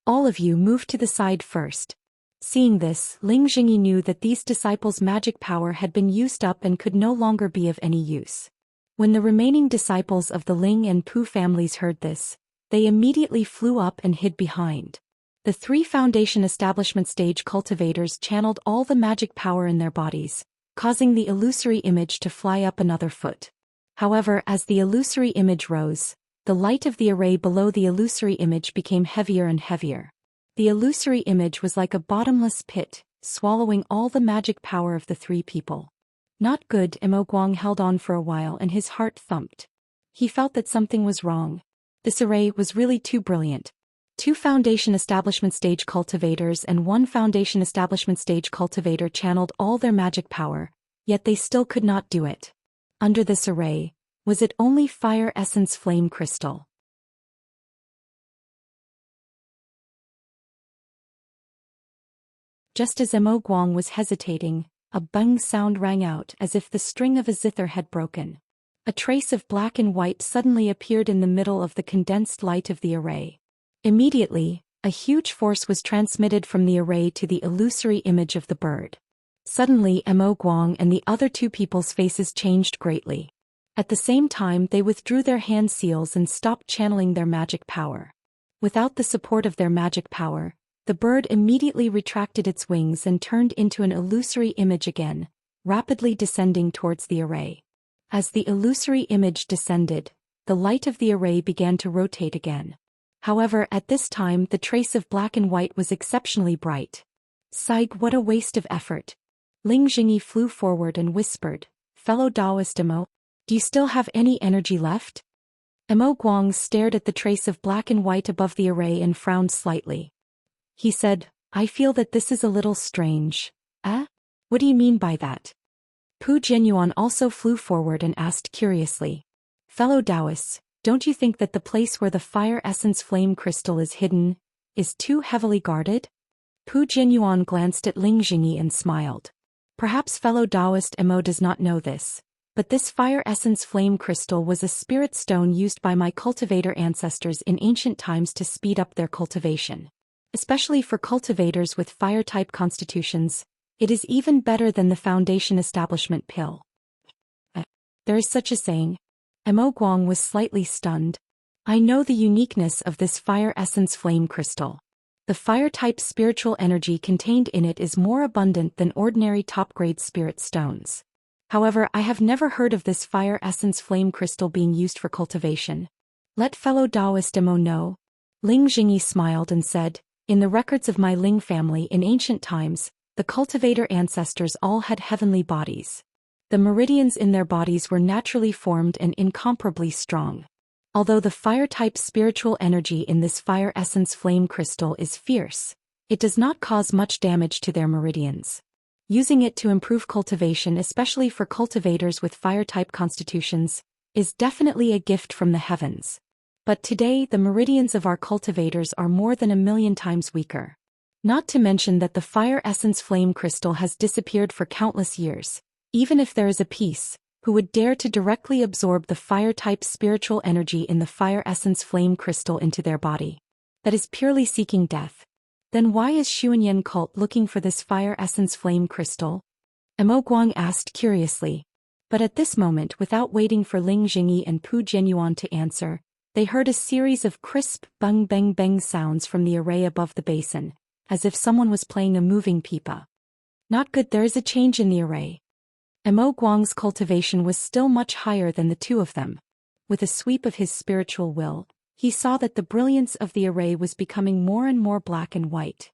All of you move to the side first. Seeing this, Ling Jingyi knew that these disciples' magic power had been used up and could no longer be of any use. When the remaining disciples of the Ling and Pu families heard this, they immediately flew up and hid behind. The 3 foundation establishment stage cultivators channeled all the magic power in their bodies, causing the illusory image to fly up another foot. However, as the illusory image rose, the light of the array below the illusory image became heavier and heavier. The illusory image was like a bottomless pit, swallowing all the magic power of the 3 people. Not good. Mo Guang held on for a while and his heart thumped. He felt that something was wrong. This array was really too brilliant. 2 foundation establishment stage cultivators and 1 foundation establishment stage cultivator channeled all their magic power, yet they still could not do it. Under this array, was it only fire essence flame crystal? Just as Mo Guang was hesitating, a bang sound rang out as if the string of a zither had broken. A trace of black and white suddenly appeared in the middle of the condensed light of the array. Immediately, a huge force was transmitted from the array to the illusory image of the bird. Suddenly, Mo Guang and the other 2 people's faces changed greatly. At the same time, they withdrew their hand seals and stopped channeling their magic power. Without the support of their magic power, the bird immediately retracted its wings and turned into an illusory image again, rapidly descending towards the array. As the illusory image descended, the light of the array began to rotate again. However, at this time the trace of black and white was exceptionally bright. Saig, what a waste of effort. Ling Jingyi flew forward and whispered, Fellow Taoist Mo, do you still have any energy left? Mo Guang stared at the trace of black and white above the array and frowned slightly. He said, I feel that this is a little strange. What do you mean by that? Pu Jianyuan also flew forward and asked curiously. Fellow Taoists, don't you think that the place where the fire essence flame crystal is hidden is too heavily guarded? Pu Jianyuan glanced at Ling Jingyi and smiled. Perhaps fellow Taoist Mo does not know this, but this fire essence flame crystal was a spirit stone used by my cultivator ancestors in ancient times to speed up their cultivation. Especially for cultivators with fire-type constitutions, It is even better than the Foundation establishment pill. There is such a saying. Mo Guang was slightly stunned. I know the uniqueness of this fire essence flame crystal. The fire-type spiritual energy contained in it is more abundant than ordinary top-grade spirit stones. However, I have never heard of this fire essence flame crystal being used for cultivation. Let fellow Taoist Mo know. Ling Jingyi smiled and said, in the records of my Ling family in ancient times, the cultivator ancestors all had heavenly bodies. The meridians in their bodies were naturally formed and incomparably strong. Although the fire-type spiritual energy in this fire essence flame crystal is fierce, it does not cause much damage to their meridians. Using it to improve cultivation, especially for cultivators with fire-type constitutions, is definitely a gift from the heavens. But today the meridians of our cultivators are more than 1,000,000 times weaker. Not to mention that the fire essence flame crystal has disappeared for countless years. Even if there is a piece, who would dare to directly absorb the fire-type spiritual energy in the fire essence flame crystal into their body? That is purely seeking death. Then why is Xuanyan cult looking for this fire essence flame crystal? Mo Guang asked curiously. But at this moment, without waiting for Ling Jingyi and Pu Jianyuan to answer, they heard a series of crisp bang bang bang sounds from the array above the basin, as if someone was playing a moving pipa. Not good, there is a change in the array. Mo Guang's cultivation was still much higher than the two of them. With a sweep of his spiritual will, he saw that the brilliance of the array was becoming more and more black and white.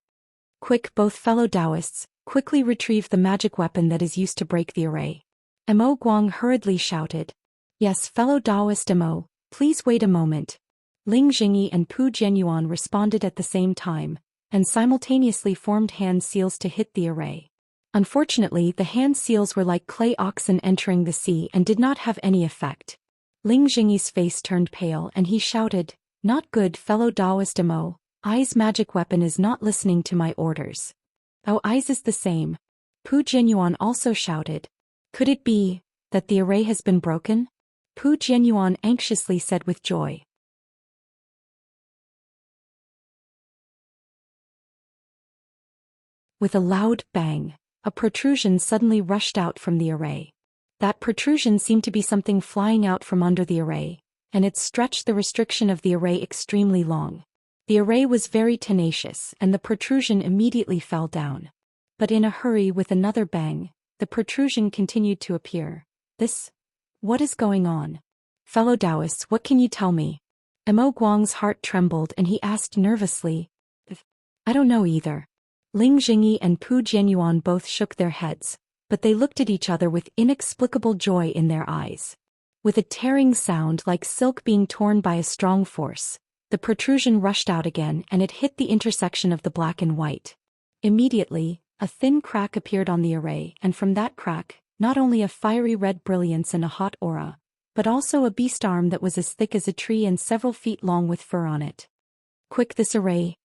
Quick, both fellow Taoists, quickly retrieve the magic weapon that is used to break the array. Mo Guang hurriedly shouted. Yes, fellow Taoist Mo, please wait a moment. Ling Jingyi and Pu Jianyuan responded at the same time, and simultaneously formed hand seals to hit the array. Unfortunately, the hand seals were like clay oxen entering the sea and did not have any effect. Ling Jingyi's face turned pale and he shouted, not good, fellow Taoist Mo, I's magic weapon is not listening to my orders. Oh, I's is the same. Pu Jianyuan also shouted. Could it be that the array has been broken? Pu Jianyuan anxiously said with joy. With a loud bang, a protrusion suddenly rushed out from the array. That protrusion seemed to be something flying out from under the array, and it stretched the restriction of the array extremely long. The array was very tenacious, and the protrusion immediately fell down. But in a hurry, with another bang, the protrusion continued to appear. What is going on? Fellow Taoists, what can you tell me? Mo Guang's heart trembled and he asked nervously. I don't know either. Ling Jingyi and Pu Jianyuan both shook their heads, but they looked at each other with inexplicable joy in their eyes. With a tearing sound like silk being torn by a strong force, the protrusion rushed out again and it hit the intersection of the black and white. Immediately, a thin crack appeared on the array, and from that crack, not only a fiery red brilliance and a hot aura, but also a beast arm that was as thick as a tree and several feet long with fur on it. Quick, this array.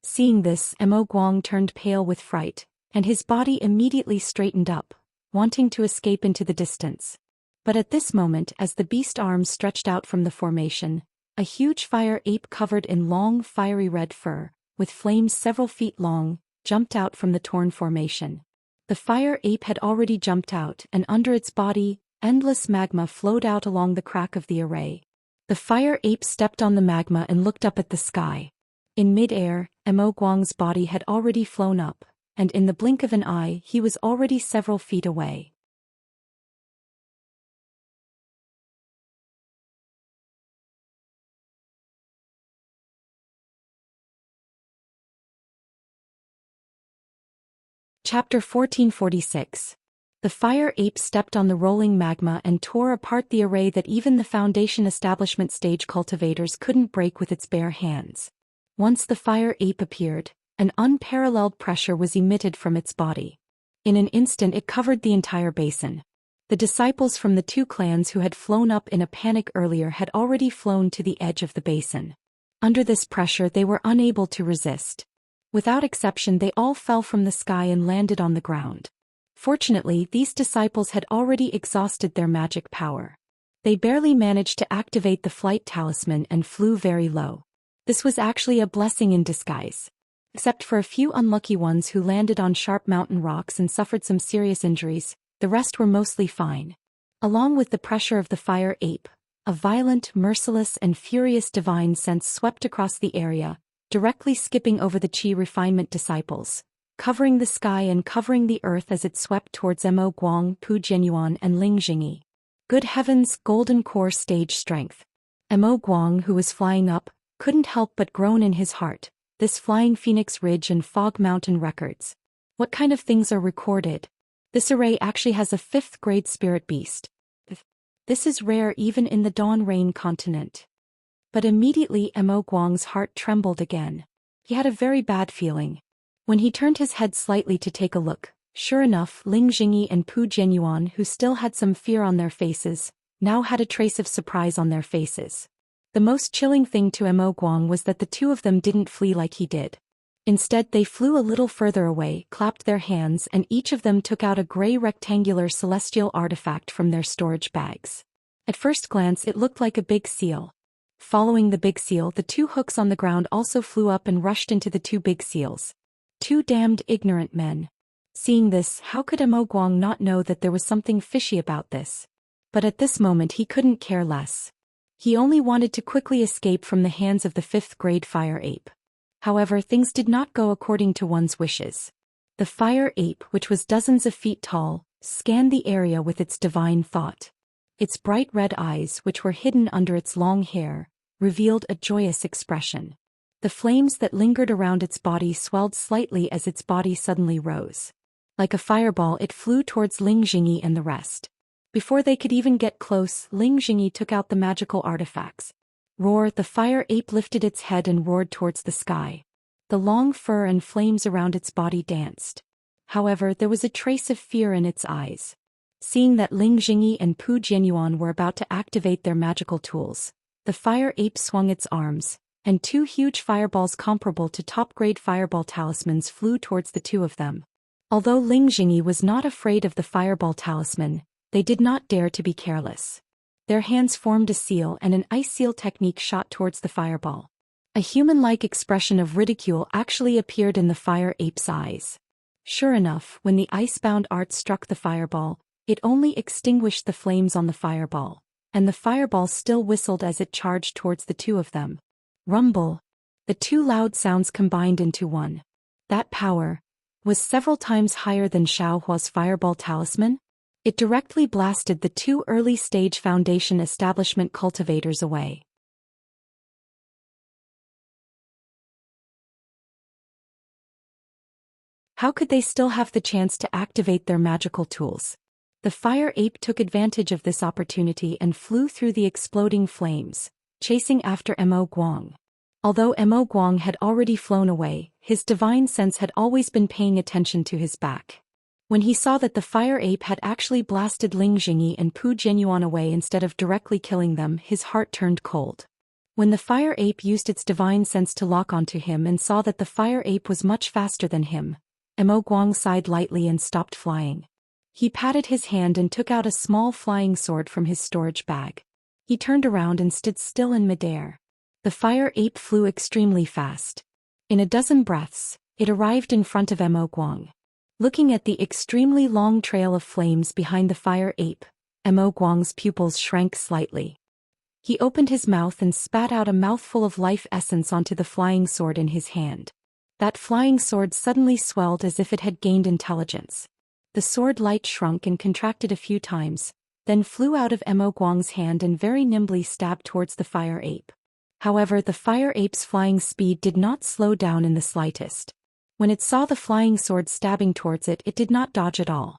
Seeing this, Mo Guang turned pale with fright, and his body immediately straightened up, wanting to escape into the distance. But at this moment, as the beast arms stretched out from the formation, a huge fire ape covered in long fiery red fur, with flames several feet long, jumped out from the torn formation. The fire ape had already jumped out, and under its body, endless magma flowed out along the crack of the array. The fire ape stepped on the magma and looked up at the sky. In mid-air, Mo Guang's body had already flown up, and in the blink of an eye he was already several feet away. Chapter 1446. The fire ape stepped on the rolling magma and tore apart the array that even the Foundation establishment stage cultivators couldn't break with its bare hands. Once the fire ape appeared, an unparalleled pressure was emitted from its body. In an instant it covered the entire basin. The disciples from the two clans who had flown up in a panic earlier had already flown to the edge of the basin. Under this pressure they were unable to resist. Without exception, they all fell from the sky and landed on the ground. Fortunately, these disciples had already exhausted their magic power. They barely managed to activate the flight talisman and flew very low. This was actually a blessing in disguise. Except for a few unlucky ones who landed on sharp mountain rocks and suffered some serious injuries, the rest were mostly fine. Along with the pressure of the fire ape, a violent, merciless and furious divine sense swept across the area, directly skipping over the Qi refinement disciples, covering the sky and covering the earth as it swept towards Mo Guang, Pu Jianyuan and Ling Jingyi. Good heavens, golden core stage strength. Mo Guang, who was flying up, couldn't help but groan in his heart. This flying Phoenix Ridge and Fog Mountain records. What kind of things are recorded? This array actually has a 5th grade spirit beast. This is rare even in the Dawn Rain continent. But immediately Mo Guang's heart trembled again. He had a very bad feeling. When he turned his head slightly to take a look, sure enough Ling Jingyi and Pu Jianyuan, who still had some fear on their faces, now had a trace of surprise on their faces. The most chilling thing to Mo Guang was that the two of them didn't flee like he did. Instead they flew a little further away, clapped their hands and each of them took out a gray rectangular celestial artifact from their storage bags. At first glance it looked like a big seal. Following the big seal, the 2 hooks on the ground also flew up and rushed into the 2 big seals. 2 damned ignorant men. Seeing this, how could Mo Guang not know that there was something fishy about this? But at this moment he couldn't care less. He only wanted to quickly escape from the hands of the 5th grade fire ape. However, things did not go according to one's wishes. The fire ape, which was dozens of feet tall, scanned the area with its divine thought. Its bright red eyes, which were hidden under its long hair, revealed a joyous expression. The flames that lingered around its body swelled slightly as its body suddenly rose. Like a fireball it flew towards Ling Jingyi and the rest. Before they could even get close, Ling Jingyi took out the magical artifacts. Roar! The fire ape lifted its head and roared towards the sky. The long fur and flames around its body danced. However, there was a trace of fear in its eyes. Seeing that Ling Jingyi and Pu Jianyuan were about to activate their magical tools, the fire ape swung its arms, and 2 huge fireballs comparable to top-grade fireball talismans flew towards the 2 of them. Although Ling Jingyi was not afraid of the fireball talisman, they did not dare to be careless. Their hands formed a seal and an ice seal technique shot towards the fireball. A human-like expression of ridicule actually appeared in the fire ape's eyes. Sure enough, when the ice-bound art struck the fireball, it only extinguished the flames on the fireball, and the fireball still whistled as it charged towards the 2 of them. Rumble! The 2 loud sounds combined into one. That power was several times higher than Xiaohua's fireball talisman. It directly blasted the 2 early-stage Foundation establishment cultivators away. How could they still have the chance to activate their magical tools? The fire ape took advantage of this opportunity and flew through the exploding flames, chasing after Mo Guang. Although Mo Guang had already flown away, his divine sense had always been paying attention to his back. When he saw that the fire ape had actually blasted Ling Jingyi and Pu Jianyuan away instead of directly killing them, his heart turned cold. When the fire ape used its divine sense to lock onto him and saw that the fire ape was much faster than him, Mo Guang sighed lightly and stopped flying. He patted his hand and took out a small flying sword from his storage bag. He turned around and stood still in midair. The fire ape flew extremely fast. In a dozen breaths, it arrived in front of Mo Guang. Looking at the extremely long trail of flames behind the fire ape, Mo Guang's pupils shrank slightly. He opened his mouth and spat out a mouthful of life essence onto the flying sword in his hand. That flying sword suddenly swelled as if it had gained intelligence. The sword light shrunk and contracted a few times, then flew out of Mo Guang's hand and very nimbly stabbed towards the fire ape. However, the fire ape's flying speed did not slow down in the slightest. When it saw the flying sword stabbing towards it, it did not dodge at all.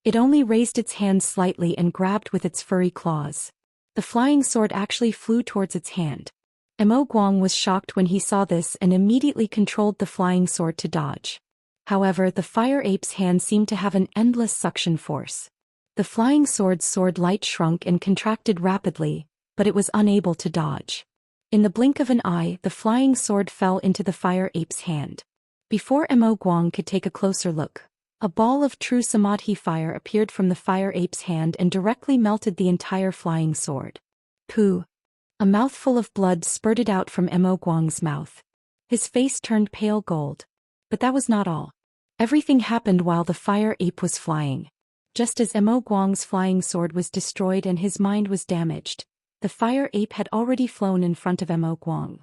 It only raised its hand slightly and grabbed with its furry claws. The flying sword actually flew towards its hand. Mo Guang was shocked when he saw this and immediately controlled the flying sword to dodge. However, the fire ape's hand seemed to have an endless suction force. The flying sword's sword light shrunk and contracted rapidly, but it was unable to dodge. In the blink of an eye, the flying sword fell into the fire ape's hand. Before Mo Guang could take a closer look, a ball of true samadhi fire appeared from the fire ape's hand and directly melted the entire flying sword. Pooh! A mouthful of blood spurted out from Mo Guang's mouth. His face turned pale gold. But that was not all. Everything happened while the fire ape was flying. Just as Mo Guang's flying sword was destroyed and his mind was damaged, the fire ape had already flown in front of Mo Guang.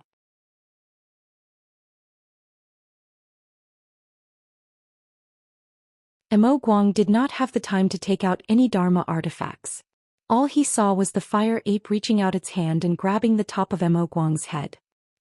Mo Guang did not have the time to take out any Dharma artifacts. All he saw was the fire ape reaching out its hand and grabbing the top of Mo Guang's head.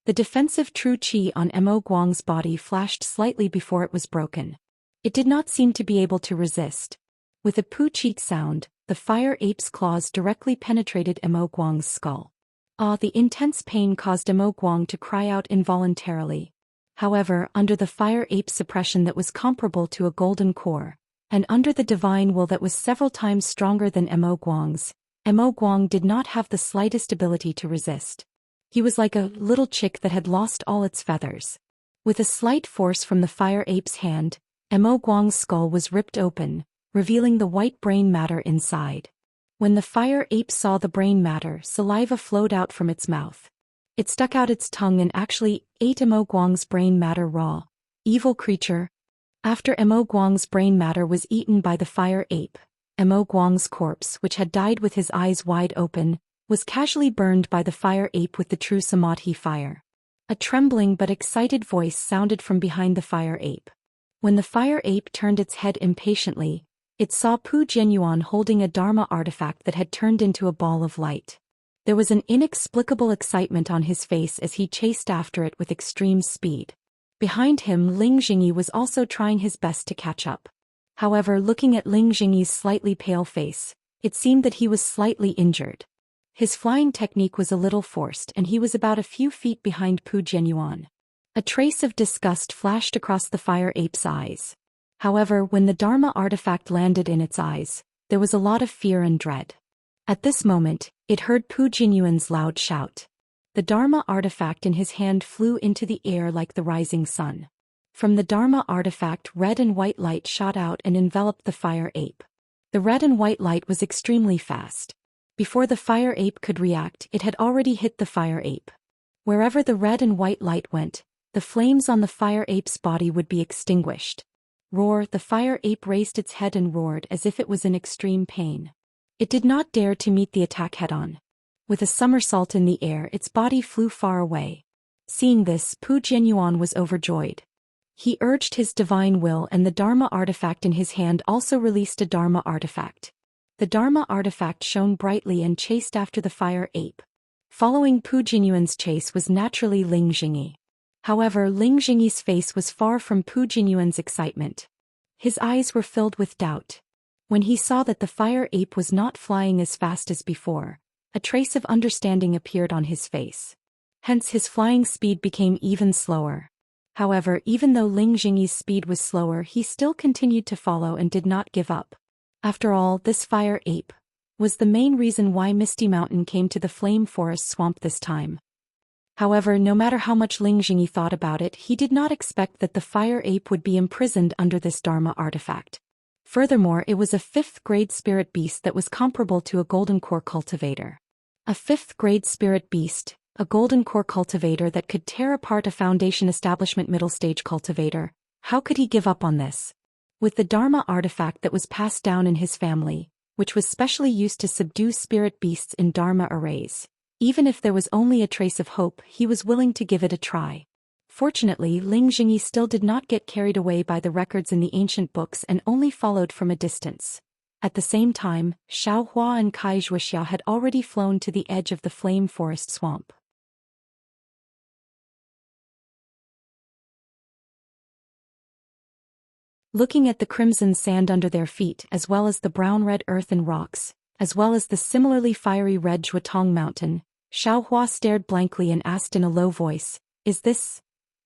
The defensive true qi on Mo Guang's body flashed slightly before it was broken. It did not seem to be able to resist. With a poo-cheek sound, the fire ape's claws directly penetrated Mo Guang's skull. The intense pain caused Mo Guang to cry out involuntarily. However, under the fire ape's suppression that was comparable to a golden core, and under the divine will that was several times stronger than Mo Guang's, Mo Guang did not have the slightest ability to resist. He was like a little chick that had lost all its feathers. With a slight force from the fire ape's hand, Mo Guang's skull was ripped open, revealing the white brain matter inside. When the fire ape saw the brain matter, saliva flowed out from its mouth. It stuck out its tongue and actually ate Mo Guang's brain matter raw. Evil creature. After Mo Guang's brain matter was eaten by the fire ape, Mo Guang's corpse, which had died with his eyes wide open, was casually burned by the fire ape with the true samadhi fire. A trembling but excited voice sounded from behind the fire ape. When the fire ape turned its head impatiently, it saw Pu Jianyuan holding a Dharma artifact that had turned into a ball of light. There was an inexplicable excitement on his face as he chased after it with extreme speed. Behind him, Ling Jingyi was also trying his best to catch up. However, looking at Ling Jingyi's slightly pale face, it seemed that he was slightly injured. His flying technique was a little forced and he was about a few feet behind Pu Jianyuan. A trace of disgust flashed across the fire ape's eyes. However, when the Dharma artifact landed in its eyes, there was a lot of fear and dread. At this moment, it heard Pu Jianyuan's loud shout. The Dharma artifact in his hand flew into the air like the rising sun. From the Dharma artifact, red and white light shot out and enveloped the fire ape. The red and white light was extremely fast. Before the fire ape could react, it had already hit the fire ape. Wherever the red and white light went, the flames on the fire ape's body would be extinguished. Roar! The fire ape raised its head and roared as if it was in extreme pain. It did not dare to meet the attack head-on. With a somersault in the air, its body flew far away. Seeing this, Pu Jianyuan was overjoyed. He urged his divine will and the Dharma artifact in his hand also released a Dharma artifact. The Dharma artifact shone brightly and chased after the fire ape. Following Pu Jianyuan's chase was naturally Ling Jingyi. However, Ling Jingyi's face was far from Pu Jianyuan's excitement. His eyes were filled with doubt. When he saw that the fire ape was not flying as fast as before, a trace of understanding appeared on his face. Hence his flying speed became even slower. However, even though Ling Jingyi's speed was slower, he still continued to follow and did not give up. After all, this fire ape was the main reason why Misty Mountain came to the Flame Forest Swamp this time. However, no matter how much Ling Jingyi thought about it, he did not expect that the fire ape would be imprisoned under this Dharma artifact. Furthermore, it was a 5th-grade spirit beast that was comparable to a golden core cultivator. A 5th-grade spirit beast, a golden core cultivator that could tear apart a foundation establishment middle-stage cultivator. How could he give up on this? With the Dharma artifact that was passed down in his family, which was specially used to subdue spirit beasts in Dharma arrays, even if there was only a trace of hope, he was willing to give it a try. Fortunately, Ling Jingyi still did not get carried away by the records in the ancient books and only followed from a distance. At the same time, Xiao Hua and Kai Zhuoxia had already flown to the edge of the Flame Forest Swamp. Looking at the crimson sand under their feet as well as the brown-red earth and rocks, as well as the similarly fiery red Zhuotong Mountain, Xiao Hua stared blankly and asked in a low voice, "Is this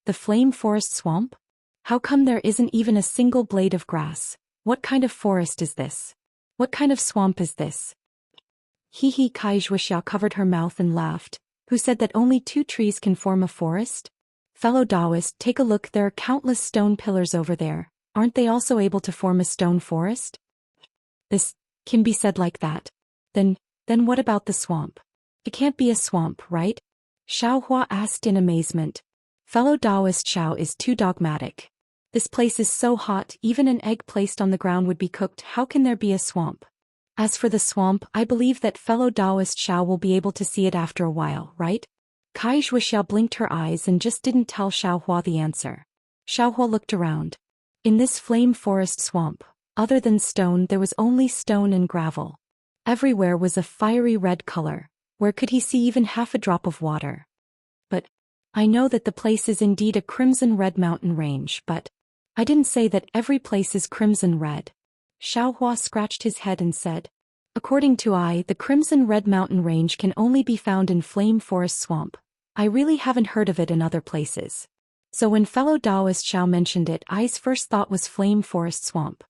the Flame Forest Swamp? How come there isn't even a single blade of grass? What kind of forest is this? What kind of swamp is this?" He Kai Zhuoxia covered her mouth and laughed. "Who said that only 2 trees can form a forest? Fellow Taoist, take a look, there are countless stone pillars over there. Aren't they also able to form a stone forest?" "This can be said like that. Then what about the swamp? It can't be a swamp, right?" Xiao Hua asked in amazement. "Fellow Taoist Xiao is too dogmatic. This place is so hot, even an egg placed on the ground would be cooked. How can there be a swamp? As for the swamp, I believe that fellow Taoist Xiao will be able to see it after a while, right? Kai Zhuxiao blinked her eyes and just didn't tell Xiaohua the answer. Xiaohua looked around. In this flame forest swamp, other than stone, there was only stone and gravel. Everywhere was a fiery red color. Where could he see even half a drop of water? But I know that the place is indeed a crimson red mountain range, but I didn't say that every place is crimson red. Xiaohua scratched his head and said, according to I, the crimson red mountain range can only be found in flame forest swamp. I really haven't heard of it in other places. So when fellow Taoist Xiao mentioned it, I's first thought was flame forest swamp.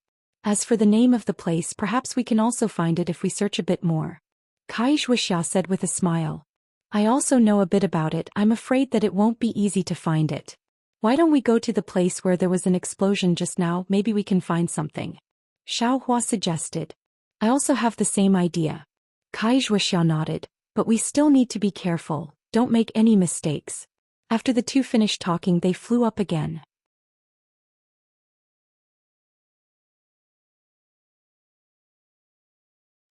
As for the name of the place, perhaps we can also find it if we search a bit more. Kai Zhuxiao said with a smile. I also know a bit about it. I'm afraid that it won't be easy to find it. Why don't we go to the place where there was an explosion just now? Maybe we can find something. Xiaohua suggested. I also have the same idea. Kai Zhuxiao nodded, but we still need to be careful, don't make any mistakes. After the two finished talking, they flew up again.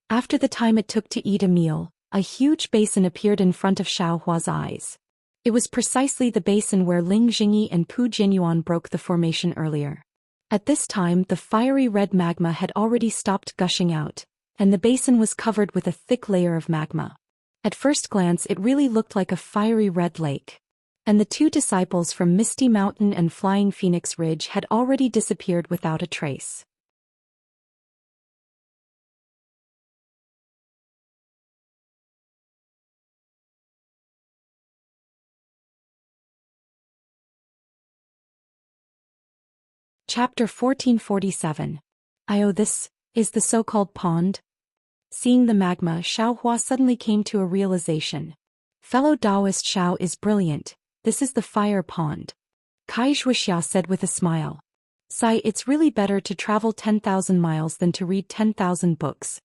After the time it took to eat a meal, a huge basin appeared in front of Xiaohua's eyes. It was precisely the basin where Ling Jingyi and Pu Jinyuan broke the formation earlier. At this time, the fiery red magma had already stopped gushing out, and the basin was covered with a thick layer of magma. At first glance, it really looked like a fiery red lake. And the two disciples from Misty Mountain and Flying Phoenix Ridge had already disappeared without a trace. Chapter 1447. This is the so-called pond. Seeing the magma, Xiaohua suddenly came to a realization. Fellow Taoist Xiao is brilliant. This is the fire pond. Kai Zhuxiao said with a smile. Sai, it's really better to travel 10,000 miles than to read 10,000 books.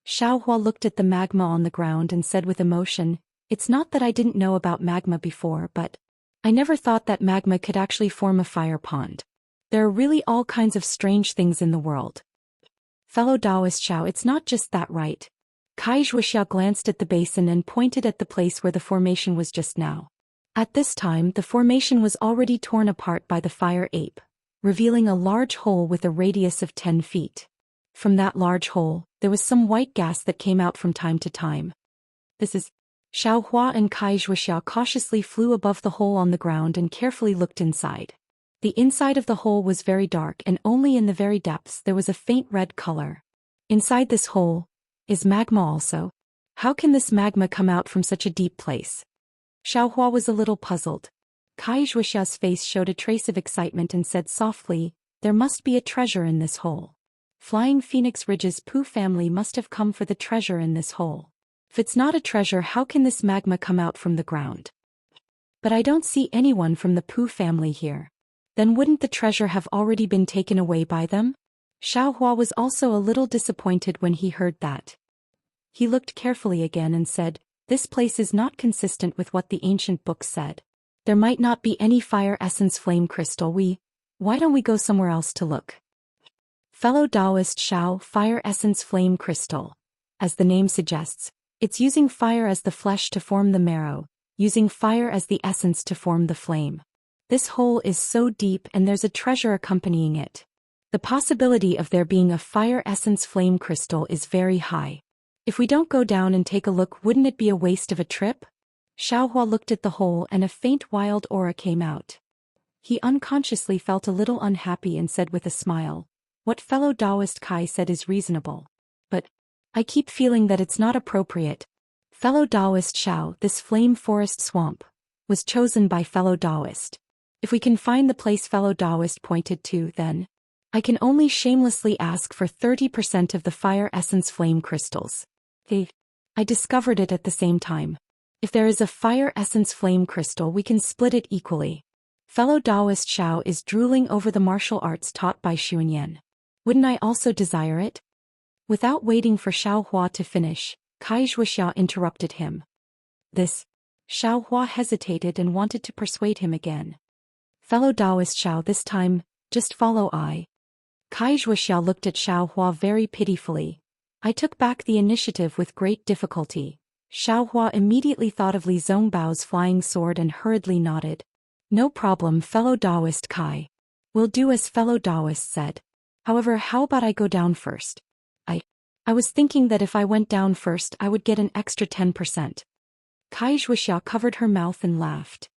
Xiaohua looked at the magma on the ground and said with emotion, it's not that I didn't know about magma before, but I never thought that magma could actually form a fire pond. There are really all kinds of strange things in the world. Fellow Taoist Xiao, it's not just that, right? Kai Zhuxiao glanced at the basin and pointed at the place where the formation was just now. At this time, the formation was already torn apart by the fire ape, revealing a large hole with a radius of 10 feet. From that large hole, there was some white gas that came out from time to time. This is... Xiaohua and Kai Zhuxiao cautiously flew above the hole on the ground and carefully looked inside. The inside of the hole was very dark, and only in the very depths there was a faint red color. Inside this hole is magma also. How can this magma come out from such a deep place? Xiaohua was a little puzzled. Kai Zhuxiao's face showed a trace of excitement and said softly, there must be a treasure in this hole. Flying Phoenix Ridge's Pu family must have come for the treasure in this hole. If it's not a treasure, how can this magma come out from the ground? But I don't see anyone from the Pu family here. Then wouldn't the treasure have already been taken away by them? Xiaohua was also a little disappointed when he heard that. He looked carefully again and said, this place is not consistent with what the ancient books said. There might not be any fire essence flame crystal. Why don't we go somewhere else to look? Fellow Taoist Xiao, fire essence flame crystal. As the name suggests, it's using fire as the flesh to form the marrow, using fire as the essence to form the flame. This hole is so deep and there's a treasure accompanying it. The possibility of there being a fire essence flame crystal is very high. If we don't go down and take a look, wouldn't it be a waste of a trip? Xiaohua looked at the hole and a faint wild aura came out. He unconsciously felt a little unhappy and said with a smile, what fellow Taoist Kai said is reasonable. But I keep feeling that it's not appropriate. Fellow Taoist Xiao, this flame forest swamp was chosen by fellow Taoist. If we can find the place fellow Taoist pointed to, then I can only shamelessly ask for 30% of the fire essence flame crystals. I discovered it at the same time. If there is a fire essence flame crystal, we can split it equally. Fellow Taoist Xiao is drooling over the martial arts taught by Xuanyan. Wouldn't I also desire it? Without waiting for Xiaohua to finish, Kai Zhuxiao interrupted him. Xiaohua hesitated and wanted to persuade him again. Fellow Taoist Xiao, this time, Just follow I. Kai Zhuoxiao looked at Xiao Hua very pitifully. I took back the initiative with great difficulty. Xiao Hua immediately thought of Li Zongbao's flying sword and hurriedly nodded. No problem, fellow Taoist Kai. We'll do as fellow Taoist said. However, how about I go down first? I was thinking that if I went down first I would get an extra 10%. Kai Zhuoxiao covered her mouth and laughed.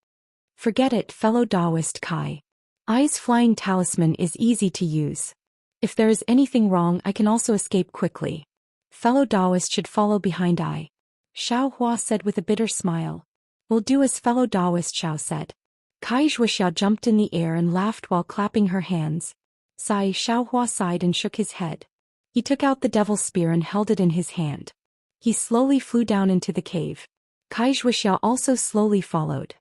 Forget it, fellow Taoist Kai. I's flying talisman is easy to use. If there is anything wrong I can also escape quickly. Fellow Taoist should follow behind I. Xiao Hua said with a bitter smile. We'll do as fellow Taoist Xiao said. Kai Zhuoxiao jumped in the air and laughed while clapping her hands. Sigh, Xiao Hua sighed and shook his head. He took out the devil's spear and held it in his hand. He slowly flew down into the cave. Kai Zhuoxiao also slowly followed.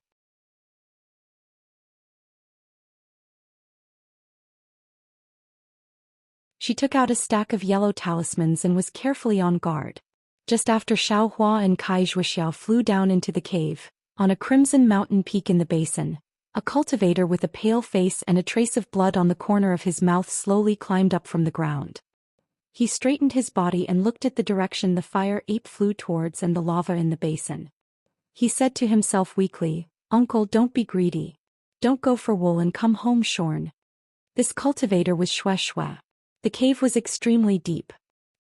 She took out a stack of yellow talismans and was carefully on guard. Just after Xiao Hua and Kai Zhuoxiao flew down into the cave, on a crimson mountain peak in the basin, a cultivator with a pale face and a trace of blood on the corner of his mouth slowly climbed up from the ground. He straightened his body and looked at the direction the fire ape flew towards and the lava in the basin. He said to himself weakly, "Uncle, don't be greedy. Don't go for wool and come home shorn." This cultivator was Xue Xue. The cave was extremely deep.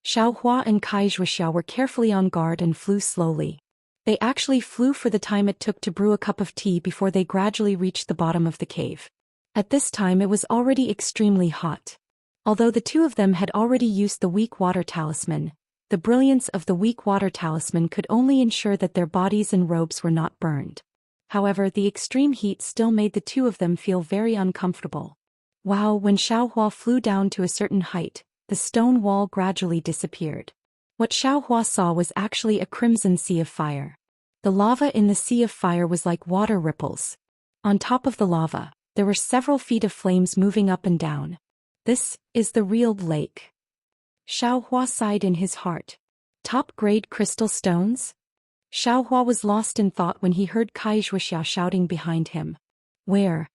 Xiao Hua and Kai Zhuoxiao were carefully on guard and flew slowly. They actually flew for the time it took to brew a cup of tea before they gradually reached the bottom of the cave. At this time it was already extremely hot. Although the two of them had already used the weak water talisman, the brilliance of the weak water talisman could only ensure that their bodies and robes were not burned. However, the extreme heat still made the two of them feel very uncomfortable. Wow, when Xiao Hua flew down to a certain height, the stone wall gradually disappeared. What Xiao Hua saw was actually a crimson sea of fire. The lava in the sea of fire was like water ripples. On top of the lava, there were several feet of flames moving up and down. This is the real lake. Xiao Hua sighed in his heart. Top-grade crystal stones? Xiao Hua was lost in thought when he heard Kai Zhuoxiao shouting behind him. Where?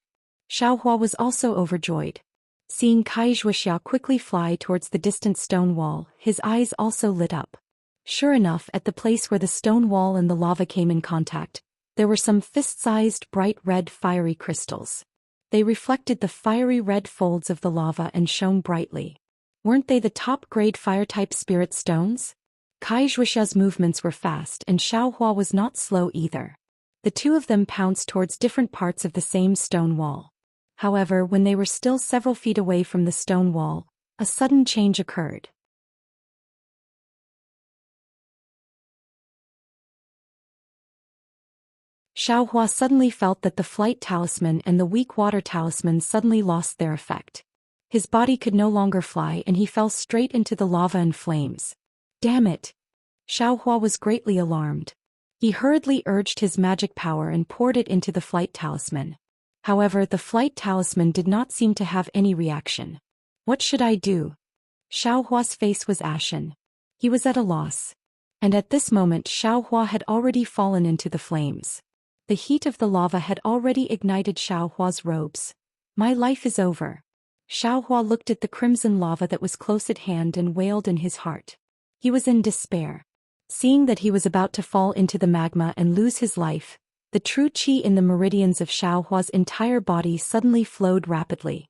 Xiao Hua was also overjoyed. Seeing Kai Zhuoxiao quickly fly towards the distant stone wall, his eyes also lit up. Sure enough, at the place where the stone wall and the lava came in contact, there were some fist-sized bright red fiery crystals. They reflected the fiery red folds of the lava and shone brightly. Weren't they the top-grade fire-type spirit stones? Kai Zhuoxiao's movements were fast and Xiao Hua was not slow either. The two of them pounced towards different parts of the same stone wall. However, when they were still several feet away from the stone wall, a sudden change occurred. Xiao Hua suddenly felt that the flight talisman and the weak water talisman suddenly lost their effect. His body could no longer fly and he fell straight into the lava and flames. Damn it! Xiao Hua was greatly alarmed. He hurriedly urged his magic power and poured it into the flight talisman. However, the flight talisman did not seem to have any reaction. What should I do? Xiao Hua's face was ashen. He was at a loss. And at this moment Xiao Hua had already fallen into the flames. The heat of the lava had already ignited Xiao Hua's robes. My life is over. Xiao Hua looked at the crimson lava that was close at hand and wailed in his heart. He was in despair. Seeing that he was about to fall into the magma and lose his life, the true qi in the meridians of Xiao Hua's entire body suddenly flowed rapidly.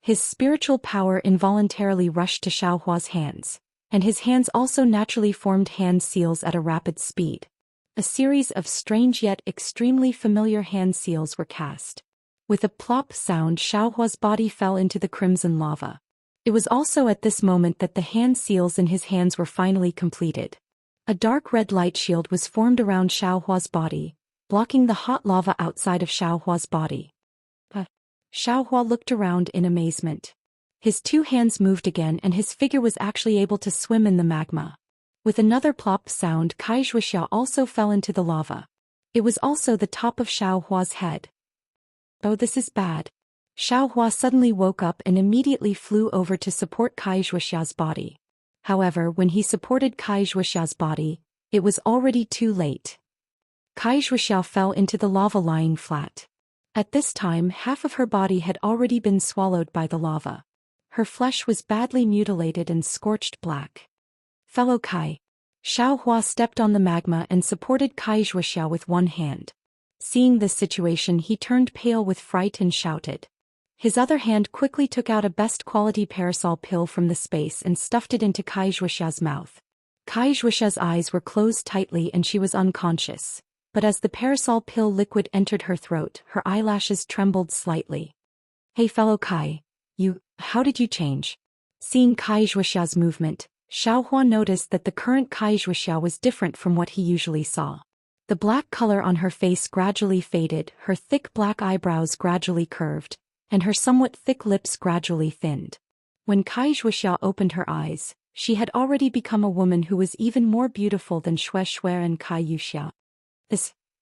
His spiritual power involuntarily rushed to Xiao Hua's hands, and his hands also naturally formed hand seals at a rapid speed. A series of strange yet extremely familiar hand seals were cast. With a plop sound, Xiao Hua's body fell into the crimson lava. It was also at this moment that the hand seals in his hands were finally completed. A dark red light shield was formed around Xiao Hua's body, blocking the hot lava outside of Xiao Hua's body. Xiao Hua looked around in amazement. His two hands moved again and his figure was actually able to swim in the magma. With another plop sound, Kai Zhuoxiao also fell into the lava. It was also the top of Xiao Hua's head. Oh, this is bad. Xiao Hua suddenly woke up and immediately flew over to support Kai Zhuoxiao's body. However, when he supported Kai Zhuoxiao's body, it was already too late. Kai Zhuoxiao fell into the lava lying flat. At this time, half of her body had already been swallowed by the lava. Her flesh was badly mutilated and scorched black. Fellow Kai. Xiao Hua stepped on the magma and supported Kai Zhuoxiao with one hand. Seeing this situation, he turned pale with fright and shouted. His other hand quickly took out a best-quality parasol pill from the space and stuffed it into Kai Zhuoxiao's mouth. Kai Zhuoxiao's eyes were closed tightly and she was unconscious, but as the parasol pill liquid entered her throat, her eyelashes trembled slightly. Hey fellow Kai, how did you change? Seeing Kai Zhuoxiao's movement, Xiao Hua noticed that the current Kai Zhuoxiao was different from what he usually saw. The black color on her face gradually faded, her thick black eyebrows gradually curved, and her somewhat thick lips gradually thinned. When Kai Zhuoxiao opened her eyes, she had already become a woman who was even more beautiful than Xue Xue and Kai Yuxia.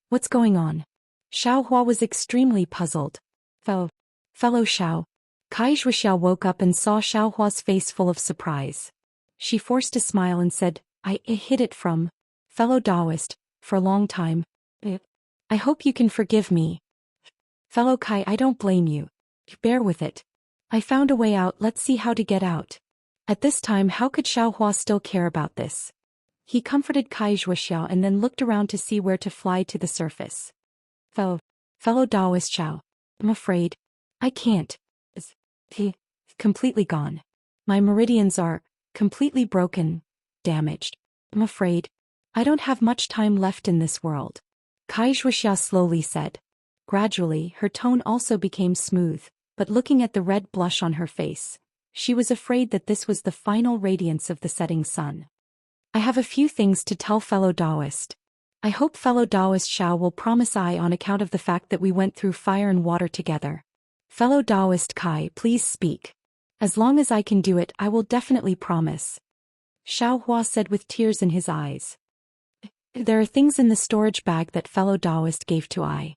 What's going on? Xiao Hua was extremely puzzled. Fellow Xiao. Kai Zhuoxiao woke up and saw Xiao Hua's face full of surprise. She forced a smile and said, I hid it from fellow Taoist for a long time. I hope you can forgive me. Fellow Kai, I don't blame you. Bear with it. I found a way out, let's see how to get out. At this time, how could Xiao Hua still care about this? He comforted Kai Zhuoxiao and then looked around to see where to fly to the surface. Fellow Taoist Xiao, I'm afraid I can't. Completely gone. My meridians are completely broken, damaged. I'm afraid I don't have much time left in this world. Kai Zhuoxiao slowly said. Gradually, her tone also became smooth, but looking at the red blush on her face, she was afraid that this was the final radiance of the setting sun. I have a few things to tell fellow Taoist. I hope fellow Taoist Xiao will promise I on account of the fact that we went through fire and water together. Fellow Taoist Kai, please speak. As long as I can do it, I will definitely promise. Xiao Hua said with tears in his eyes. There are things in the storage bag that fellow Taoist gave to I.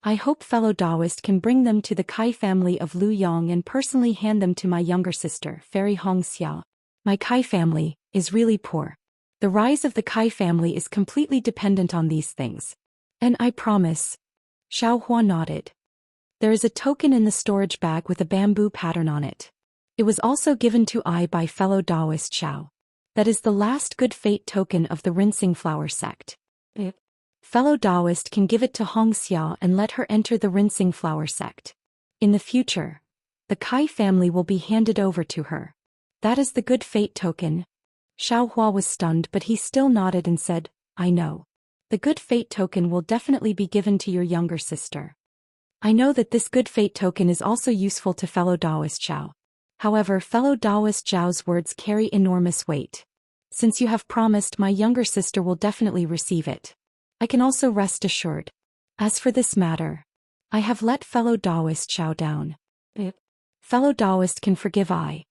I hope fellow Taoist can bring them to the Kai family of Lu Yong and personally hand them to my younger sister, Fairy Hong Xia. My Kai family is really poor. The rise of the Kai family is completely dependent on these things. And I promise. Xiao Hua nodded. There is a token in the storage bag with a bamboo pattern on it. It was also given to I by fellow Taoist Xiao. That is the last good fate token of the rinsing flower sect. Fellow Taoist can give it to Hong Xia and let her enter the rinsing flower sect. In the future, the Kai family will be handed over to her. That is the good fate token. Xiao Hua was stunned, but he still nodded and said, I know. The good fate token will definitely be given to your younger sister. I know that this good fate token is also useful to fellow Taoist Xiao. However, fellow Taoist Zhao's words carry enormous weight. Since you have promised, my younger sister will definitely receive it. I can also rest assured. As for this matter, I have let fellow Taoist Xiao down. Fellow Taoist can forgive I.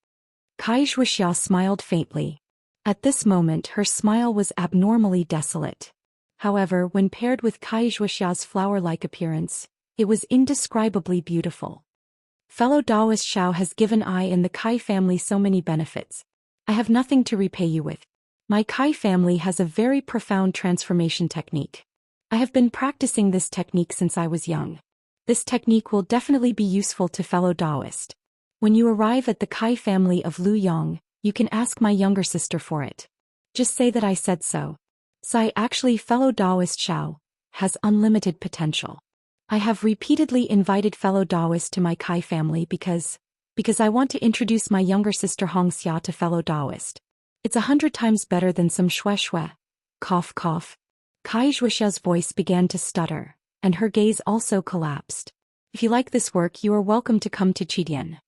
Kai Zhuoxiao smiled faintly. At this moment her smile was abnormally desolate. However, when paired with Kai Zhuoxiao's flower-like appearance, it was indescribably beautiful. Fellow Taoist Xiao has given I and the Kai family so many benefits. I have nothing to repay you with. My Kai family has a very profound transformation technique. I have been practicing this technique since I was young. This technique will definitely be useful to fellow Taoist. When you arrive at the Kai family of Lu Yong, you can ask my younger sister for it. Just say that I said so. Actually, fellow Taoist Xiao has unlimited potential. I have repeatedly invited fellow Taoist to my Kai family because I want to introduce my younger sister Hong Xia to fellow Taoist. It's 100 times better than some Xue Xue. Cough cough. Kai Zhuoxiao's voice began to stutter, and her gaze also collapsed. If you like this work, you are welcome to come to Chidian.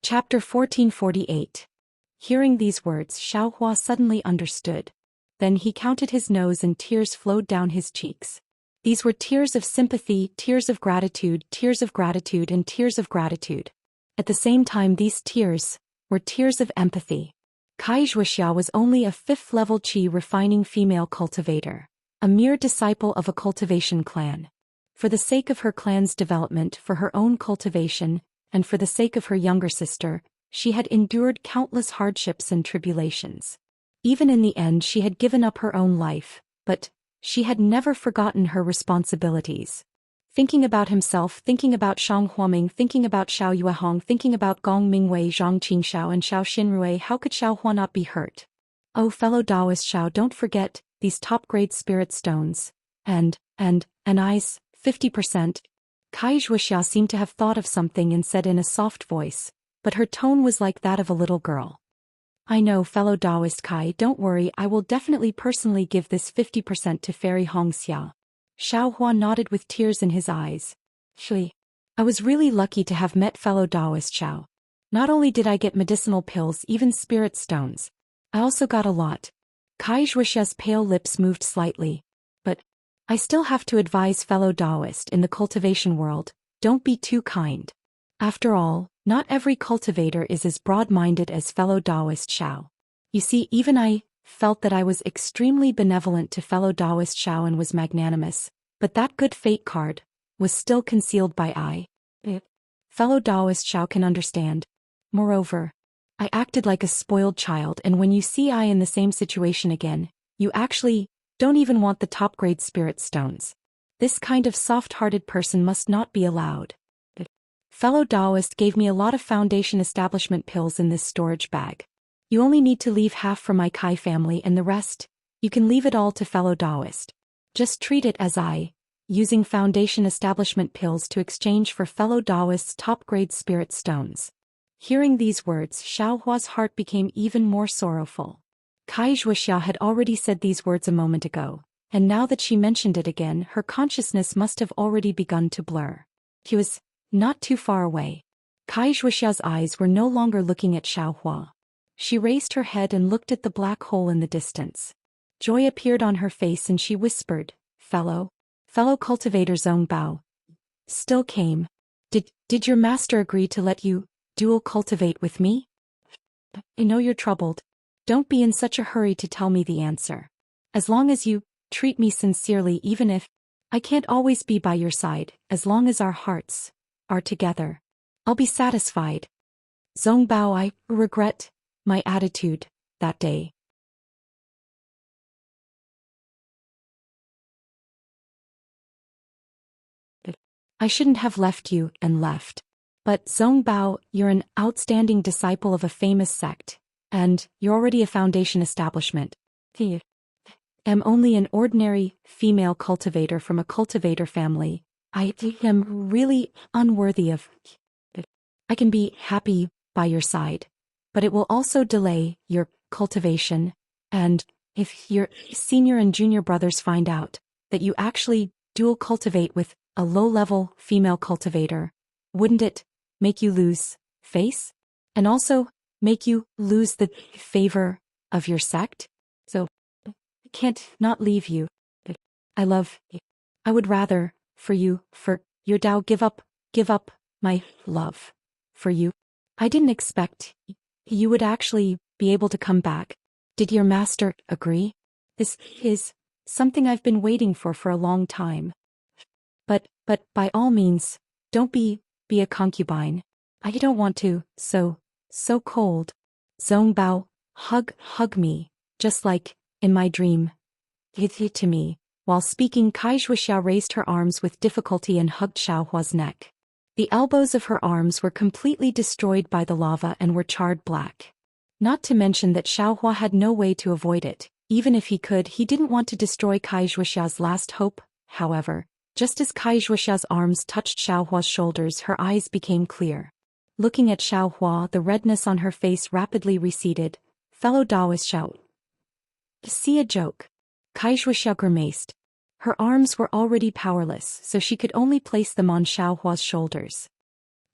Chapter 1448. Hearing these words, Xiao Hua suddenly understood. Then he counted his nose and tears flowed down his cheeks. These were tears of sympathy, tears of gratitude, and tears of gratitude. At the same time, these tears were tears of empathy. Kai Zhuoxiao was only a 5th-level qi refining female cultivator. a mere disciple of a cultivation clan. For the sake of her clan's development, for her own cultivation, and for the sake of her younger sister, she had endured countless hardships and tribulations. Even in the end she had given up her own life, but she had never forgotten her responsibilities. Thinking about himself, thinking about Shang Huaming, thinking about Xiao Yuehong, thinking about Gong Mingwei, Zhang Qingxiao and Xiao Xinrui, how could Xiao Hua not be hurt? Oh fellow Taoist Xiao, don't forget these top-grade spirit stones. And eyes, 50%. Kai Zhuoxia seemed to have thought of something and said in a soft voice, but her tone was like that of a little girl. I know fellow Taoist Kai, don't worry, I will definitely personally give this 50% to Fairy Hongxia. Xiao Hua nodded with tears in his eyes. Shui. I was really lucky to have met fellow Taoist Xiao. Not only did I get medicinal pills, even spirit stones. I also got a lot. Kai Zhuoxia's pale lips moved slightly. But I still have to advise fellow Taoist in the cultivation world, don't be too kind. After all, not every cultivator is as broad-minded as fellow Taoist Xiao. You see, even I felt that I was extremely benevolent to fellow Taoist Xiao and was magnanimous, but that good fate card was still concealed by I. Fellow Taoist Xiao can understand. Moreover, I acted like a spoiled child, and when you see I in the same situation again, you actually don't even want the top-grade spirit stones. This kind of soft-hearted person must not be allowed. Fellow Taoist gave me a lot of foundation establishment pills in this storage bag. You only need to leave half for my Kai family and the rest, you can leave it all to fellow Taoist. Just treat it as I, using foundation establishment pills to exchange for fellow Taoist's top-grade spirit stones. Hearing these words, Xiao Hua's heart became even more sorrowful. Kai Zhuoxia had already said these words a moment ago, and now that she mentioned it again, her consciousness must have already begun to blur. He was not too far away. Kai Zhuoxia's eyes were no longer looking at Xiao Hua. She raised her head and looked at the black hole in the distance. Joy appeared on her face and she whispered, Fellow cultivator Zhong Bao. Still came. Did your master agree to let you dual cultivate with me? I know you're troubled. Don't be in such a hurry to tell me the answer. As long as you treat me sincerely, even if I can't always be by your side, as long as our hearts are together, I'll be satisfied. Zhong Bao, I regret my attitude that day. I shouldn't have left you and left. But Zhong Bao, you're an outstanding disciple of a famous sect, and you're already a foundation establishment. I am only an ordinary female cultivator from a cultivator family. I am really unworthy of it. I can be happy by your side, but it will also delay your cultivation, and if your senior and junior brothers find out that you actually dual cultivate with a low-level female cultivator, wouldn't it make you lose face? And also make you lose the favor of your sect? So, I can't not leave you. I love you. I would rather, for you, for your Tao, give up my love for you. I didn't expect you would actually be able to come back. Did your master agree? This is something I've been waiting for a long time. But by all means, don't be a concubine. I don't want to, so cold. Zhong Bao, hug me, just like in my dream. To me. While speaking, Kai Zhuoxia raised her arms with difficulty and hugged Xiao Hua's neck. The elbows of her arms were completely destroyed by the lava and were charred black. Not to mention that Xiao Hua had no way to avoid it. Even if he could, he didn't want to destroy Kai Zhuoxia's last hope. However, just as Kai Zhuoxia's arms touched Xiao Hua's shoulders, her eyes became clear. Looking at Xiao Hua, the redness on her face rapidly receded. Fellow Taoist Xiao. See a joke. Kai Zhuoxia grimaced. Her arms were already powerless, so she could only place them on Xiao Hua's shoulders.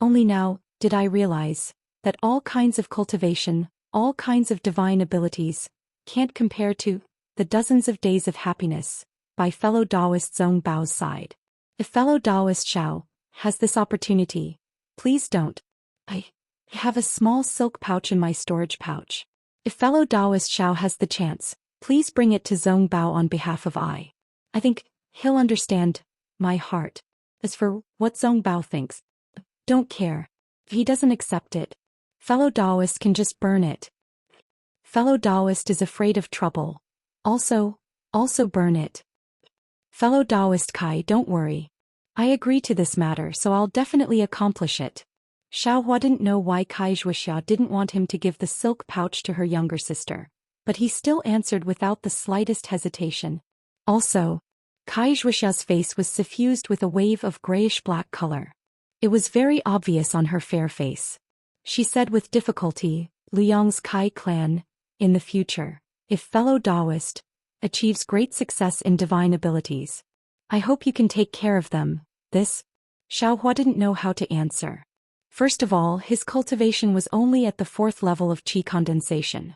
Only now did I realize that all kinds of cultivation, all kinds of divine abilities, can't compare to the dozens of days of happiness by fellow Taoist Zhong Bao's side. If fellow Taoist Xiao has this opportunity, please don't. I have a small silk pouch in my storage pouch. If fellow Taoist Xiao has the chance, please bring it to Zhong Bao on behalf of I. I think he'll understand my heart. As for what Zhong Bao thinks, don't care. If he doesn't accept it, fellow Taoist can just burn it. Fellow Taoist is afraid of trouble. Also burn it. Fellow Taoist Kai, don't worry. I agree to this matter, so I'll definitely accomplish it. Xiaohua didn't know why Kai Zhuoxia didn't want him to give the silk pouch to her younger sister, but he still answered without the slightest hesitation. Also, Kai Zhuoxia's face was suffused with a wave of grayish-black color. It was very obvious on her fair face. She said with difficulty, Liang's Kai clan, in the future, if fellow Taoist, achieves great success in divine abilities, I hope you can take care of them. This? Xiaohua didn't know how to answer. First of all, his cultivation was only at the 4th level of qi condensation.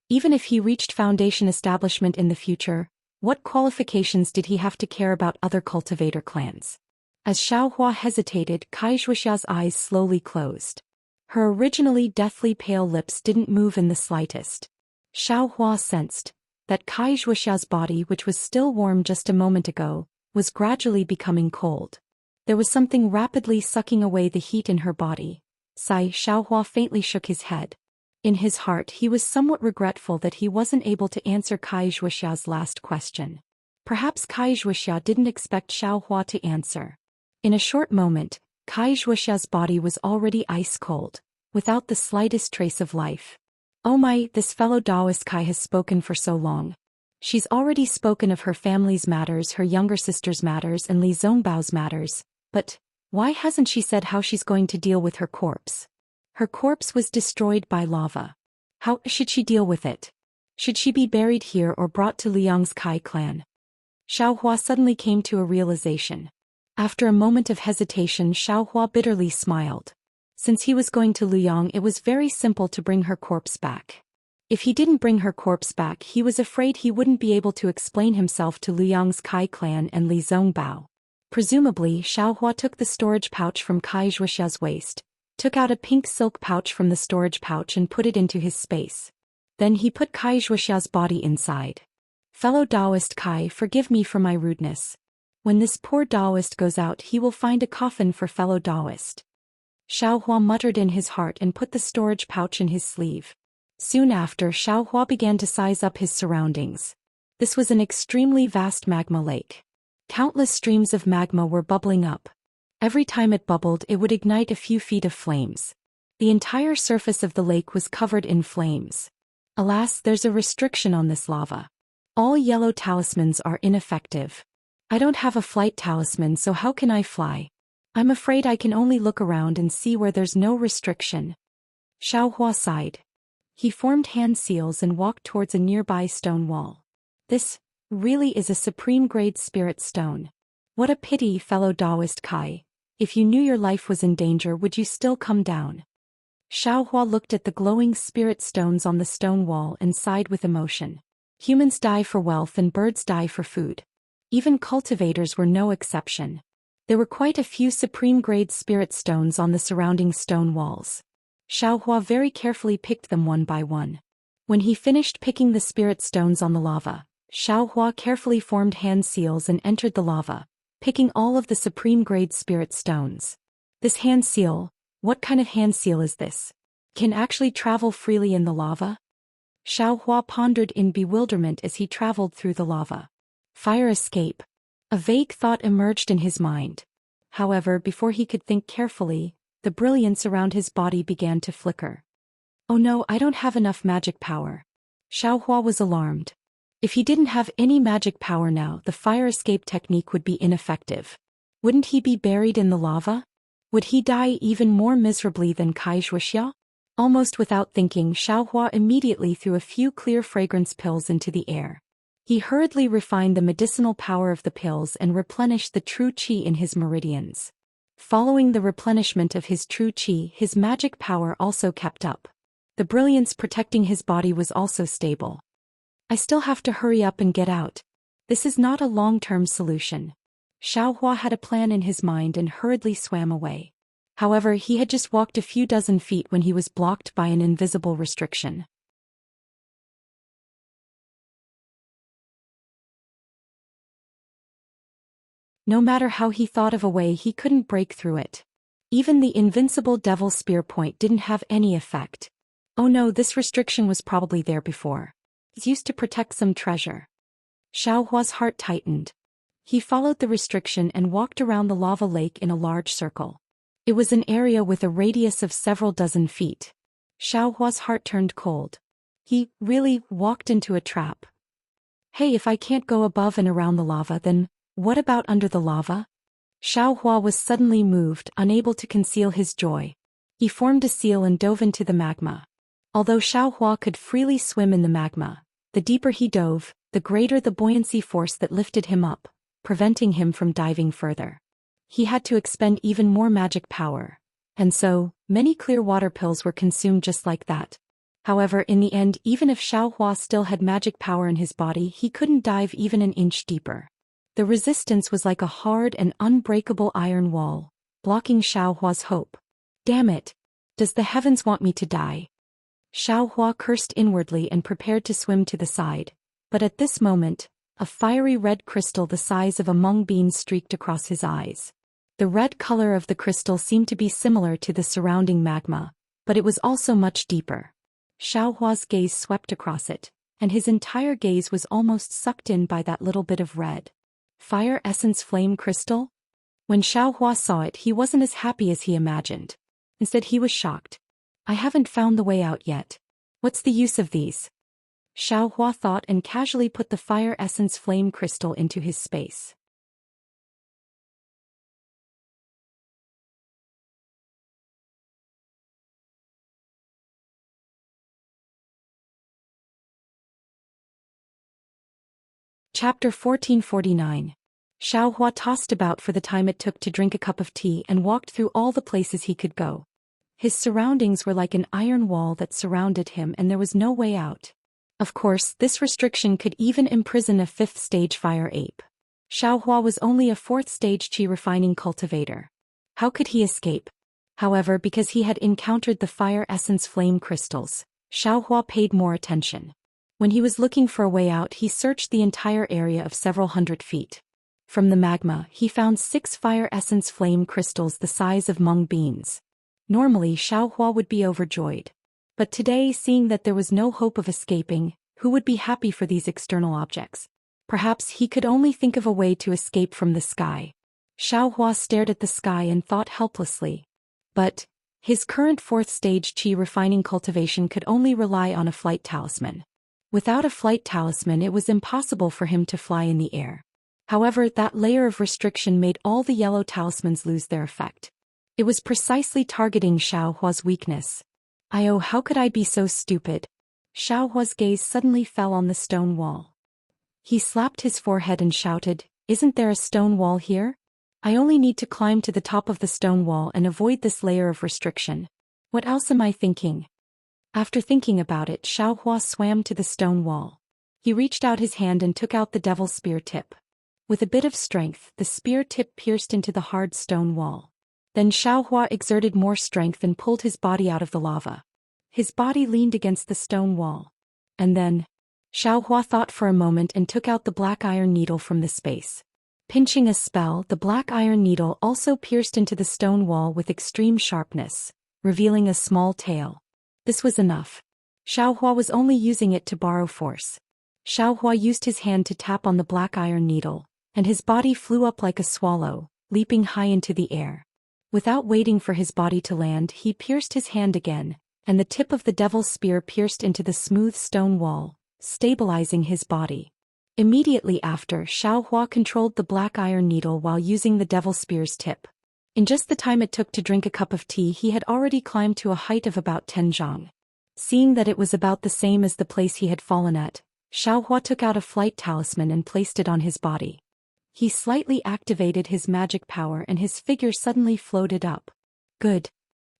Even if he reached foundation establishment in the future, what qualifications did he have to care about other cultivator clans? As Xiaohua hesitated, Kai Zhuoxia's eyes slowly closed. Her originally deathly pale lips didn't move in the slightest. Xiaohua sensed that Kai Zhuoxia's body, which was still warm just a moment ago, was gradually becoming cold. There was something rapidly sucking away the heat in her body. Xiaohua faintly shook his head. In his heart he was somewhat regretful that he wasn't able to answer Kai Zhuoxia's last question. Perhaps Kai Zhuoxia didn't expect Xiaohua to answer. In a short moment, Kai Zhuoxia's body was already ice cold, without the slightest trace of life. Oh my, this fellow Taoist Kai has spoken for so long. She's already spoken of her family's matters, her younger sister's matters, and Li Zhongbao's matters, but why hasn't she said how she's going to deal with her corpse? Her corpse was destroyed by lava. How should she deal with it? Should she be buried here or brought to Liang's Kai clan? Xiaohua suddenly came to a realization. After a moment of hesitation, Xiaohua bitterly smiled. Since he was going to Liang, it was very simple to bring her corpse back. If he didn't bring her corpse back, he was afraid he wouldn't be able to explain himself to Liang's Kai clan and Li Zhongbao. Presumably, Xiaohua took the storage pouch from Kai Zhuoxia's waist, took out a pink silk pouch from the storage pouch and put it into his space. Then he put Kai Zhuoxia's body inside. Fellow Taoist Kai, forgive me for my rudeness. When this poor Taoist goes out, he will find a coffin for fellow Taoist. Xiaohua muttered in his heart and put the storage pouch in his sleeve. Soon after, Xiaohua began to size up his surroundings. This was an extremely vast magma lake. Countless streams of magma were bubbling up. Every time it bubbled, it would ignite a few feet of flames. The entire surface of the lake was covered in flames. Alas, there's a restriction on this lava. All yellow talismans are ineffective. I don't have a flight talisman, so how can I fly? I'm afraid I can only look around and see where there's no restriction. Xiaohua sighed. He formed hand seals and walked towards a nearby stone wall. This really is a supreme-grade spirit stone. What a pity, fellow Taoist Kai. If you knew your life was in danger, would you still come down? Xiaohua looked at the glowing spirit stones on the stone wall and sighed with emotion. Humans die for wealth and birds die for food. Even cultivators were no exception. There were quite a few supreme-grade spirit stones on the surrounding stone walls. Xiaohua very carefully picked them one by one. When he finished picking the spirit stones on the lava, Xiaohua carefully formed hand seals and entered the lava, picking all of the supreme-grade spirit stones. This hand seal, what kind of hand seal is this? Can actually travel freely in the lava? Xiaohua pondered in bewilderment as he traveled through the lava. Fire escape. A vague thought emerged in his mind. However, before he could think carefully, the brilliance around his body began to flicker. Oh no, I don't have enough magic power. Xiaohua was alarmed. If he didn't have any magic power now, the fire escape technique would be ineffective. Wouldn't he be buried in the lava? Would he die even more miserably than Kai Zhuoxia? Almost without thinking, Xiaohua immediately threw a few clear fragrance pills into the air. He hurriedly refined the medicinal power of the pills and replenished the true qi in his meridians. Following the replenishment of his true qi, his magic power also kept up. The brilliance protecting his body was also stable. I still have to hurry up and get out. This is not a long-term solution. Xiaohua had a plan in his mind and hurriedly swam away. However, he had just walked a few dozen feet when he was blocked by an invisible restriction. No matter how he thought of a way, he couldn't break through it. Even the invincible devil spear point didn't have any effect. Oh no, this restriction was probably there before. It's used to protect some treasure. Xiaohua's heart tightened. He followed the restriction and walked around the lava lake in a large circle. It was an area with a radius of several dozen feet. Xiaohua's heart turned cold. He really walked into a trap. Hey, if I can't go above and around the lava, then what about under the lava? Xiaohua was suddenly moved, unable to conceal his joy. He formed a seal and dove into the magma. Although Xiaohua could freely swim in the magma, the deeper he dove, the greater the buoyancy force that lifted him up, preventing him from diving further. He had to expend even more magic power, and so, many clear water pills were consumed just like that. However, in the end, even if Xiaohua still had magic power in his body, he couldn't dive even an inch deeper. The resistance was like a hard and unbreakable iron wall, blocking Xiaohua's hope. Damn it! Does the heavens want me to die? Xiaohua cursed inwardly and prepared to swim to the side, but at this moment, a fiery red crystal the size of a mung bean streaked across his eyes. The red color of the crystal seemed to be similar to the surrounding magma, but it was also much deeper. Xiaohua's gaze swept across it, and his entire gaze was almost sucked in by that little bit of red. Fire Essence Flame Crystal? When Xiaohua saw it, he wasn't as happy as he imagined. Instead, he was shocked. I haven't found the way out yet. What's the use of these? Xiaohua thought and casually put the Fire Essence Flame Crystal into his space. Chapter 1449. Xiaohua tossed about for the time it took to drink a cup of tea and walked through all the places he could go. His surroundings were like an iron wall that surrounded him, and there was no way out. Of course, this restriction could even imprison a 5th-stage fire ape. Xiaohua was only a 4th-stage qi refining cultivator. How could he escape? However, because he had encountered the fire essence flame crystals, Xiaohua paid more attention. When he was looking for a way out, he searched the entire area of several hundred feet. From the magma, he found 6 fire essence flame crystals the size of mung beans. Normally, Xiaohua would be overjoyed. But today, seeing that there was no hope of escaping, who would be happy for these external objects? Perhaps he could only think of a way to escape from the sky. Xiaohua stared at the sky and thought helplessly. But his current 4th-stage qi refining cultivation could only rely on a flight talisman. Without a flight talisman, it was impossible for him to fly in the air. However, that layer of restriction made all the yellow talismans lose their effect. It was precisely targeting Xiaohua's weakness. Oh, how could I be so stupid? Xiaohua's gaze suddenly fell on the stone wall. He slapped his forehead and shouted, "Isn't there a stone wall here? I only need to climb to the top of the stone wall and avoid this layer of restriction. What else am I thinking?" After thinking about it, Xiaohua swam to the stone wall. He reached out his hand and took out the devil spear tip. With a bit of strength, the spear tip pierced into the hard stone wall. Then Xiaohua exerted more strength and pulled his body out of the lava. His body leaned against the stone wall. And then, Xiaohua thought for a moment and took out the black iron needle from the space. Pinching a spell, the black iron needle also pierced into the stone wall with extreme sharpness, revealing a small tail. This was enough. Xiaohua was only using it to borrow force. Xiaohua used his hand to tap on the black iron needle, and his body flew up like a swallow, leaping high into the air. Without waiting for his body to land, he pierced his hand again, and the tip of the devil's spear pierced into the smooth stone wall, stabilizing his body. Immediately after, Xiaohua controlled the black iron needle while using the devil spear's tip. In just the time it took to drink a cup of tea, he had already climbed to a height of about 10 zhang. Seeing that it was about the same as the place he had fallen at, Xiaohua took out a flight talisman and placed it on his body. He slightly activated his magic power and his figure suddenly floated up. Good.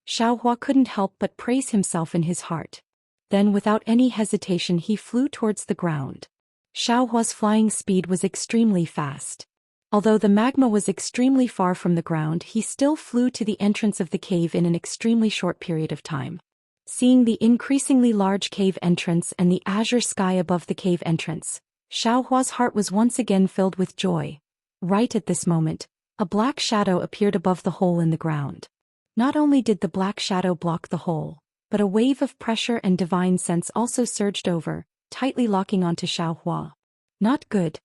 Xiaohua couldn't help but praise himself in his heart. Then without any hesitation he flew towards the ground. Xiaohua's flying speed was extremely fast. Although the magma was extremely far from the ground, he still flew to the entrance of the cave in an extremely short period of time. Seeing the increasingly large cave entrance and the azure sky above the cave entrance, Xiaohua's heart was once again filled with joy. Right at this moment, a black shadow appeared above the hole in the ground. Not only did the black shadow block the hole, but a wave of pressure and divine sense also surged over, tightly locking onto Xiaohua. Not good.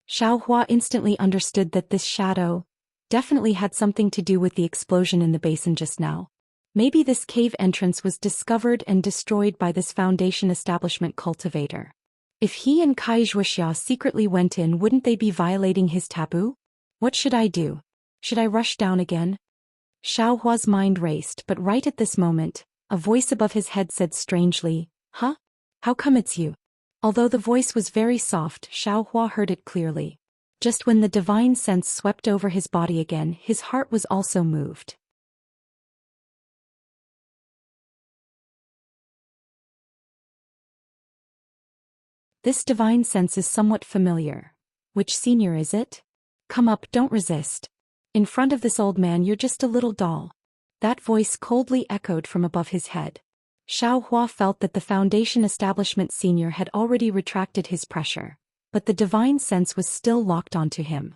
Xiaohua instantly understood that this shadow definitely had something to do with the explosion in the basin just now. Maybe this cave entrance was discovered and destroyed by this Foundation establishment cultivator. If he and Kai Zhuoxia secretly went in, wouldn't they be violating his taboo? What should I do? Should I rush down again? Xiaohua's mind raced, but right at this moment, a voice above his head said strangely, "Huh? How come it's you?" Although the voice was very soft, Xiaohua heard it clearly. Just when the divine sense swept over his body again, his heart was also moved. This divine sense is somewhat familiar. Which senior is it? Come up, don't resist. In front of this old man you're just a little doll. That voice coldly echoed from above his head. Xiaohua felt that the Foundation establishment senior had already retracted his pressure, but the divine sense was still locked onto him.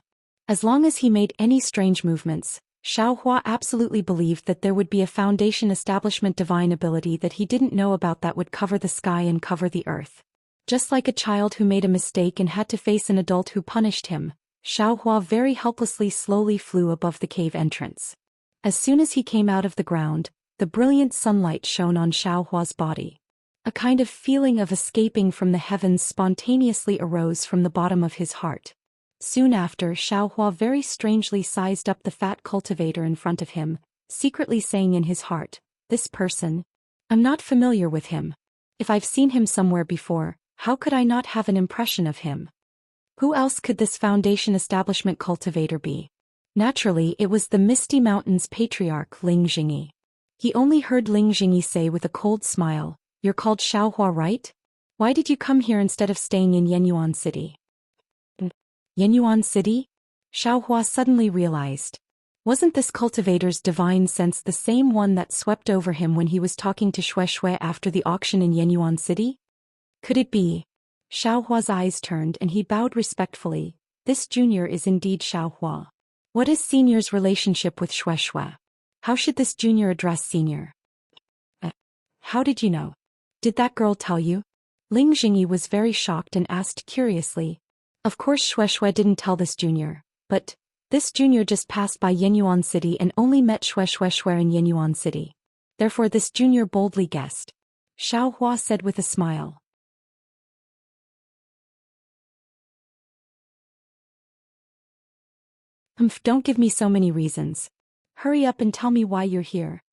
As long as he made any strange movements, Xiaohua absolutely believed that there would be a Foundation establishment divine ability that he didn't know about that would cover the sky and cover the earth. Just like a child who made a mistake and had to face an adult who punished him, Xiaohua very helplessly slowly flew above the cave entrance. As soon as he came out of the ground, the brilliant sunlight shone on Xiaohua's body. A kind of feeling of escaping from the heavens spontaneously arose from the bottom of his heart. Soon after, Xiaohua very strangely sized up the fat cultivator in front of him, secretly saying in his heart, "This person? I'm not familiar with him. If I've seen him somewhere before, how could I not have an impression of him? Who else could this Foundation establishment cultivator be?" Naturally, it was the Misty Mountains patriarch Ling Jingyi. He only heard Ling Jingyi say with a cold smile, "You're called Xiaohua, right? Why did you come here instead of staying in Yenyuan City?" Yenyuan City? Xiaohua suddenly realized. Wasn't this cultivator's divine sense the same one that swept over him when he was talking to Shui after the auction in Yenyuan City? Could it be? Xiaohua's eyes turned and he bowed respectfully. This junior is indeed Xiaohua. What is senior's relationship with Shui? How should this junior address senior? How did you know? Did that girl tell you? Ling Jingyi was very shocked and asked curiously. Of course Shui didn't tell this junior, but this junior just passed by Yenyuan City and only met Shui in Yenyuan City. Therefore this junior boldly guessed. Xiaohua said with a smile. Don't give me so many reasons. Hurry up and tell me why you're here.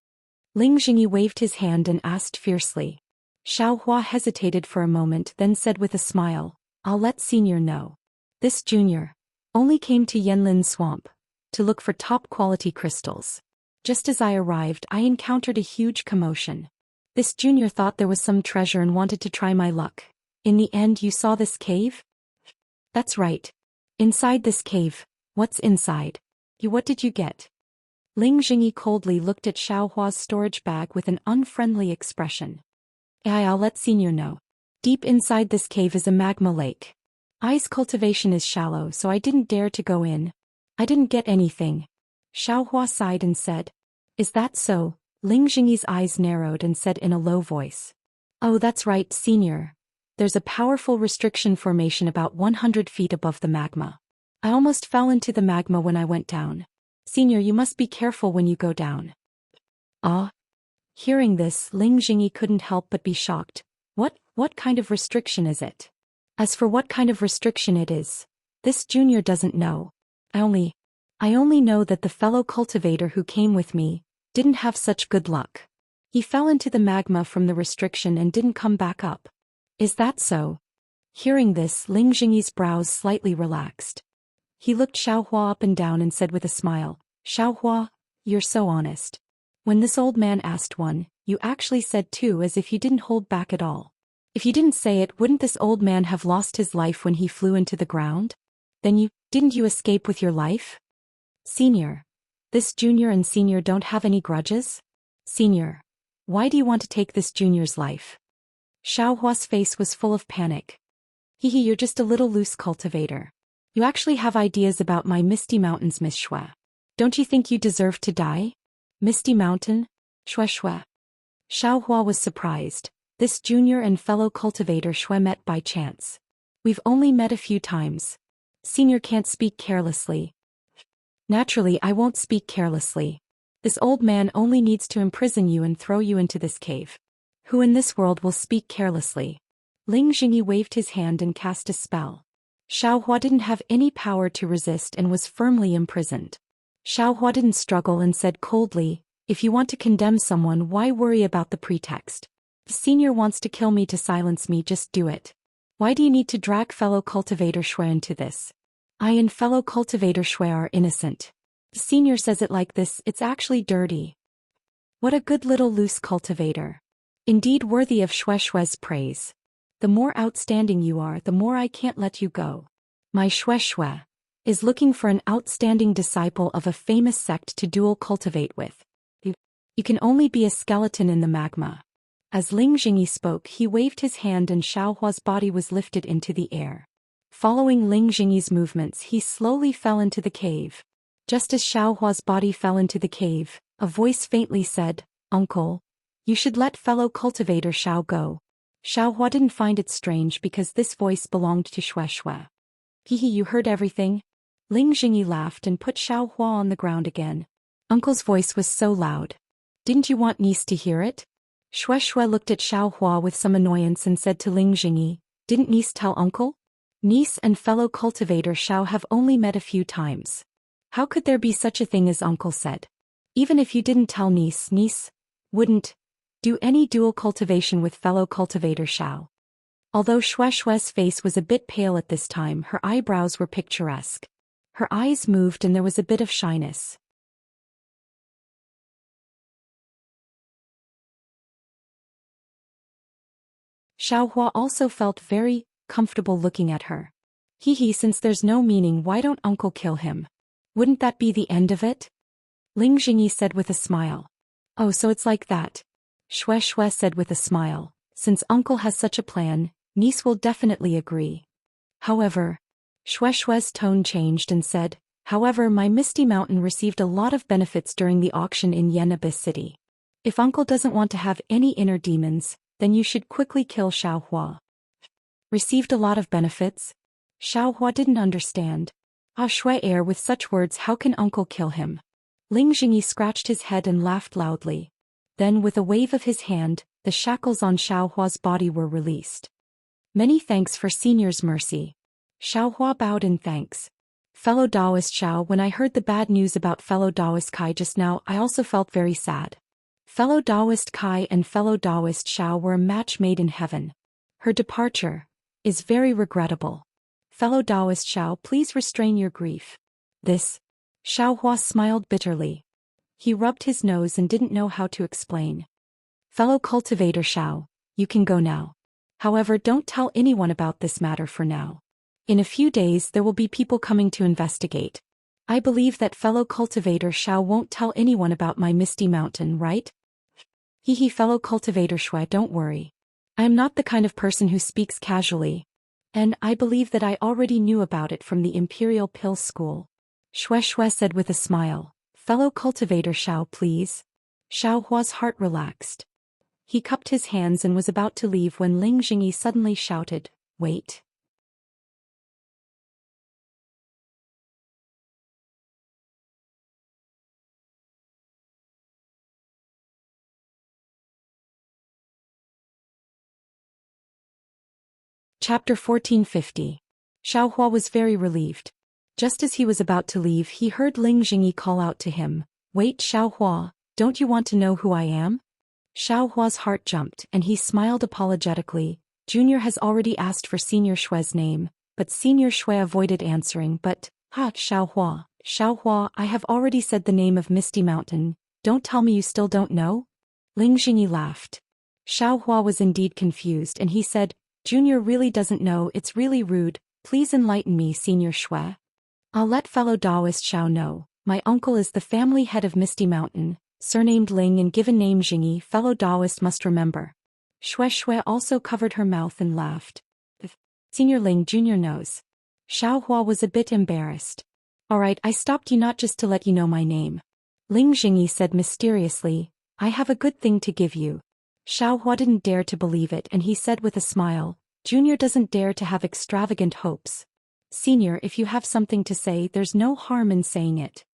Ling Jingyi waved his hand and asked fiercely. Xiaohua hesitated for a moment, then said with a smile, "I'll let senior know. This junior only came to Yanlin Swamp to look for top-quality crystals. Just as I arrived, I encountered a huge commotion. This junior thought there was some treasure and wanted to try my luck. In the end, you saw this cave?" "That's right. Inside this cave. What's inside? What did you get?" Ling Jingyi coldly looked at Xiaohua's storage bag with an unfriendly expression. "I'll let senior know. Deep inside this cave is a magma lake. Ice cultivation is shallow, so I didn't dare to go in. I didn't get anything." Xiaohua sighed and said. "Is that so?" Ling Jingyi's eyes narrowed and said in a low voice. "Oh, that's right, senior. There's a powerful restriction formation about 100 feet above the magma. I almost fell into the magma when I went down. Senior, you must be careful when you go down." Ah. Hearing this, Ling Jingyi couldn't help but be shocked. What kind of restriction is it? As for what kind of restriction it is, this junior doesn't know. I only know that the fellow cultivator who came with me didn't have such good luck. He fell into the magma from the restriction and didn't come back up. Is that so? Hearing this, Ling Jingyi's brows slightly relaxed. He looked Xiaohua up and down and said with a smile, "Xiaohua, you're so honest. When this old man asked one, you actually said two as if you didn't hold back at all. If you didn't say it, wouldn't this old man have lost his life when he flew into the ground?" Then didn't you escape with your life? Senior. This junior and senior don't have any grudges? Senior. Why do you want to take this junior's life? Xiaohua's face was full of panic. Hehe, you're just a little loose cultivator. You actually have ideas about my Misty Mountains, Miss Xue. Don't you think you deserve to die? Misty Mountain? Xue. Xiaohua was surprised. This junior and fellow cultivator Xue met by chance. We've only met a few times. Senior can't speak carelessly. Naturally, I won't speak carelessly. This old man only needs to imprison you and throw you into this cave. Who in this world will speak carelessly? Ling Jingyi waved his hand and cast a spell. Xiaohua didn't have any power to resist and was firmly imprisoned. Xiaohua didn't struggle and said coldly, if you want to condemn someone, why worry about the pretext? The senior wants to kill me to silence me, just do it. Why do you need to drag fellow cultivator Xue into this? I and fellow cultivator Xue are innocent. The senior says it like this, it's actually dirty. What a good little loose cultivator. Indeed worthy of Xue's praise. The more outstanding you are, the more I can't let you go. My Xue is looking for an outstanding disciple of a famous sect to dual cultivate with. You can only be a skeleton in the magma. As Ling Jingyi spoke, he waved his hand and Xiaohua's body was lifted into the air. Following Ling Jingyi's movements, he slowly fell into the cave. Just as Xiaohua's body fell into the cave, a voice faintly said, Uncle, you should let fellow cultivator Xiao go. Xiaohua didn't find it strange because this voice belonged to Xue. Hehe, you heard everything? Ling Jingyi laughed and put Xiaohua on the ground again. Uncle's voice was so loud. Didn't you want niece to hear it? Xue looked at Xiaohua with some annoyance and said to Ling Jingyi, didn't niece tell uncle? Niece and fellow cultivator Xiao have only met a few times. How could there be such a thing as uncle said? Even if you didn't tell niece wouldn't do any dual cultivation with fellow cultivator Xiao. Although Xue's face was a bit pale at this time, her eyebrows were picturesque. Her eyes moved and there was a bit of shyness. Xiaohua also felt very comfortable looking at her. Hehe, since there's no meaning, why don't uncle kill him? Wouldn't that be the end of it? Ling Jingyi said with a smile. Oh, so it's like that. Xue said with a smile. Since uncle has such a plan, niece will definitely agree. However, Xue's tone changed and said, however, my Misty Mountain received a lot of benefits during the auction in Yen Abyss City. If uncle doesn't want to have any inner demons, then you should quickly kill Xiaohua. Received a lot of benefits? Xiaohua didn't understand. Xue heir with such words, how can uncle kill him? Ling Jingyi scratched his head and laughed loudly. Then with a wave of his hand, the shackles on Xiaohua's body were released. Many thanks for senior's mercy. Xiaohua bowed in thanks. Fellow Taoist Xiao, when I heard the bad news about fellow Taoist Kai just now, I also felt very sad. Fellow Taoist Kai and fellow Taoist Xiao were a match made in heaven. Her departure is very regrettable. Fellow Taoist Xiao, please restrain your grief. This. Xiaohua smiled bitterly. He rubbed his nose and didn't know how to explain. Fellow cultivator Xiao, you can go now. However, don't tell anyone about this matter for now. In a few days there will be people coming to investigate. I believe that fellow cultivator Xiao won't tell anyone about my Misty Mountain, right? Hehe, fellow cultivator Xue, don't worry. I am not the kind of person who speaks casually. And I believe that I already knew about it from the Imperial Pill School. Xue said with a smile. Fellow cultivator Xiao, please. Xiaohua's heart relaxed. He cupped his hands and was about to leave when Ling Jingyi suddenly shouted, wait. Chapter 1450. Xiaohua was very relieved. Just as he was about to leave, he heard Ling Jingyi call out to him, wait, Xiaohua, don't you want to know who I am? Xiaohua's heart jumped and he smiled apologetically. Junior has already asked for Senior Xue's name, but Senior Xue avoided answering. But, Xiaohua, I have already said the name of Misty Mountain, don't tell me you still don't know? Ling Jingyi laughed. Xiaohua was indeed confused and he said, Junior really doesn't know, it's really rude, Please enlighten me, Senior Shui. I'll let fellow Taoist Xiao know. My uncle is the family head of Misty Mountain, surnamed Ling and given name Jingyi. Fellow Taoist must remember. Shui also covered her mouth and laughed. Senior Ling Jr. knows. Xiao Hua was a bit embarrassed. Alright, I stopped you not just to let you know my name. Ling Jingyi said mysteriously, I have a good thing to give you. Xiao Hua didn't dare to believe it and he said with a smile, Junior doesn't dare to have extravagant hopes. Senior, if you have something to say, there's no harm in saying it.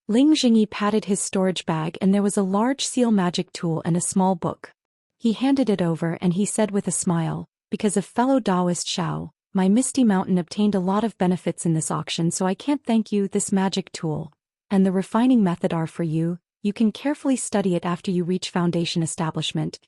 Ling Jingyi patted his storage bag and there was a large seal magic tool and a small book. He handed it over and he said with a smile, because of fellow Taoist Xiao, my Misty Mountain obtained a lot of benefits in this auction, so I can't thank you. This magic tool and the refining method are for you. You can carefully study it after you reach foundation establishment.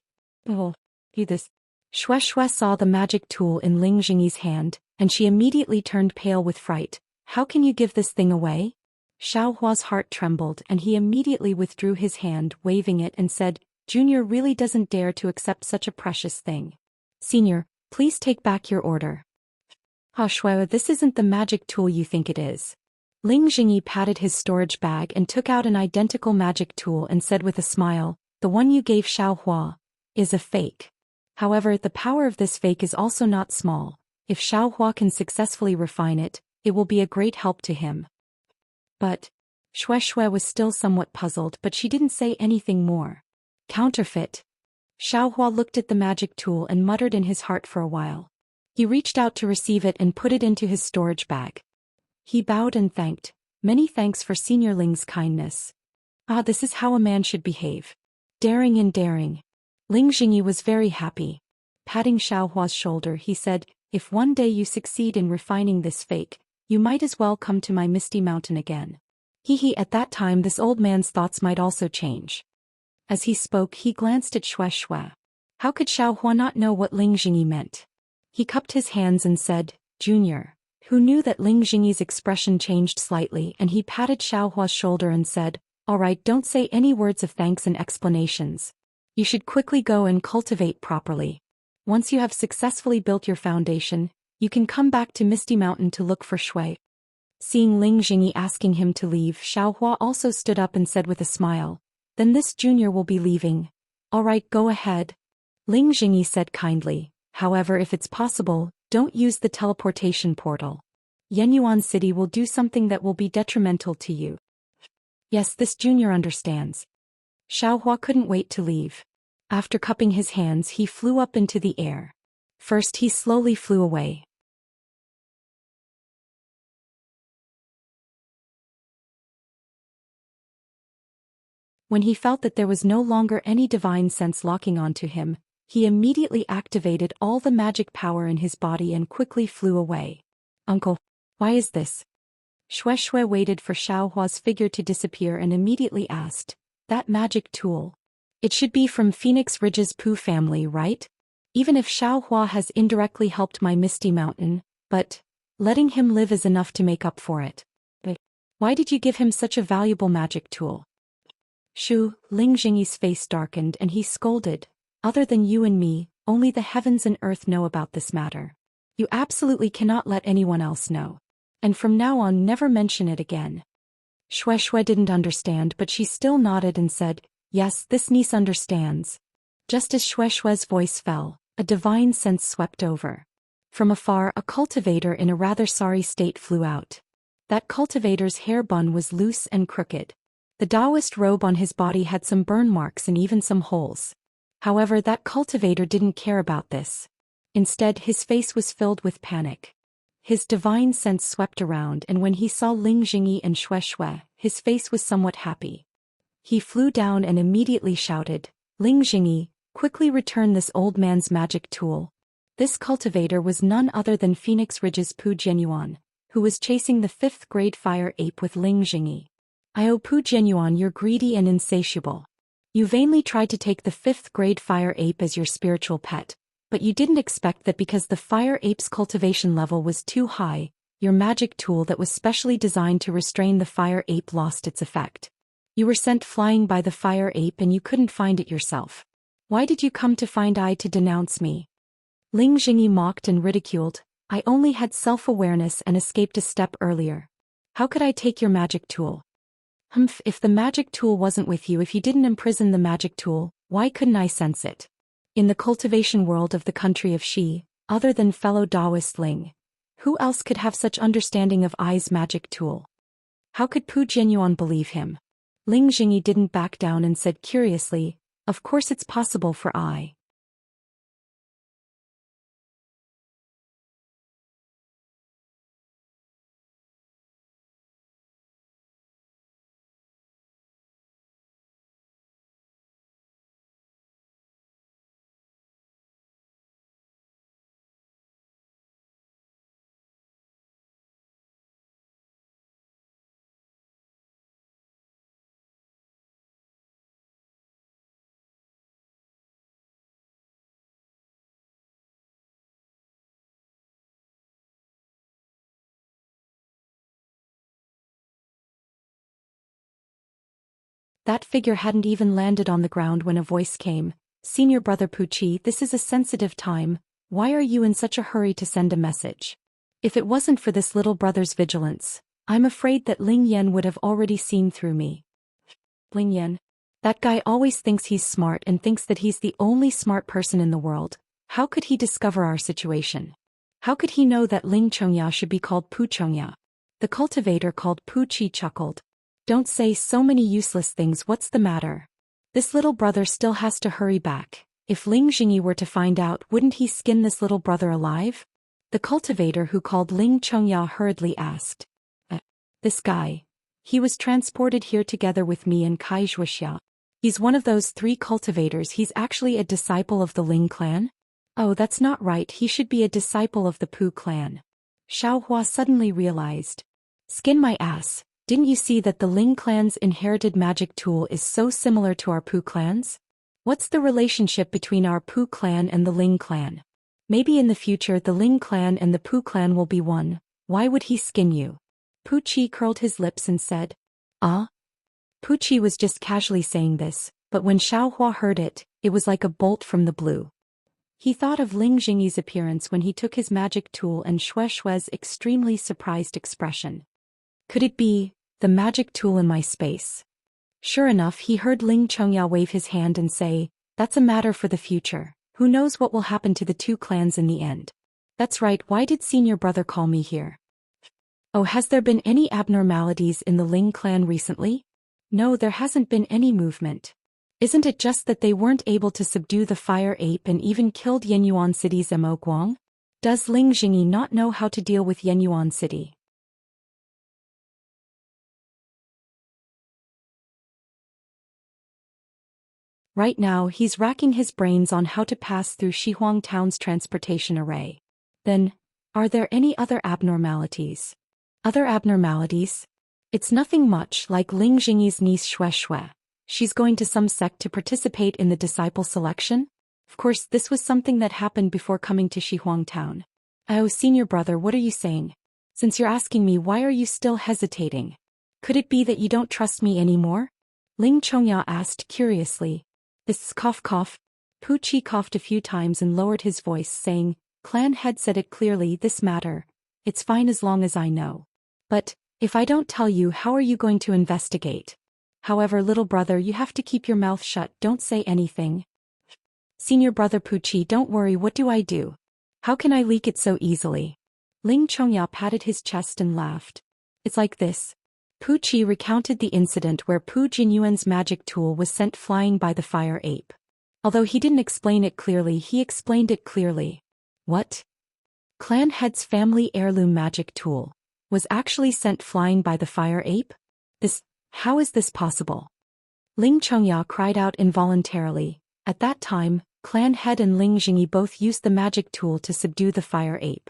Oh, this. Shui saw the magic tool in Ling Jingyi's hand, and she immediately turned pale with fright. How can you give this thing away? Xiao Hua's heart trembled and he immediately withdrew his hand, waving it, and said, Junior really doesn't dare to accept such a precious thing. Senior, please take back your order. Shui, this isn't the magic tool you think it is. Ling Jingyi patted his storage bag and took out an identical magic tool and said with a smile, the one you gave Xiao Hua is a fake. However, the power of this fake is also not small. If Xiao Hua can successfully refine it, it will be a great help to him. But Shui was still somewhat puzzled, but she didn't say anything more. Counterfeit. Xiao Hua looked at the magic tool and muttered in his heart for a while. He reached out to receive it and put it into his storage bag. He bowed and thanked. Many thanks for Senior Ling's kindness. This is how a man should behave. Daring and daring. Ling Jingyi was very happy. Patting Xiao Hua's shoulder, he said, if one day you succeed in refining this fake, you might as well come to my Misty Mountain again. At that time this old man's thoughts might also change. As he spoke, he glanced at Shui. How could Xiao Hua not know what Ling Jingyi meant? He cupped his hands and said, Junior, who knew that Ling Jingyi's expression changed slightly, and he patted Xiao Hua's shoulder and said, all right, don't say any words of thanks and explanations. You should quickly go and cultivate properly. Once you have successfully built your foundation, you can come back to Misty Mountain to look for Shui. Seeing Ling Jingyi asking him to leave, Xiao Hua also stood up and said with a smile, then this junior will be leaving. All right, go ahead. Ling Jingyi said kindly, however, if it's possible, don't use the teleportation portal. Yenyuan City will do something that will be detrimental to you. Yes, this junior understands. Xiao Hua couldn't wait to leave. After cupping his hands, he flew up into the air. First he slowly flew away. When he felt that there was no longer any divine sense locking onto him, he immediately activated all the magic power in his body and quickly flew away. Uncle, why is this? Shui waited for Xiao Hua's figure to disappear and immediately asked, that magic tool. It should be from Phoenix Ridge's Pooh family, right? Even if Xiao Hua has indirectly helped my Misty Mountain, but letting him live is enough to make up for it. But why did you give him such a valuable magic tool? Ling Jingyi's face darkened and he scolded, other than you and me, only the heavens and earth know about this matter. You absolutely cannot let anyone else know. And from now on never mention it again. Shui didn't understand, but she still nodded and said, yes, this niece understands. Just as Shui's voice fell, a divine sense swept over. From afar, a cultivator in a rather sorry state flew out. That cultivator's hair bun was loose and crooked. The Taoist robe on his body had some burn marks and even some holes. However, that cultivator didn't care about this. Instead, his face was filled with panic. His divine sense swept around, and when he saw Ling Jingyi and Shui, his face was somewhat happy. He flew down and immediately shouted, Ling Jingyi, quickly return this old man's magic tool. This cultivator was none other than Phoenix Ridge's Pooh Genuan, who was chasing the 5th grade fire ape with Ling Jingyi. Pooh Genuan, you're greedy and insatiable. You vainly tried to take the 5th grade fire ape as your spiritual pet, but you didn't expect that because the fire ape's cultivation level was too high, your magic tool that was specially designed to restrain the fire ape lost its effect. You were sent flying by the fire ape and you couldn't find it yourself. Why did you come to find I to denounce me? Ling Jingyi mocked and ridiculed, I only had self-awareness and escaped a step earlier. How could I take your magic tool? Humph, if the magic tool wasn't with you, if you didn't imprison the magic tool, why couldn't I sense it? In the cultivation world of the country of Shi, other than fellow Taoist Ling, who else could have such understanding of I's magic tool? How could Pu Jianyuan believe him? Ling Jingyi didn't back down and said curiously, of course it's possible for I. That figure hadn't even landed on the ground when a voice came. Senior brother Puchi, this is a sensitive time. Why are you in such a hurry to send a message? If it wasn't for this little brother's vigilance, I'm afraid that Ling Yan would have already seen through me. Ling Yan? That guy always thinks he's smart and thinks that he's the only smart person in the world. How could he discover our situation? How could he know that Ling Chongya should be called Pu Chongya? The cultivator called Pu Chi chuckled. Don't say so many useless things, what's the matter? This little brother still has to hurry back. If Ling Jingyi were to find out, wouldn't he skin this little brother alive? The cultivator who called Ling Chongya hurriedly asked. This guy. He was transported here together with me and Kai Zhuixia. He's one of those 3 cultivators, he's actually a disciple of the Ling clan? Oh, that's not right, he should be a disciple of the Pu clan. Xiaohua suddenly realized. Skin my ass. Didn't you see that the Ling clan's inherited magic tool is so similar to our Pu clan's? What's the relationship between our Pu clan and the Ling clan? Maybe in the future the Ling clan and the Pu clan will be one. Why would he skin you? Pu Chi curled his lips and said, Ah? Pu Chi was just casually saying this, but when Xiaohua heard it, it was like a bolt from the blue. He thought of Ling Jingyi's appearance when he took his magic tool and Xue Xue's extremely surprised expression. Could it be the magic tool in my space? Sure enough, he heard Ling Chongya wave his hand and say, that's a matter for the future. Who knows what will happen to the 2 clans in the end? That's right, why did senior brother call me here? Oh, has there been any abnormalities in the Ling clan recently? No, there hasn't been any movement. Isn't it just that they weren't able to subdue the fire ape and even killed Yenyuan City's Mo Guang? Does Ling Jingyi not know how to deal with Yenyuan City? Right now he's racking his brains on how to pass through Shihuang Town's transportation array. Then, are there any other abnormalities? Other abnormalities? It's nothing much, like Ling Jingyi's niece Xue Xue. She's going to some sect to participate in the disciple selection? Of course, this was something that happened before coming to Shihuang Town. Oh, senior brother, what are you saying? Since you're asking me, why are you still hesitating? Could it be that you don't trust me anymore? Ling Chongya asked curiously. This cough cough. Pu Chi coughed a few times and lowered his voice, saying, Clan head said it clearly, this matter. It's fine as long as I know. But, if I don't tell you, how are you going to investigate? However, little brother, you have to keep your mouth shut, don't say anything. Senior brother Pu Chi, don't worry, what do I do? How can I leak it so easily? Ling Chongya patted his chest and laughed. It's like this. Pu Chi recounted the incident where Pu Jinyuan's magic tool was sent flying by the fire ape. Although he didn't explain it clearly, he explained it clearly. What? Clan head's family heirloom magic tool was actually sent flying by the fire ape? How is this possible? Ling Chongya cried out involuntarily. At that time, Clan head and Ling Jingyi both used the magic tool to subdue the fire ape.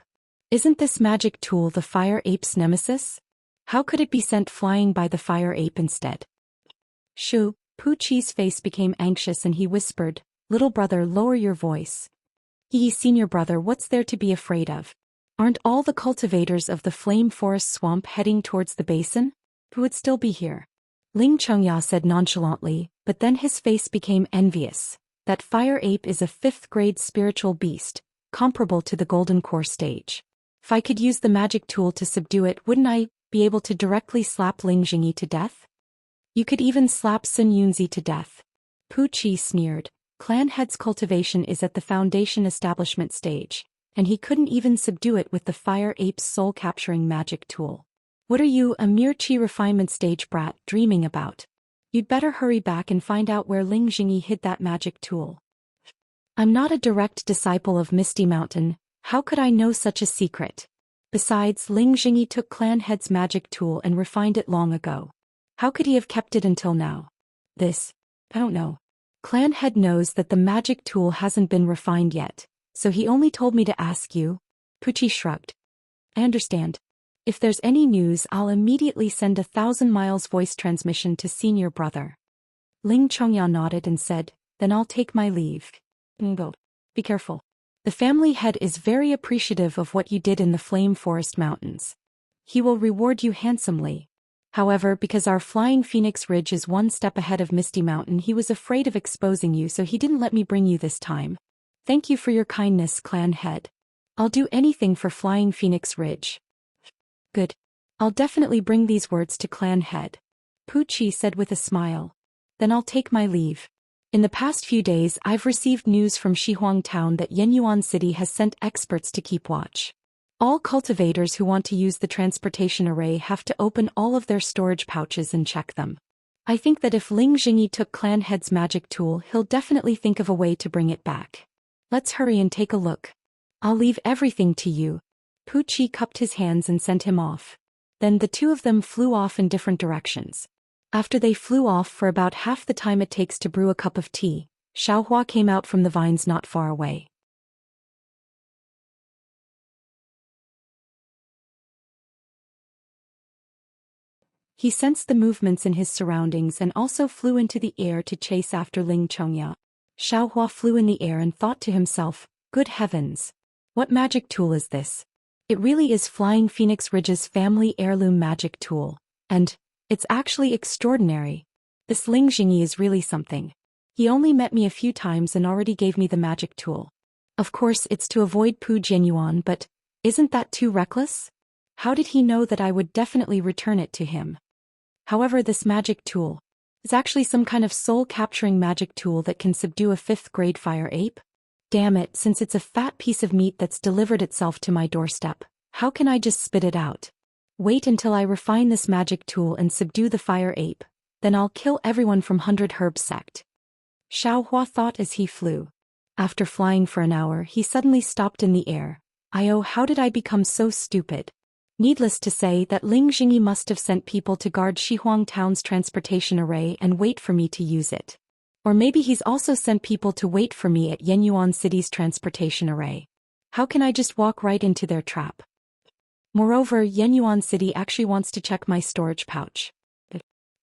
Isn't this magic tool the fire ape's nemesis? How could it be sent flying by the fire ape instead? Shoo, Pu Chi's face became anxious and he whispered, Little brother, lower your voice. Senior brother, what's there to be afraid of? Aren't all the cultivators of the Flame Forest Swamp heading towards the basin? Who would still be here? Ling Chongya said nonchalantly, but then his face became envious. That fire ape is a 5th grade spiritual beast, comparable to the Golden Core stage. If I could use the magic tool to subdue it, wouldn't I be able to directly slap Ling Jingyi to death? You could even slap Sun Yunzi to death. Pu Chi sneered. Clan Head's cultivation is at the foundation establishment stage, and he couldn't even subdue it with the Fire Ape's soul-capturing magic tool. What are you, a mere chi refinement stage brat, dreaming about? You'd better hurry back and find out where Ling Jingyi hid that magic tool. I'm not a direct disciple of Misty Mountain, how could I know such a secret? Besides, Ling Jingyi took Clan Head's magic tool and refined it long ago. How could he have kept it until now? I don't know. Clan Head knows that the magic tool hasn't been refined yet, so he only told me to ask you. Pucci shrugged. I understand. If there's any news, I'll immediately send 1,000 miles voice transmission to senior brother. Ling Chongya nodded and said, then I'll take my leave. Be careful. The family head is very appreciative of what you did in the Flame Forest Mountains. He will reward you handsomely. However, because our Flying Phoenix Ridge is one step ahead of Misty Mountain, he was afraid of exposing you, so he didn't let me bring you this time. Thank you for your kindness, Clan Head. I'll do anything for Flying Phoenix Ridge. Good. I'll definitely bring these words to Clan Head. Pu Chi said with a smile. Then I'll take my leave. In the past few days, I've received news from Shihuang Town that Yenyuan City has sent experts to keep watch. All cultivators who want to use the transportation array have to open all of their storage pouches and check them. I think that if Ling Jingyi took Clan Head's magic tool, he'll definitely think of a way to bring it back. Let's hurry and take a look. I'll leave everything to you. Pu Chi cupped his hands and sent him off. Then the two of them flew off in different directions. After they flew off for about half the time it takes to brew a cup of tea, Xiaohua came out from the vines not far away. He sensed the movements in his surroundings and also flew into the air to chase after Ling Chongya. Xiaohua flew in the air and thought to himself, good heavens! What magic tool is this? It really is Flying Phoenix Ridge's family heirloom magic tool, and it's actually extraordinary. This Ling Jingyi is really something. He only met me a few times and already gave me the magic tool. Of course it's to avoid Pu Jianyuan, but isn't that too reckless? How did he know that I would definitely return it to him? However, this magic tool is actually some kind of soul-capturing magic tool that can subdue a 5th-grade fire ape? Damn it, since it's a fat piece of meat that's delivered itself to my doorstep, how can I just spit it out? Wait until I refine this magic tool and subdue the fire ape, then I'll kill everyone from 100 Herb sect. Xiaohua thought as he flew. After flying for an hour, he suddenly stopped in the air. How did I become so stupid? Needless to say that Ling Jingyi must have sent people to guard Shihuang Town's transportation array and wait for me to use it. Or maybe he's also sent people to wait for me at Yenyuan City's transportation array. How can I just walk right into their trap? Moreover, Yenyuan City actually wants to check my storage pouch.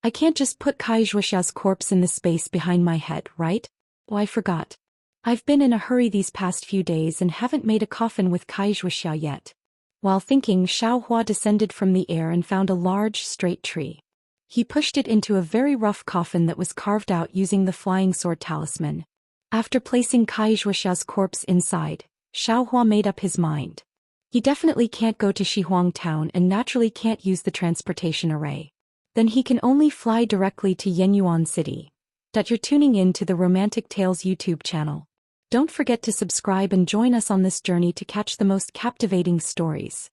I can't just put Kai Zhuoxia's corpse in the space behind my head, right? Oh, I forgot. I've been in a hurry these past few days and haven't made a coffin with Kai Zhuoxia yet. While thinking, Xiaohua descended from the air and found a large, straight tree. He pushed it into a very rough coffin that was carved out using the flying sword talisman. After placing Kai Zhuoxia's corpse inside, Xiaohua made up his mind. He definitely can't go to Shihuang Town and naturally can't use the transportation array. Then he can only fly directly to Yenyuan City. You're tuning in to the Romantic Tales YouTube channel. Don't forget to subscribe and join us on this journey to catch the most captivating stories.